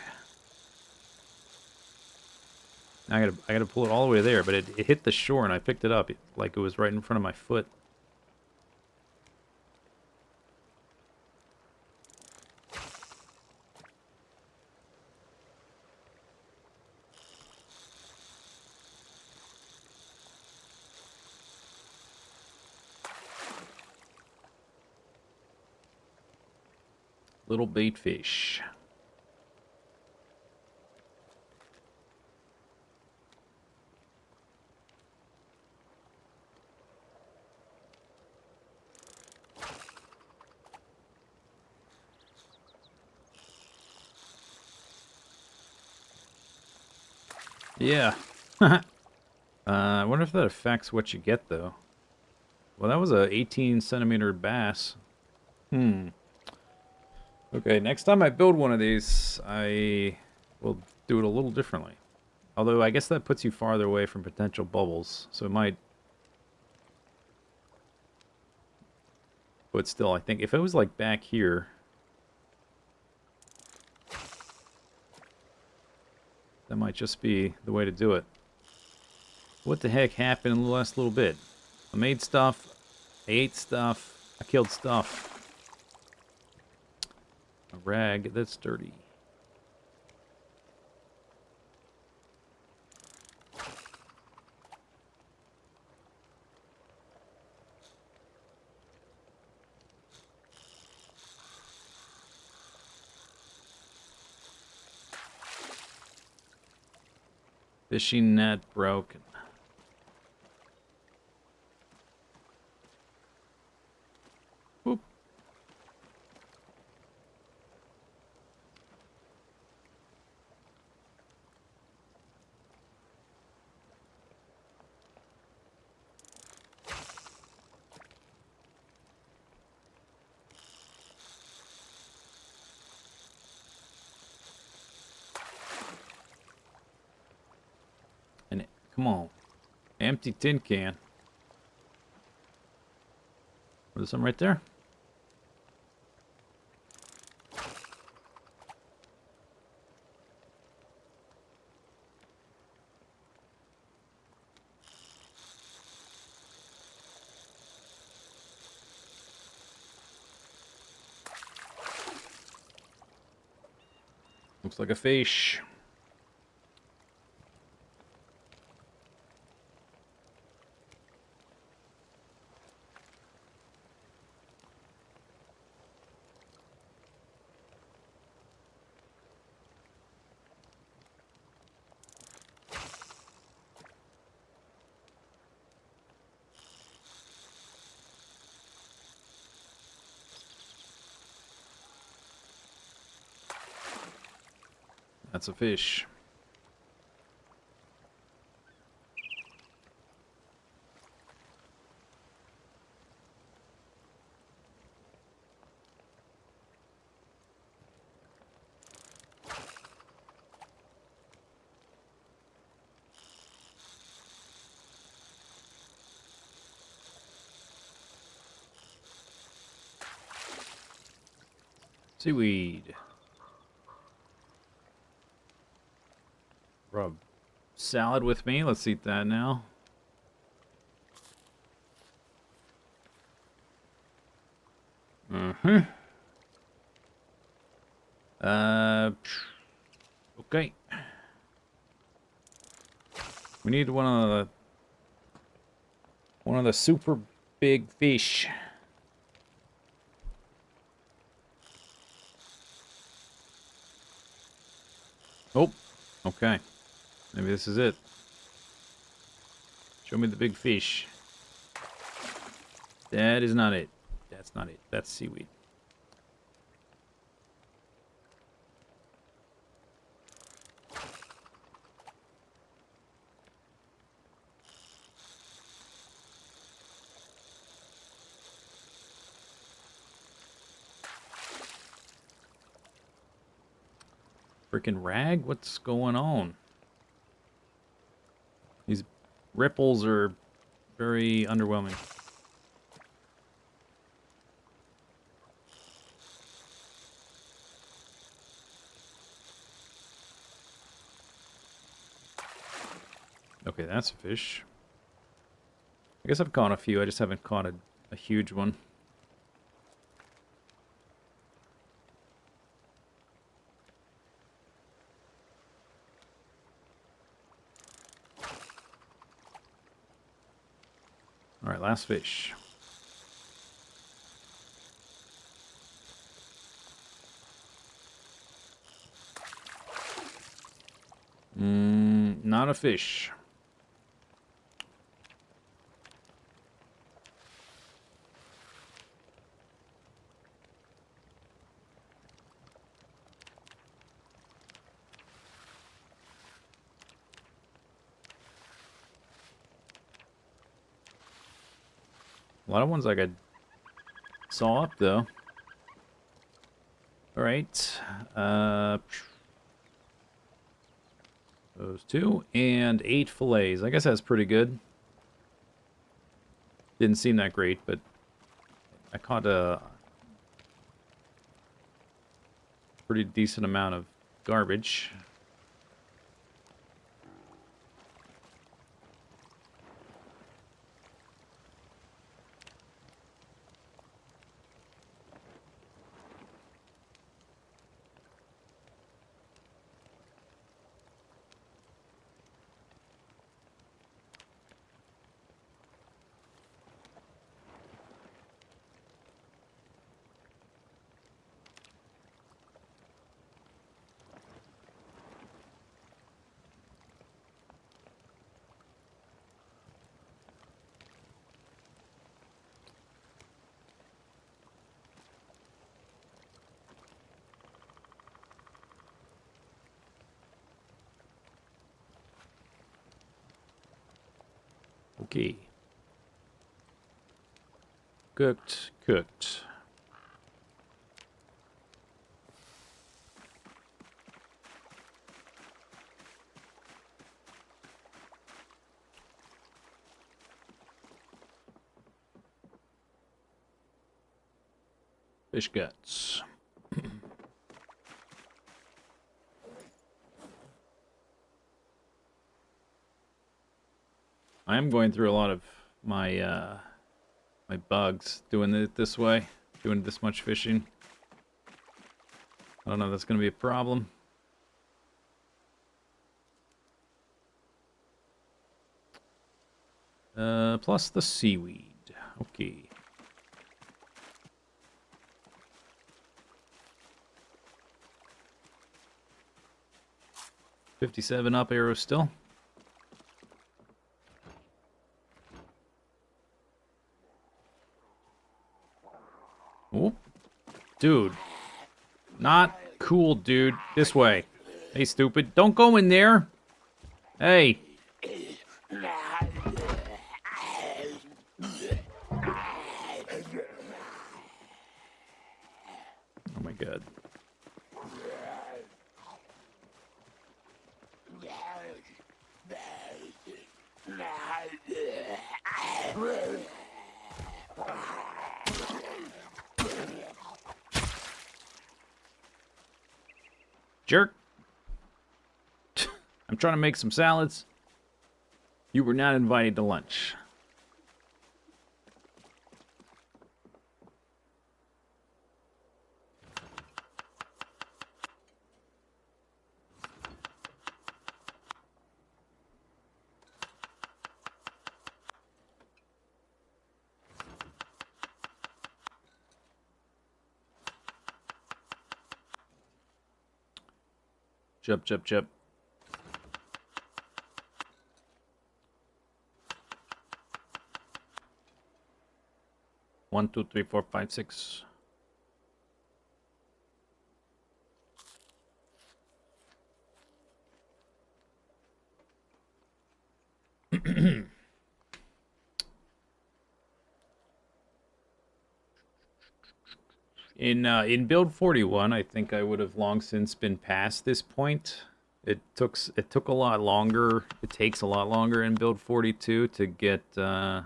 I gotta pull it all the way there, but it hit the shore and I picked it up like it was right in front of my foot. Little bait fish. Yeah. I wonder if that affects what you get, though. Well, that was a 18 centimeter bass. Hmm. Okay, next time I build one of these, I will do it a little differently. Although, I guess that puts you farther away from potential bubbles, so it might... But still, I think if it was, like, back here... That might just be the way to do it. What the heck happened in the last little bit? I made stuff, I ate stuff, I killed stuff. A rag that's dirty. Fishing net broken. Whoop. And come on. Empty tin can. There's some right there. Looks like a fish. That's a fish. Seaweed. Rub salad with me. Let's eat that now. Mm-hmm. Okay. We need one of the super big fish. Oh, okay. Maybe this is it. Show me the big fish. That is not it. That's not it. That's seaweed. Freaking rag? What's going on? These ripples are very underwhelming. Okay, that's a fish. I guess I've caught a few, I just haven't caught a huge one. Alright, last fish. Not a fish. A lot of ones like I saw up though. Alright. Those 2 and 8 fillets. I guess that's pretty good. Didn't seem that great, but I caught a pretty decent amount of garbage. Okay. Cooked, cooked. Fish guts. I am going through a lot of my my bugs doing it this way, doing this much fishing. I don't know if that's going to be a problem. Plus the seaweed. Okay. $57 up arrow still. Oh, dude. Not cool, dude. This way. Hey, stupid. Don't go in there. Hey. Oh my god. Jerk. I'm trying to make some salads. You were not invited to lunch. Chub, chub, chub. One, two, three, four, five, six. In build 41, I think I would have long since been past this point. It took a lot longer. It takes a lot longer in build 42 to get the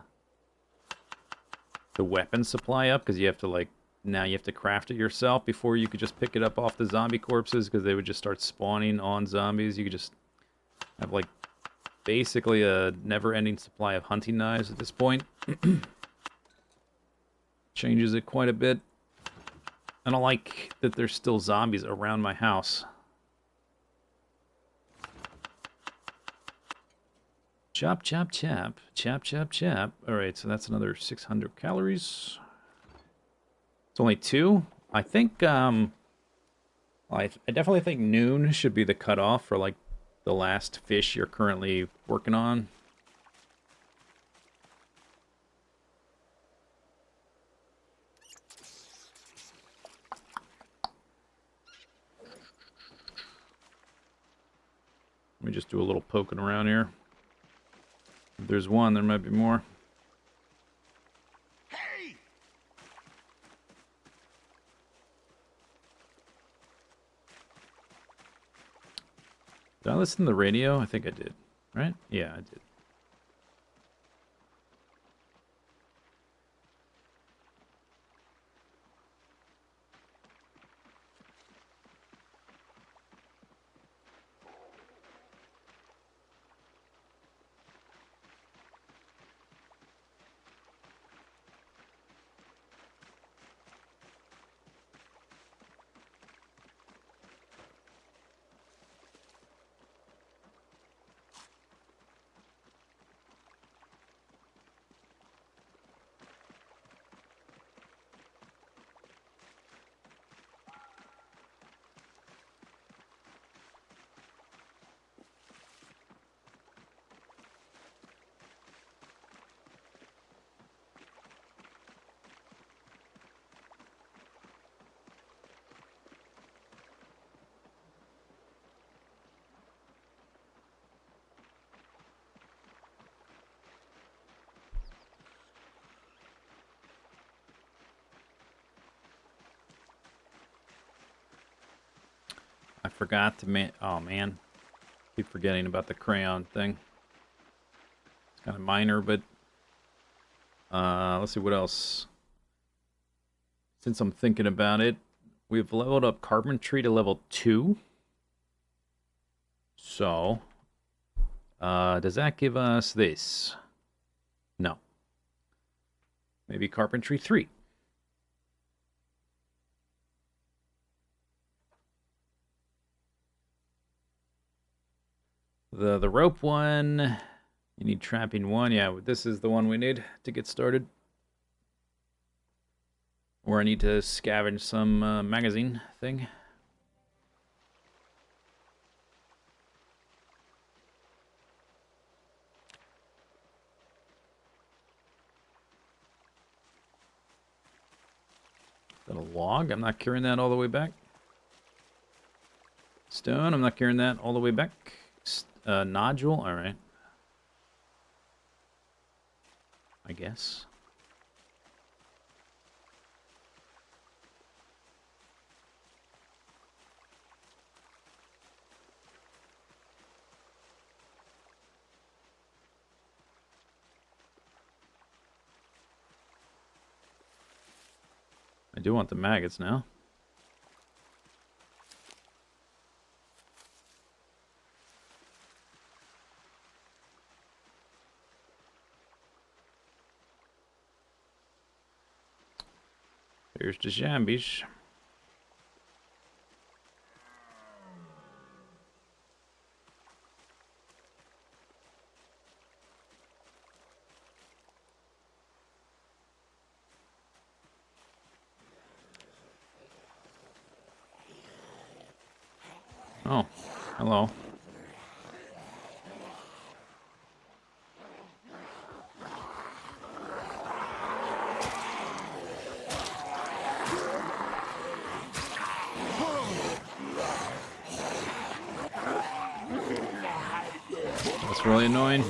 weapon supply up, because you have to now you have to craft it yourself before you could just pick it up off the zombie corpses, because they would just start spawning on zombies. You could just have basically a never-ending supply of hunting knives at this point. Changes it quite a bit. I don't like that there's still zombies around my house. Chop, chop, chop. Chop, chop, chop. Alright, so that's another 600 calories. It's only 2. I think, I definitely think noon should be the cutoff for, like, the last fish you're currently working on. Let me just do a little poking around here. If there's one, there might be more. Hey! Did I listen to the radio? I think I did. Right? Yeah, I did. I forgot to oh man. Keep forgetting about the crayon thing. It's kind of minor, but let's see what else. Since I'm thinking about it, we've leveled up carpentry to level 2. So, does that give us this? No. Maybe carpentry 3. The rope one, you need trapping 1. Yeah, this is the one we need to get started. Or I need to scavenge some magazine thing. Is that a log? I'm not carrying that all the way back. Stone, I'm not carrying that all the way back. Nodule, alright. I guess. I do want the maggots now. Here's the zombies. Oh, hello. That's really annoying.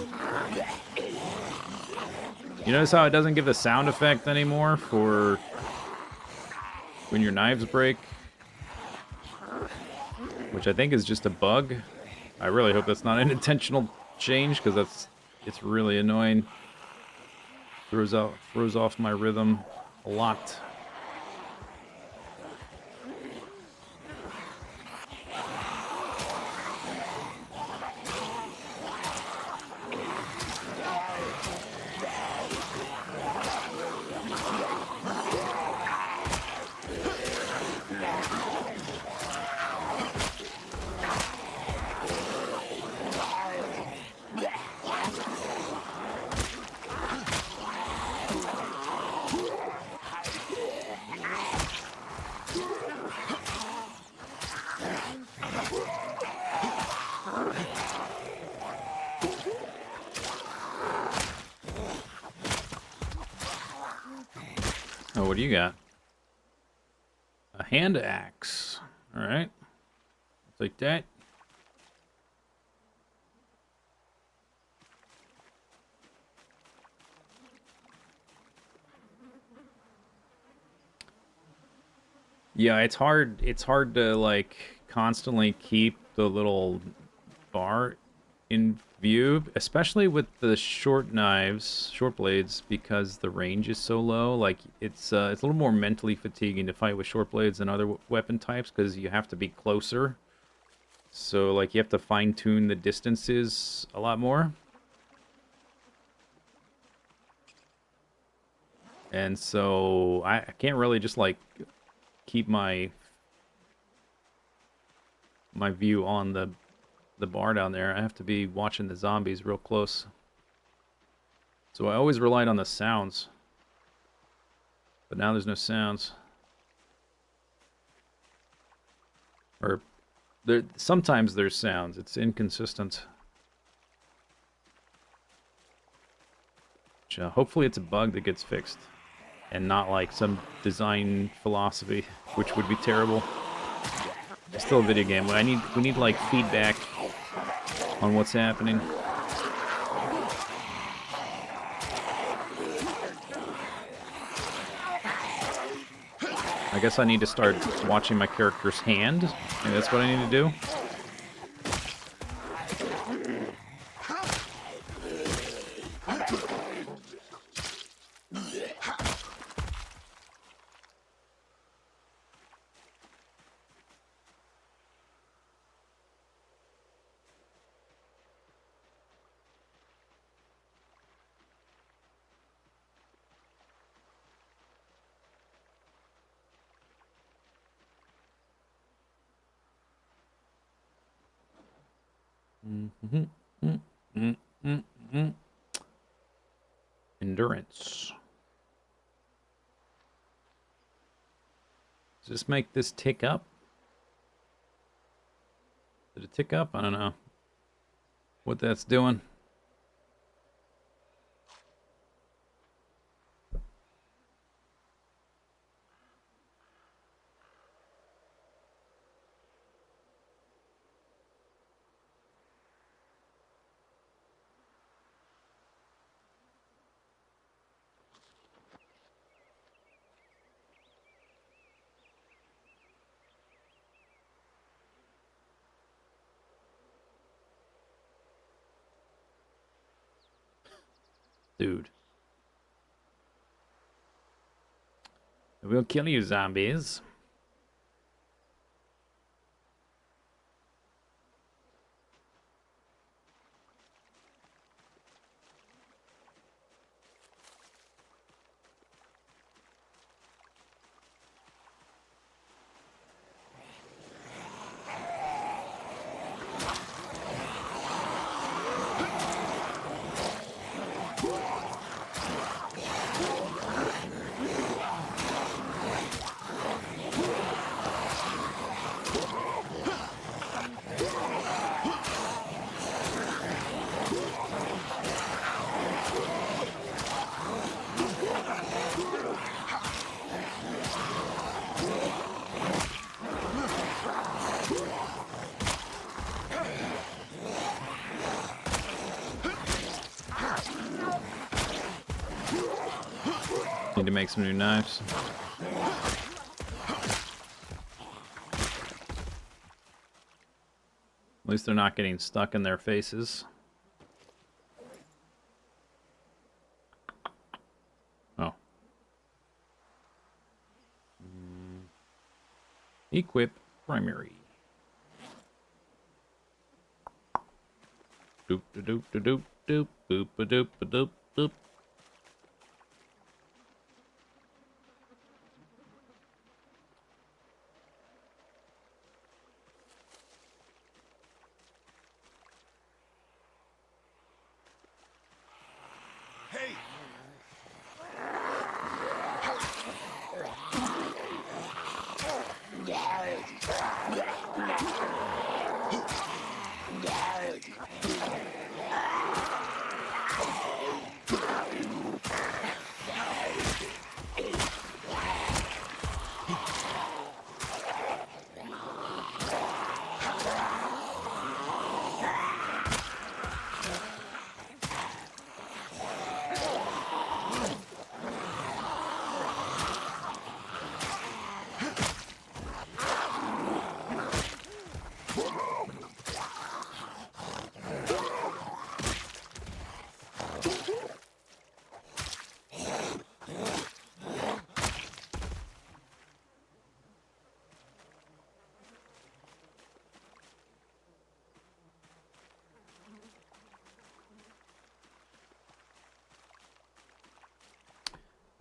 You notice how it doesn't give the sound effect anymore for when your knives break? Which I think is just a bug. I really hope that's not an intentional change, because it's really annoying. Throws off my rhythm a lot. what do you got? A hand axe. All right. Take that. Yeah, it's hard. It's hard to like constantly keep the little bar in view, especially with the short knives, short blades, because the range is so low. Like it's a little more mentally fatiguing to fight with short blades than other weapon types because you have to be closer. So like you have to fine tune the distances a lot more. And so I can't really just like keep my view on the bar down there. I have to be watching the zombies real close. So I always relied on the sounds. But now there's no sounds. Or sometimes there's sounds. It's inconsistent. Which, hopefully it's a bug that gets fixed. And not like some design philosophy, which would be terrible. It's still a video game. We need like feedback on what's happening. I guess I need to start watching my character's hand. Maybe that's what I need to do. Endurance. Does this make this tick up? Did it tick up? I don't know what that's doing. Dude. We'll kill you, zombies. Need to make some new knives. At least they're not getting stuck in their faces. Oh. Equip primary. Doop da doop da doop doop boop a doop a doop doop. Hey!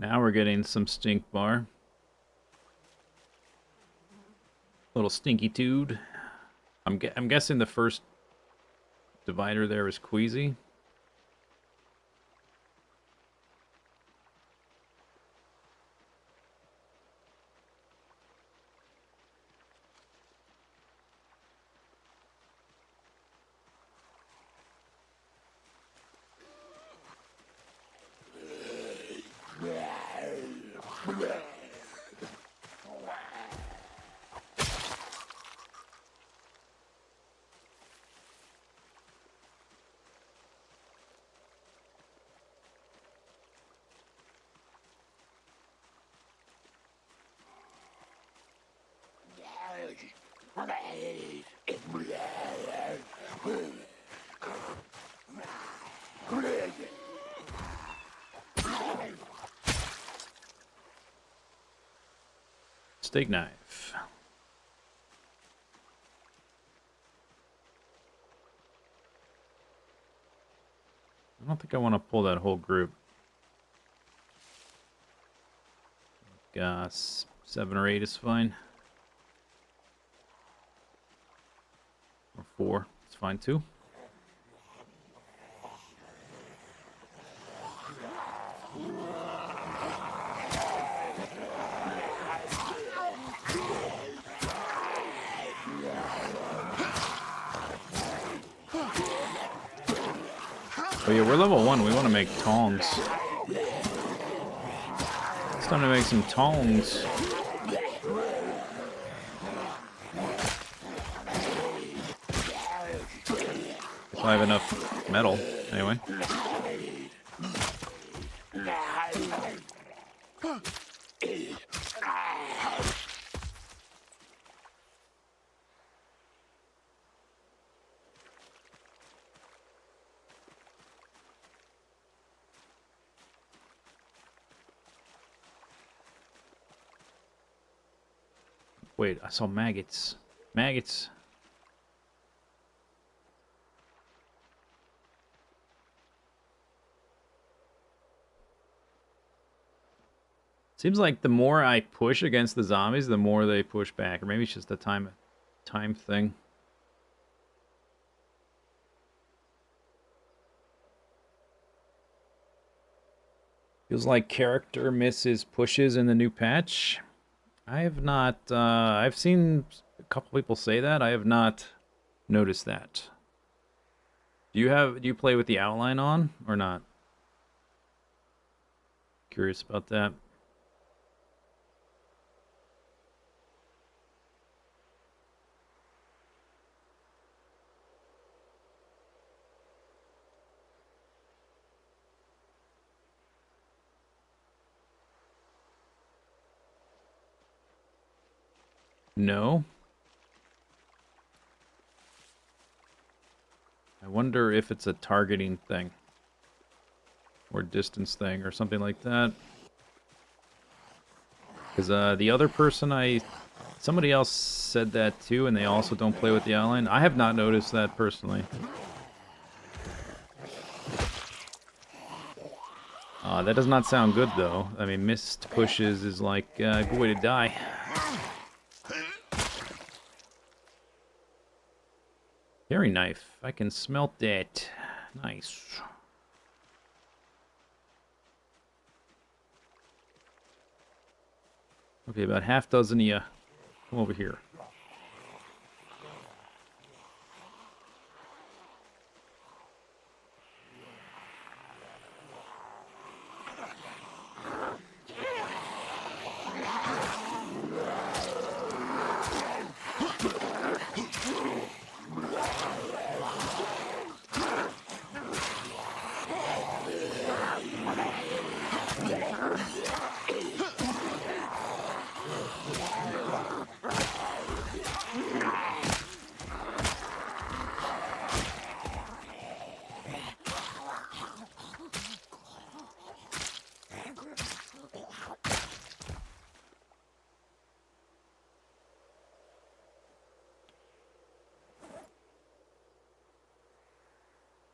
Now we're getting some stink bar. Little stinky dude. I'm guessing the first divider there is Queasy. Steak knife. I don't think I want to pull that whole group. 7 or 8 is fine. Or 4, it's fine too. Oh yeah, we're level 1. We want to make tongs. It's time to make some tongs. If I have enough metal, anyway. Wait, I saw maggots. Maggots. Seems like the more I push against the zombies, the more they push back. Or maybe it's just a time thing. Feels like character misses pushes in the new patch. I have not, I've seen a couple people say that. I have not noticed that. Do you play with the outline on or not? Curious about that. No. I wonder if it's a targeting thing. Or distance thing or something like that. Because the other person somebody else said that too, and they also don't play with the outline. I have not noticed that personally. That does not sound good though. I mean, missed pushes is like a good way to die. Carry knife. I can smelt that. Nice. Okay, about half dozen of you. Come over here.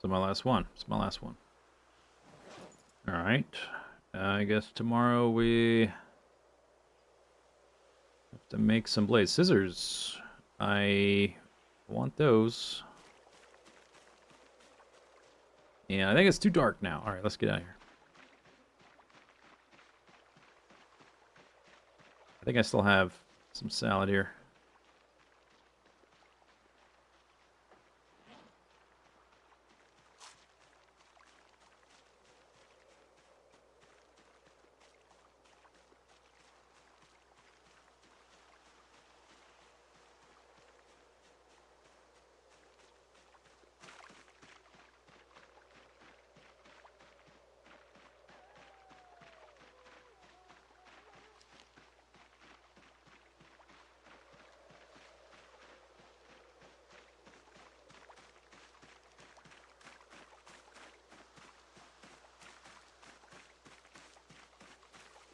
So my last one. It's my last one. All right. I guess tomorrow we have to make some blades. Scissors. I want those. Yeah, I think it's too dark now. All right, let's get out of here. I think I still have some salad here.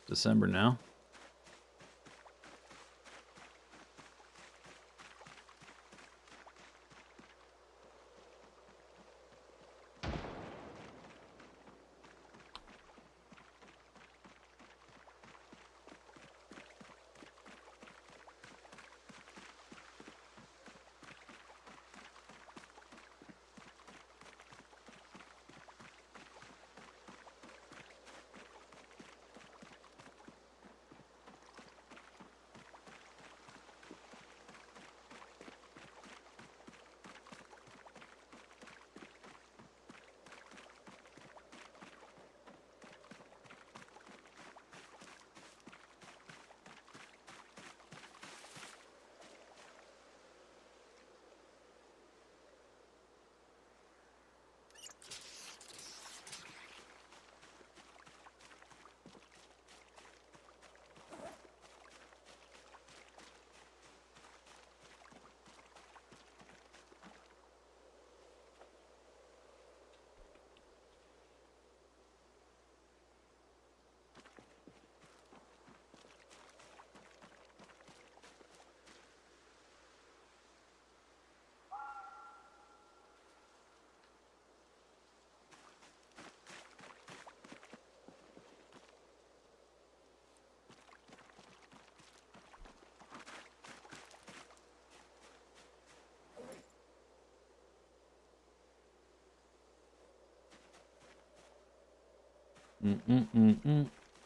December now.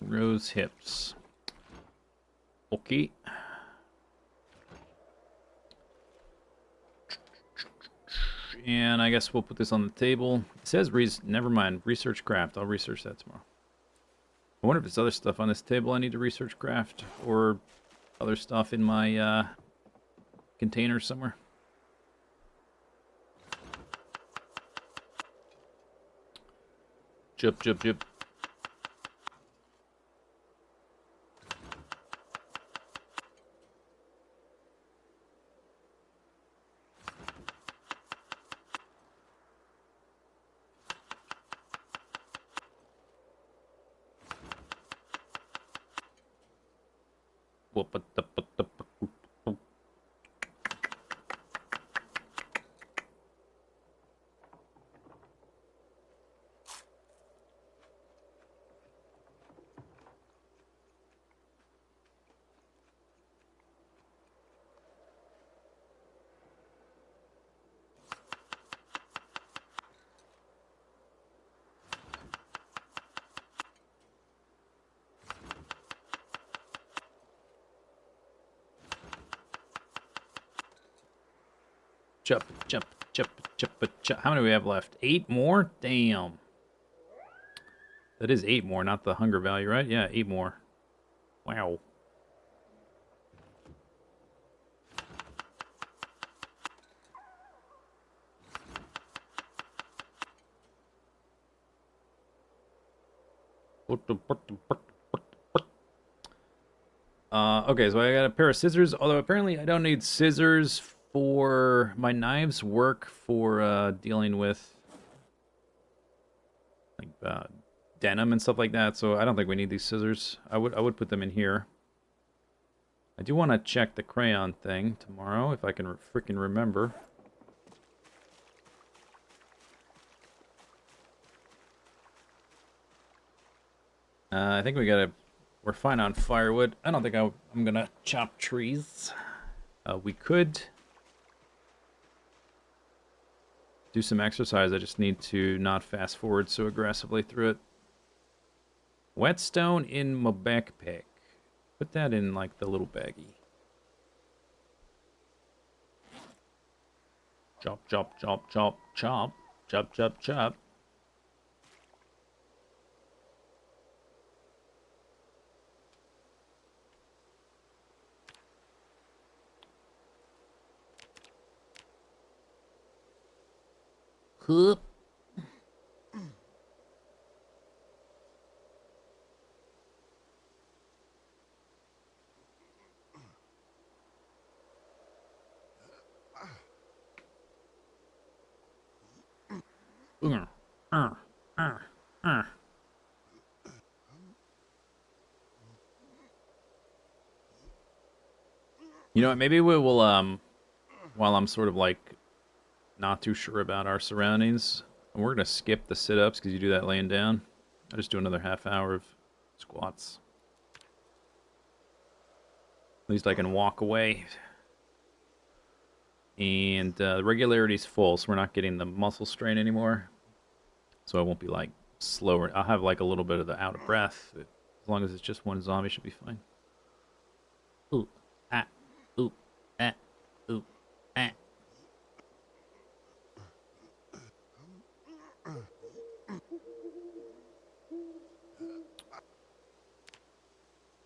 Rose hips. Okay. And I guess we'll put this on the table. It says never mind, research craft. I'll research that tomorrow. I wonder if there's other stuff on this table I need to research craft, or other stuff in my container somewhere. Jup, jup, jup. Chup, chup, chup, chup, chup. How many do we have left? 8 more? Damn. That is 8 more, not the hunger value, right? Yeah, 8 more. Wow. Okay, so I got a pair of scissors, although apparently I don't need scissors for my knives work for dealing with like denim and stuff like that, so I don't think we need these scissors. I would put them in here. I do want to check the crayon thing tomorrow if I can freaking remember. I think we're fine on firewood. I don't think I'm gonna chop trees. We could do some exercise. I just need to not fast forward so aggressively through it. Whetstone in my backpack. Put that in like the little baggie. Chop, chop, chop, chop, chop. Chop, chop, chop. Hup. Uh, uh, uh. You know what? Maybe we will, while I'm sort of like not too sure about our surroundings, we're gonna skip the sit-ups because you do that laying down. I'll just do another half hour of squats. At least I can walk away. And the regularity's full, so we're not getting the muscle strain anymore. So I won't be like slower. I'll have like a little bit of the out of breath. As long as it's just one zombie, should be fine. Ooh, ah, ooh, ah, ooh, ah.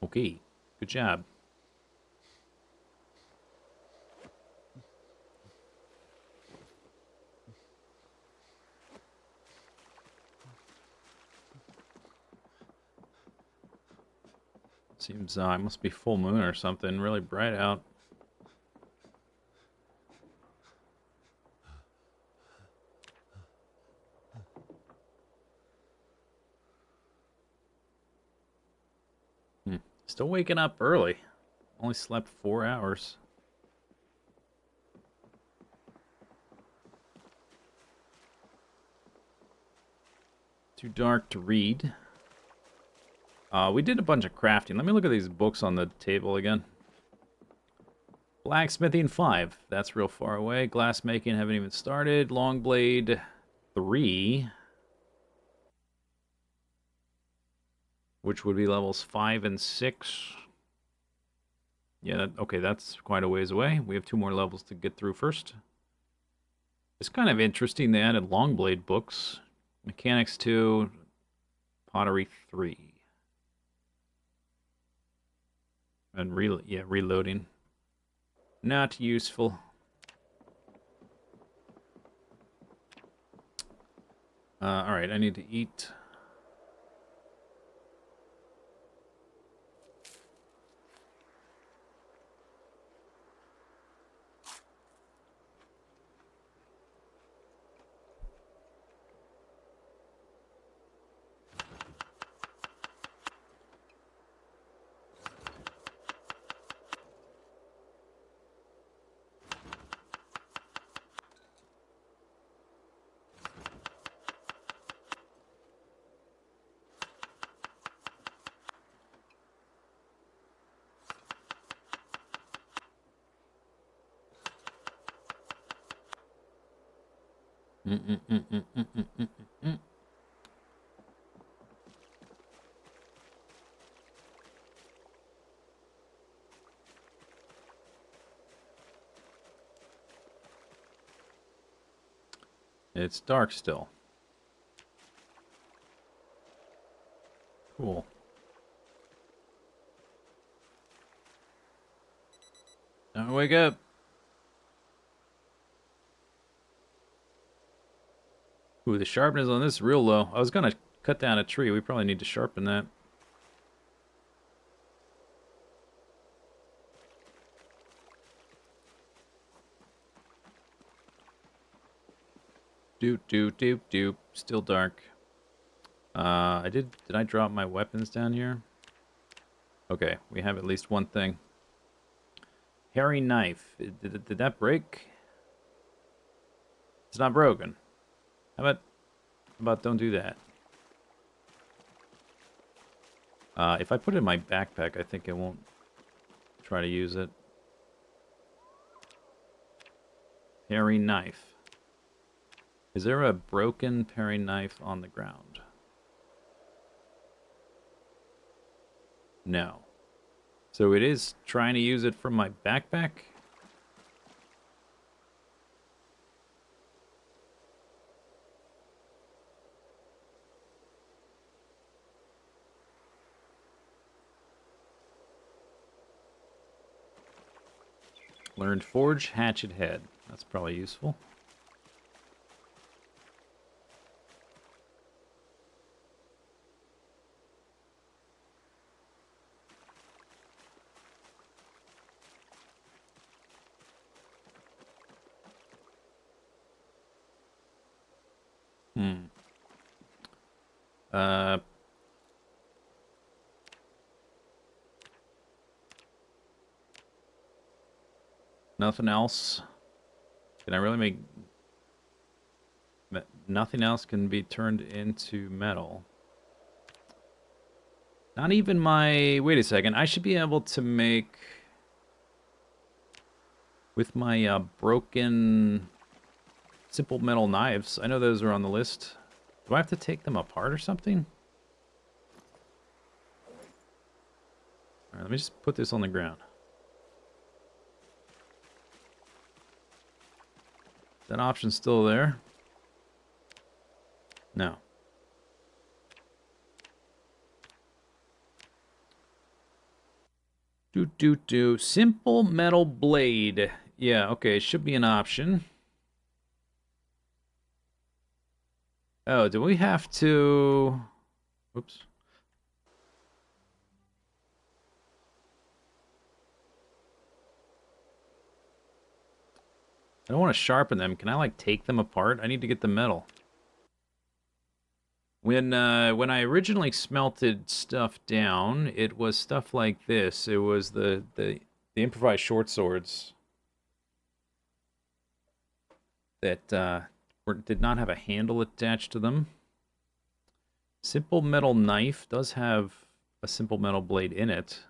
Okay, good job. Seems it must be full moon or something. Really bright out. Still waking up early. Only slept 4 hours. Too dark to read. We did a bunch of crafting. Let me look at these books on the table again. Blacksmithing 5. That's real far away. Glassmaking, haven't even started. Longblade 3. Which would be levels 5 and 6. Yeah, okay, that's quite a ways away. We have 2 more levels to get through first. It's kind of interesting they added Longblade books. Mechanics 2, Pottery 3. And reloading. Not useful. Alright, I need to eat. It's dark still. Cool. Don't wake up. Ooh, the sharpness on this is real low. I was gonna cut down a tree. We probably need to sharpen that. Doop, doop, doop, doop. Still dark. Did I drop my weapons down here? Okay, we have at least one thing. Hairy knife. Did that break? It's not broken. How about don't do that? If I put it in my backpack, I think I won't try to use it. Paring knife. Is there a broken paring knife on the ground? No. So it is trying to use it from my backpack? Learned forge hatchet head. That's probably useful. Uh, Nothing else. Can I really make... Nothing else can be turned into metal. Not even my... Wait a second. I should be able to make... With my broken simple metal knives. I know those are on the list. Do I have to take them apart or something? Alright, let me just put this on the ground. That option's still there? No. Simple metal blade. Yeah, okay, it should be an option. Oh, do we have to... Oops. I don't want to sharpen them. Can I, like, take them apart? I need to get the metal. When I originally smelted stuff down, it was stuff like this. It was the improvised short swords that did not have a handle attached to them. Simple metal knife does have a simple metal blade in it.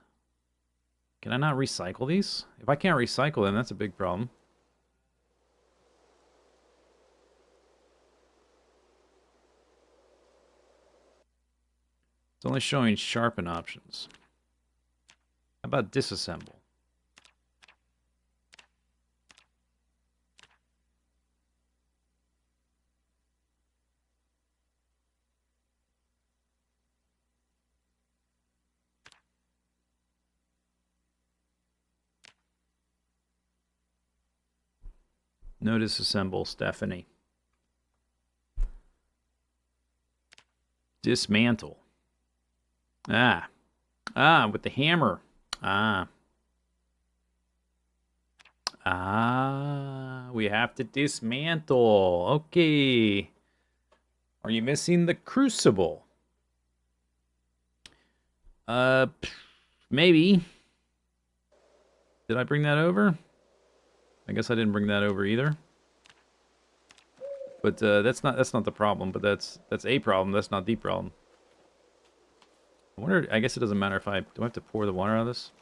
Can I not recycle these? If I can't recycle them, that's a big problem. It's only showing sharpen options. How about disassemble? No disassemble, Stephanie. Dismantle. With the hammer. We have to dismantle. Okay. Are you missing the crucible? Maybe. Did I bring that over? I guess I didn't bring that over either. But that's not the problem, but that's a problem, that's not the problem. I wonder, I guess it doesn't matter if do I have to pour the water out of this?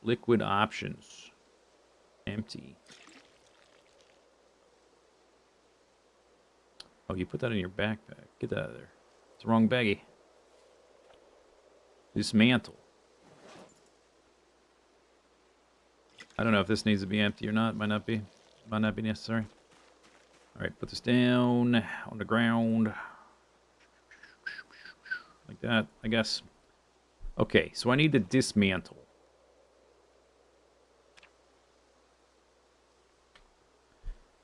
Liquid options. Empty. Oh, you put that in your backpack. Get that out of there. It's the wrong baggie. Dismantle. I don't know if this needs to be empty or not. Might not be. Might not be necessary. Alright, put this down on the ground. Like that, I guess. Okay, so I need to dismantle.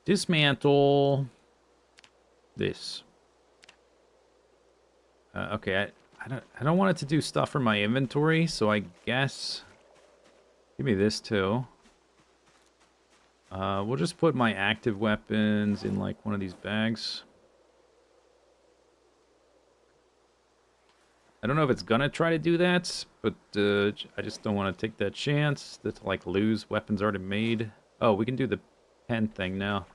Dismantle this. Okay, I don't want it to do stuff for my inventory, so I guess give me this too. We'll just put my active weapons in like one of these bags. I don't know if it's gonna try to do that, but I just don't want to take that chance to like lose weapons already made. Oh, we can do the pen thing now.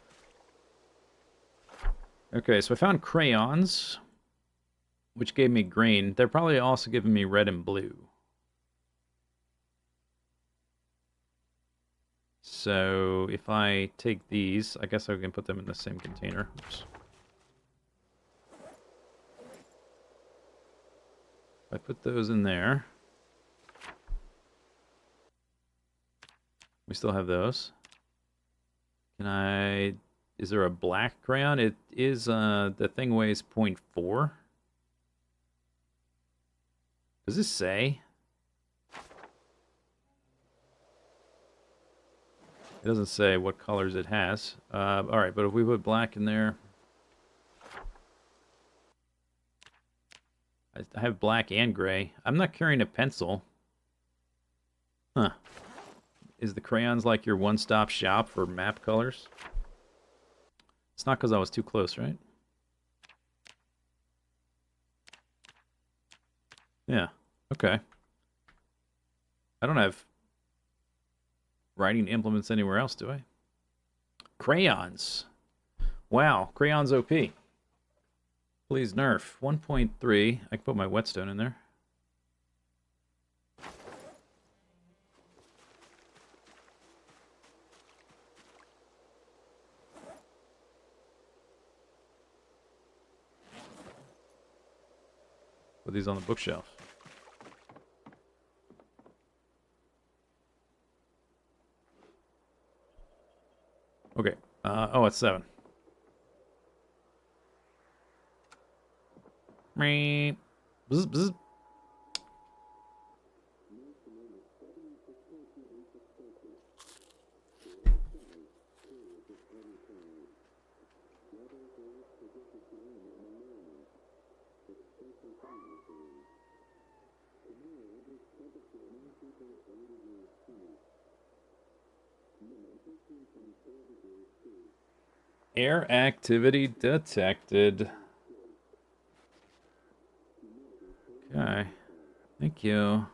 Okay, so I found crayons. which gave me green. They're probably also giving me red and blue. So if I take these, I guess I can put them in the same container. Oops. If I put those in there, we still have those. Can I... Is there a black crayon? It is, the thing weighs 0.4. Does this say? It doesn't say what colors it has. Alright, but if we put black in there... I have black and gray. I'm not carrying a pencil. Huh. Is the crayons like your one-stop shop for map colors? It's not because I was too close, right? Yeah. Okay. I don't have writing implements anywhere else, do I? Crayons. Wow. Crayons OP. Please nerf. 1.3. I can put my whetstone in there. Put these on the bookshelf. Okay. Oh, it's 7. Bzz, bzz. Air activity detected. Okay. Thank you.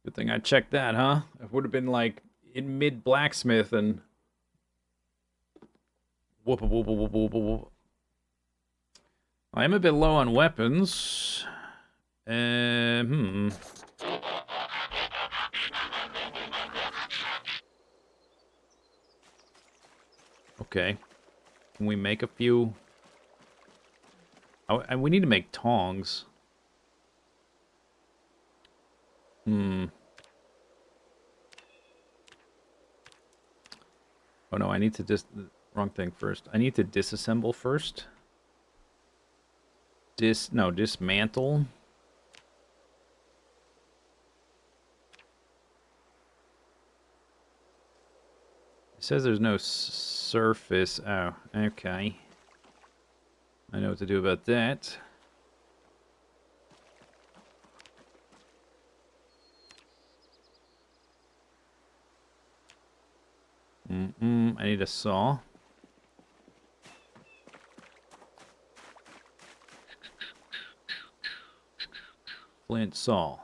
Good thing I checked that, huh? It would have been like in mid-blacksmith and... Whoop, whoop, whoop, whoop, whoop. I am a bit low on weapons. Okay. Can we make a few? Oh, and we need to make tongs. Oh no, I need to wrong thing first. I need to disassemble first. Dismantle. It says there's no surface. Oh, okay. I know what to do about that. I need a saw. Flint saw.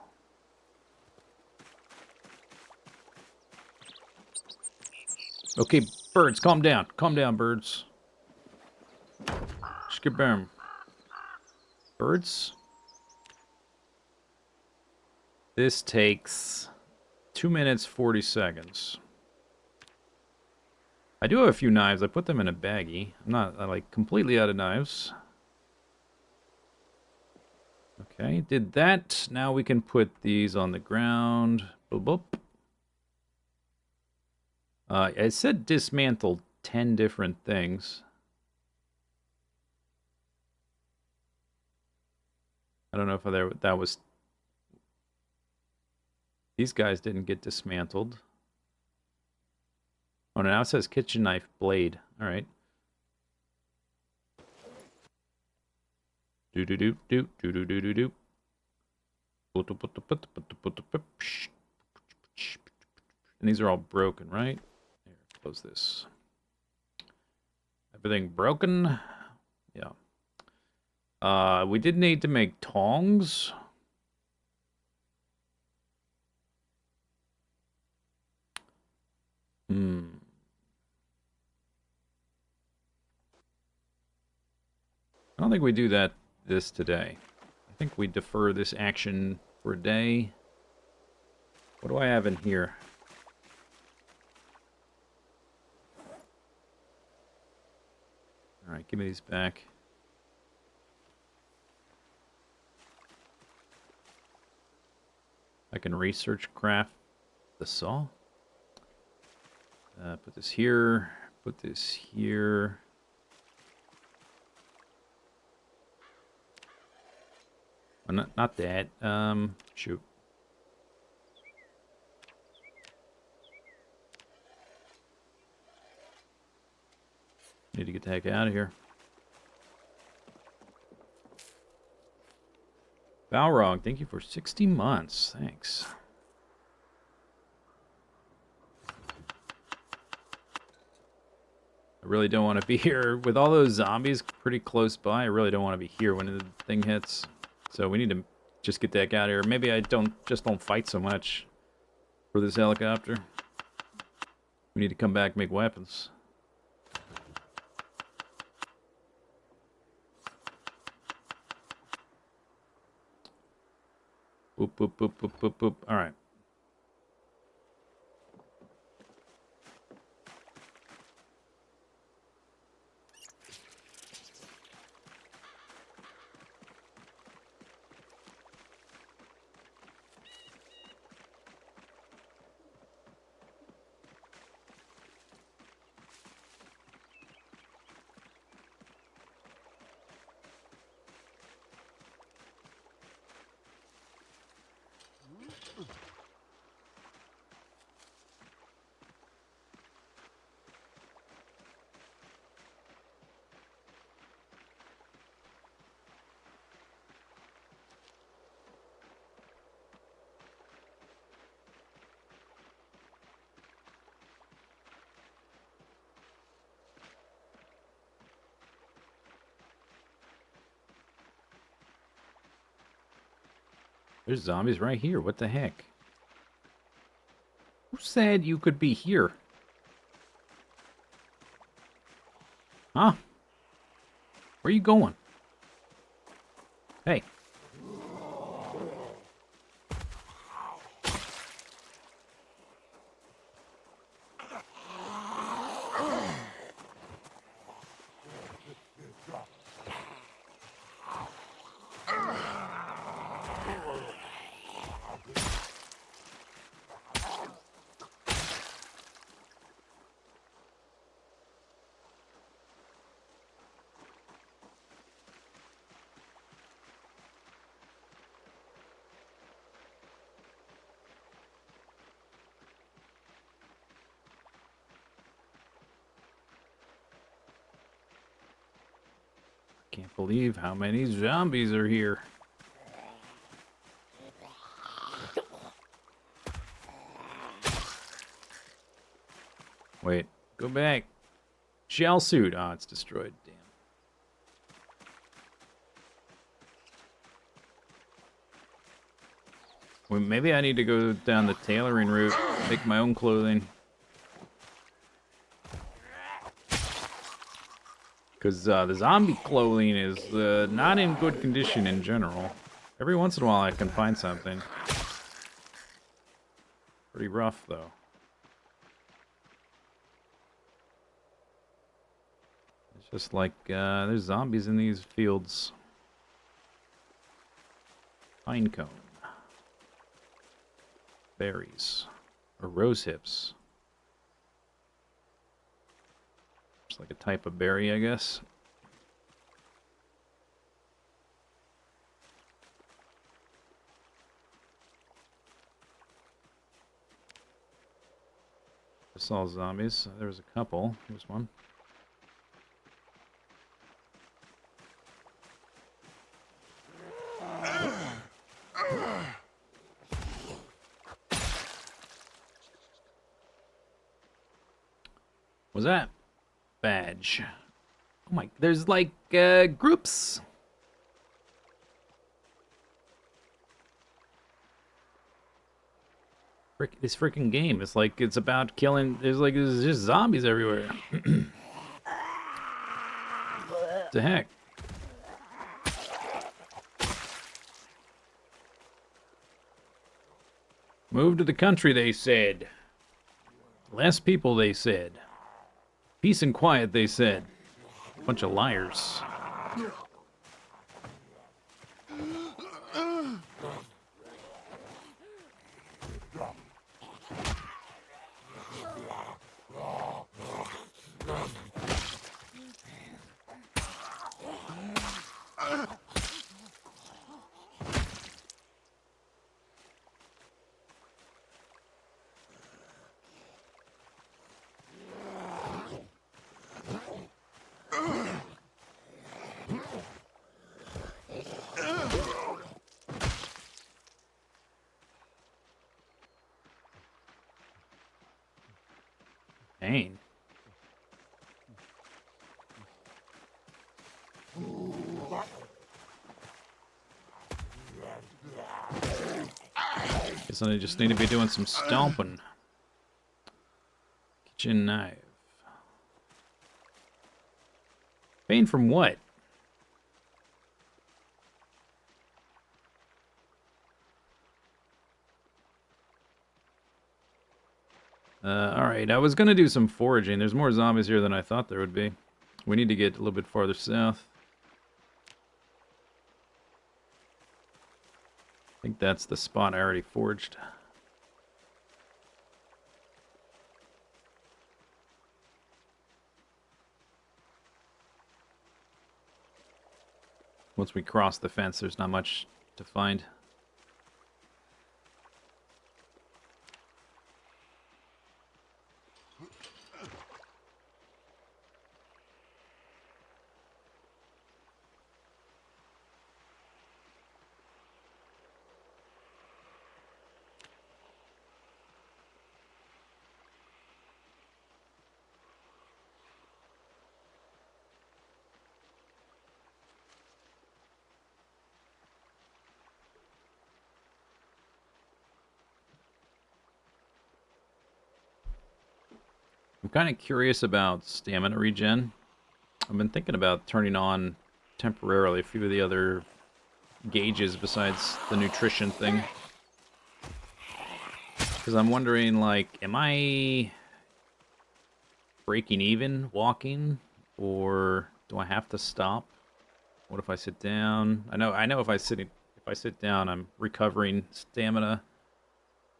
Okay, birds, calm down. Calm down, birds. Skibam. Birds? This takes 2 minutes, 40 seconds. I do have a few knives. I put them in a baggie. I'm not, like, completely out of knives. Okay, did that. Now we can put these on the ground. Boop, boop. It said dismantle 10 different things. I don't know if that was... These guys didn't get dismantled. Oh, no, now it says kitchen knife blade. All right. Do do do do do do do do do. And these are all broken, right? Here, close this. I Everything broken? Yeah. We did need to make tongs. Hmm. I don't think we do this today. I think we defer this action for a day. What do I have in here? Alright, give me these back. I can research craft the saw. Put this here. Put this here. Oh, not that. Shoot. Need to get the heck out of here. Balrog, thank you for 60 months. Thanks. I really don't want to be here. With all those zombies pretty close by, I really don't want to be here when the thing hits. So we need to just get the heck out of here. Maybe I don't fight so much for this helicopter. We need to come back and make weapons. Boop, boop, boop, boop, boop, boop. All right. There's zombies right here. What the heck? Who said you could be here? Huh? Where are you going? Hey. Can't believe how many zombies are here. Wait, go back. Shell suit. Ah, it's destroyed. Damn. Well, maybe I need to go down the tailoring route, make my own clothing. Because the zombie clothing is not in good condition in general. Every once in a while I can find something. Pretty rough, though. It's just like there's zombies in these fields. Pine cone. Berries. Or rose hips. It's like a type of berry, I guess. I saw zombies. There was a couple. Here's one. Was that badge? Oh my, there's like groups. This freaking game. It's like it's about killing. There's just zombies everywhere. The heck? Move to the country, they said. Less people, they said. Peace and quiet, they said. Bunch of liars. Zane. Guess I just need to be doing some stomping. Kitchen knife. Pain from what? Alright, I was gonna do some foraging. There's more zombies here than I thought there would be. We need to get a little bit farther south. I think that's the spot I already foraged. Once we cross the fence, there's not much to find. I'm kind of curious about stamina regen. I've been thinking about turning on temporarily a few of the other gauges besides the nutrition thing. Because I'm wondering, like, am I breaking even walking? Or do I have to stop? What if I sit down? I know if I sit down, I'm recovering stamina.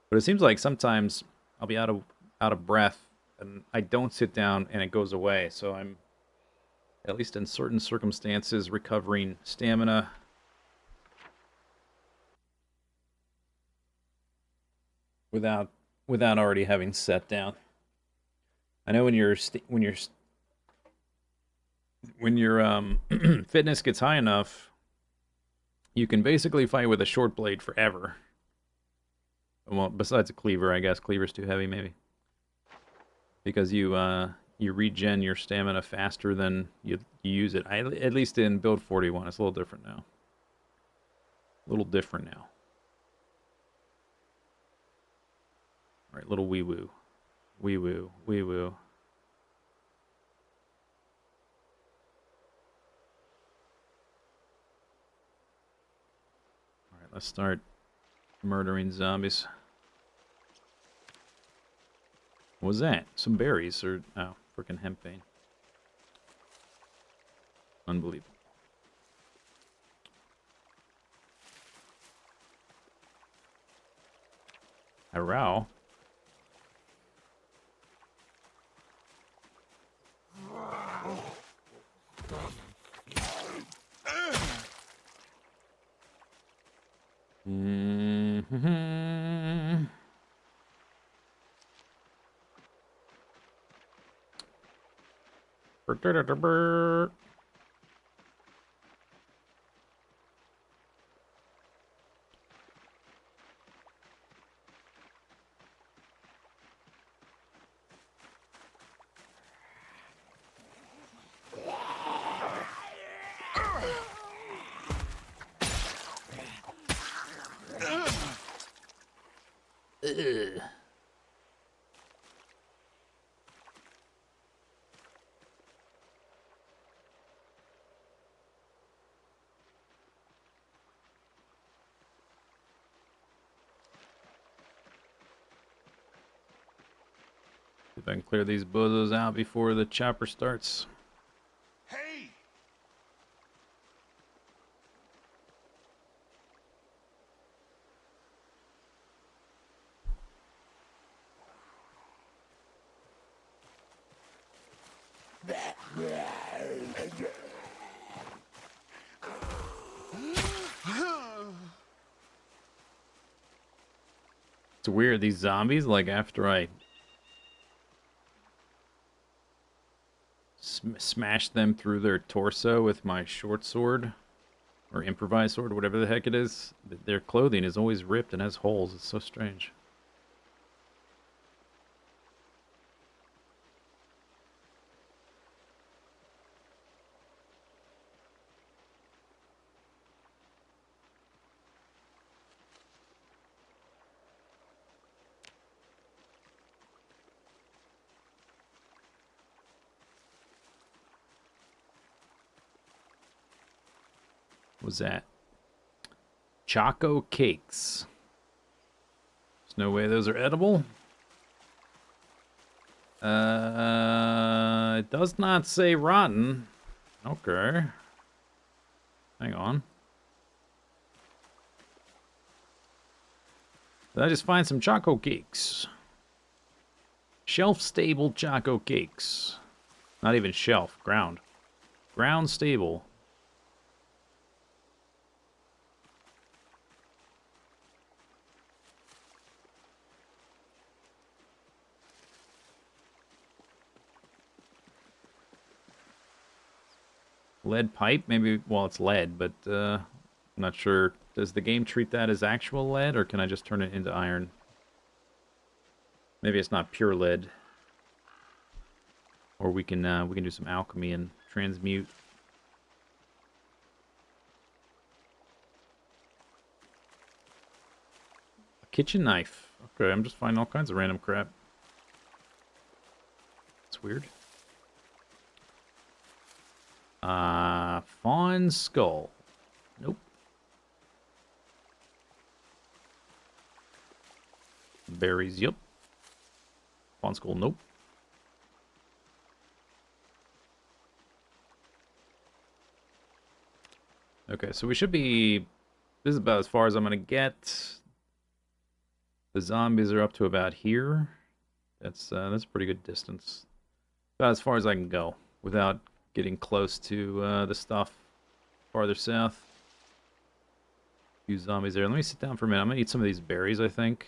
But it seems like sometimes I'll be out of breath and I don't sit down and it goes away. So I'm, at least in certain circumstances, recovering stamina. Without already having sat down. I know when your fitness gets high enough, you can basically fight with a short blade forever. Well, besides a cleaver, I guess cleaver's too heavy, maybe, because you regen your stamina faster than you use it. At least in build 41, it's a little different now. A little different now. All right, little wee woo, wee woo, wee woo. All right, let's start murdering zombies. What was that? Some berries or oh, freaking hempane. Unbelievable. Hurrah. Mm-hmm. Ugh. If I can clear these bozos out before the chopper starts. Hey! It's weird, these zombies, like after I smash them through their torso with my short sword, or improvised sword, whatever the heck it is, their clothing is always ripped and has holes. It's so strange. What was that? Choco cakes. There's no way those are edible. It does not say rotten. Okay. Hang on. Did I just find some choco cakes? Shelf-stable choco cakes. Not even shelf, ground. Ground stable. Lead pipe? Maybe, well, it's lead, but I'm not sure. Does the game treat that as actual lead, or can I just turn it into iron? Maybe it's not pure lead. Or we can do some alchemy and transmute. A kitchen knife. Okay, I'm just finding all kinds of random crap. It's weird. Fawn skull. Nope. Berries, yep. Fawn skull, nope. Okay, so we should be... This is about as far as I'm going to get. The zombies are up to about here. That's a pretty good distance. About as far as I can go without getting close to the stuff farther south. Few zombies there. Let me sit down for a minute. I'm going to eat some of these berries, I think.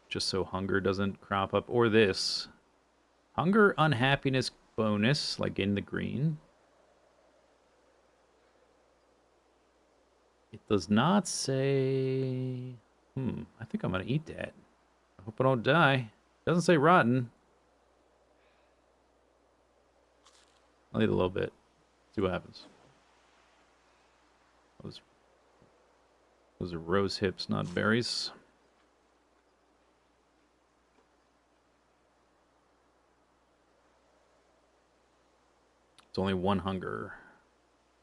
Just so hunger doesn't crop up. Or this. Hunger, unhappiness bonus, like in the green. It does not say... I think I'm going to eat that. I hope I don't die. It doesn't say rotten. I'll eat a little bit. See what happens. Those are rose hips, not berries. It's only one hunger.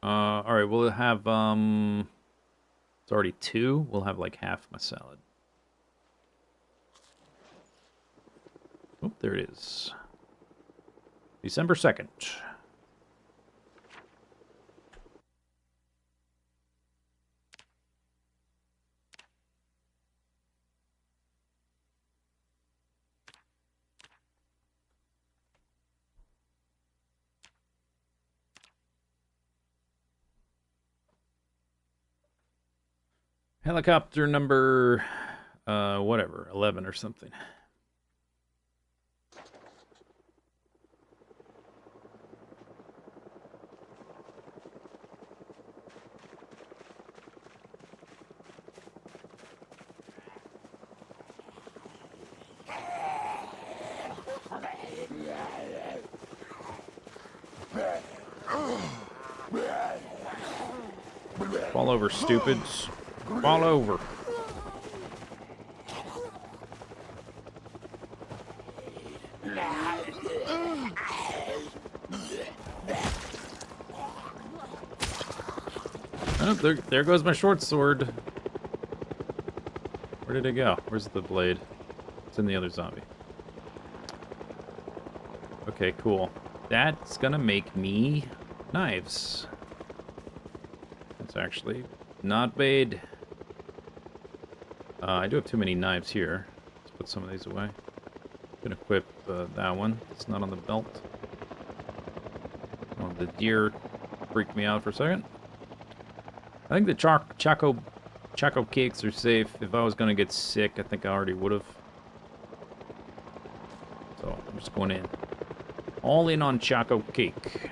Alright, we'll have, it's already 2. We'll have like half my salad. Oh, there it is. December 2nd. Helicopter number, whatever, 11 or something. Fall over, stupids. Fall over. Oh, there goes my short sword. Where did it go? Where's the blade? It's in the other zombie. Okay, cool. That's gonna make me knives. That's actually not bad. I do have too many knives here. Let's put some of these away. Can equip that one. It's not on the belt. Oh, the deer freaked me out for a second. I think the choco cakes are safe. If I was gonna get sick, I think I already would have. So I'm just going in. All in on choco cake.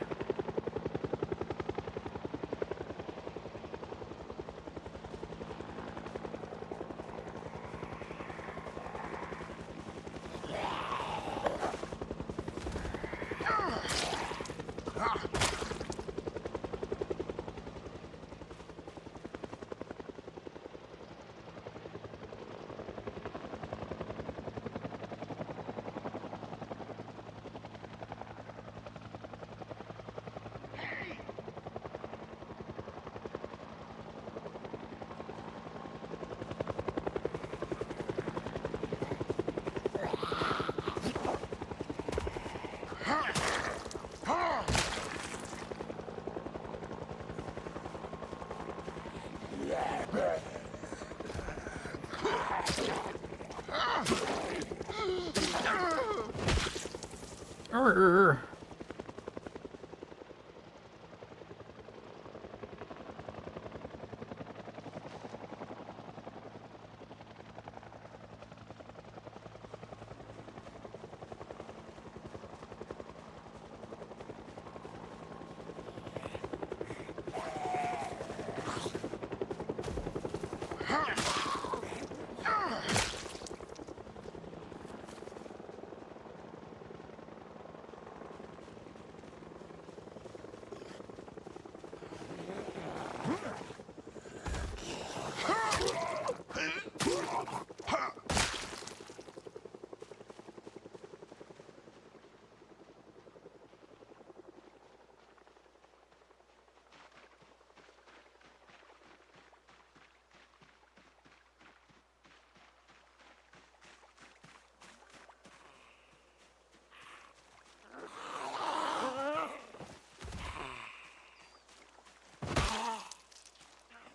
Arr.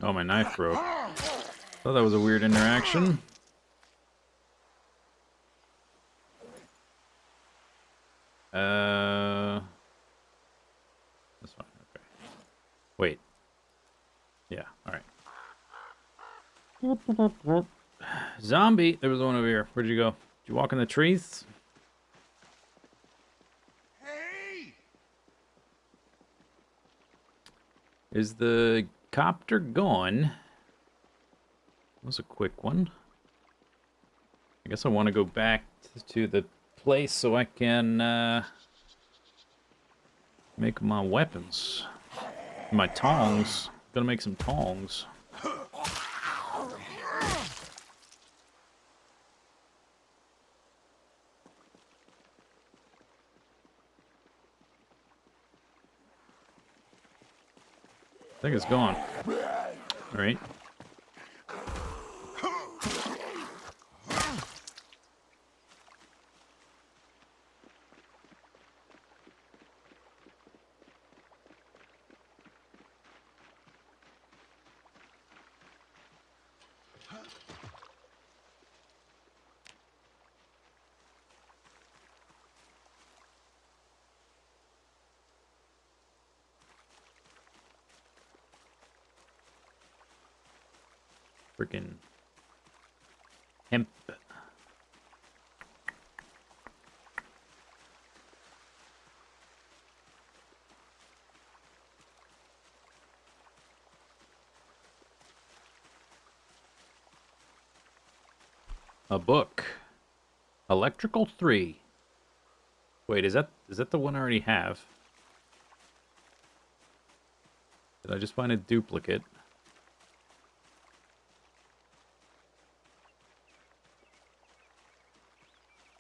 Oh, my knife broke. Thought that was a weird interaction. That's fine. Okay. Wait. Yeah. All right. Zombie. There was one over here. Where'd you go? Did you walk in the trees? Hey! Is the copter gone? That was a quick one. I guess I want to go back to the place so I can make my weapons. My tongs. Gonna make some tongs. I think it's gone. All right. Freaking hemp. A book. Electrical 3. Wait, is that the one I already have? Did I just find a duplicate?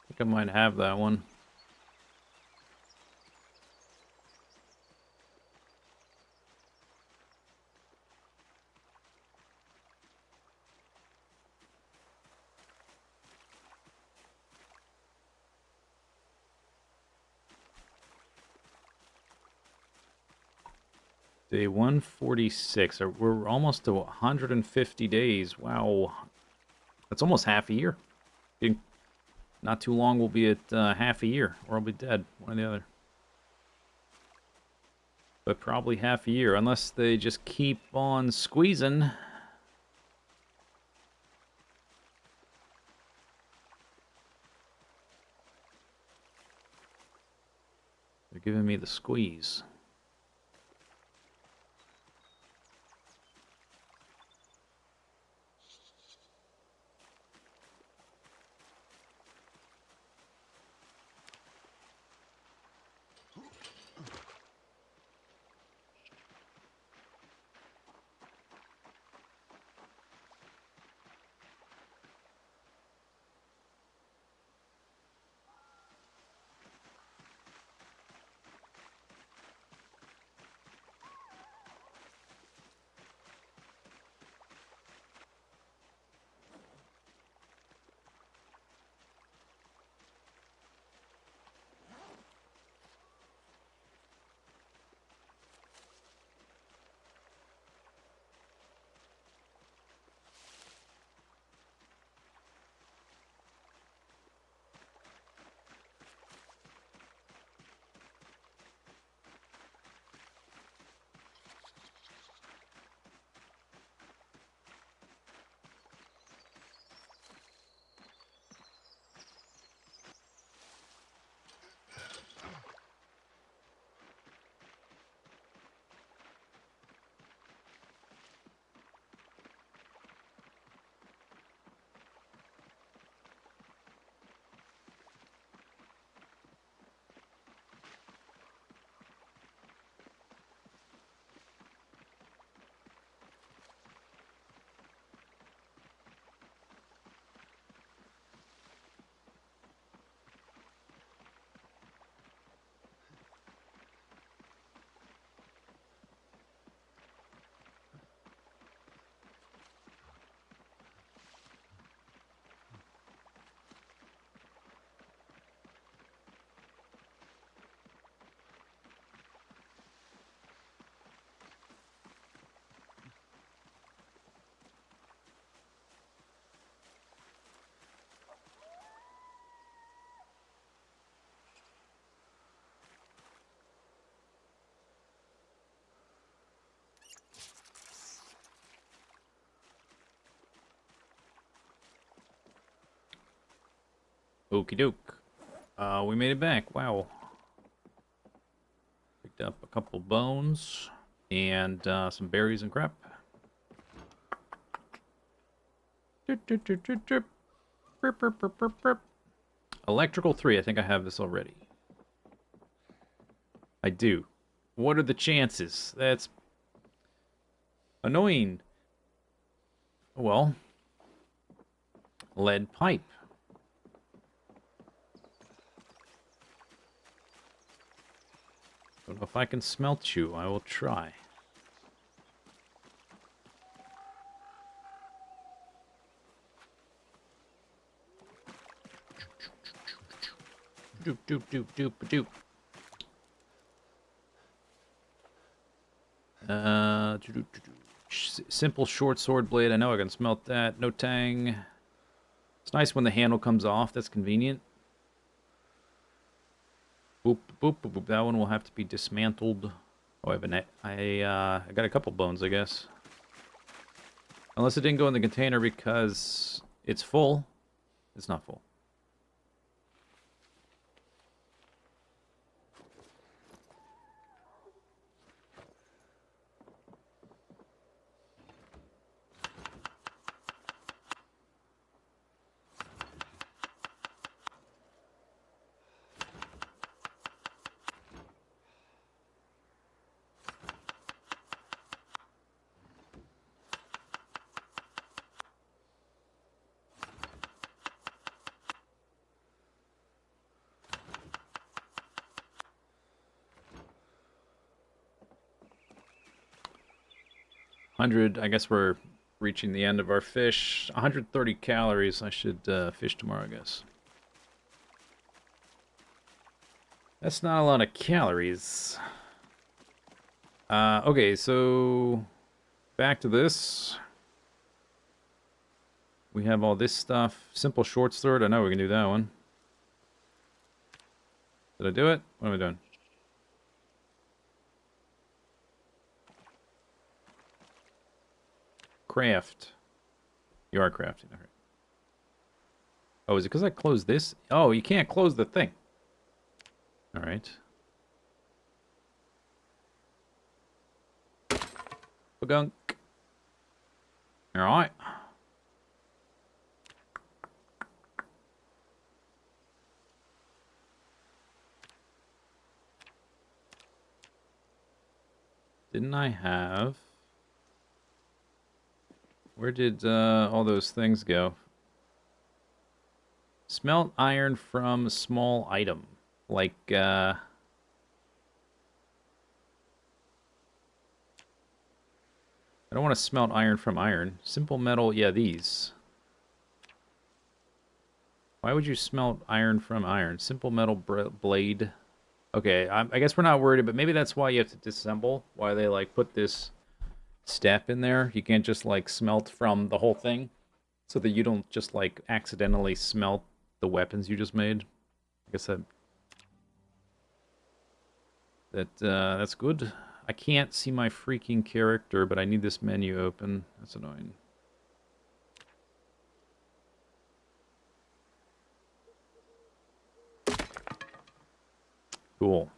I think I might have that one. Day 146. We're almost to 150 days. Wow. That's almost half a year. Not too long, we'll be at half a year, or I'll be dead, one or the other. But probably half a year, unless they just keep on squeezing. They're giving me the squeeze. Okie doke. We made it back. Wow. Picked up a couple bones and some berries and crap. Electrical 3. I think I have this already. I do. What are the chances? That's annoying. Well, lead pipe. Don't know if I can smelt you. I will try. Doop doop doop doop doop. Simple short sword blade. I know I can smelt that. No tang. It's nice when the handle comes off. That's convenient. Boop, boop, boop, boop. That one will have to be dismantled. Oh, I have I got a couple bones, I guess. Unless it didn't go in the container because it's full. It's not full. I guess we're reaching the end of our fish. 130 calories. I should fish tomorrow, I guess. That's not a lot of calories. Okay, so back to this. We have all this stuff. Simple short sword. I know we can do that one. Did I do it? What am I doing? Craft. You are crafting. All right. Oh, is it because I closed this? Oh, you can't close the thing. All right. Gunk. All right. Didn't I have... Where did all those things go? Smelt iron from small item. Like, I don't want to smelt iron from iron. Simple metal, yeah, these. Why would you smelt iron from iron? Simple metal blade. Okay, I guess we're not worried, but maybe that's why you have to disassemble. Why they, like, put this step in there. You can't just, like, smelt from the whole thing. So that you don't just, like, accidentally smelt the weapons you just made. I guess that's good. I can't see my freaking character, but I need this menu open. That's annoying. Cool.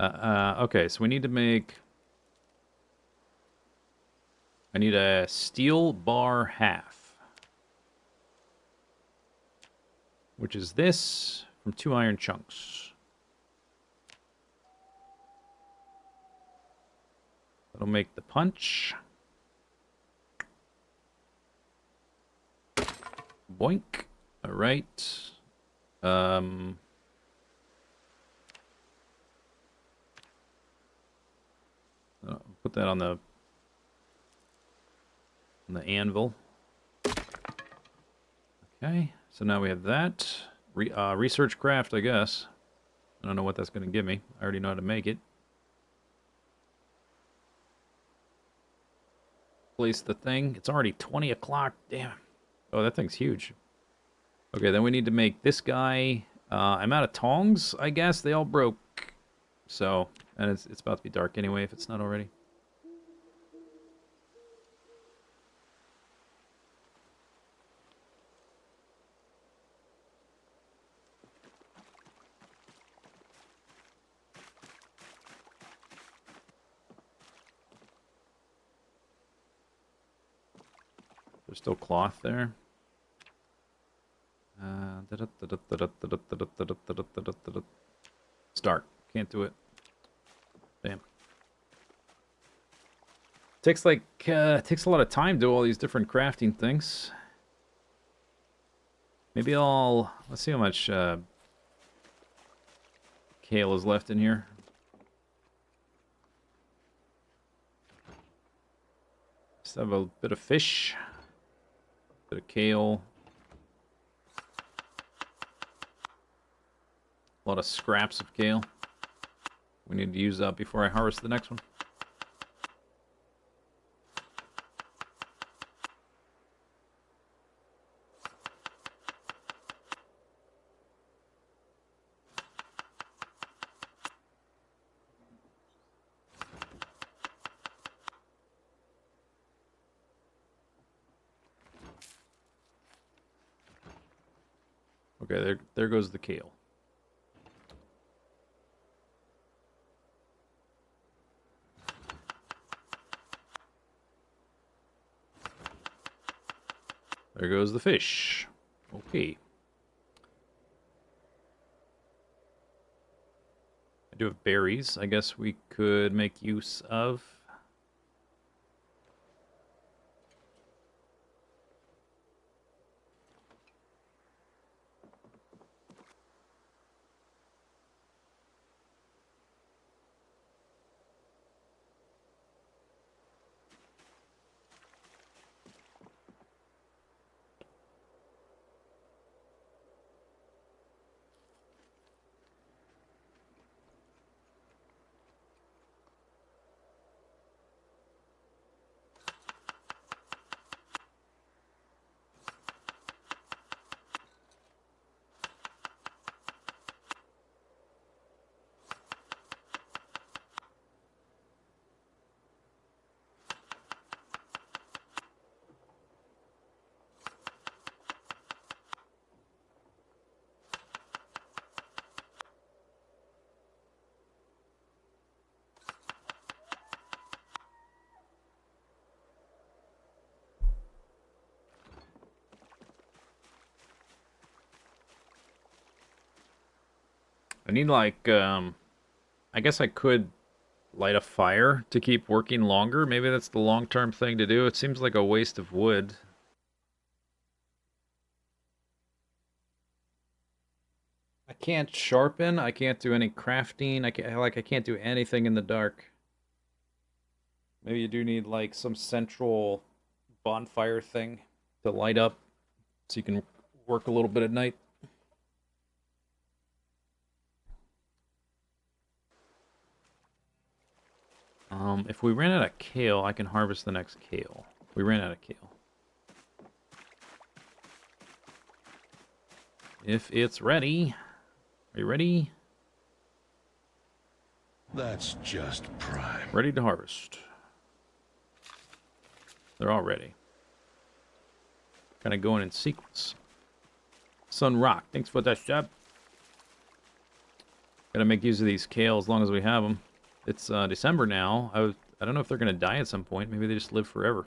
Okay, so we need to make... I need a steel bar half. Which is this from 2 iron chunks. That'll make the punch. Boink. Alright. Put that on the anvil. Okay, so now we have that. Research craft, I guess. I don't know what that's going to give me. I already know how to make it. Place the thing. It's already 20 o'clock. Damn. Oh, that thing's huge. Okay, then we need to make this guy. I'm out of tongs, I guess. They all broke. So, and it's about to be dark anyway, if it's not already. There's still cloth there. Start. Can't do it. Damn. Takes like takes a lot of time to do all these different crafting things. Maybe let's see how much kale is left in here. Just have a bit of fish, bit of kale, a lot of scraps of kale. We need to use up before I harvest the next one. Okay, there goes the kale. There goes the fish. Okay. I do have berries. I guess we could make use of. We need like, I guess I could light a fire to keep working longer. Maybe that's the long-term thing to do. It seems like a waste of wood. I can't sharpen. I can't do any crafting. I can't do anything in the dark. Maybe you do need like some central bonfire thing to light up so you can work a little bit at night. If we ran out of kale, I can harvest the next kale. We ran out of kale. If it's ready. Are you ready? That's just prime. Ready to harvest. They're all ready. Kind of going in sequence. Sun Rock, thanks for that job. Gotta make use of these kale as long as we have them. It's December now. I don't know if they're gonna die at some point. Maybe they just live forever.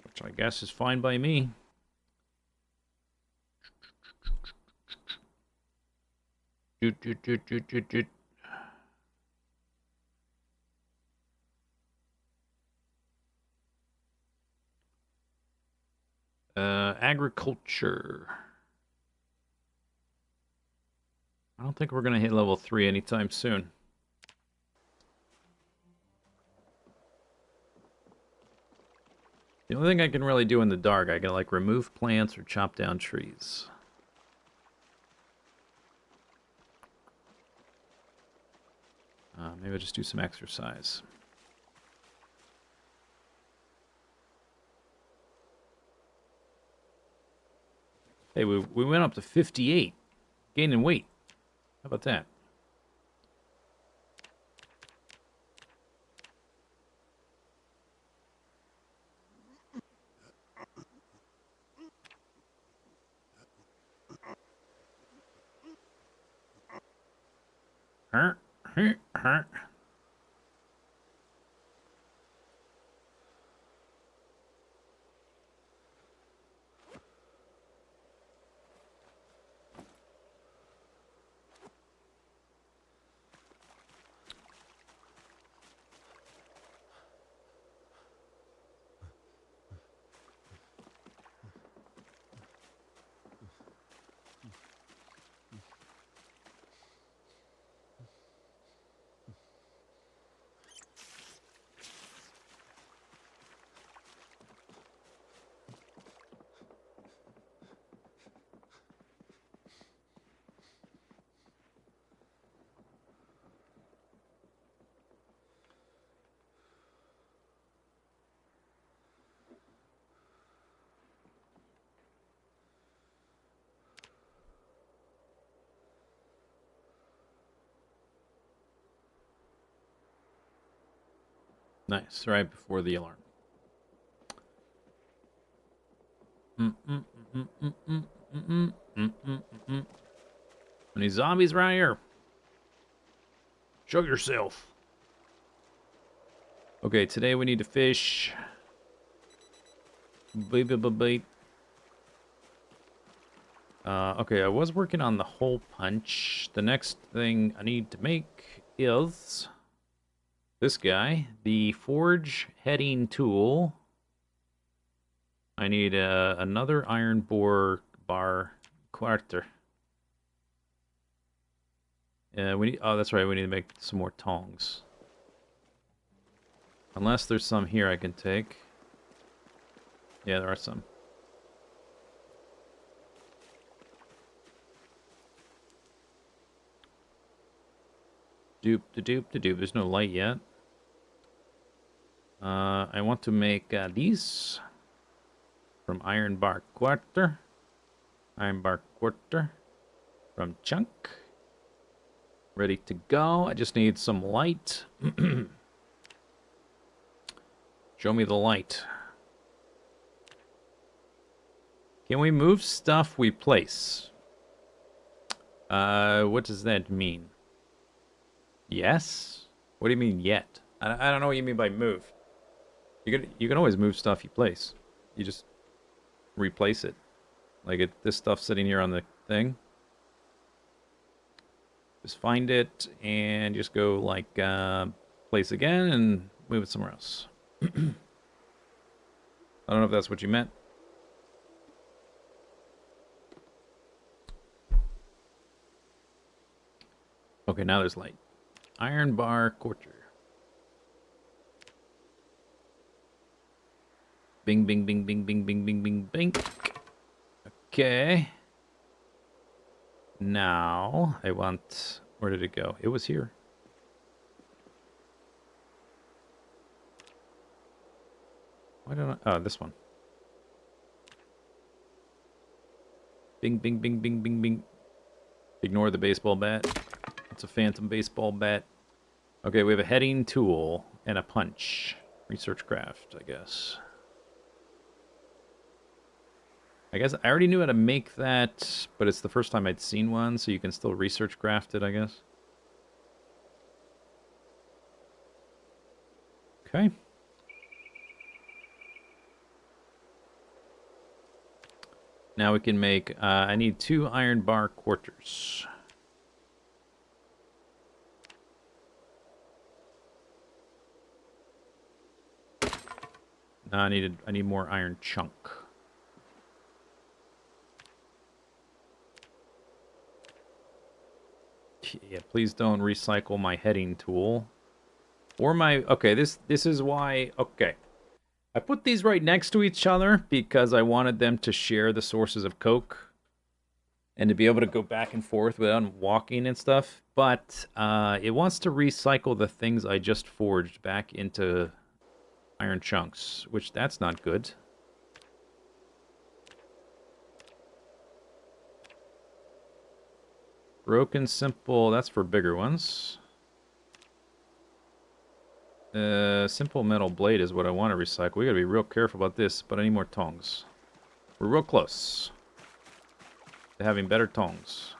Which I guess is fine by me. Doot, doot, doot, doot, doot, doot. Agriculture. I don't think we're going to hit level 3 anytime soon. The only thing I can really do in the dark, I can like remove plants or chop down trees. Maybe I'll just do some exercise. Hey, we went up to 58. Gaining weight. How about that? Nice, right before the alarm. Any zombies around here? Show yourself. Okay, today we need to fish. Okay, I was working on the hole punch. The next thing I need to make is this guy, the forge heading tool. I need another iron bar quarter. We need, oh, that's right, we need to make some more tongs. Unless there's some here I can take. Yeah, there are some. Doop de doop de doop. There's no light yet. I want to make these from iron bar quarter. Iron bar quarter from chunk. Ready to go. I just need some light. Show me the light. Can we move stuff we place? What does that mean? Yes? What do you mean yet? I don't know what you mean by move. You can always move stuff you place. You just replace it. Like this stuff sitting here on the thing. Just find it and just go like place again and move it somewhere else. I don't know if that's what you meant. Okay, now there's light. Iron bar quarter. Bing, bing, bing, bing, bing, bing, bing, bing, bing. Okay. Now, I want... Where did it go? It was here. Why don't I... Oh, this one. Bing, bing, bing, bing, bing, bing. Ignore the baseball bat. It's a phantom baseball bat. Okay, we have a heading tool and a punch. Research craft, I guess. I guess I already knew how to make that, but it's the first time I'd seen one, so you can still research craft it, I guess. Okay. Now we can make, I need 2 iron bar quarters. No, I need more iron chunk. Yeah, please don't recycle my heading tool. Or my... Okay, this is why... Okay. I put these right next to each other because I wanted them to share the sources of coke. And to be able to go back and forth without walking and stuff. But it wants to recycle the things I just forged back into iron chunks. Which, that's not good. Broken simple, that's for bigger ones. Simple metal blade is what I want to recycle. We gotta be real careful about this, but I need more tongs. We're real close to having better tongs.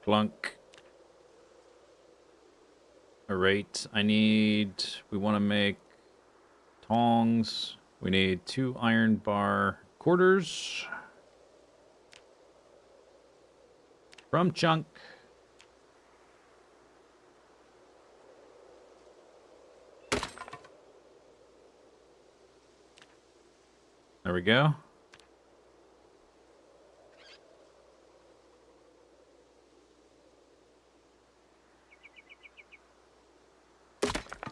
Clunk. Alright, we want to make tongs. We need 2 iron bar quarters. From chunk. There we go.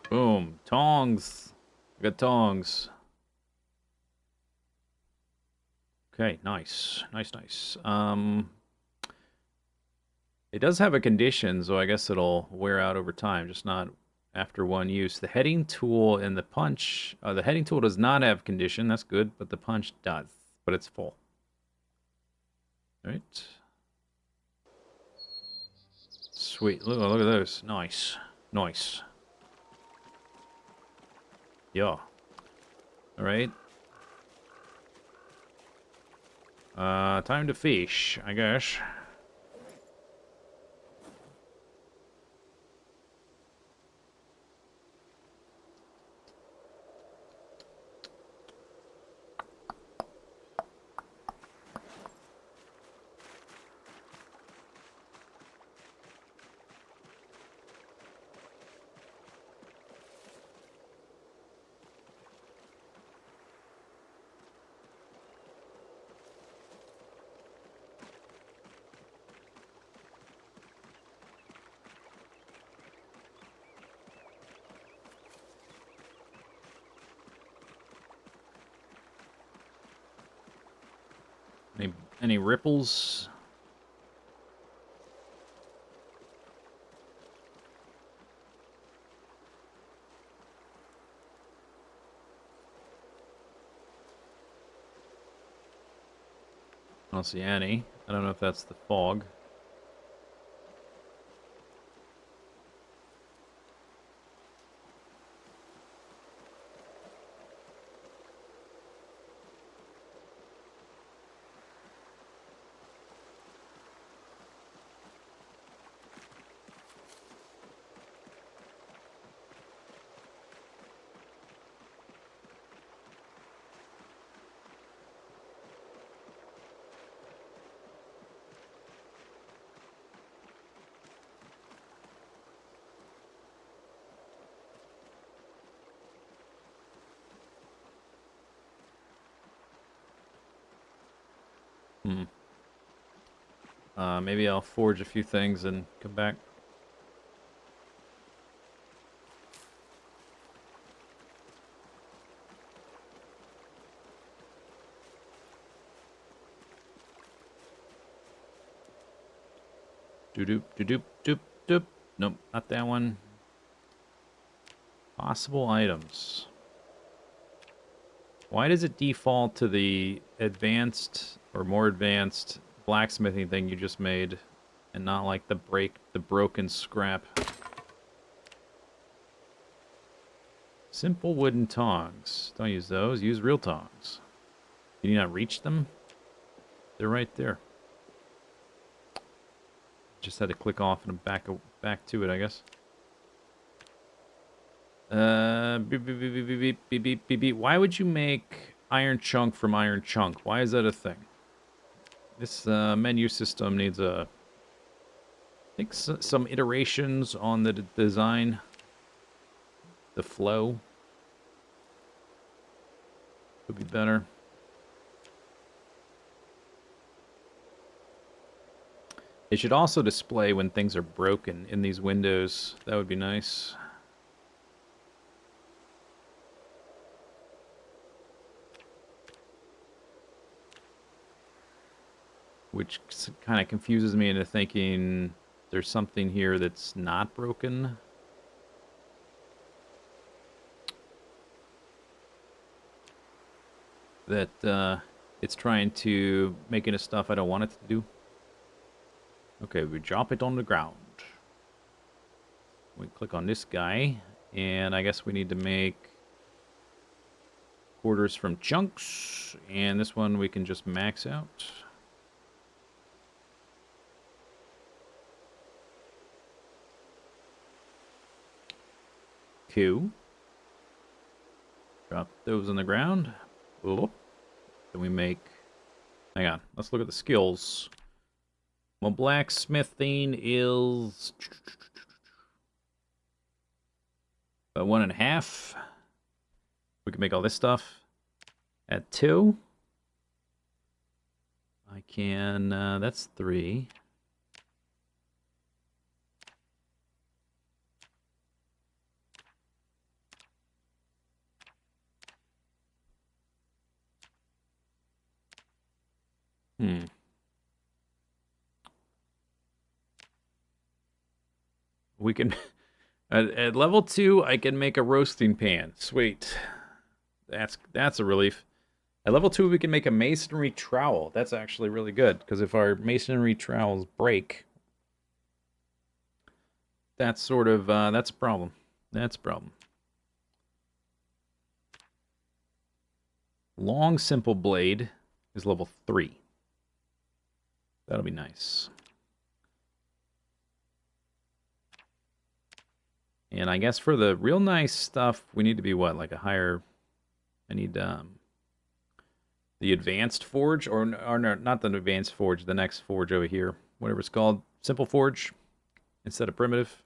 Boom. Tongs. We got tongs. Okay, nice. Nice, nice. It does have a condition, so I guess it'll wear out over time, just not after one use. The heading tool and the punch... the heading tool does not have condition, that's good, but the punch does. But it's full. Alright. Sweet. Look at those. Nice. Nice. Yeah. Alright. Time to fish, I guess. Any ripples? I don't see any. I don't know if that's the fog. Hmm. Maybe I'll forge a few things and come back. Doop doop doop doop doop. Nope, not that one. Possible items. Why does it default to the advanced or more advanced blacksmithing thing you just made, and not like the broken scrap? Simple wooden tongs. Don't use those. Use real tongs. Can you not reach them? They're right there. Just had to click off and back to it, I guess. Beep, beep, beep, beep, beep, beep, beep, beep, beep. Why would you make iron chunk from iron chunk? Why is that a thing? This menu system needs I think some iterations on the design, the flow could be better. It should also display when things are broken in these windows. That would be nice. Which kind of confuses me into thinking there's something here that's not broken. That it's trying to make into stuff I don't want it to do. Okay, we drop it on the ground. We click on this guy, and I guess we need to make quarters from chunks, and this one we can just max out. Cool. Drop those on the ground. Then we make... Hang on, let's look at the skills. Well, blacksmithing is... about 1.5. We can make all this stuff at 2. I can... that's 3. We can... At level 2, I can make a roasting pan. Sweet. That's a relief. At level 2, we can make a masonry trowel. That's actually really good, because if our masonry trowels break, that's sort of, that's a problem. That's a problem. Long simple blade is level 3. That'll be nice. And I guess for the real nice stuff, we need to be what? Like a higher... I need the advanced forge, or no, not the advanced forge, the next forge over here. Whatever it's called. Simple forge instead of primitive.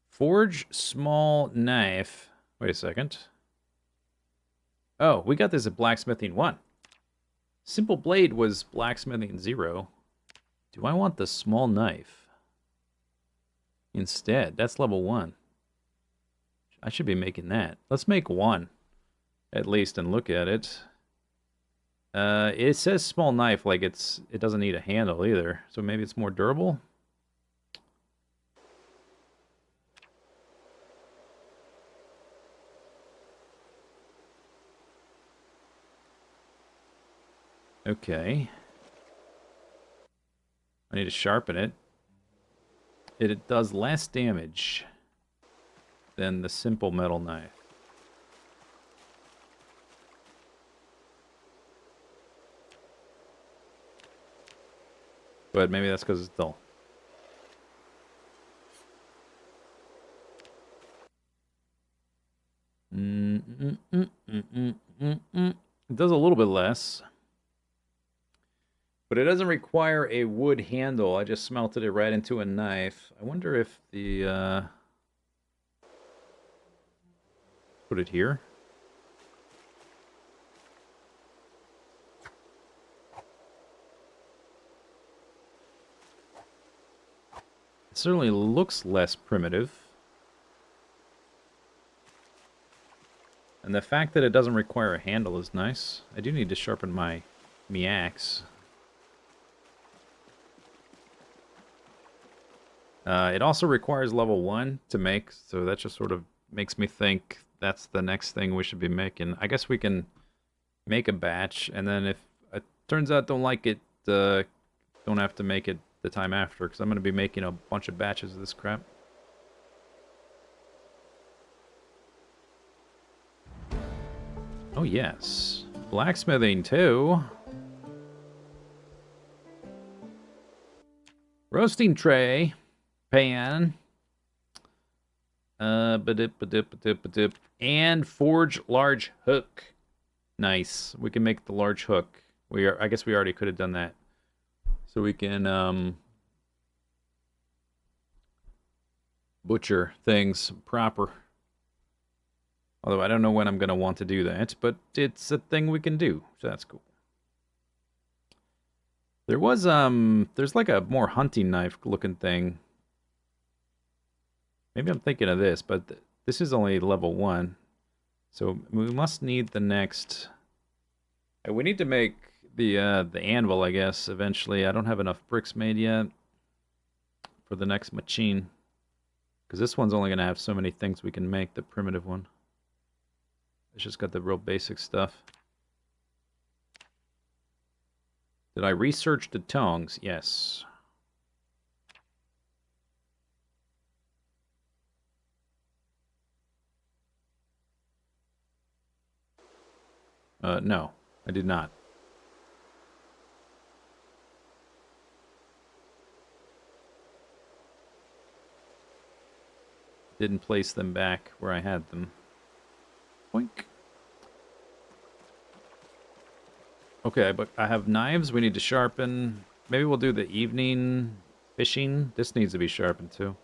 Forge small knife. Wait a second. Oh, we got this at blacksmithing 1. Simple blade was blacksmithing 0. Do I want the small knife instead? That's level 1. I should be making that. Let's make 1 at least and look at it. It says small knife, like it doesn't need a handle either. So maybe it's more durable? Okay. I need to sharpen it. It does less damage than the simple metal knife. But maybe that's because it's dull. It does a little bit less. But it doesn't require a wood handle. I just smelted it right into a knife. I wonder if the... Put it here. It certainly looks less primitive. And the fact that it doesn't require a handle is nice. I do need to sharpen my axe. It also requires level 1 to make, so that just sort of makes me think that's the next thing we should be making. I guess we can make a batch, and then if it turns out don't like it, don't have to make it the time after, because I'm going to be making a bunch of batches of this crap. Oh yes, blacksmithing too. Roasting tray, pan, and forge large hook. Nice. We can make the large hook. I guess we already could have done that. So we can butcher things proper. Although I don't know when I'm going to want to do that, but it's a thing we can do, so that's cool. There was, there's like a more hunting knife looking thing. Maybe I'm thinking of this, but this is only level 1. So we must need the next... We need to make the anvil, I guess, eventually. I don't have enough bricks made yet for the next machine. Because this one's only going to have so many things we can make, the primitive one. It's just got the real basic stuff. Did I research the tongues? Yes. No, I did not. Didn't place them back where I had them. Boink. Okay, but I have knives we need to sharpen. Maybe we'll do the evening fishing. This needs to be sharpened too.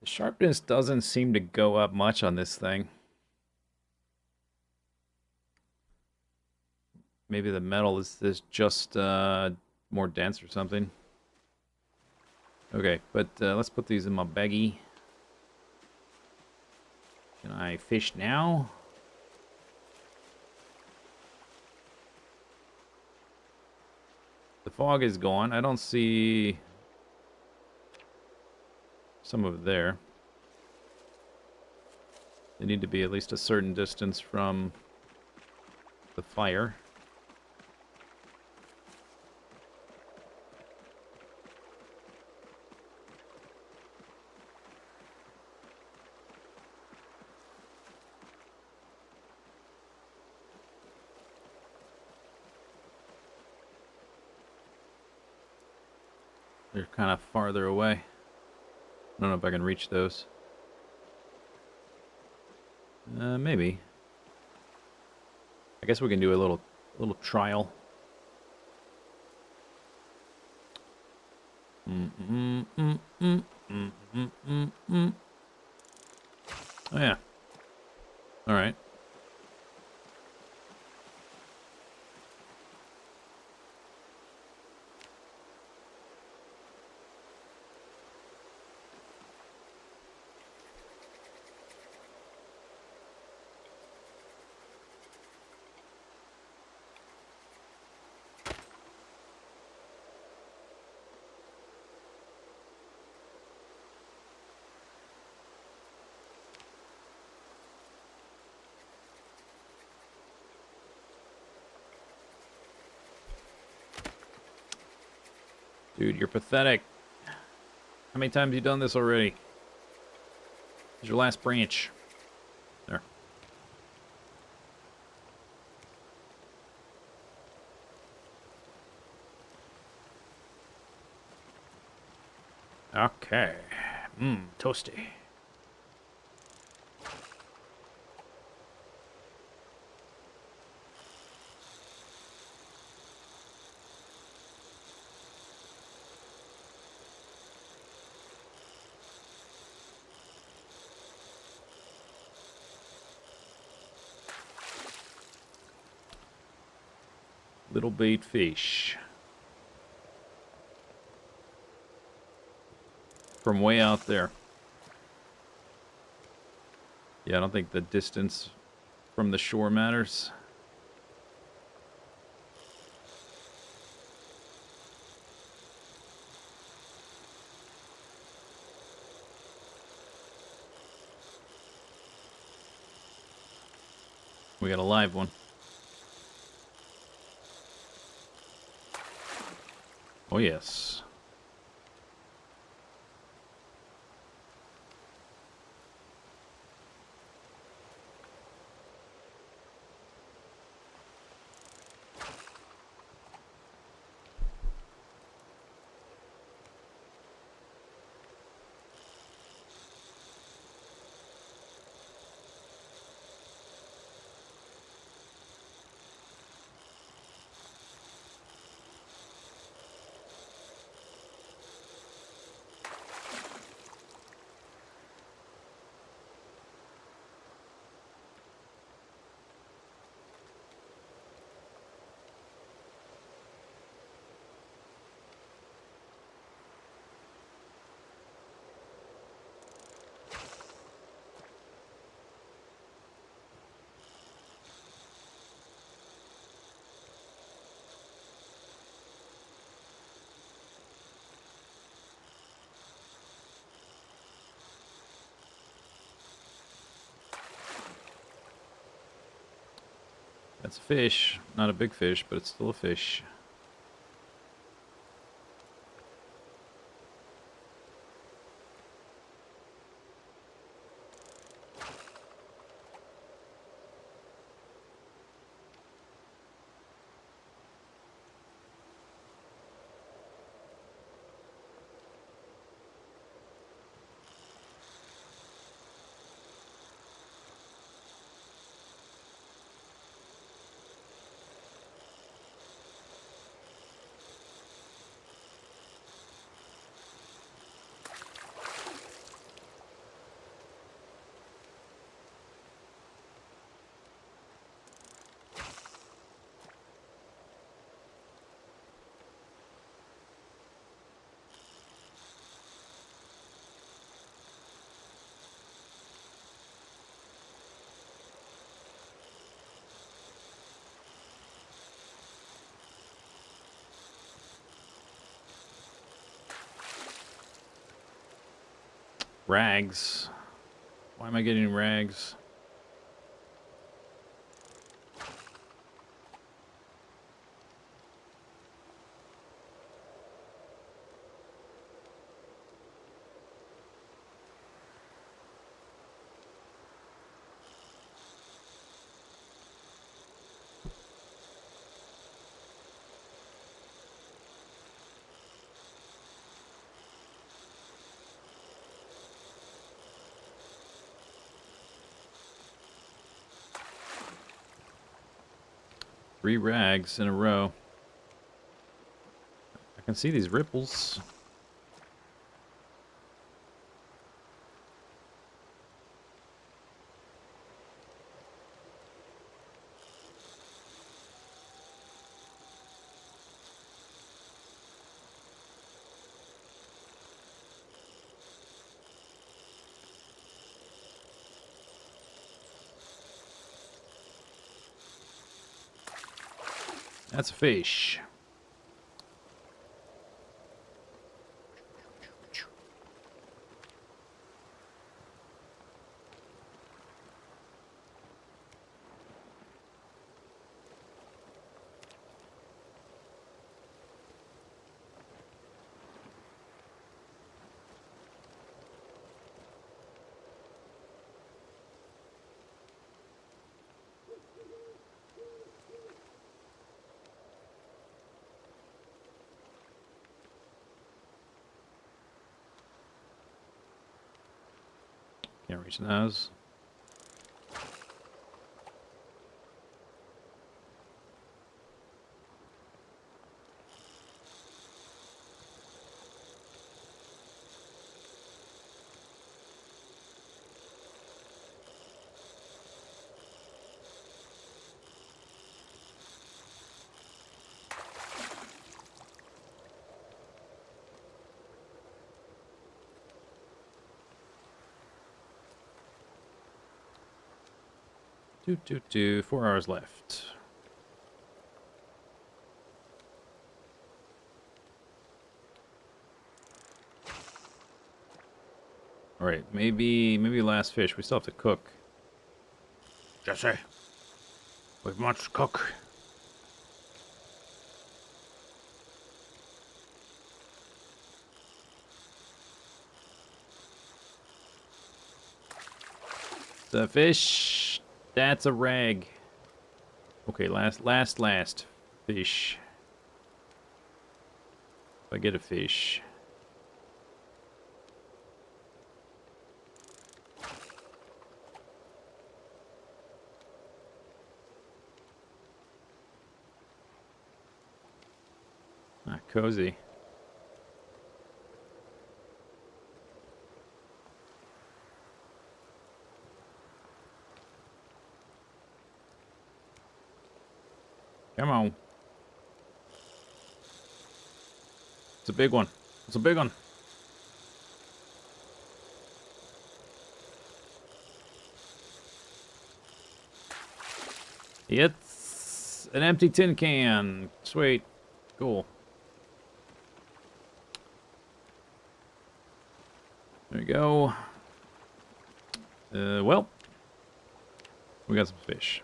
The sharpness doesn't seem to go up much on this thing. Maybe the metal is just more dense or something. Okay, but let's put these in my baggie. Can I fish now? The fog is gone. I don't see some of it there. They need to be at least a certain distance from the fire. They're kind of farther away. I don't know if I can reach those. Maybe. I guess we can do a little trial. Oh yeah. All right. Dude, you're pathetic. How many times have you done this already? Here's your last branch. There. Okay. Toasty. Little bait fish. From way out there. Yeah, I don't think the distance from the shore matters. We got a live one. Oh, yes. That's a fish. Not a big fish, but it's still a fish. Rags. Why am I getting rags? 3 rags in a row. I can see these ripples. That's a fish. Can't reach those. Do. 4 hours left. All right, maybe last fish. We still have to cook. Jesse, we must cook. The fish. That's a rag. Okay, last fish. If I get a fish. Ah, cozy. Come on. It's a big one. It's a big one. It's an empty tin can. Sweet. Cool. There we go. Well. We got some fish.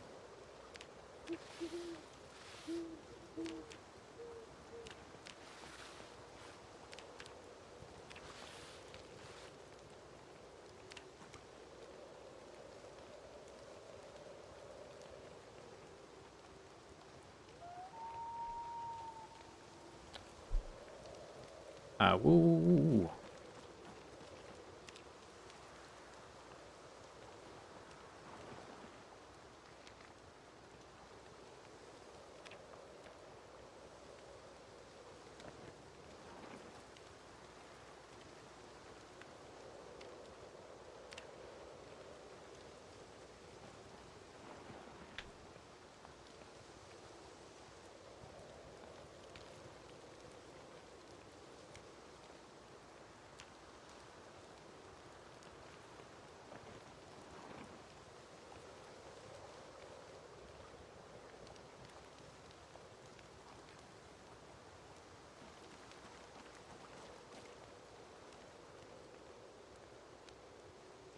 Woo.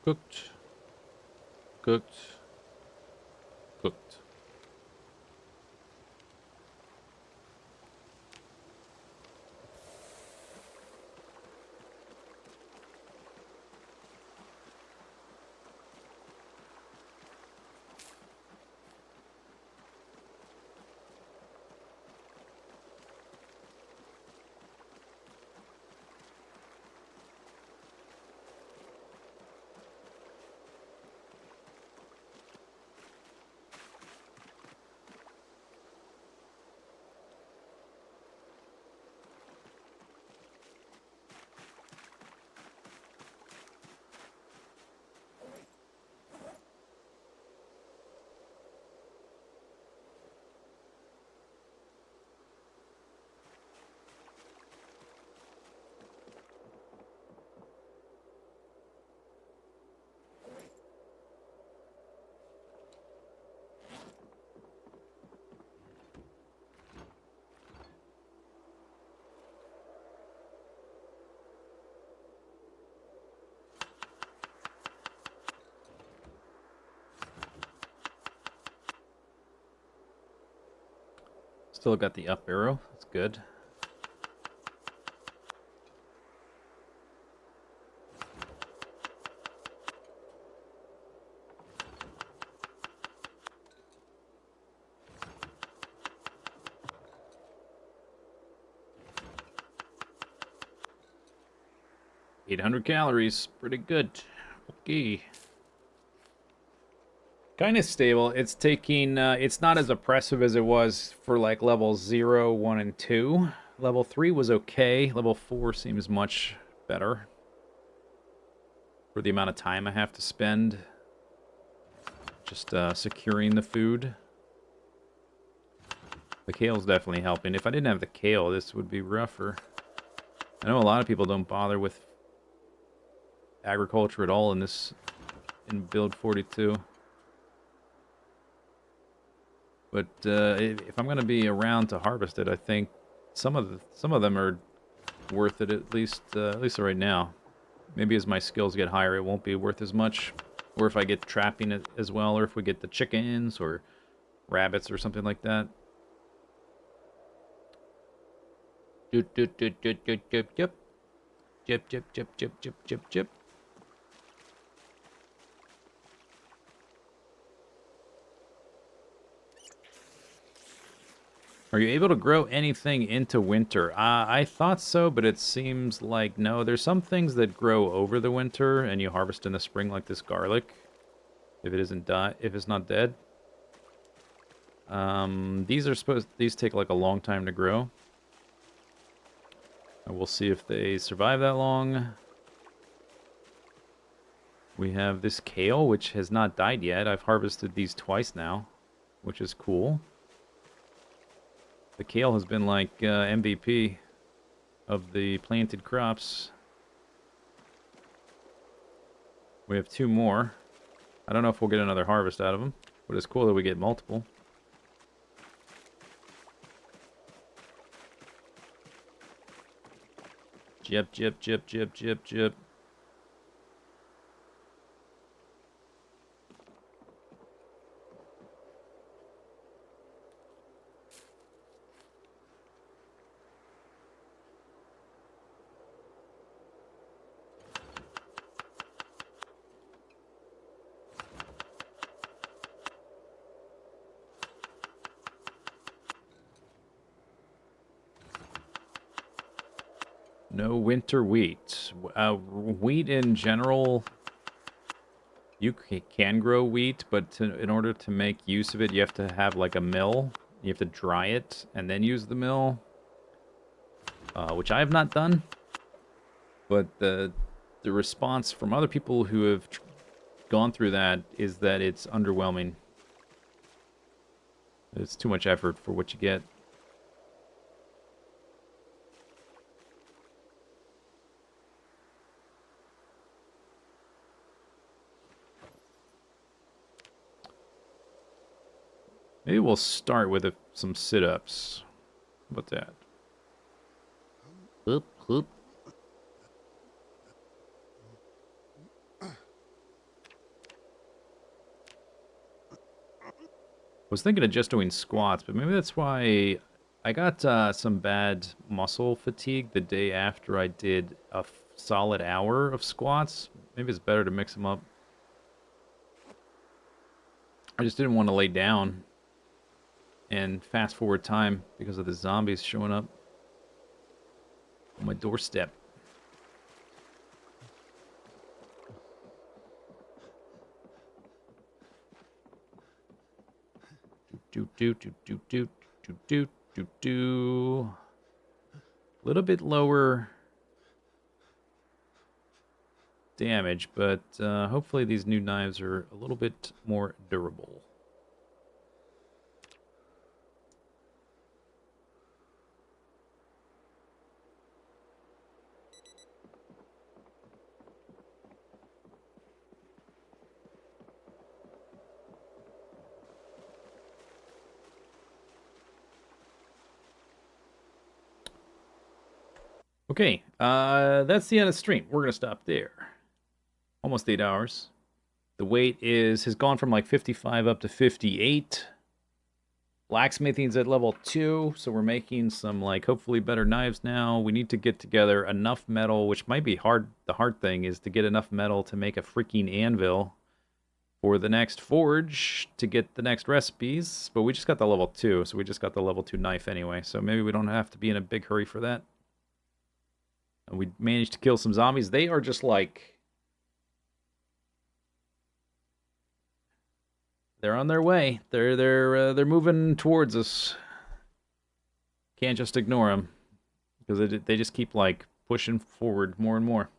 Cooked. Cooked. Cooked. Still got the up arrow. That's good. $800 calories. Pretty good. Okay. Kind of stable. It's taking, it's not as oppressive as it was for like levels 0, 1, and 2. Level 3 was okay. Level 4 seems much better. For the amount of time I have to spend just securing the food. The kale's definitely helping. If I didn't have the kale, this would be rougher. I know a lot of people don't bother with agriculture at all in build 42. But if I'm going to be around to harvest it, I think some of them are worth it at least right now. Maybe as my skills get higher, it won't be worth as much. Or if I get trapping it as well, or if we get the chickens or rabbits or something like that. Doot doot doot doot doot doot doot. Jip jip jip jip jip jip jip. Are you able to grow anything into winter? I thought so, but it seems like no. There's some things that grow over the winter, and you harvest in the spring, like this garlic. If it isn't if it's not dead. These take like a long time to grow. And we'll see if they survive that long. We have this kale, which has not died yet. I've harvested these twice now, which is cool. The kale has been like MVP of the planted crops. We have 2 more. I don't know if we'll get another harvest out of them, but it's cool that we get multiple. Jip, jip, jip, jip, jip, jip. No winter wheat. Wheat in general, you can grow wheat, but in order to make use of it, you have to have like a mill. You have to dry it and then use the mill, which I have not done. But the response from other people who have gone through that is that it's underwhelming. It's too much effort for what you get. Maybe we'll start with some sit-ups. How about that? Hoop, hoop. I was thinking of just doing squats, but maybe that's why I got some bad muscle fatigue the day after I did a solid hour of squats. Maybe it's better to mix them up. I just didn't want to lay down and fast forward time because of the zombies showing up on my doorstep. Do do do do do do do do do. A little bit lower damage, but hopefully these new knives are a little bit more durable. Okay, that's the end of the stream. We're going to stop there. Almost 8 hours. The weight has gone from like 55 up to 58. Blacksmithing's at level 2, so we're making some, like, hopefully better knives now. We need to get together enough metal, which might be hard. The hard thing is to get enough metal to make a freaking anvil for the next forge to get the next recipes. But we just got the level 2, so we just got the level 2 knife anyway. So maybe we don't have to be in a big hurry for that. And we managed to kill some zombies. They are just like... They're on their way. They're moving towards us. Can't just ignore them because they just keep like pushing forward more and more.